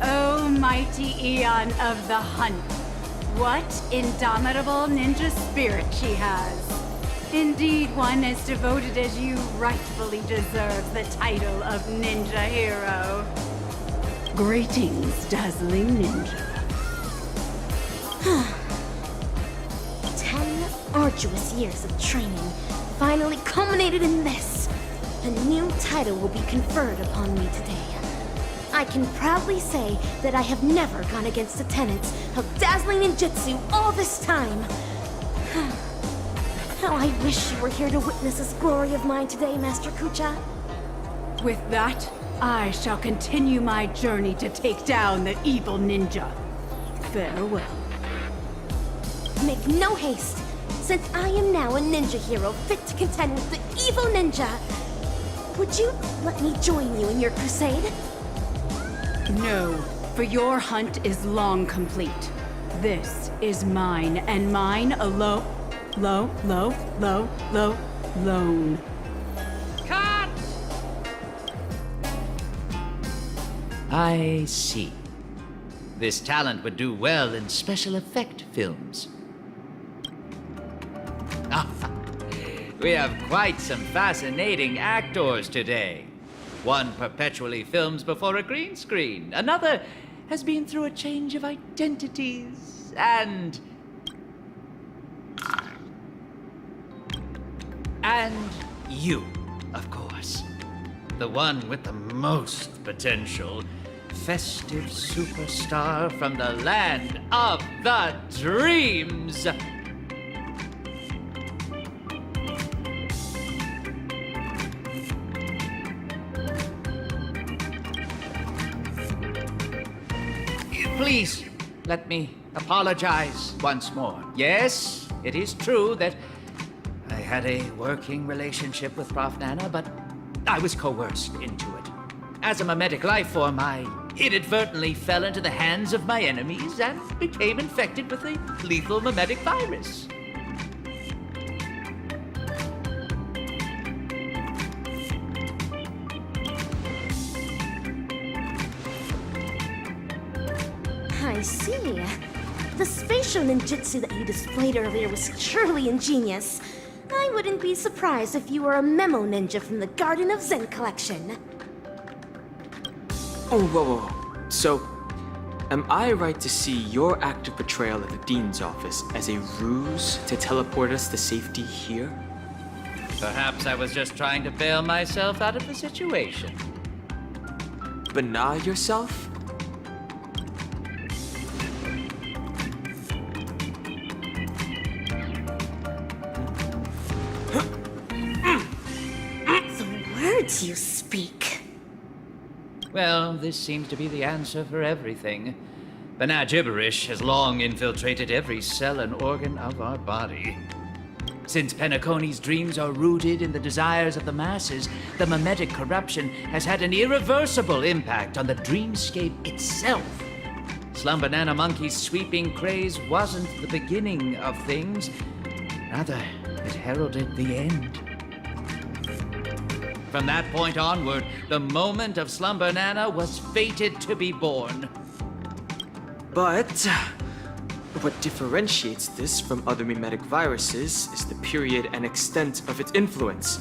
Speaker 6: Oh, mighty Eon of the Hunt. What indomitable ninja spirit she has. Indeed, one as devoted as you rightfully deserves the title of ninja hero. Greetings, dazzling ninja.
Speaker 10: 10 arduous years of training finally culminated in this. A new title will be conferred upon me today. I can proudly say that I have never gone against the tenets of dazzling ninjutsu all this time. How I wish you were here to witness this glory of mine today, Master Kucha.
Speaker 6: With that, I shall continue my journey to take down the evil ninja. Farewell.
Speaker 10: Make no haste, since I am now a ninja hero fit to contend with the evil ninja. Would you let me join you in your crusade?
Speaker 6: No, for your hunt is long complete. This is mine, and mine alone. Lone.
Speaker 14: Cut! I see. This talent would do well in special effect films. We have quite some fascinating actors today. One perpetually films before a green screen. Another has been through a change of identities. And you, of course. The one with the most potential. Festive superstar from the land of the dreams. Please, let me apologize once more. Yes, it is true that I had a working relationship with Prof. Nana, but I was coerced into it. As a mimetic life form, I inadvertently fell into the hands of my enemies and became infected with a lethal mimetic virus.
Speaker 10: I see. The spatial ninjutsu that you displayed earlier was truly ingenious. I wouldn't be surprised if you were a memo ninja from the Garden of Zen collection.
Speaker 2: Oh, whoa. So, am I right to see your active portrayal at the Dean's office as a ruse to teleport us to safety here?
Speaker 14: Perhaps I was just trying to bail myself out of the situation.
Speaker 2: Bana yourself?
Speaker 10: Words you speak.
Speaker 14: Well, this seems to be the answer for everything. Bana gibberish has long infiltrated every cell and organ of our body. Since Penaconi's dreams are rooted in the desires of the masses, the mimetic corruption has had an irreversible impact on the dreamscape itself. Slumber Nana Monkey's sweeping craze wasn't the beginning of things. Rather, it heralded the end. From that point onward, the moment of Slumber Nana was fated to be born.
Speaker 2: But what differentiates this from other mimetic viruses is the period and extent of its influence.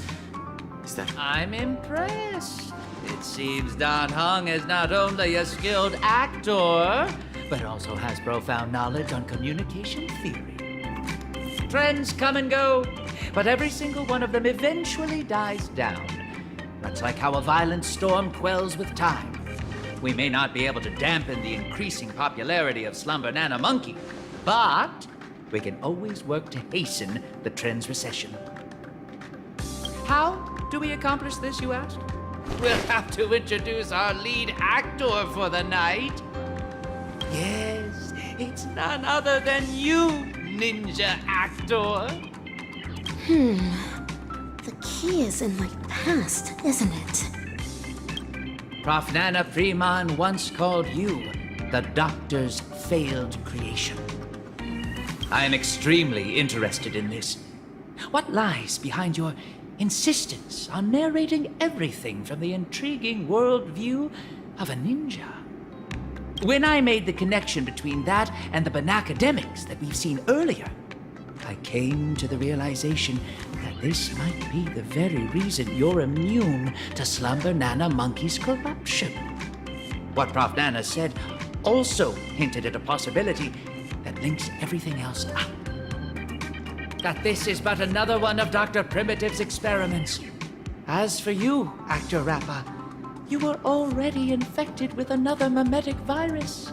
Speaker 2: Is that...
Speaker 14: I'm impressed. It seems Dan Heng is not only a skilled actor, but also has profound knowledge on communication theory. Trends come and go, but every single one of them eventually dies down. Much like how a violent storm quells with time. We may not be able to dampen the increasing popularity of Slumber Nana Monkey, but we can always work to hasten the trend's recession. How do we accomplish this, you ask? We'll have to introduce our lead actor for the night. Yes, it's none other than you, ninja actor.
Speaker 10: The key is in my past, isn't it?
Speaker 14: Prof. Nana Freeman once called you the Doctor's failed creation. I am extremely interested in this. What lies behind your insistence on narrating everything from the intriguing worldview of a ninja? When I made the connection between that and the Banacademics that we've seen earlier, I came to the realization that this might be the very reason you're immune to Slumber Nana Monkey's corruption. What Prof. Nana said also hinted at a possibility that links everything else up. That this is but another one of Dr. Primitive's experiments. As for you, Actor Rappa, you were already infected with another mimetic virus.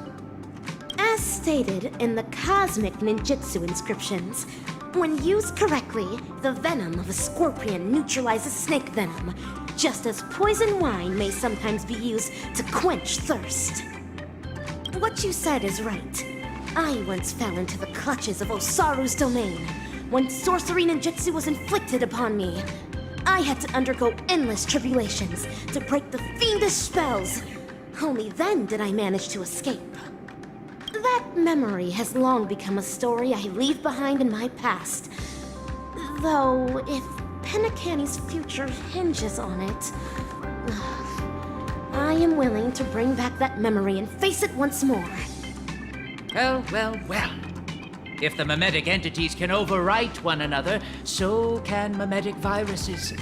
Speaker 10: As stated in the Cosmic Ninjutsu Inscriptions, when used correctly, the venom of a scorpion neutralizes snake venom, just as poison wine may sometimes be used to quench thirst. What you said is right. I once fell into the clutches of Osaru's domain. When sorcery ninjutsu was inflicted upon me, I had to undergo endless tribulations to break the fiendish spells. Only then did I manage to escape. That memory has long become a story I leave behind in my past. Though, if Penacani's future hinges on it, I am willing to bring back that memory and face it once more.
Speaker 14: Well, well, well. If the mimetic entities can overwrite one another, so can mimetic viruses.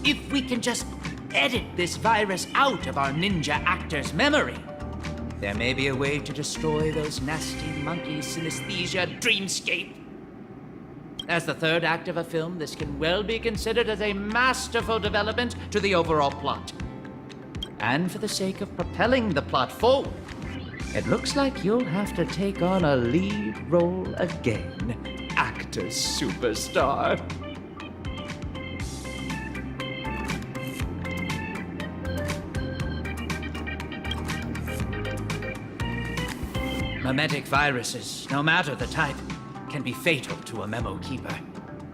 Speaker 14: If we can just edit this virus out of our ninja actor's memory, there may be a way to destroy those nasty monkey synesthesia dreamscape. As the third act of a film, this can well be considered as a masterful development to the overall plot. And for the sake of propelling the plot forward, it looks like you'll have to take on a lead role again, actor superstar. Mimetic viruses, no matter the type, can be fatal to a memo keeper.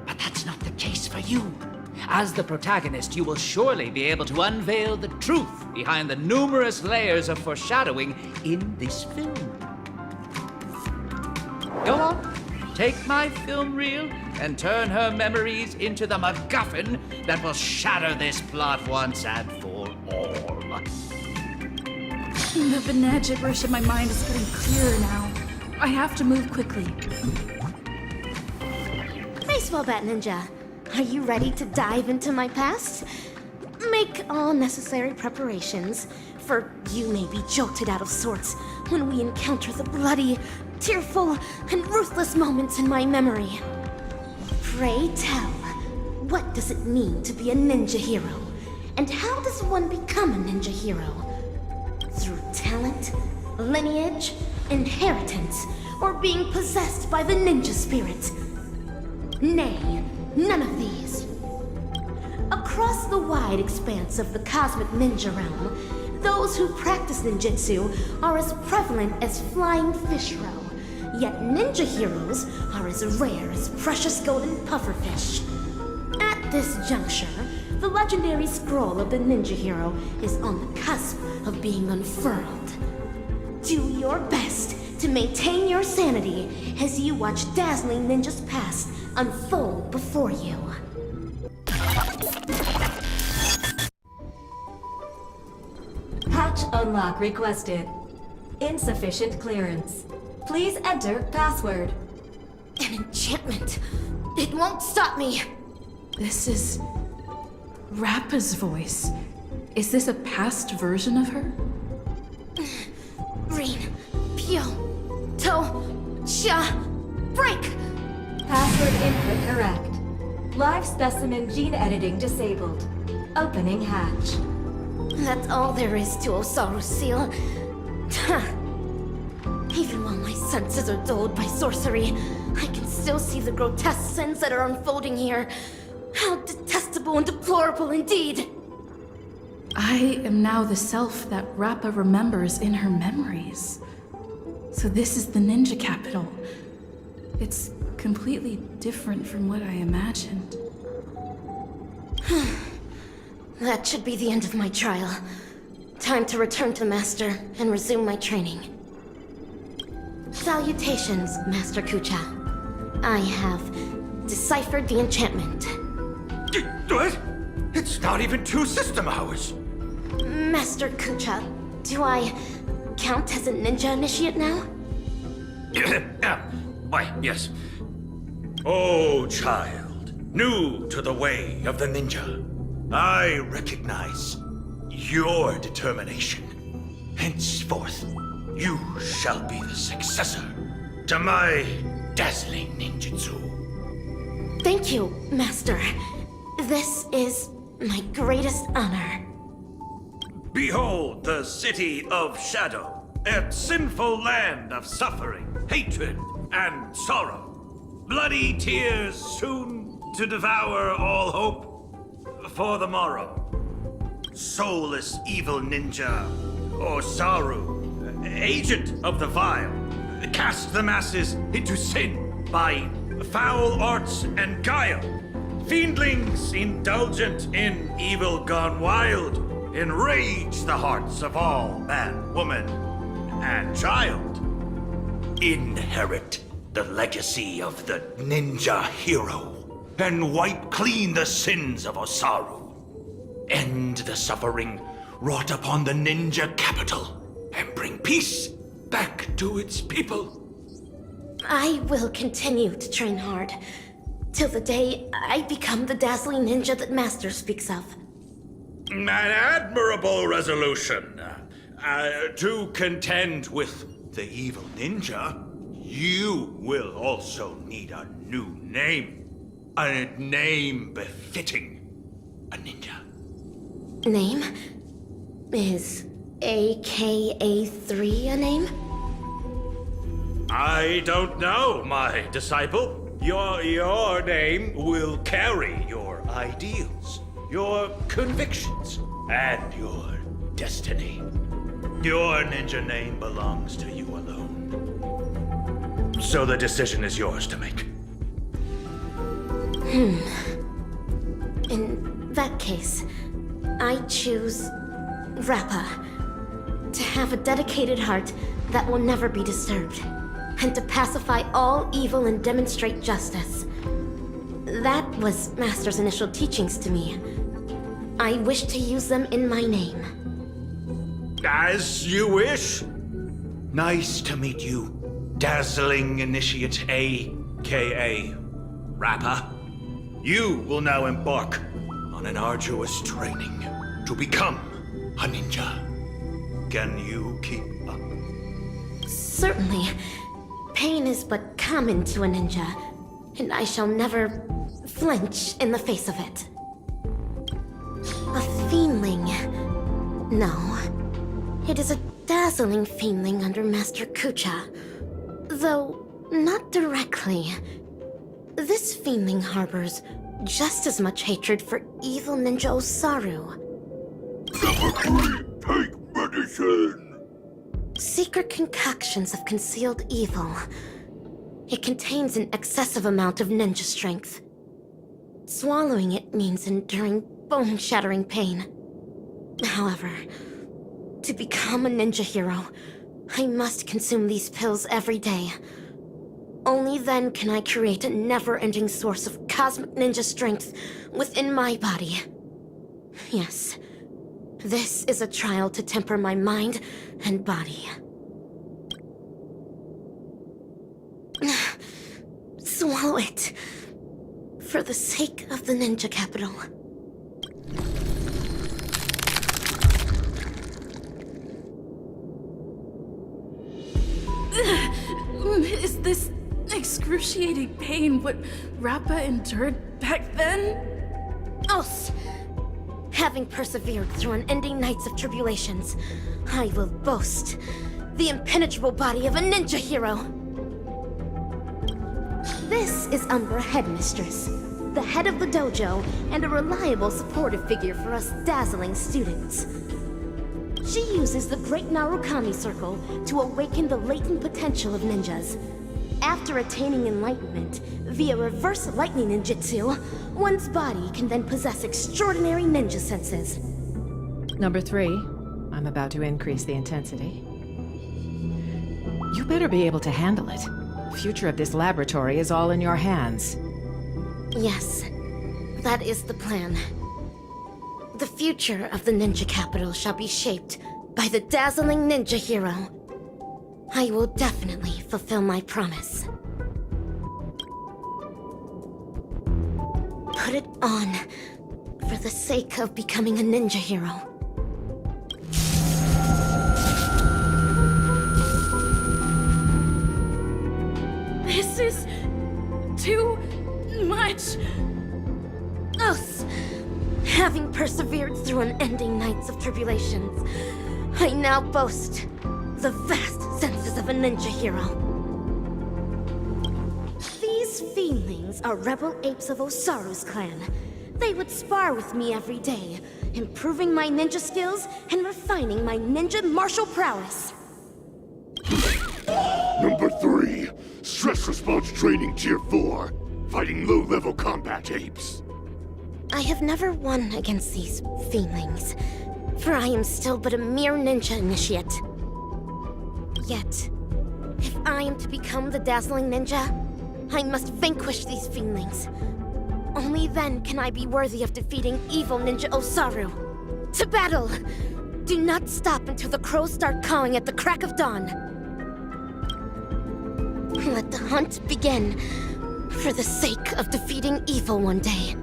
Speaker 14: But that's not the case for you. As the protagonist, you will surely be able to unveil the truth behind the numerous layers of foreshadowing in this film. Go on, take my film reel and turn her memories into the MacGuffin that will shatter this plot once and for all.
Speaker 9: The banana gibberish in my mind is getting clearer now. I have to move quickly.
Speaker 10: Baseball bat ninja, are you ready to dive into my past? Make all necessary preparations, for you may be jolted out of sorts when we encounter the bloody, tearful, and ruthless moments in my memory. Pray tell, what does it mean to be a ninja hero? And how does one become a ninja hero? Through talent, lineage, inheritance, or being possessed by the ninja spirit? Nay, none of these. Across the wide expanse of the cosmic ninja realm, those who practice ninjutsu are as prevalent as flying fish roe, yet ninja heroes are as rare as precious golden pufferfish. At this juncture, the legendary scroll of the ninja hero is on the cusp of being unfurled. Do your best to maintain your sanity as you watch dazzling ninjas past unfold before you.
Speaker 8: Hatch unlock requested. Insufficient clearance. Please enter password.
Speaker 10: An enchantment. It won't stop me.
Speaker 9: This is Rappa's voice. Is this a past version of her?
Speaker 10: Rin, Pyo, To, Sha, break!
Speaker 8: Password input correct. Live specimen gene editing disabled. Opening hatch.
Speaker 10: That's all there is to Osaru's seal. Even while my senses are dulled by sorcery, I can still see the grotesque sins that are unfolding here. How detestable and deplorable indeed!
Speaker 9: I am now the self that Rappa remembers in her memories. So this is the ninja capital. It's completely different from what I imagined.
Speaker 10: That should be the end of my trial. Time to return to Master and resume my training. Salutations, Master Kucha. I have deciphered the enchantment.
Speaker 11: What? It's not even 2 system hours.
Speaker 10: Master Kucha, do I count as a ninja initiate now?
Speaker 11: Why, yes. Oh, child, new to the way of the ninja, I recognize your determination. Henceforth, you shall be the successor to my dazzling ninjutsu.
Speaker 10: Thank you, Master. This is my greatest honor.
Speaker 11: Behold the city of shadow, a sinful land of suffering, hatred, and sorrow. Bloody tears soon to devour all hope for the morrow. Soulless evil ninja, Osaru, agent of the vile, cast the masses into sin by foul arts and guile. Fiendlings indulgent in evil gone wild enrage the hearts of all man, woman, and child. Inherit the legacy of the ninja hero and wipe clean the sins of Osaru. End the suffering wrought upon the ninja capital and bring peace back to its people.
Speaker 10: I will continue to train hard till the day I become the dazzling ninja that Master speaks of.
Speaker 11: An admirable resolution. To contend with the evil ninja, you will also need a new name. A name befitting a ninja.
Speaker 10: Name? Is AKA3 a name?
Speaker 11: I don't know, my disciple. Your name will carry your ideals, your convictions, and your destiny. Your ninja name belongs to you alone. So the decision is yours to make.
Speaker 10: In that case, I choose Rappa. To have a dedicated heart that will never be disturbed, and to pacify all evil and demonstrate justice. That was Master's initial teachings to me. I wish to use them in my name.
Speaker 11: As you wish. Nice to meet you, dazzling initiate AKA Rappa. You will now embark on an arduous training to become a ninja. Can you keep up?
Speaker 10: Certainly. Pain is but common to a ninja, and I shall never flinch in the face of it. A fiendling. No. It is a dazzling fiendling under Master Kucha. Though, not directly. This fiendling harbors just as much hatred for evil ninja Osaru.
Speaker 13: Take medicine!
Speaker 10: Secret concoctions of concealed evil. It contains an excessive amount of ninja strength. Swallowing it means enduring bone-shattering pain. However, to become a ninja hero, I must consume these pills every day. Only then can I create a never-ending source of cosmic ninja strength within my body. Yes, this is a trial to temper my mind and body. Swallow it. For the sake of the ninja capital.
Speaker 9: Is this excruciating pain what Rappa endured back then?
Speaker 10: Os! Having persevered through unending nights of tribulations, I will boast the impenetrable body of a ninja hero. This is Umbra Headmistress, the head of the dojo and a reliable supportive figure for us dazzling students. She uses the Great Narukami Circle to awaken the latent potential of ninjas. After attaining enlightenment via reverse lightning ninjutsu, one's body can then possess extraordinary ninja senses.
Speaker 17: Number 3, I'm about to increase the intensity. You better be able to handle it. The future of this laboratory is all in your hands.
Speaker 10: Yes, that is the plan. The future of the ninja capital shall be shaped by the dazzling ninja hero. I will definitely fulfill my promise. Put it on for the sake of becoming a ninja hero.
Speaker 9: This is too much.
Speaker 10: Us! Having persevered through unending nights of tribulations, I now boast the vast senses of a ninja hero. These feelings are rebel apes of Osaru's clan. They would spar with me every day, improving my ninja skills and refining my ninja martial prowess.
Speaker 18: Number 3, Stress Response Training Tier 4, fighting low-level combat apes.
Speaker 10: I have never won against these feelings, for I am still but a mere ninja initiate. Yet, if I am to become the dazzling ninja, I must vanquish these feelings. Only then can I be worthy of defeating evil Ninja Osaru. To battle! Do not stop until the crows start cawing at the crack of dawn. Let the hunt begin, for the sake of defeating evil one day.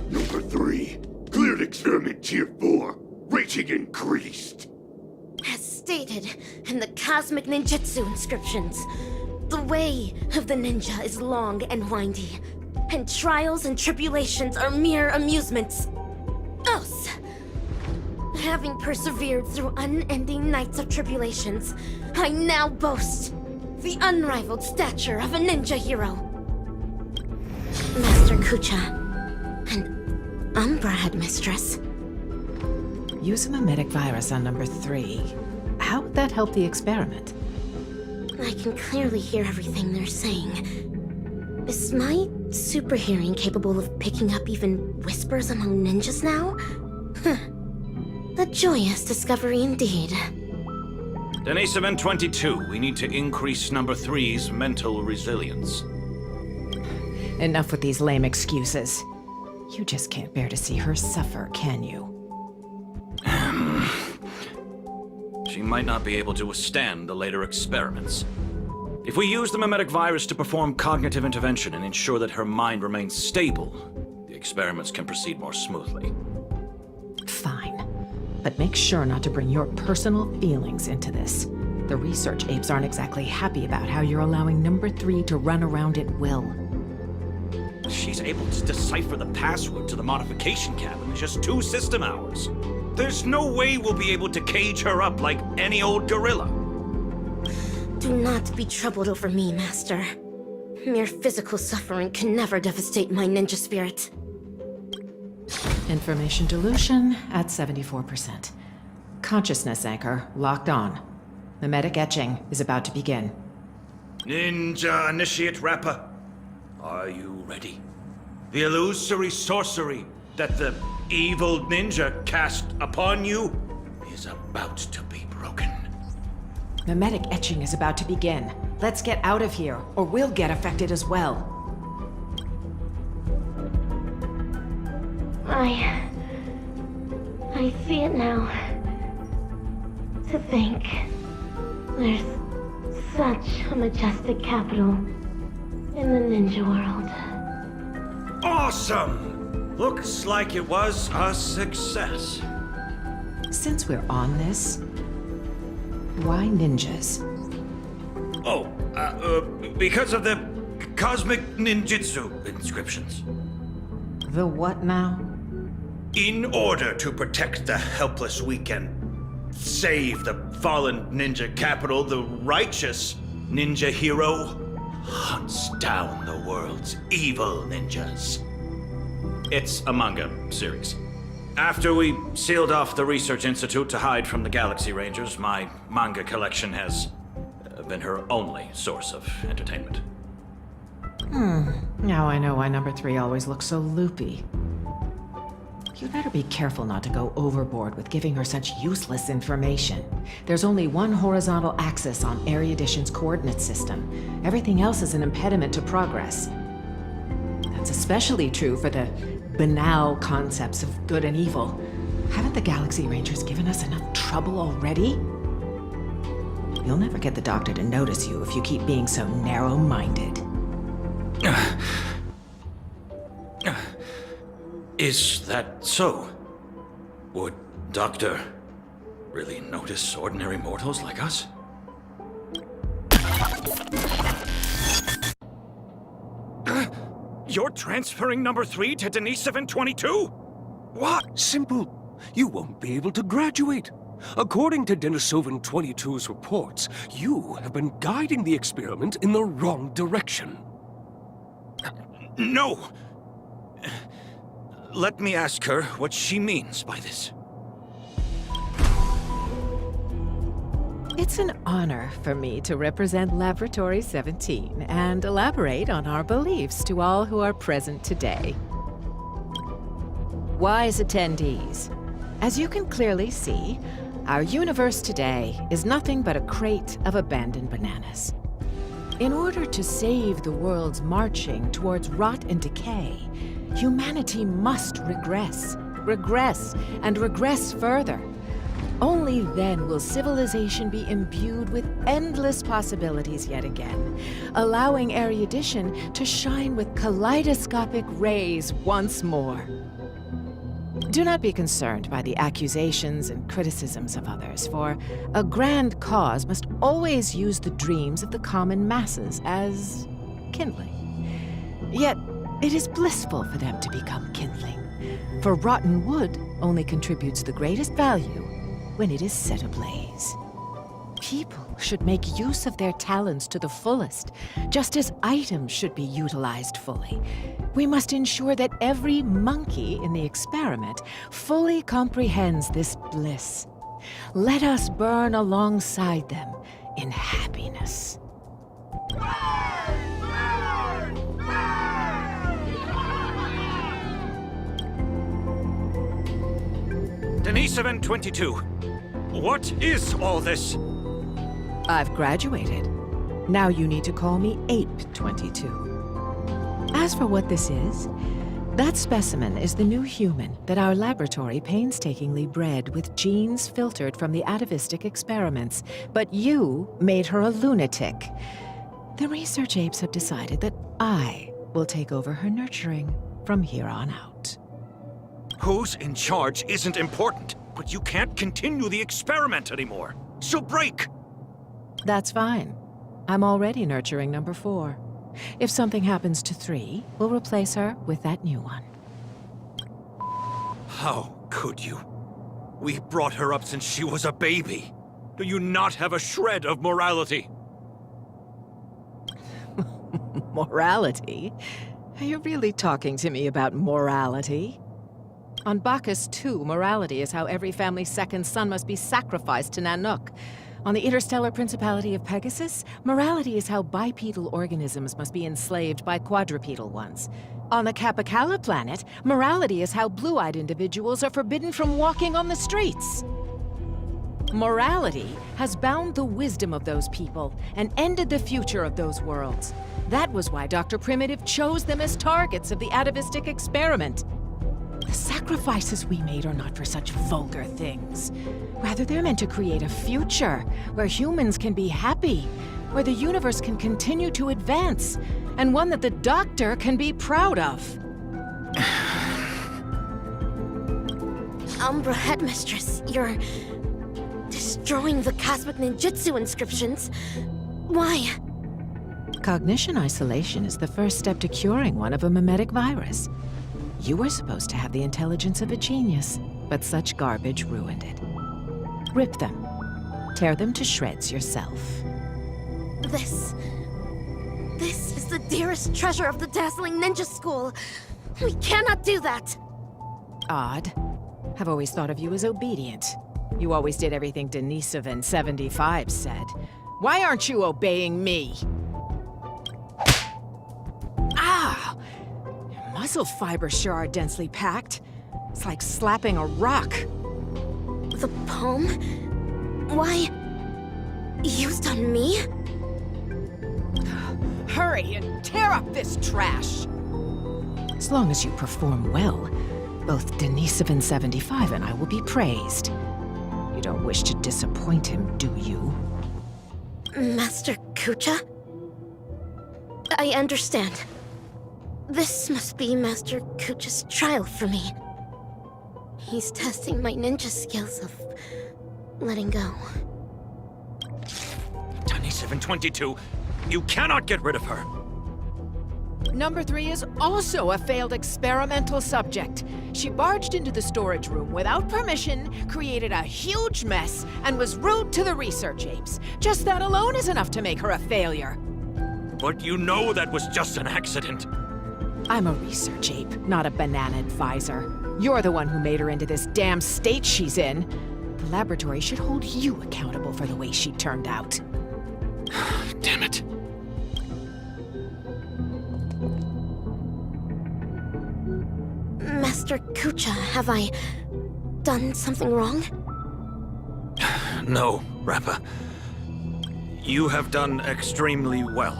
Speaker 18: Number 3, cleared experiment Tier 4, rating increased.
Speaker 10: As stated in the cosmic ninjutsu inscriptions, the way of the ninja is long and windy, and trials and tribulations are mere amusements. Else, having persevered through unending nights of tribulations, I now boast the unrivaled stature of a ninja hero. Master Kucha, and Umbra Headmistress.
Speaker 17: Use a mimetic virus on number 3. How would that help the experiment?
Speaker 10: I can clearly hear everything they're saying. Is my super hearing capable of picking up even whispers among ninjas now? A joyous discovery indeed.
Speaker 11: Denisovin 22, we need to increase number 3's mental resilience.
Speaker 17: Enough with these lame excuses. You just can't bear to see her suffer, can you?
Speaker 11: She might not be able to withstand the later experiments. If we use the mimetic virus to perform cognitive intervention and ensure that her mind remains stable, the experiments can proceed more smoothly.
Speaker 17: Fine. But make sure not to bring your personal feelings into this. The research apes aren't exactly happy about how you're allowing number 3 to run around at will.
Speaker 11: She's able to decipher the password to the modification cabin in just 2 system hours. There's no way we'll be able to cage her up like any old gorilla.
Speaker 10: Do not be troubled over me, Master. Mere physical suffering can never devastate my ninja spirit.
Speaker 17: Information dilution at 74%. Consciousness anchor locked on. Mimetic etching is about to begin.
Speaker 11: Ninja Initiate Rapper, are you ready? The illusory sorcery that the evil ninja cast upon you is about to be broken.
Speaker 17: Mimetic etching is about to begin. Let's get out of here, or we'll get affected as well.
Speaker 15: I see it now. To think, there's such a majestic capital in the ninja world.
Speaker 11: Awesome! Looks like it was a success.
Speaker 17: Since we're on this, why ninjas?
Speaker 11: Oh, because of the cosmic ninjutsu inscriptions.
Speaker 17: The what now?
Speaker 11: In order to protect the helpless weak and save the fallen ninja capital, the righteous ninja hero hunts down the world's evil ninjas. It's a manga series. After we sealed off the Research Institute to hide from the Galaxy Rangers, my manga collection has been her only source of entertainment.
Speaker 17: Now I know why number 3 always looks so loopy. You'd better be careful not to go overboard with giving her such useless information. There's only one horizontal axis on Erudition's coordinate system. Everything else is an impediment to progress. That's especially true for the banal concepts of good and evil. Haven't the Galaxy Rangers given us enough trouble already? You'll never get the Doctor to notice you if you keep being so narrow-minded.
Speaker 11: Is that so? Would Doctor really notice ordinary mortals like us? You're transferring number 3 to Denisovin 22?
Speaker 7: What? Simple. You won't be able to graduate. According to Denisovin 22's reports, you have been guiding the experiment in the wrong direction.
Speaker 11: No! Let me ask her what she means by this.
Speaker 17: It's an honor for me to represent Laboratory 17 and elaborate on our beliefs to all who are present today. Wise attendees, as you can clearly see, our universe today is nothing but a crate of abandoned bananas. In order to save the world's marching towards rot and decay, humanity must regress, and regress further. Only then will civilization be imbued with endless possibilities yet again, allowing erudition to shine with kaleidoscopic rays once more. Do not be concerned by the accusations and criticisms of others, for a grand cause must always use the dreams of the common masses as kindling. Yet, it is blissful for them to become kindling, for rotten wood only contributes the greatest value when it is set ablaze. People should make use of their talents to the fullest, just as items should be utilized fully. We must ensure that every monkey in the experiment fully comprehends this bliss. Let us burn alongside them in happiness.
Speaker 11: Denisovin 22, what is all this?
Speaker 17: I've graduated. Now you need to call me Ape 22. As for what this is, that specimen is the new human that our laboratory painstakingly bred with genes filtered from the atavistic experiments, but you made her a lunatic. The research apes have decided that I will take over her nurturing from here on out.
Speaker 11: Who's in charge isn't important, but you can't continue the experiment anymore. So break!
Speaker 17: That's fine. I'm already nurturing number 4. If something happens to 3, we'll replace her with that new one.
Speaker 11: How could you? We brought her up since she was a baby. Do you not have a shred of morality?
Speaker 17: Morality? Are you really talking to me about morality? On Bacchus 2, morality is how every family's second son must be sacrificed to Nanook. On the interstellar principality of Pegasus, morality is how bipedal organisms must be enslaved by quadrupedal ones. On the Capicala planet, morality is how blue-eyed individuals are forbidden from walking on the streets. Morality has bound the wisdom of those people and ended the future of those worlds. That was why Dr. Primitive chose them as targets of the atavistic experiment. The sacrifices we made are not for such vulgar things. Rather, they're meant to create a future where humans can be happy, where the universe can continue to advance, and one that the Doctor can be proud of.
Speaker 10: Umbra Headmistress, you're destroying the cosmic ninjutsu inscriptions. Why?
Speaker 17: Cognition isolation is the first step to curing one of a mimetic virus. You were supposed to have the intelligence of a genius, but such garbage ruined it. Rip them. Tear them to shreds yourself.
Speaker 10: This is the dearest treasure of the dazzling ninja school. We cannot do that.
Speaker 17: Odd. I've always thought of you as obedient. You always did everything Denisovin 75 said. Why aren't you obeying me? Ah! Your muscle fibers sure are densely packed. It's like slapping a rock.
Speaker 10: The palm? Why? Used on me?
Speaker 17: Hurry and tear up this trash! As long as you perform well, both Denisovan 75 and I will be praised. You don't wish to disappoint him, do you?
Speaker 10: Master Kucha? I understand. This must be Master Kucha's trial for me. He's testing my ninja skills of letting go.
Speaker 11: Denisovan 22, you cannot get rid of her.
Speaker 17: Number 3 is also a failed experimental subject. She barged into the storage room without permission, created a huge mess, and was rude to the research apes. Just that alone is enough to make her a failure.
Speaker 11: But you know that was just an accident.
Speaker 17: I'm a research ape, not a banana advisor. You're the one who made her into this damn state she's in. The laboratory should hold you accountable for the way she turned out.
Speaker 11: Damn it.
Speaker 10: Master Kucha, have I done something wrong?
Speaker 11: No, Rappa. You have done extremely well.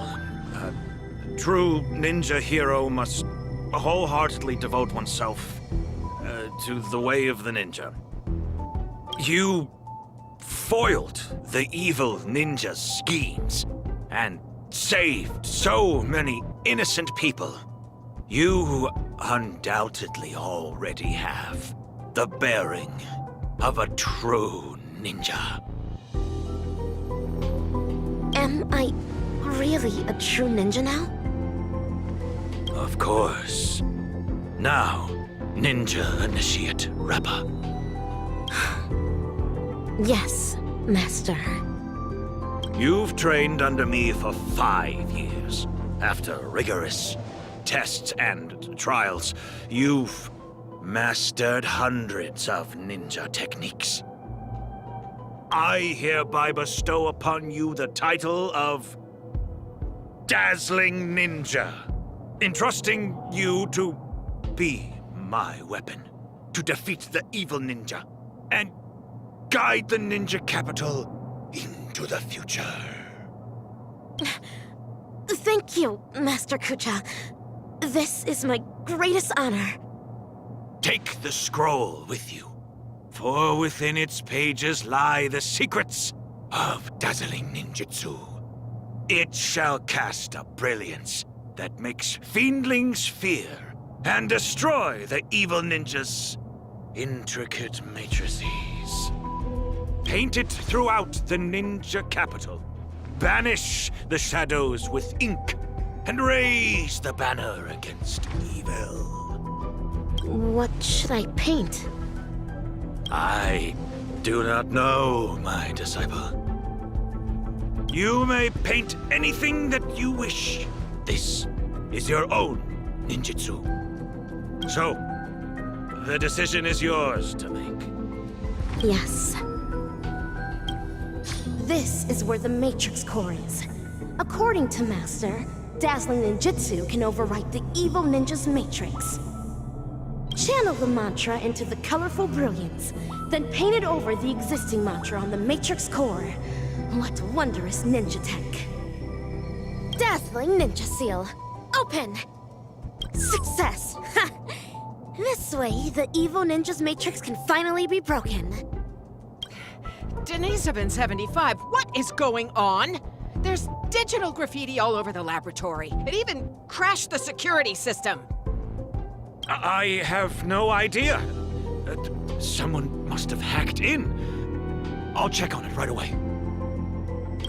Speaker 11: A true ninja hero must wholeheartedly devote oneself to the way of the ninja. You foiled the evil ninja's schemes and saved so many innocent people. You undoubtedly already have the bearing of a true ninja.
Speaker 10: Am I really a true ninja now?
Speaker 11: Of course. Now, Ninja Initiate Rappa.
Speaker 10: Yes, Master.
Speaker 11: You've trained under me for 5 years. After rigorous tests and trials, you've mastered hundreds of ninja techniques. I hereby bestow upon you the title of Dazzling Ninja, entrusting you to be my weapon, to defeat the evil ninja, and guide the ninja capital into the future.
Speaker 10: Thank you, Master Kucha. This is my greatest honor.
Speaker 11: Take the scroll with you, for within its pages lie the secrets of dazzling ninjutsu. It shall cast a brilliance that makes fiendlings fear and destroy the evil ninja's intricate matrices. Paint it throughout the ninja capital. Banish the shadows with ink and raise the banner against evil.
Speaker 10: What should I paint?
Speaker 11: I do not know, my disciple. You may paint anything that you wish. This is your own ninjutsu. So, the decision is yours to make.
Speaker 10: Yes. This is where the Matrix Core is. According to Master, Dazzling Ninjutsu can overwrite the evil ninja's matrix. Channel the mantra into the colorful brilliance, then paint it over the existing mantra on the Matrix Core. What wondrous ninja tech. Dazzling Ninja Seal. Open! Success! Ha! This way, the evil ninja's matrix can finally be broken.
Speaker 17: Denisovan 75, what is going on? There's digital graffiti all over the laboratory. It even crashed the security system.
Speaker 11: I have no idea. Someone must have hacked in. I'll check on it right away.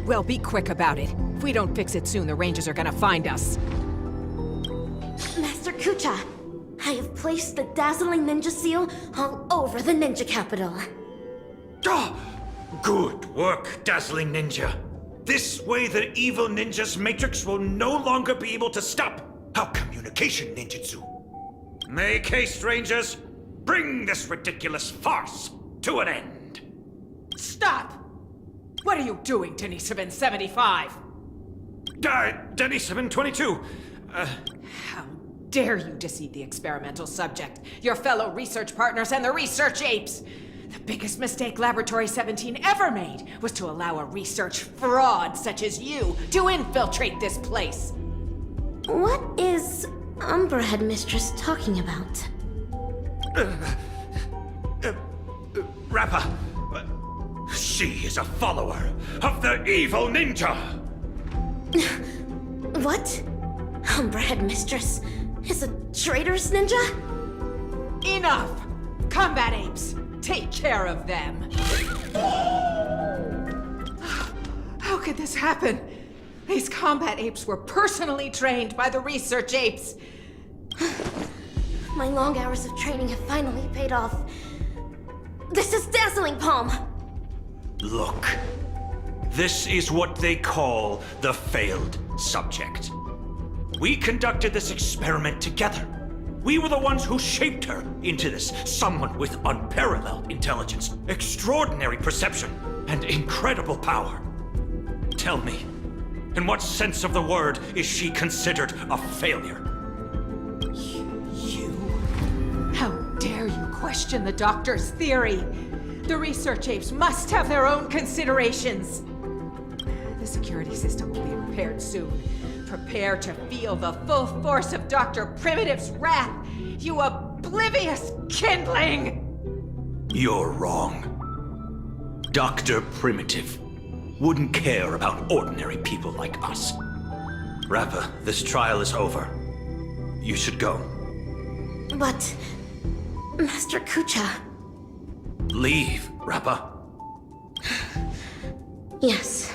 Speaker 17: Well, be quick about it. If we don't fix it soon, the Rangers are gonna find us.
Speaker 10: Master Kucha, I have placed the Dazzling Ninja Seal all over the Ninja Capital.
Speaker 11: Oh, good work, Dazzling Ninja. This way the evil ninja's matrix will no longer be able to stop our communication ninjutsu. Make haste, Rangers. Bring this ridiculous farce to an end.
Speaker 17: Stop! What are you doing, Denisovan 75?
Speaker 11: Denisovan 22.
Speaker 17: How dare you deceive the experimental subject, your fellow research partners, and the research apes? The biggest mistake Laboratory 17 ever made was to allow a research fraud such as you to infiltrate this place.
Speaker 10: What is Umbra Headmistress talking about?
Speaker 11: Rappa, she is a follower of the evil ninja!
Speaker 10: What? Umbra Headmistress is a traitorous ninja?
Speaker 17: Enough! Combat apes, take care of them. How could this happen? These combat apes were personally trained by the research apes.
Speaker 10: My long hours of training have finally paid off. This is dazzling, Palm!
Speaker 11: Look, this is what they call the failed subject. We conducted this experiment together. We were the ones who shaped her into this someone with unparalleled intelligence, extraordinary perception, and incredible power. Tell me, in what sense of the word is she considered a failure?
Speaker 17: How dare you question the doctor's theory? The research apes must have their own considerations. The security system will be repaired soon. Prepare to feel the full force of Dr. Primitive's wrath, you oblivious kindling!
Speaker 11: You're wrong. Dr. Primitive wouldn't care about ordinary people like us. Rappa, this trial is over. You should go.
Speaker 10: But... Master Kucha...
Speaker 11: Leave, Rappa.
Speaker 10: Yes.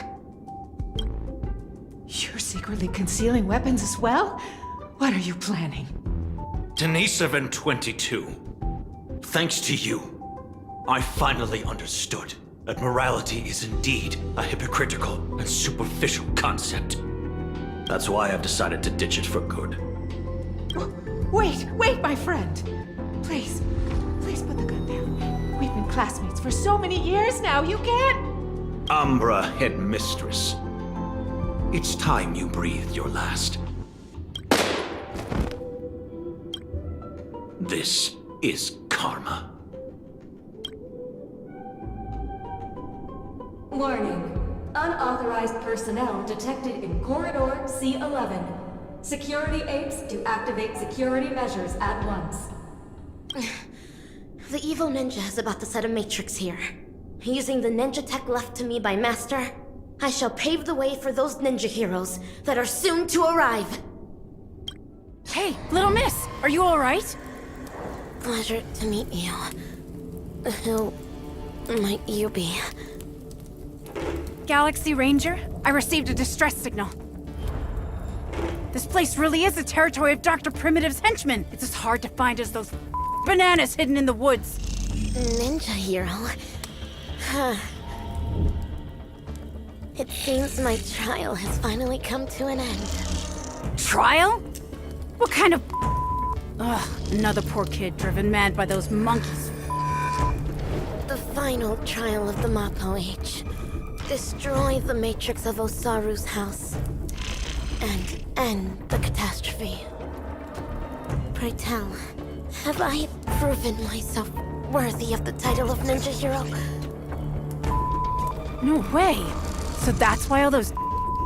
Speaker 17: You're secretly concealing weapons as well? What are you planning?
Speaker 11: Denisovin 22. Thanks to you, I finally understood that morality is indeed a hypocritical and superficial concept. That's why I've decided to ditch it for good.
Speaker 17: Wait, my friend. Please put the gun down. We've been classmates for so many years now, you can't...
Speaker 11: Umbra Headmistress. It's time you breathed your last. This is karma.
Speaker 8: Warning. Unauthorized personnel detected in Corridor C11. Security apes to activate security measures at once.
Speaker 10: The evil ninja is about to set a matrix here. Using the ninja tech left to me by Master, I shall pave the way for those ninja heroes that are soon to arrive.
Speaker 22: Hey, little miss, are you alright?
Speaker 10: Pleasure to meet you. Who might you be?
Speaker 22: Galaxy Ranger, I received a distress signal. This place really is the territory of Dr. Primitive's henchmen. It's as hard to find as those bananas hidden in the woods.
Speaker 10: Ninja hero? Huh. It seems my trial has finally come to an end.
Speaker 22: Trial? What kind of... Ugh, another poor kid driven mad by those monkeys.
Speaker 10: The final trial of the Mappo Age. Destroy the matrix of Osaru's house. And end the catastrophe. Pray tell, have I proven myself worthy of the title of Ninja Hero?
Speaker 22: No way. So that's why all those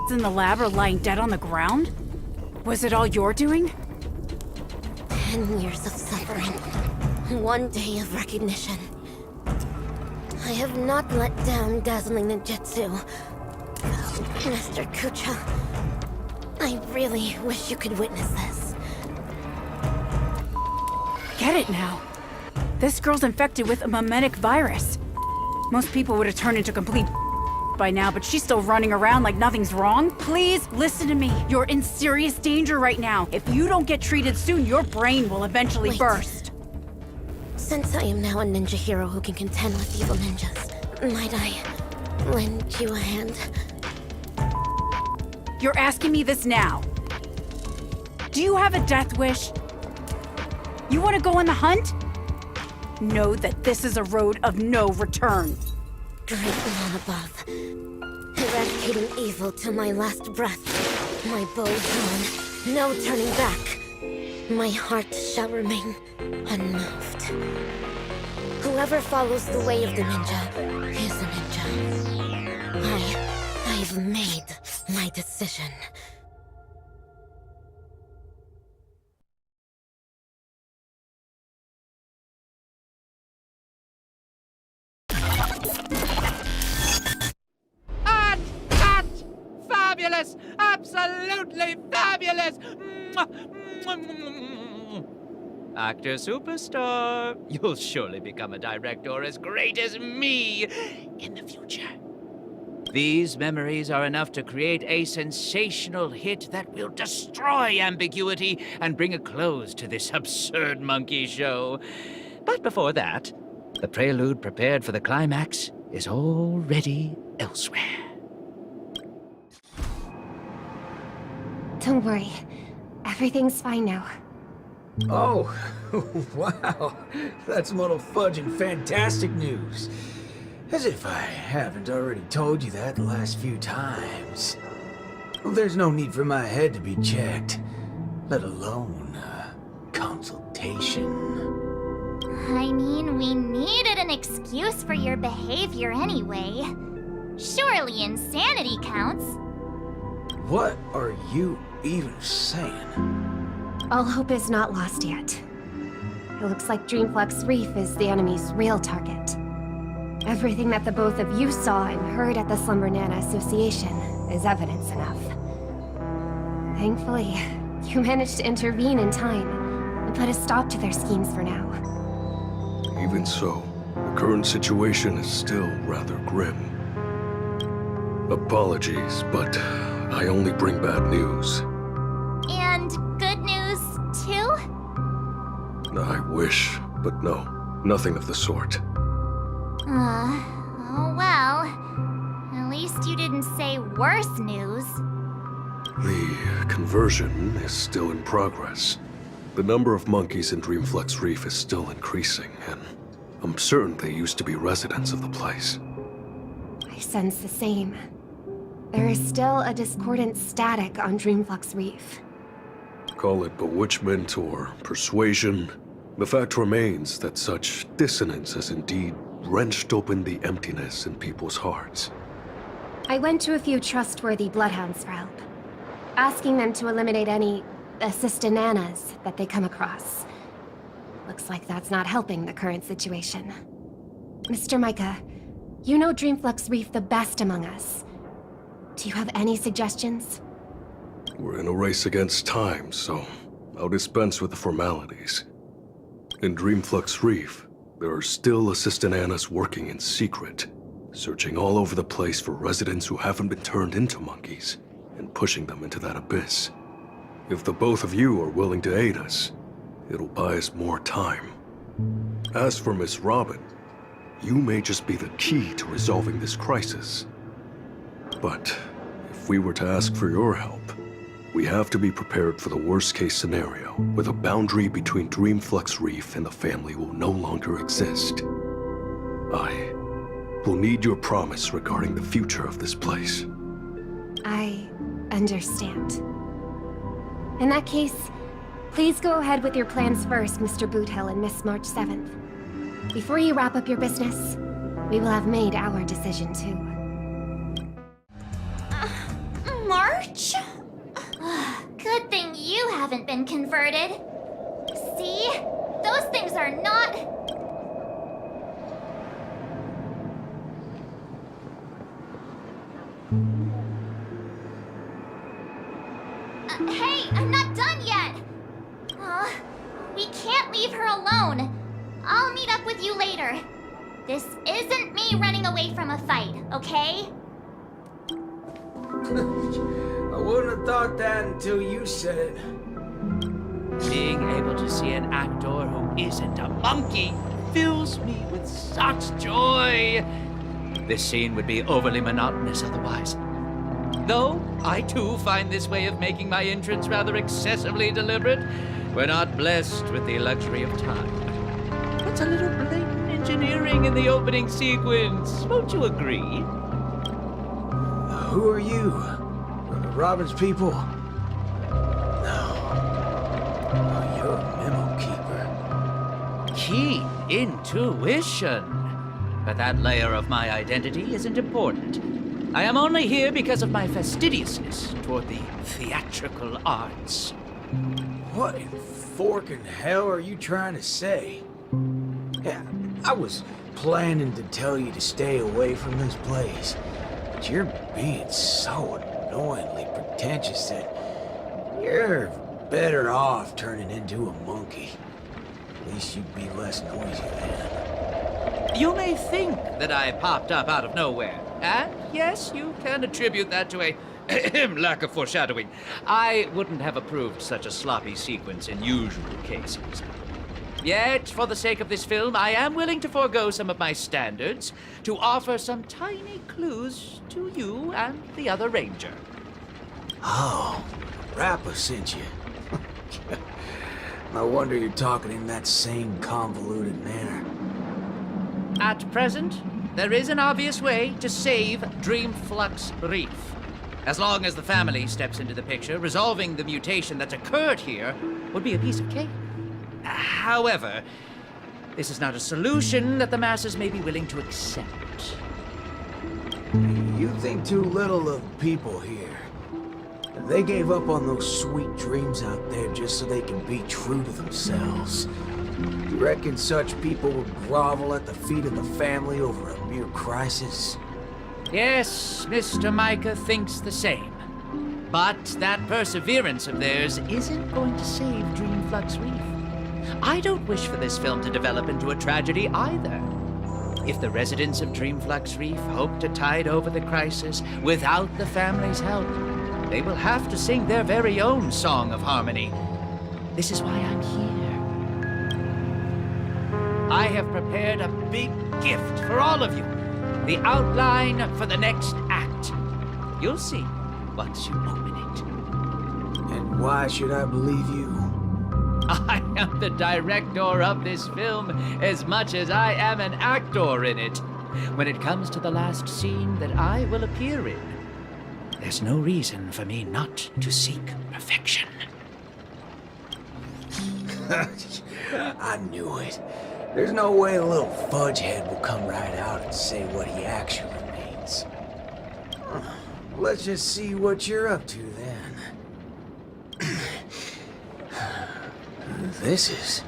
Speaker 22: in the lab are lying dead on the ground? Was it all your doing?
Speaker 10: 10 years of suffering. 1 day of recognition. I have not let down dazzling ninjutsu. Master Kucha, I really wish you could witness this.
Speaker 22: Get it now. This girl's infected with a mimetic virus. Most people would have turned into complete by now, but she's still running around like nothing's wrong. Please listen to me. You're in serious danger right now. If you don't get treated soon, your brain will eventually burst.
Speaker 10: Since I am now a ninja hero who can contend with evil ninjas, might I lend you a hand?
Speaker 22: You're asking me this now. Do you have a death wish? You want to go on the hunt? Know that this is a road of no return.
Speaker 10: Great one above. Eradicating evil till my last breath. My bow drawn. No turning back. my heart shall remain unmoved. Whoever follows the way of the ninja is a ninja. I've made my decision.
Speaker 14: Fabulous! Absolutely fabulous! Actor superstar, you'll surely become a director as great as me in the future. These memories are enough to create a sensational hit that will destroy ambiguity and bring a close to this absurd monkey show. But before that, the prelude prepared for the climax is already elsewhere.
Speaker 3: Don't worry. Everything's fine now.
Speaker 12: Oh, wow. That's Muddle Fudge and fantastic news. As if I haven't already told you that the last few times. There's no need for my head to be checked, let alone consultation.
Speaker 1: I mean, we needed an excuse for your behavior anyway. Surely insanity counts.
Speaker 12: What are you even saying?
Speaker 3: All hope is not lost yet. It looks like Dreamflux Reef is the enemy's real target. Everything that the both of you saw and heard at the Slumber Nana Association is evidence enough. Thankfully, you managed to intervene in time and put a stop to their schemes for now.
Speaker 7: Even so, the current situation is still rather grim. Apologies, but I only bring bad news.
Speaker 1: And good news, too?
Speaker 7: I wish, but no, nothing of the sort.
Speaker 1: Oh well. At least you didn't say worse news.
Speaker 7: The conversion is still in progress. The number of monkeys in Dreamflux Reef is still increasing, and I'm certain they used to be residents of the place.
Speaker 3: I sense the same. There is still a discordant static on Dreamflux Reef.
Speaker 7: Call it bewitchment or persuasion, the fact remains that such dissonance has indeed wrenched open the emptiness in people's hearts.
Speaker 3: I went to a few trustworthy bloodhounds for help, asking them to eliminate any assistananas that they come across. Looks like that's not helping the current situation. Mr. Micah, you know Dreamflux Reef the best among us. Do you have any suggestions?
Speaker 7: We're in a race against time, so I'll dispense with the formalities. In Dreamflux Reef, there are still assistananas working in secret, searching all over the place for residents who haven't been turned into monkeys, and pushing them into that abyss. If the both of you are willing to aid us, it'll buy us more time. As for Miss Robin, you may just be the key to resolving this crisis. But if we were to ask for your help, we have to be prepared for the worst-case scenario, where the boundary between Dreamflux Reef and the family will no longer exist. I will need your promise regarding the future of this place.
Speaker 3: I understand. In that case, please go ahead with your plans first, Mr. Boothill and Miss March 7th. Before you wrap up your business, we will have made our decision too.
Speaker 1: March? Good thing you haven't been converted. See? Those things are not... Hey, I'm not done yet! We can't leave her alone. I'll meet up with you later. This isn't me running away from a fight, okay?
Speaker 12: I wouldn't have thought that until you said it.
Speaker 14: Being able to see an actor who isn't a monkey fills me with such joy. This scene would be overly monotonous otherwise. Though I too find this way of making my entrance rather excessively deliberate. We're not blessed with the luxury of time. What's a little blatant engineering in the opening sequence? Won't you agree?
Speaker 12: Who are you? Robin's people? No. You're a memo keeper.
Speaker 14: Keen intuition. But that layer of my identity isn't important. I am only here because of my fastidiousness toward the theatrical arts.
Speaker 12: What in forking hell are you trying to say? Yeah, I was planning to tell you to stay away from this place, but you're being so annoyingly pretentious that you're better off turning into a monkey. At least you'd be less noisy then.
Speaker 14: You may think that I popped up out of nowhere, and yes, you can attribute that to a lack of foreshadowing. I wouldn't have approved such a sloppy sequence in usual cases. Yet, for the sake of this film, I am willing to forego some of my standards to offer some tiny clues to you and the other ranger.
Speaker 12: Oh, Rappa sent you. No wonder you're talking in that same convoluted manner.
Speaker 14: At present, there is an obvious way to save Dreamflux Reef. As long as the family steps into the picture, resolving the mutation that's occurred here would be a piece of cake. However, this is not a solution that the masses may be willing to accept.
Speaker 12: You think too little of people here. They gave up on those sweet dreams out there just so they can be true to themselves. You reckon such people would grovel at the feet of the family over a mere crisis?
Speaker 14: Yes, Mr. Micah thinks the same. But that perseverance of theirs isn't going to save Dreamflux Reef. I don't wish for this film to develop into a tragedy either. If the residents of Dreamflux Reef hope to tide over the crisis without the family's help, they will have to sing their very own song of harmony. This is why I'm here. I have prepared a big gift for all of you. The outline for the next act. You'll see once you open it.
Speaker 12: And why should I believe you?
Speaker 14: I am the director of this film as much as I am an actor in it. When it comes to the last scene that I will appear in, there's no reason for me not to seek perfection.
Speaker 12: I knew it. There's no way a little fudgehead will come right out and say what he actually means. Let's just see what you're up to then. This is...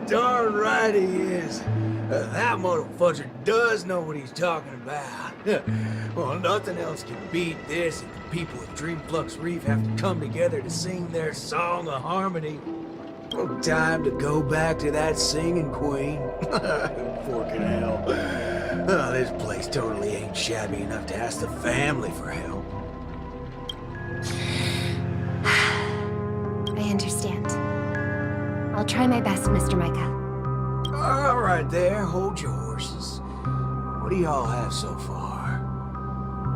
Speaker 12: Darn right he is. That motherfucker does know what he's talking about. Well, nothing else can beat this if the people of Dreamflux Reef have to come together to sing their song of harmony. No time to go back to that singing queen. Forking hell. Oh, this place totally ain't shabby enough to ask the family for help.
Speaker 3: I understand. I'll try my best, Mr. Micah.
Speaker 12: All right there, hold your horses. What do y'all have so far?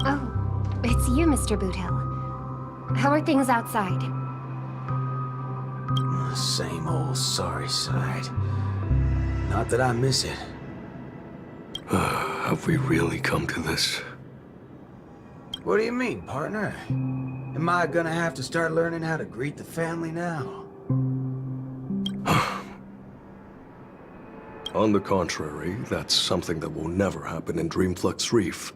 Speaker 3: Oh, it's you, Mr. Boothill. How are things outside?
Speaker 12: Same old sorry sight. Not that I miss it.
Speaker 7: Have we really come to this?
Speaker 12: What do you mean, partner? Am I gonna have to start learning how to greet the family now?
Speaker 7: On the contrary, that's something that will never happen in Dreamflux Reef.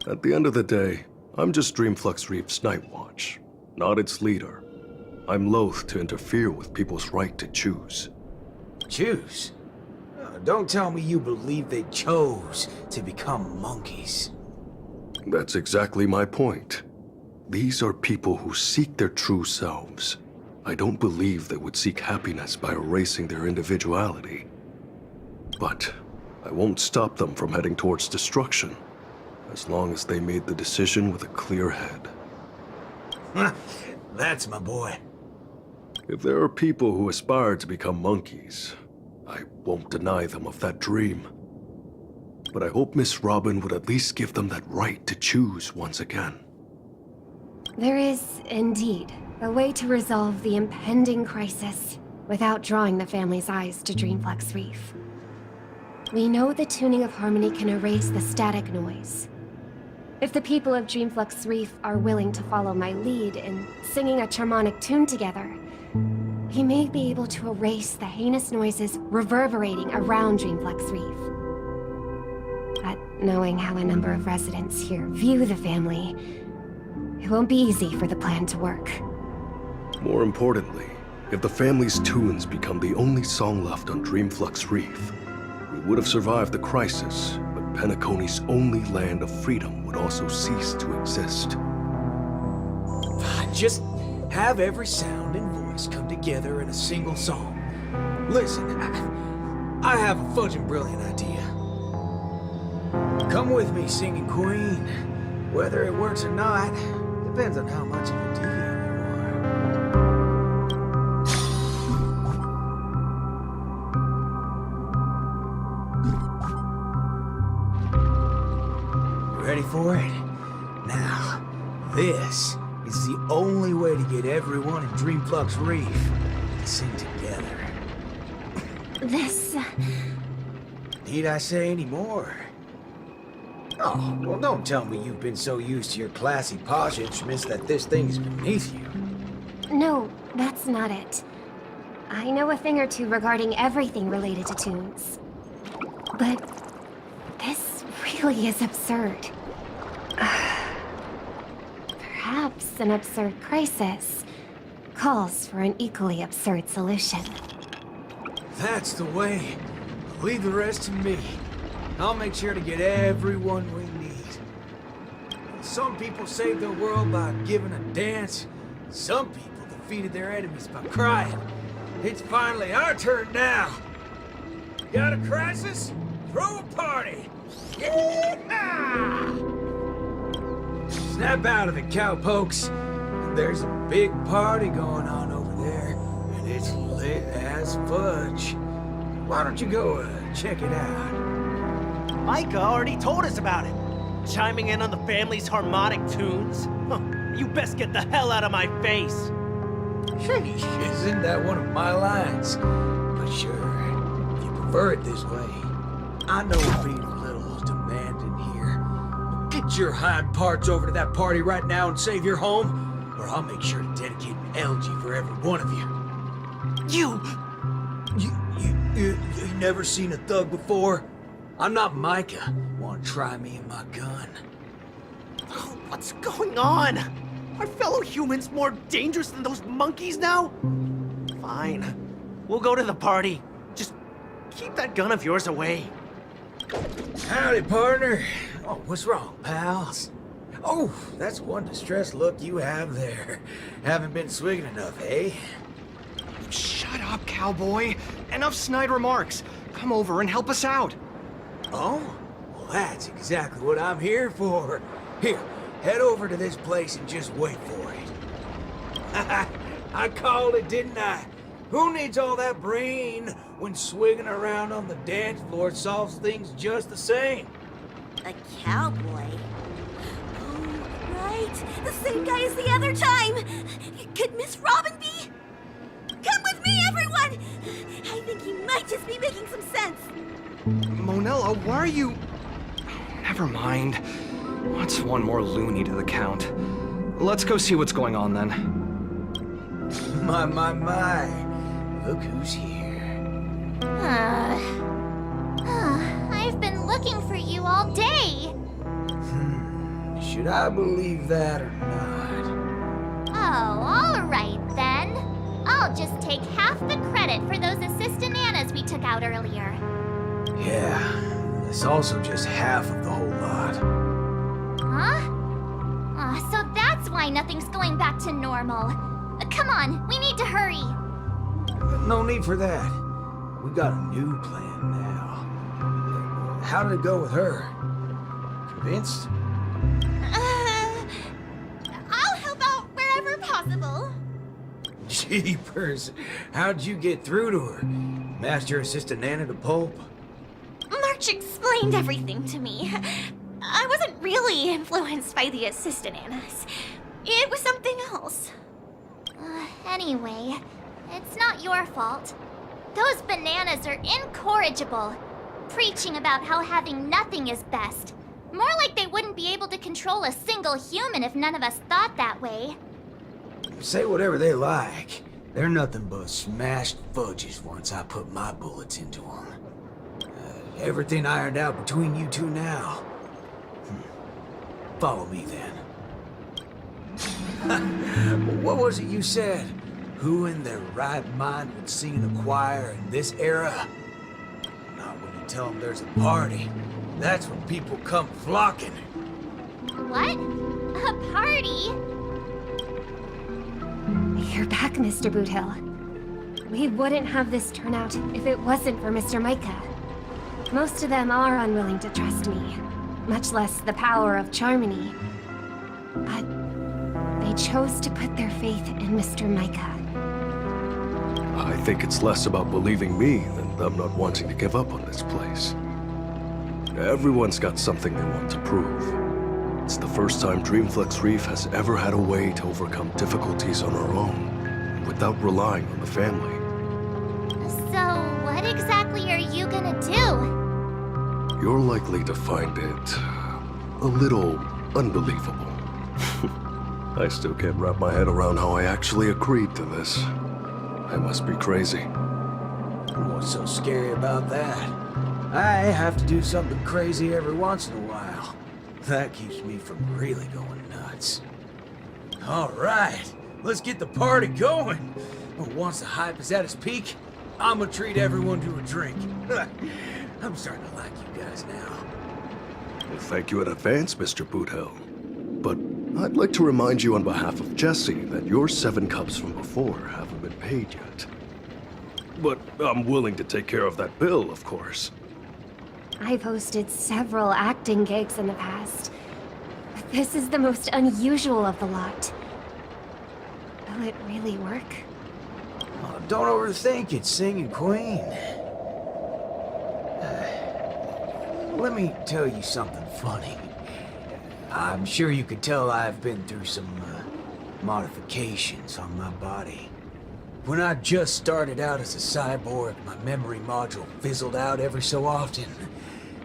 Speaker 7: At the end of the day, I'm just Dreamflux Reef's Night Watch, not its leader. I'm loath to interfere with people's right to choose.
Speaker 12: Choose? Don't tell me you believe they chose to become monkeys.
Speaker 7: That's exactly my point. These are people who seek their true selves. I don't believe they would seek happiness by erasing their individuality. But I won't stop them from heading towards destruction, as long as they made the decision with a clear head.
Speaker 12: That's my boy.
Speaker 7: If there are people who aspire to become monkeys, I won't deny them of that dream. But I hope Miss Robin would at least give them that right to choose once again.
Speaker 3: There is, indeed, A way to resolve the impending crisis without drawing the family's eyes to Dreamflux Reef. We know the tuning of harmony can erase the static noise. If the people of Dreamflux Reef are willing to follow my lead in singing a charmonic tune together, we may be able to erase the heinous noises reverberating around Dreamflux Reef. But knowing how a number of residents here view the family, it won't be easy for the plan to work.
Speaker 7: More importantly, if the family's tunes become the only song left on Dreamflux Reef, we would have survived the crisis, but Penacony's only land of freedom would also cease to exist.
Speaker 12: Just have every sound and voice come together in a single song. Listen, I have a fudging brilliant idea. Come with me, Singing Queen. Whether it works or not, depends on how much of a deviant you are. Ready for it? Now, this is the only way to get everyone in Dreamflux Reef to sing together.
Speaker 3: This...
Speaker 12: Need I say any more? Oh, well, don't tell me you've been so used to your classy posh instruments that this thing is beneath you.
Speaker 3: No, that's not it. I know a thing or two regarding everything related to tunes. But this really is absurd. Perhaps an absurd crisis calls for an equally absurd solution.
Speaker 12: That's the way. Leave the rest to me. I'll make sure to get everyone we need. Some people saved their world by giving a dance. Some people defeated their enemies by crying. It's finally our turn now. Got a crisis? Throw a party! Yeehaw! Snap out of it, cowpokes. There's a big party going on over there, and it's lit as fudge. Why don't you go check it out?
Speaker 16: Micah already told us about it. Chiming in on the family's harmonic tunes? Huh, you best get the hell out of my face.
Speaker 12: Isn't that one of my lines? But sure, if you prefer it this way. I know we're being a little demanding here. But get your hind parts over to that party right now and save your home, or I'll make sure to dedicate an elegy for every one of you. You never seen a thug before? I'm not Micah. Want to try me and my gun?
Speaker 16: Oh, what's going on? Are fellow humans more dangerous than those monkeys now? Fine. We'll go to the party. Just keep that gun of yours away.
Speaker 12: Howdy, partner. Oh, what's wrong, pals? Oh, that's one distressed look you have there. Haven't been swigging enough, eh?
Speaker 21: Shut up, cowboy. Enough snide remarks. Come over and help us out.
Speaker 12: Oh? Well, that's exactly what I'm here for. Here, head over to this place and just wait for it. I called it, didn't I? Who needs all that brain when swigging around on the dance floor solves things just the same?
Speaker 22: A cowboy? Oh, right. The same guy as the other time. Could Miss Robin be? Come with me, everyone! I think he might just be making some sense.
Speaker 21: Monella, why are you... Never mind. What's one more loony to the count? Let's go see what's going on, then.
Speaker 12: My. Look who's here.
Speaker 1: I've been looking for you all day.
Speaker 12: Should I believe that or not?
Speaker 1: Oh, all right then. I'll just take half the credit for those assistant Annas we took out earlier.
Speaker 12: Yeah, it's also just half of the whole lot.
Speaker 1: Huh? So that's why nothing's going back to normal. Come on, we need to hurry.
Speaker 12: No need for that. We got a new plan now. How did it go with her? Convinced?
Speaker 22: I'll help out wherever possible.
Speaker 12: Jeepers, how'd you get through to her? Master Assistant Nana to pulp?
Speaker 22: March explained everything to me. I wasn't really influenced by the assistant Annas. It was something else.
Speaker 1: Anyway, it's not your fault. Those bananas are incorrigible, preaching about how having nothing is best. More like they wouldn't be able to control a single human if none of us thought that way.
Speaker 20: Say whatever they like. They're nothing but smashed fudges once I put my bullets into them. Everything ironed out between you two now. Follow me then. What was it you said? Who in their right mind would sing in a choir in this era? Not when you tell them there's a party. That's when people come flocking.
Speaker 1: What? A party?
Speaker 3: You're back, Mr. Boothill. We wouldn't have this turnout if it wasn't for Mr. Micah. Most of them are unwilling to trust me, much less the power of Charmony. But they chose to put their faith in Mr. Micah.
Speaker 7: I think it's less about believing me than them not wanting to give up on this place. Everyone's got something they want to prove. It's the first time Dreamflux Reef has ever had a way to overcome difficulties on our own, without relying on the family.
Speaker 1: So, what exactly are you gonna do?
Speaker 7: You're likely to find it a little unbelievable. I still can't wrap my head around how I actually agreed to this. I must be crazy.
Speaker 20: What's so scary about that? I have to do something crazy every once in a while. That keeps me from really going nuts. All right, let's get the party going. But once the hype is at its peak, I'm gonna treat everyone to a drink. I'm starting to like you guys now.
Speaker 7: Well, thank you in advance, Mr. Boothill. But I'd like to remind you on behalf of Jesse that your 7 cups from before haven't been paid yet. But I'm willing to take care of that bill, of course.
Speaker 3: I've hosted several acting gigs in the past, but this is the most unusual of the lot. Will it really work?
Speaker 20: Oh, don't overthink it, Singing Queen. Let me tell you something funny. I'm sure you could tell I've been through some modifications on my body. When I just started out as a cyborg, my memory module fizzled out every so often,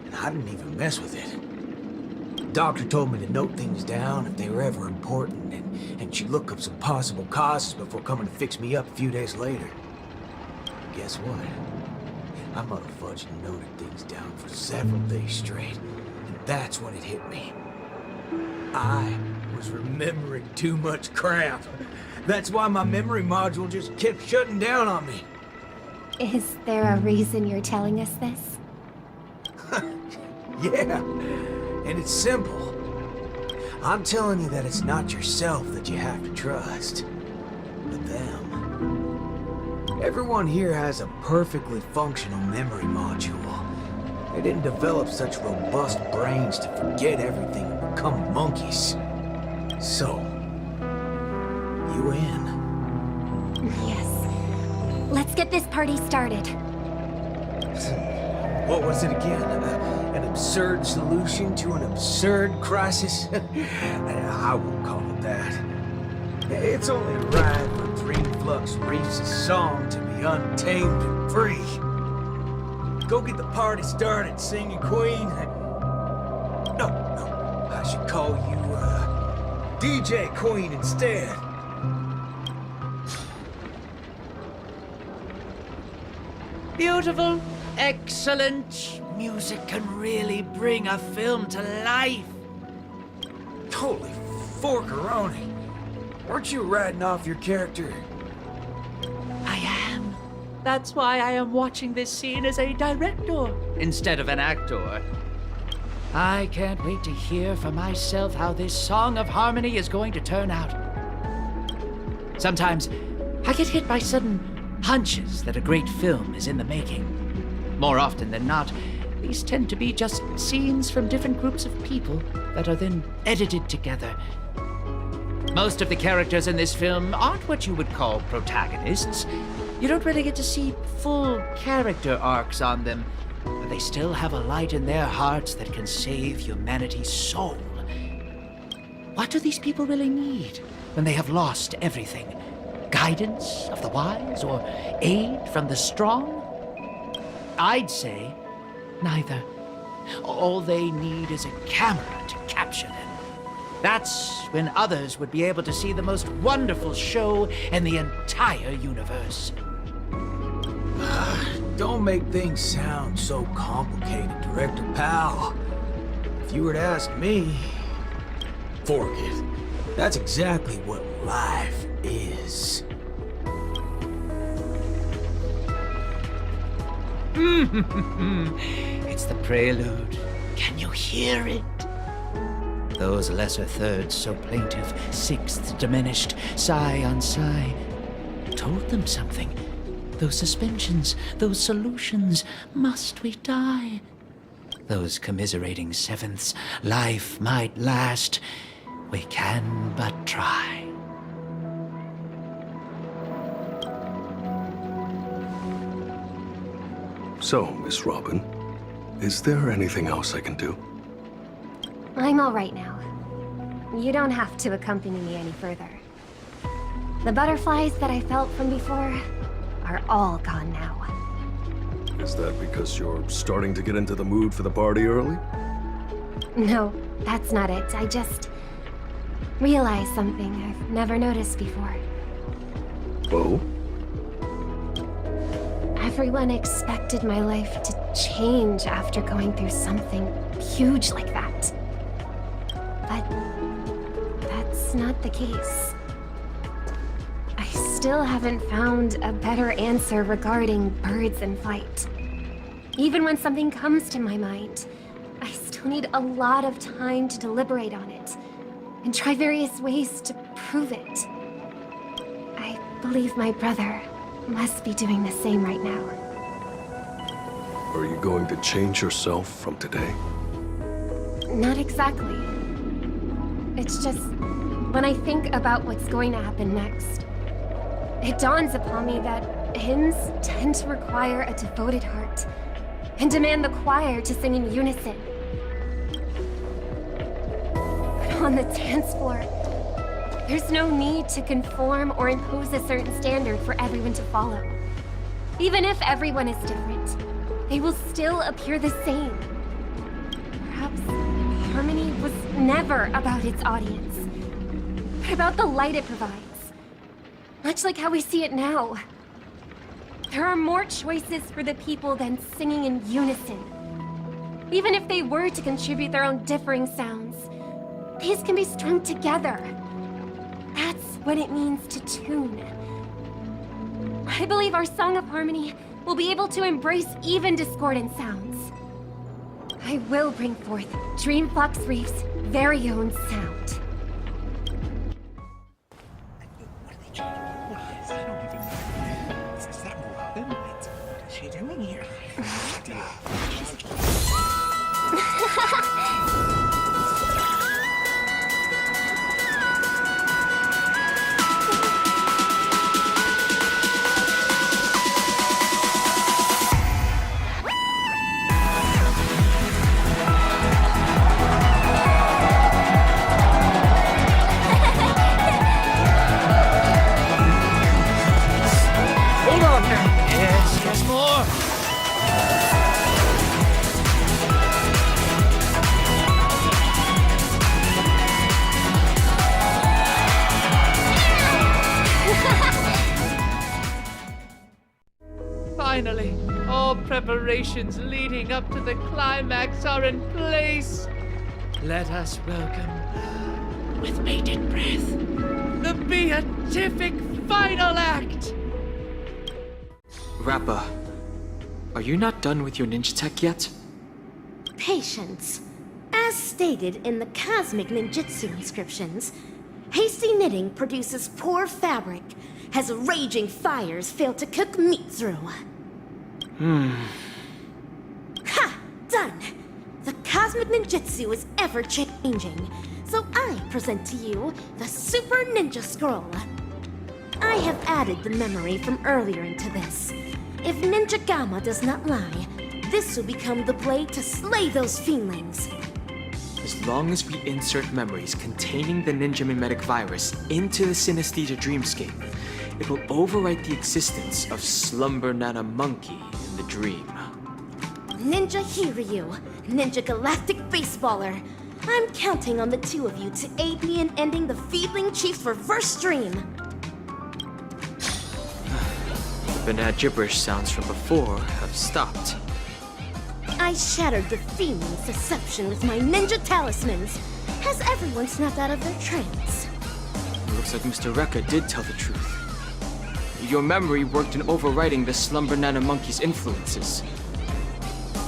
Speaker 20: and I didn't even mess with it. The doctor told me to note things down if they were ever important, and she'd look up some possible causes before coming to fix me up a few days later. Guess what? I motherfudged and noted things down for several days straight, and that's when it hit me. I was remembering too much crap. That's why my memory module just kept shutting down on me.
Speaker 3: Is there a reason you're telling us this?
Speaker 20: Yeah, and it's simple. I'm telling you that it's not yourself that you have to trust, but them. Everyone here has a perfectly functional memory module. They didn't develop such robust brains to forget everything and become monkeys. So, you in?
Speaker 3: Yes. Let's get this party started.
Speaker 20: What was it again? An absurd solution to an absurd crisis? I won't call it that. It's only right for Dreamflux Reef's song to be untamed and free. Go get the party started, Singing Queen. No, I should call you, DJ Queen instead.
Speaker 14: Beautiful, excellent. Music can really bring a film to life.
Speaker 20: Holy forkeroni. Weren't you writing off your character?
Speaker 14: I am. That's why I am watching this scene as a director instead of an actor. I can't wait to hear for myself how this song of harmony is going to turn out. Sometimes I get hit by sudden hunches that a great film is in the making. More often than not, these tend to be just scenes from different groups of people that are then edited together. Most of the characters in this film aren't what you would call protagonists. You don't really get to see full character arcs on them, but they still have a light in their hearts that can save humanity's soul. What do these people really need when they have lost everything? Guidance of the wise or aid from the strong? I'd say neither. All they need is a camera to capture them. That's when others would be able to see the most wonderful show in the entire universe.
Speaker 12: Don't make things sound so complicated, Director Powell. If you were to ask me, forget it. That's exactly what life is.
Speaker 14: It's the prelude. Can you hear it? Those lesser thirds so plaintive, sixths diminished, sigh on sigh, told them something. Those suspensions, those solutions, must we die? Those commiserating sevenths, life might last, we can but try.
Speaker 7: So, Miss Robin, is there anything else I can do?
Speaker 3: I'm all right now. You don't have to accompany me any further. The butterflies that I felt from before are all gone now.
Speaker 7: Is that because you're starting to get into the mood for the party early?
Speaker 3: No, that's not it. I just realized something I've never noticed before.
Speaker 7: Oh?
Speaker 3: Everyone expected my life to change after going through something huge like that. But that's not the case. I still haven't found a better answer regarding birds in flight. Even when something comes to my mind, I still need a lot of time to deliberate on it and try various ways to prove it. I believe my brother must be doing the same right now.
Speaker 7: Are you going to change yourself from today?
Speaker 3: Not exactly. It's just, when I think about what's going to happen next, it dawns upon me that hymns tend to require a devoted heart and demand the choir to sing in unison. But on the dance floor, there's no need to conform or impose a certain standard for everyone to follow. Even if everyone is different, they will still appear the same. Perhaps harmony was never about its audience, but about the light it provides. Much like how we see it now. There are more choices for the people than singing in unison. Even if they were to contribute their own differing sounds, these can be strung together. That's what it means to tune. I believe our Song of Harmony will be able to embrace even discordant sounds. I will bring forth Dreamflux Reef's very own sound.
Speaker 4: What's she doing here?
Speaker 14: Hold on now. Yes, more. Finally, all preparations leading up to the climax are in place. Let us welcome, with bated breath, the beatific final act.
Speaker 2: Rappa, are you not done with your ninja tech yet?
Speaker 10: Patience. As stated in the cosmic ninjutsu inscriptions, hasty knitting produces poor fabric, as raging fires fail to cook meat through. Ha! Done! The cosmic ninjutsu is ever-changing, so I present to you the Super Ninja Scroll. I have added the memory from earlier into this. If Ninja Gamma does not lie, this will become the blade to slay those fiendlings.
Speaker 2: As long as we insert memories containing the ninja mimetic virus into the synesthesia dreamscape, it will overwrite the existence of Slumber Nana Monkey in the dream.
Speaker 10: Ninja Hiryu, Ninja Galactic Baseballer. I'm counting on the two of you to aid me in ending the Feedling Chief's reverse dream.
Speaker 2: The banana gibberish sounds from before have stopped.
Speaker 10: I shattered the Feedling's deception with my ninja talismans. Has everyone snapped out of their trance?
Speaker 2: It looks like Mr. Rekka did tell the truth. Your memory worked in overwriting the Slumber Nana Monkey's influences.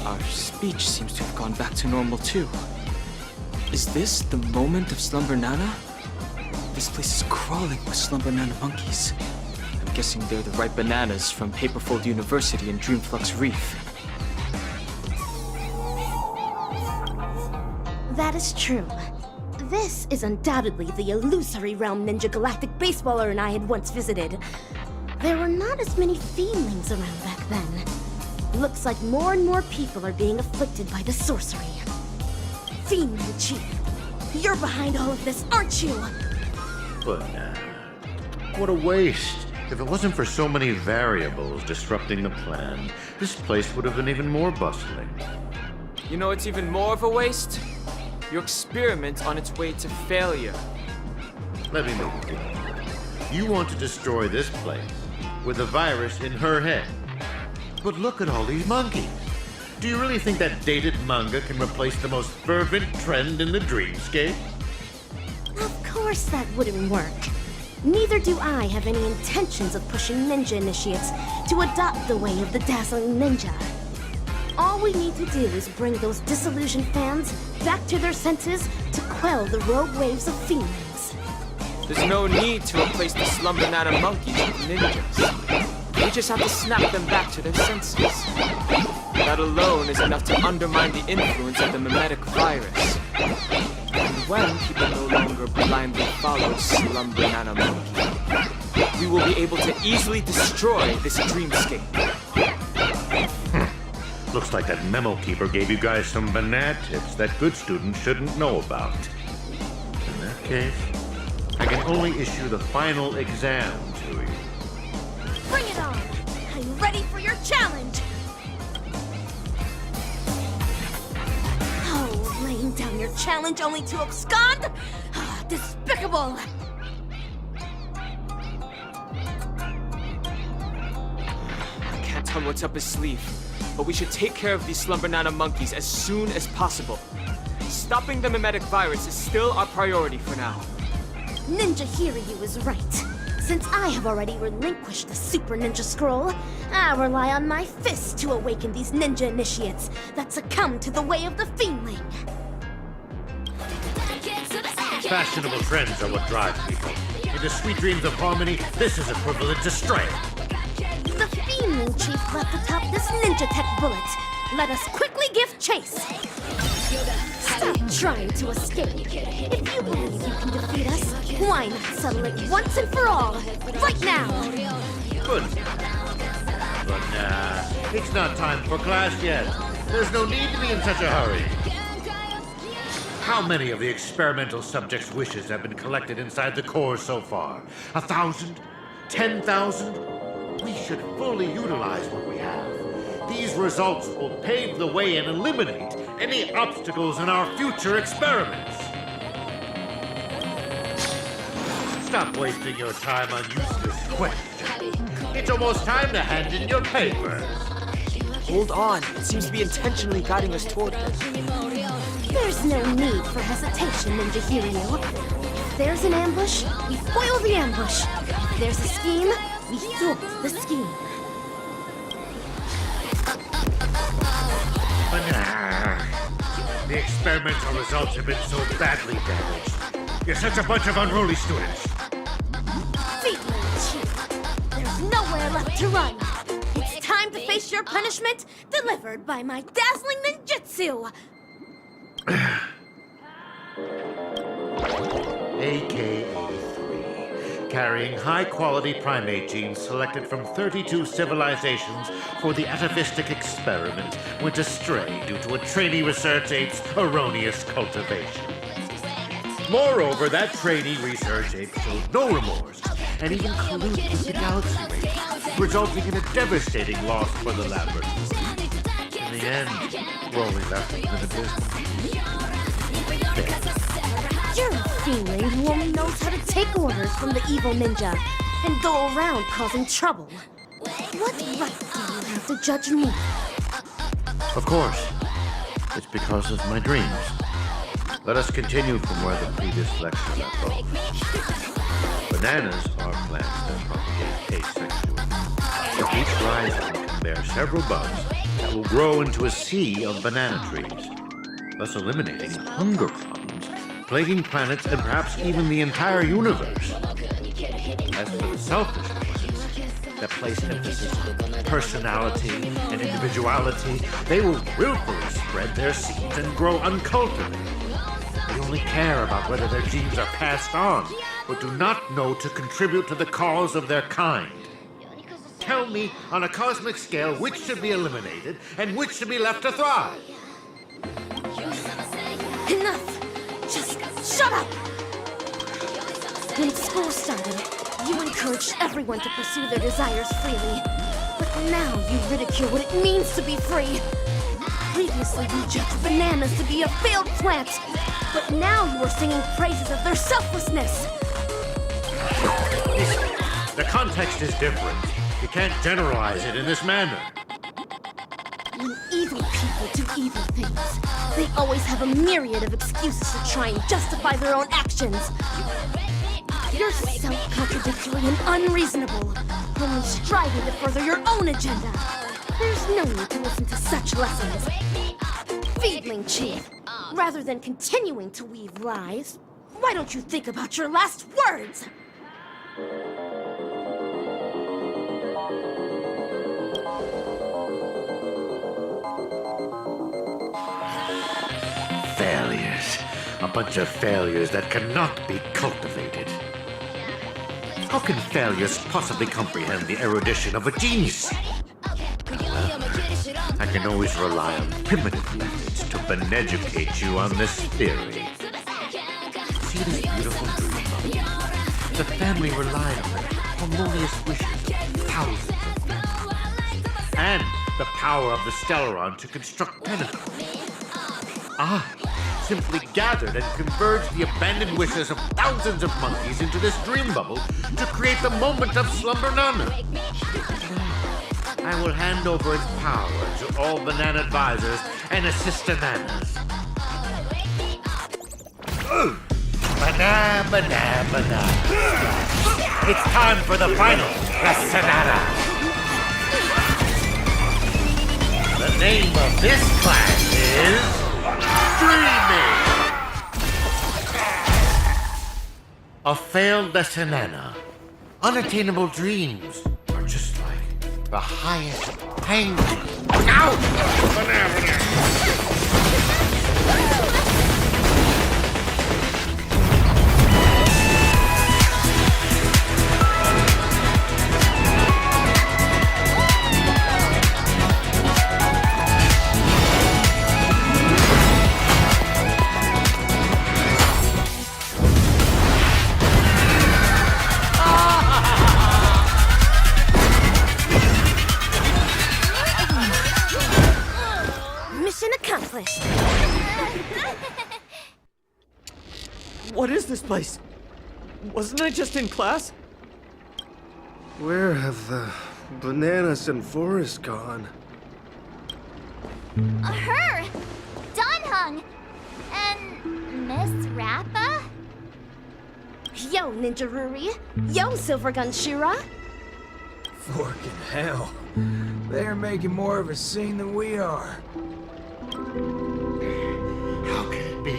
Speaker 2: Our speech seems to have gone back to normal too. Is this the moment of Slumber Nana? This place is crawling with Slumber Nana monkeys. I'm guessing they're the right bananas from Paperfold University and Dreamflux Reef.
Speaker 10: That is true. This is undoubtedly the illusory realm Ninja Galactic Baseballer and I had once visited. There were not as many feelings around back then. Looks like more and more people are being afflicted by the sorcery. Feedling Chief, you're behind all of this, aren't you?
Speaker 13: But what a waste. If it wasn't for so many variables disrupting the plan, this place would have been even more bustling.
Speaker 2: You know it's even more of a waste? Your experiment on its way to failure.
Speaker 13: Let me make it clear. You want to destroy this place with a virus in her head. But look at all these monkeys. Do you really think that dated manga can replace the most fervent trend in the dreamscape?
Speaker 10: Of course that wouldn't work. Neither do I have any intentions of pushing ninja initiates to adopt the way of the dazzling ninja. All we need to do is bring those disillusioned fans back to their senses to quell the rogue waves of feelings.
Speaker 2: There's no need to replace the Slumber Nana monkeys with ninjas. We just have to snap them back to their senses. That alone is enough to undermine the influence of the mimetic virus. And when people no longer blindly follow Slumber Nana Monkey, we will be able to easily destroy this dreamscape.
Speaker 13: Looks like that memo keeper gave you guys some banana tips that good students shouldn't know about. In that case, I can only issue the final exam to you.
Speaker 10: Bring it on! I'm ready for your challenge! Oh, laying down your challenge only to abscond? Ah, despicable!
Speaker 2: I can't tell what's up his sleeve, but we should take care of these Slumber Nana monkeys as soon as possible. Stopping the mimetic virus is still our priority for now.
Speaker 10: Ninja Hiryu is right. Since I have already relinquished the Super Ninja Scroll, I rely on my fists to awaken these ninja initiates that succumb to the way of the Feeling.
Speaker 13: Fashionable trends are what drive people. Into sweet dreams of harmony, this is equivalent to stray.
Speaker 10: The Feeling Chief left atop this ninja tech bullet. Let us quickly give chase. Stop trying to escape. If you believe you can defeat us, why not settle it once and for all? Right now!
Speaker 13: Good. But it's not time for class yet. There's no need to be in such a hurry. How many of the experimental subjects' wishes have been collected inside the core so far? 1,000? 10,000? We should fully utilize what we have. These results will pave the way and eliminate any obstacles in our future experiments. Stop wasting your time on useless questions. It's almost time to hand in your papers.
Speaker 2: Hold on. It seems to be intentionally guiding us toward it.
Speaker 10: There's no need for hesitation, Ninja Hiryu. If there's an ambush, we foil the ambush. If there's a scheme, we thwart the scheme.
Speaker 13: The experimental results have been so badly damaged. You're such a bunch of unruly students.
Speaker 10: Feedling Chief, there's nowhere left to run. It's time to face your punishment, delivered by my dazzling ninjutsu.
Speaker 13: AKA-3, carrying high-quality primate genes selected from 32 civilizations for the atavistic experiment, went astray due to a trainee research ape's erroneous cultivation. Moreover, that trainee research ape showed no remorse and even collude with the Galaxy Rangers, resulting in a devastating loss for the laboratory. In the end, we're only left with an abyss.
Speaker 10: You're a feeling who only knows how to take orders from the evil ninja and go around causing trouble. What right do you have to judge me?
Speaker 13: Of course. It's because of my dreams. Let us continue from where the previous lecture left off. Bananas are plants that propagate asexually. With each rising can bear several buds that will grow into a sea of banana trees, thus eliminating hunger problems, plaguing planets, and perhaps even the entire universe. As for the selfish plants that place emphasis on personality and individuality, they will willfully spread their seeds and grow uncultivated. They only care about whether their genes are passed on, but do not know to contribute to the cause of their kind. Tell me, on a cosmic scale, which should be eliminated and which should be left to thrive.
Speaker 10: Enough! Just shut up! When school started, you encouraged everyone to pursue their desires freely. But now you ridicule what it means to be free. Previously, you judged bananas to be a failed plant. But now you are singing praises of their selflessness.
Speaker 13: The context is different. You can't generalize it in this manner.
Speaker 10: When evil people do evil things, they always have a myriad of excuses to try and justify their own actions. You're self-contradictory and unreasonable, only striving to further your own agenda. There's no need to listen to such lessons. Feedling Chief, rather than continuing to weave lies, why don't you think about your last words?
Speaker 13: Failures. A bunch of failures that cannot be cultivated. How can failures possibly comprehend the erudition of a genius? I can always rely on primitive methods to beneducate you on this theory. See this beautiful dream? The family relied on the harmonious wishes of thousands of people, and the power of the Stellaron to construct pinnacles. I simply gathered and converged the abandoned wishes of thousands of monkeys into this dream bubble to create the moment of Slumber Nana. I will hand over its power to all banana advisors and assistanas. Banana, banana, banana. It's time for the final Sonata. The name of this class is Dreaming. A failed Sonata. Unattainable dreams are just like the highest pain. Ow! Banana.
Speaker 16: What is this place? Wasn't I just in class?
Speaker 7: Where have the bananas and forest gone?
Speaker 1: Her! Danhung! And Miss Rappa?
Speaker 10: Yo, Ninja Ruri! Yo, Silvergun Shira!
Speaker 20: Forking hell. They're making more of a scene than we are.
Speaker 13: How can it be?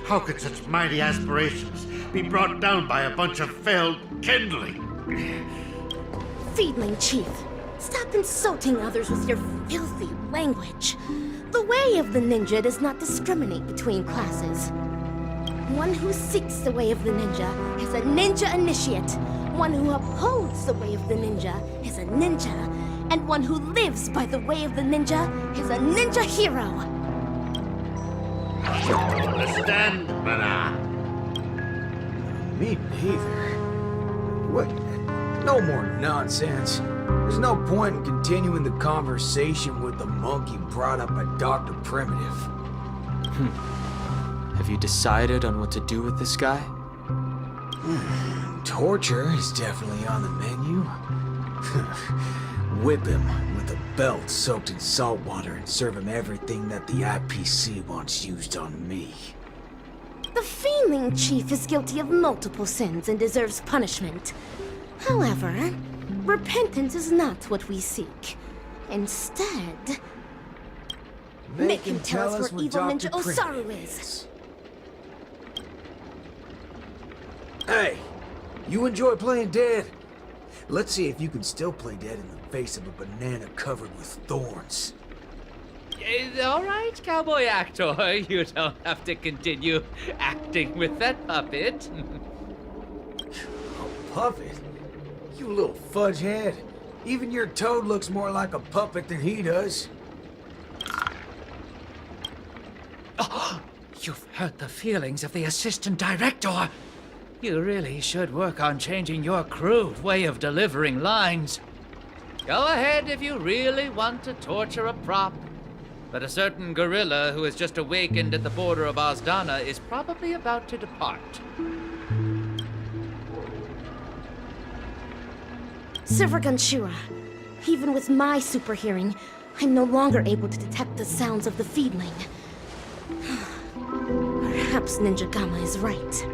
Speaker 13: How could such mighty aspirations be brought down by a bunch of failed kindling?
Speaker 10: Feedling Chief, stop insulting others with your filthy language. The way of the ninja does not discriminate between classes. One who seeks the way of the ninja is a ninja initiate. One who upholds the way of the ninja is a ninja. And one who lives by the way of the ninja is a ninja hero.
Speaker 13: Understand, Mana?
Speaker 20: Me neither. What No more nonsense. There's no point in continuing the conversation with the monkey brought up by Dr. Primitive.
Speaker 2: Have you decided on what to do with this guy?
Speaker 20: Torture is definitely on the menu. Whip him with a belt soaked in salt water and serve him everything that the IPC wants used on me.
Speaker 10: The Fiendling Chief is guilty of multiple sins and deserves punishment. However, repentance is not what we seek. Instead, make him tell us where evil Ninja Osaru is.
Speaker 20: Hey, you enjoy playing dead? Let's see if you can still play dead in the face of a banana covered with thorns.
Speaker 14: All right, cowboy actor. You don't have to continue acting with that puppet.
Speaker 20: A puppet? You little fudge head. Even your toad looks more like a puppet than he does.
Speaker 14: Oh, you've hurt the feelings of the assistant director. You really should work on changing your crude way of delivering lines. Go ahead if you really want to torture a prop. But a certain gorilla who has just awakened at the border of Ozdana is probably about to depart.
Speaker 10: Silver Gunshura, even with my super hearing, I'm no longer able to detect the sounds of the Fiendling. Perhaps Ninja Gamma is right.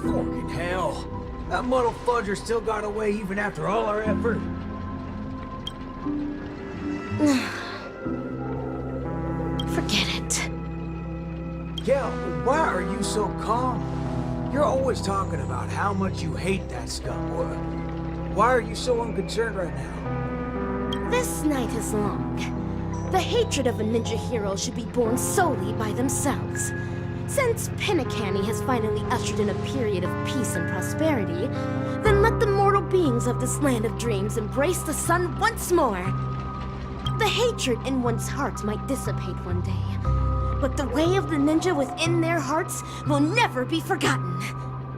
Speaker 20: Fucking hell. That muddle fudger still got away even after all our effort.
Speaker 10: Forget it.
Speaker 20: Kel, why are you so calm? You're always talking about how much you hate that scum. Why are you so unconcerned right now?
Speaker 10: This night is long. The hatred of a ninja hero should be borne solely by themselves. Since Pinnacanny has finally ushered in a period of peace and prosperity, then let the mortal beings of this land of dreams embrace the sun once more. The hatred in one's heart might dissipate one day, but the way of the ninja within their hearts will never be forgotten.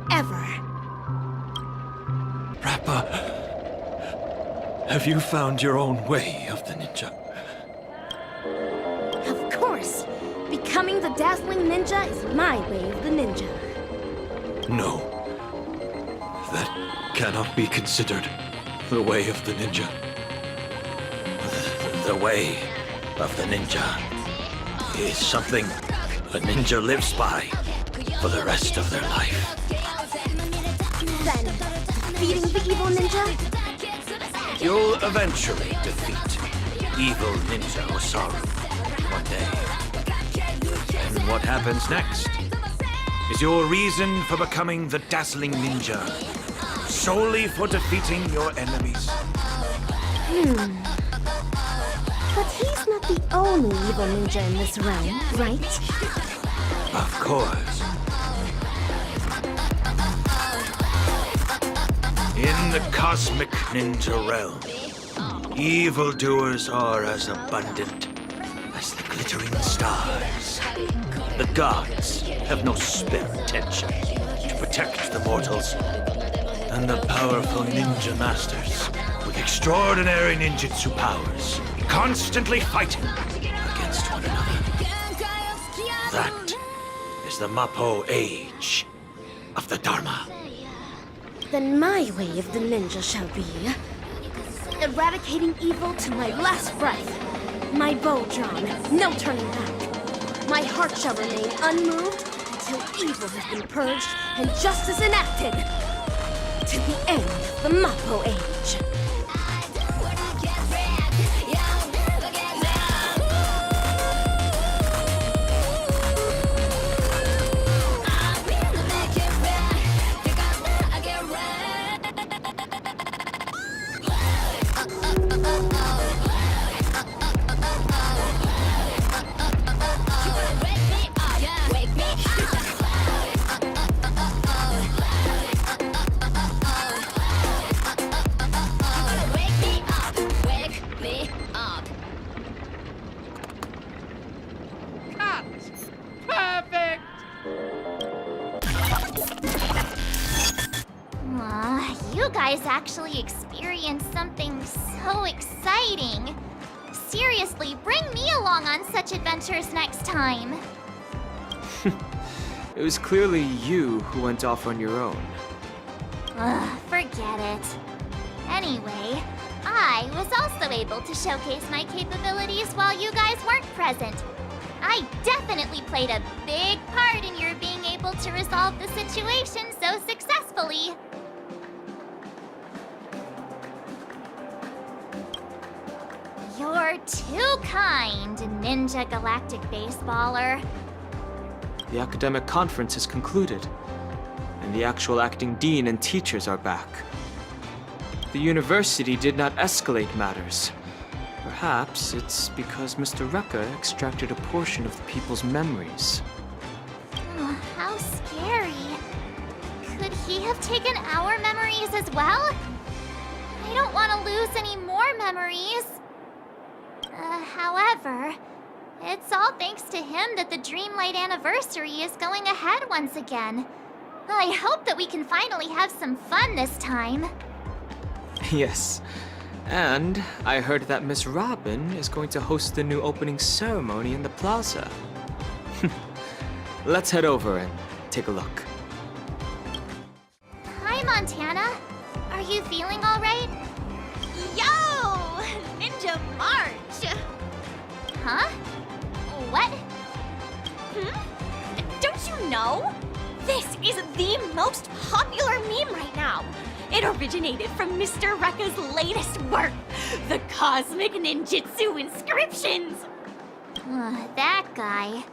Speaker 10: Ever.
Speaker 11: Rappa, have you found your own way of the ninja?
Speaker 10: Of course. Becoming the dazzling ninja is my way of the ninja.
Speaker 11: No. That cannot be considered the way of the ninja. The way of the ninja is something a ninja lives by for the rest of their life.
Speaker 10: Then, defeating the evil ninja?
Speaker 11: You'll eventually defeat evil Ninja Osaru one day. And what happens next is your reason for becoming the dazzling ninja, solely for defeating your enemies.
Speaker 10: But he's not the only evil ninja in this realm, right?
Speaker 11: Of course. In the cosmic ninja realm, evildoers are as abundant as the glittering stars. The gods have no spare attention to protect the mortals, and the powerful ninja masters with extraordinary ninjutsu powers constantly fighting against one another. That is the Mappo age of the Dharma.
Speaker 10: Then my way of the ninja shall be eradicating evil to my last breath. My bow drawn, no turning back. My heart shall remain unmoved until evil has been purged and justice enacted. To the end of the Mappo age.
Speaker 1: You guys actually experienced something so exciting. Seriously, bring me along on such adventures next time.
Speaker 2: It was clearly you who went off on your own.
Speaker 1: Forget it. Anyway, I was also able to showcase my capabilities while you guys weren't present. I definitely played a big part in your being able to resolve the situation so successfully. You're too kind, Ninja Galactic Baseballer.
Speaker 2: The academic conference is concluded, and the actual acting dean and teachers are back. The university did not escalate matters. Perhaps it's because Mr. Rekka extracted a portion of the people's memories.
Speaker 1: Oh, how scary. Could he have taken our memories as well? I don't want to lose any more memories. However, it's all thanks to him that the Dreamlight anniversary is going ahead once again. I hope that we can finally have some fun this time.
Speaker 2: Yes. And I heard that Miss Robin is going to host the new opening ceremony in the plaza. Let's head over and take a look.
Speaker 1: Hi, Montana. Are you feeling all right?
Speaker 22: Yo! Ninja March!
Speaker 1: Huh? What?
Speaker 22: Don't you know? This is the most popular meme right now. It originated from Mr. Rekka's latest work, the Cosmic Ninjutsu Inscriptions.
Speaker 1: That guy.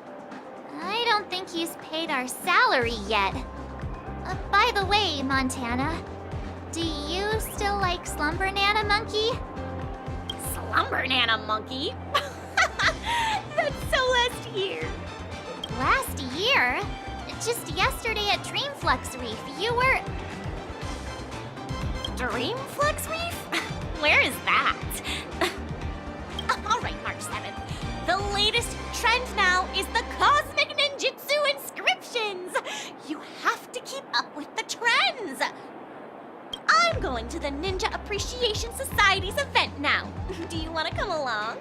Speaker 1: I don't think he's paid our salary yet. By the way, Montana, do you still like Slumber Nana Monkey?
Speaker 22: Slumber Nana Monkey? That's so last year.
Speaker 1: Last year? Just yesterday at Dreamflux Reef, you were...
Speaker 22: Dreamflux Reef? Where is that? All right, March 7th. The latest trend now is the Cosmic Ninjutsu Inscriptions. You have to keep up with the trends. I'm going to the Ninja Appreciation Society's event now. Do you want to come along?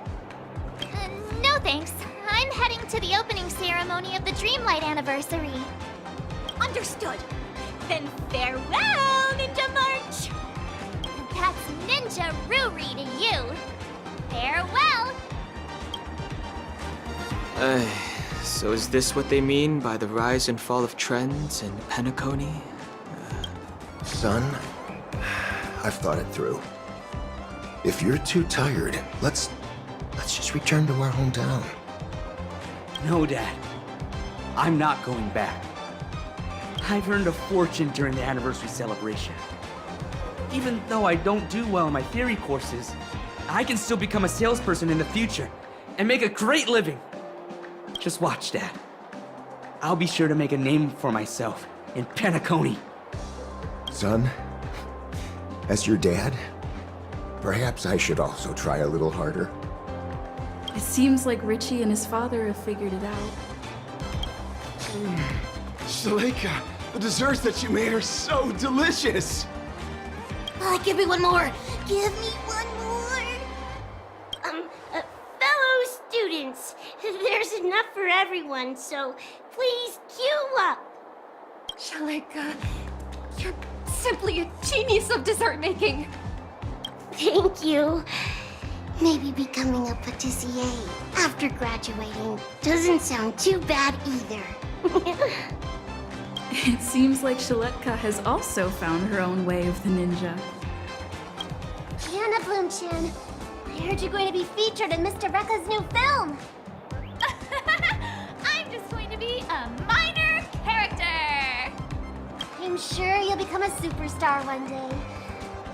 Speaker 1: No thanks. I'm heading to the opening ceremony of the Dreamlight anniversary.
Speaker 22: Understood. Then farewell, Ninja March.
Speaker 1: That's Ninja Ruri to you. Farewell.
Speaker 2: So is this what they mean by the rise and fall of trends in Penacony?
Speaker 5: Son, I've thought it through. If you're too tired, let's just return to our hometown.
Speaker 16: No, Dad. I'm not going back. I've earned a fortune during the anniversary celebration. Even though I don't do well in my theory courses, I can still become a salesperson in the future and make a great living. Just watch, Dad. I'll be sure to make a name for myself in Penacony.
Speaker 5: Son, as your dad, perhaps I should also try a little harder.
Speaker 9: It seems like Richie and his father have figured it out.
Speaker 20: Shaleka, the desserts that you made are so delicious!
Speaker 15: Give me one more! Give me one more! Fellow students, there's enough for everyone, so please queue up!
Speaker 3: Shaleka, you're simply a genius of dessert making!
Speaker 15: Thank you. Maybe becoming a patissier after graduating doesn't sound too bad either.
Speaker 9: It seems like Shaleka has also found her own way with the ninja.
Speaker 15: Anna Bloom-chan, I heard you're going to be featured in Mr. Rekka's new film.
Speaker 1: I'm just going to be a minor character.
Speaker 15: I'm sure you'll become a superstar one day.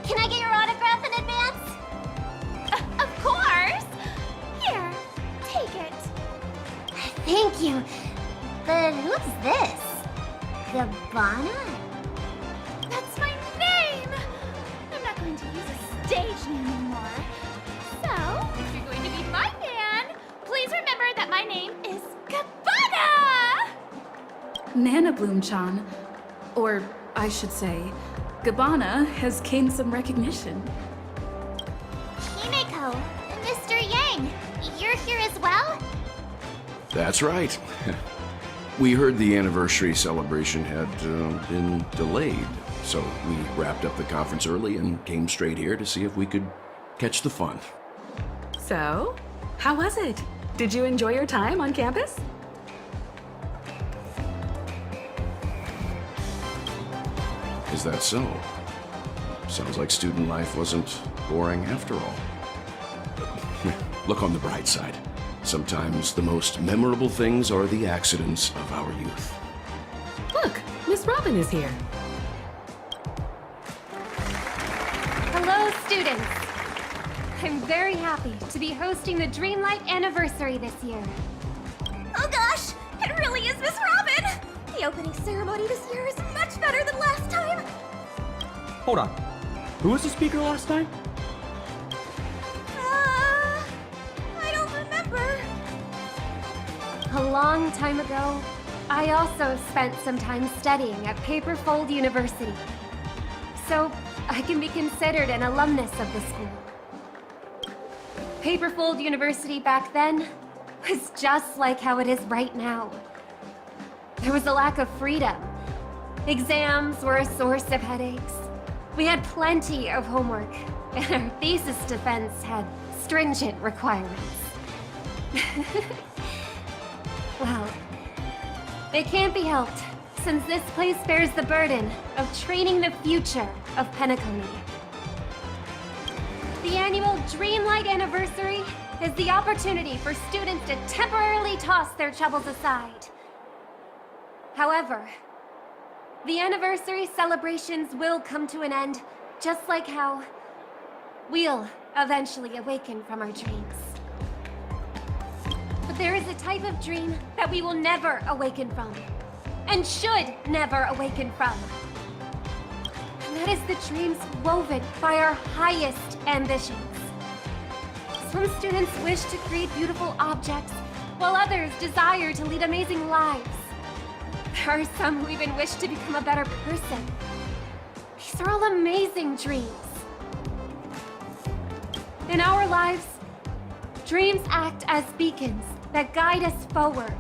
Speaker 15: Can I get your autograph in advance?
Speaker 1: Of course. Here, take it.
Speaker 15: Thank you. But who's this? Gabbana?
Speaker 1: That's my name! I'm not going to use a stage name anymore. So, if you're going to be my fan, please remember that my name is Gabbana!
Speaker 9: Nana Bloom-chan, Or, I should say, Gabbana has gained some recognition.
Speaker 1: Himeko, Mr. Yang, you're here as well?
Speaker 6: That's right. We heard the anniversary celebration had been delayed, so we wrapped up the conference early and came straight here to see if we could catch the fun.
Speaker 19: So, how was it? Did you enjoy your time on campus?
Speaker 6: Is that so? Sounds like student life wasn't boring after all. Look on the bright side. Sometimes the most memorable things are the accidents of our youth.
Speaker 19: Look, Miss Robin is here.
Speaker 3: Hello, students. I'm very happy to be hosting the Dreamlight Anniversary this year.
Speaker 22: Oh gosh, it really is Miss Robin! The opening ceremony this year is much better than last time.
Speaker 23: Hold on. Who was the speaker last time?
Speaker 22: I don't remember.
Speaker 3: A long time ago, I also spent some time studying at Paperfold University. So, I can be considered an alumnus of the school. Paperfold University back then was just like how it is right now. There was a lack of freedom. Exams were a source of headaches. We had plenty of homework, and our thesis defense had stringent requirements. Well, it can't be helped, since this place bears the burden of training the future of Penacony. The annual Dreamlight Anniversary is the opportunity for students to temporarily toss their troubles aside. However, the anniversary celebrations will come to an end, just like how we'll eventually awaken from our dreams. But there is a type of dream that we will never awaken from, and should never awaken from. And that is the dreams woven by our highest ambitions. Some students wish to create beautiful objects, while others desire to lead amazing lives. There are some who even wish to become a better person. These are all amazing dreams. In our lives, dreams act as beacons that guide us forward.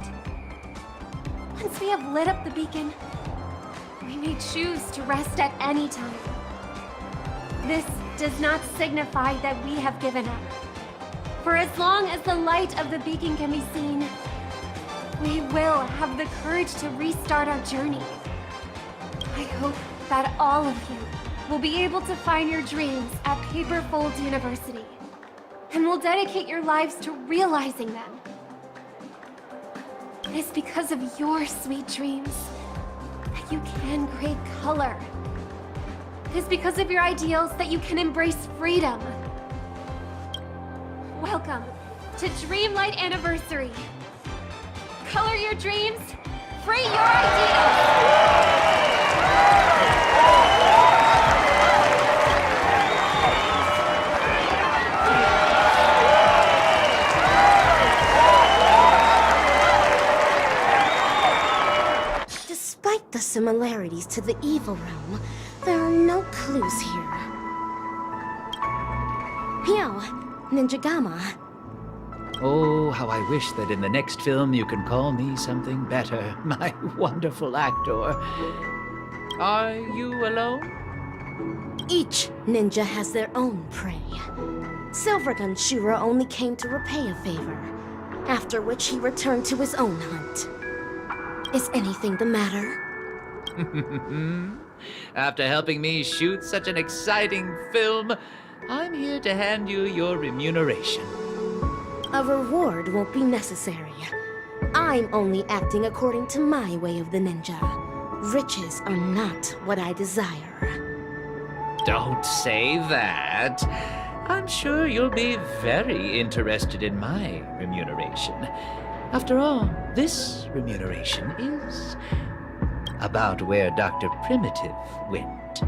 Speaker 3: Once we have lit up the beacon, we may choose to rest at any time. This does not signify that we have given up. For as long as the light of the beacon can be seen, we will have the courage to restart our journey. I hope that all of you will be able to find your dreams at Paperfold University, and will dedicate your lives to realizing them. It is because of your sweet dreams that you can create color. It is because of your ideals that you can embrace freedom. Welcome to Dreamlight Anniversary. Color your dreams, free your ideals!
Speaker 10: Despite the similarities to the evil realm, there are no clues here. Yo, Ninjagama.
Speaker 14: Oh, how I wish that in the next film you can call me something better, my wonderful actor. Are you alone?
Speaker 10: Each ninja has their own prey. Silvergun Shura only came to repay a favor, after which he returned to his own hunt. Is anything the matter?
Speaker 14: After helping me shoot such an exciting film, I'm here to hand you your remuneration.
Speaker 10: A reward won't be necessary. I'm only acting according to my way of the ninja. Riches are not what I desire.
Speaker 14: Don't say that. I'm sure you'll be very interested in my remuneration. After all, this remuneration is about where Dr. Primitive went.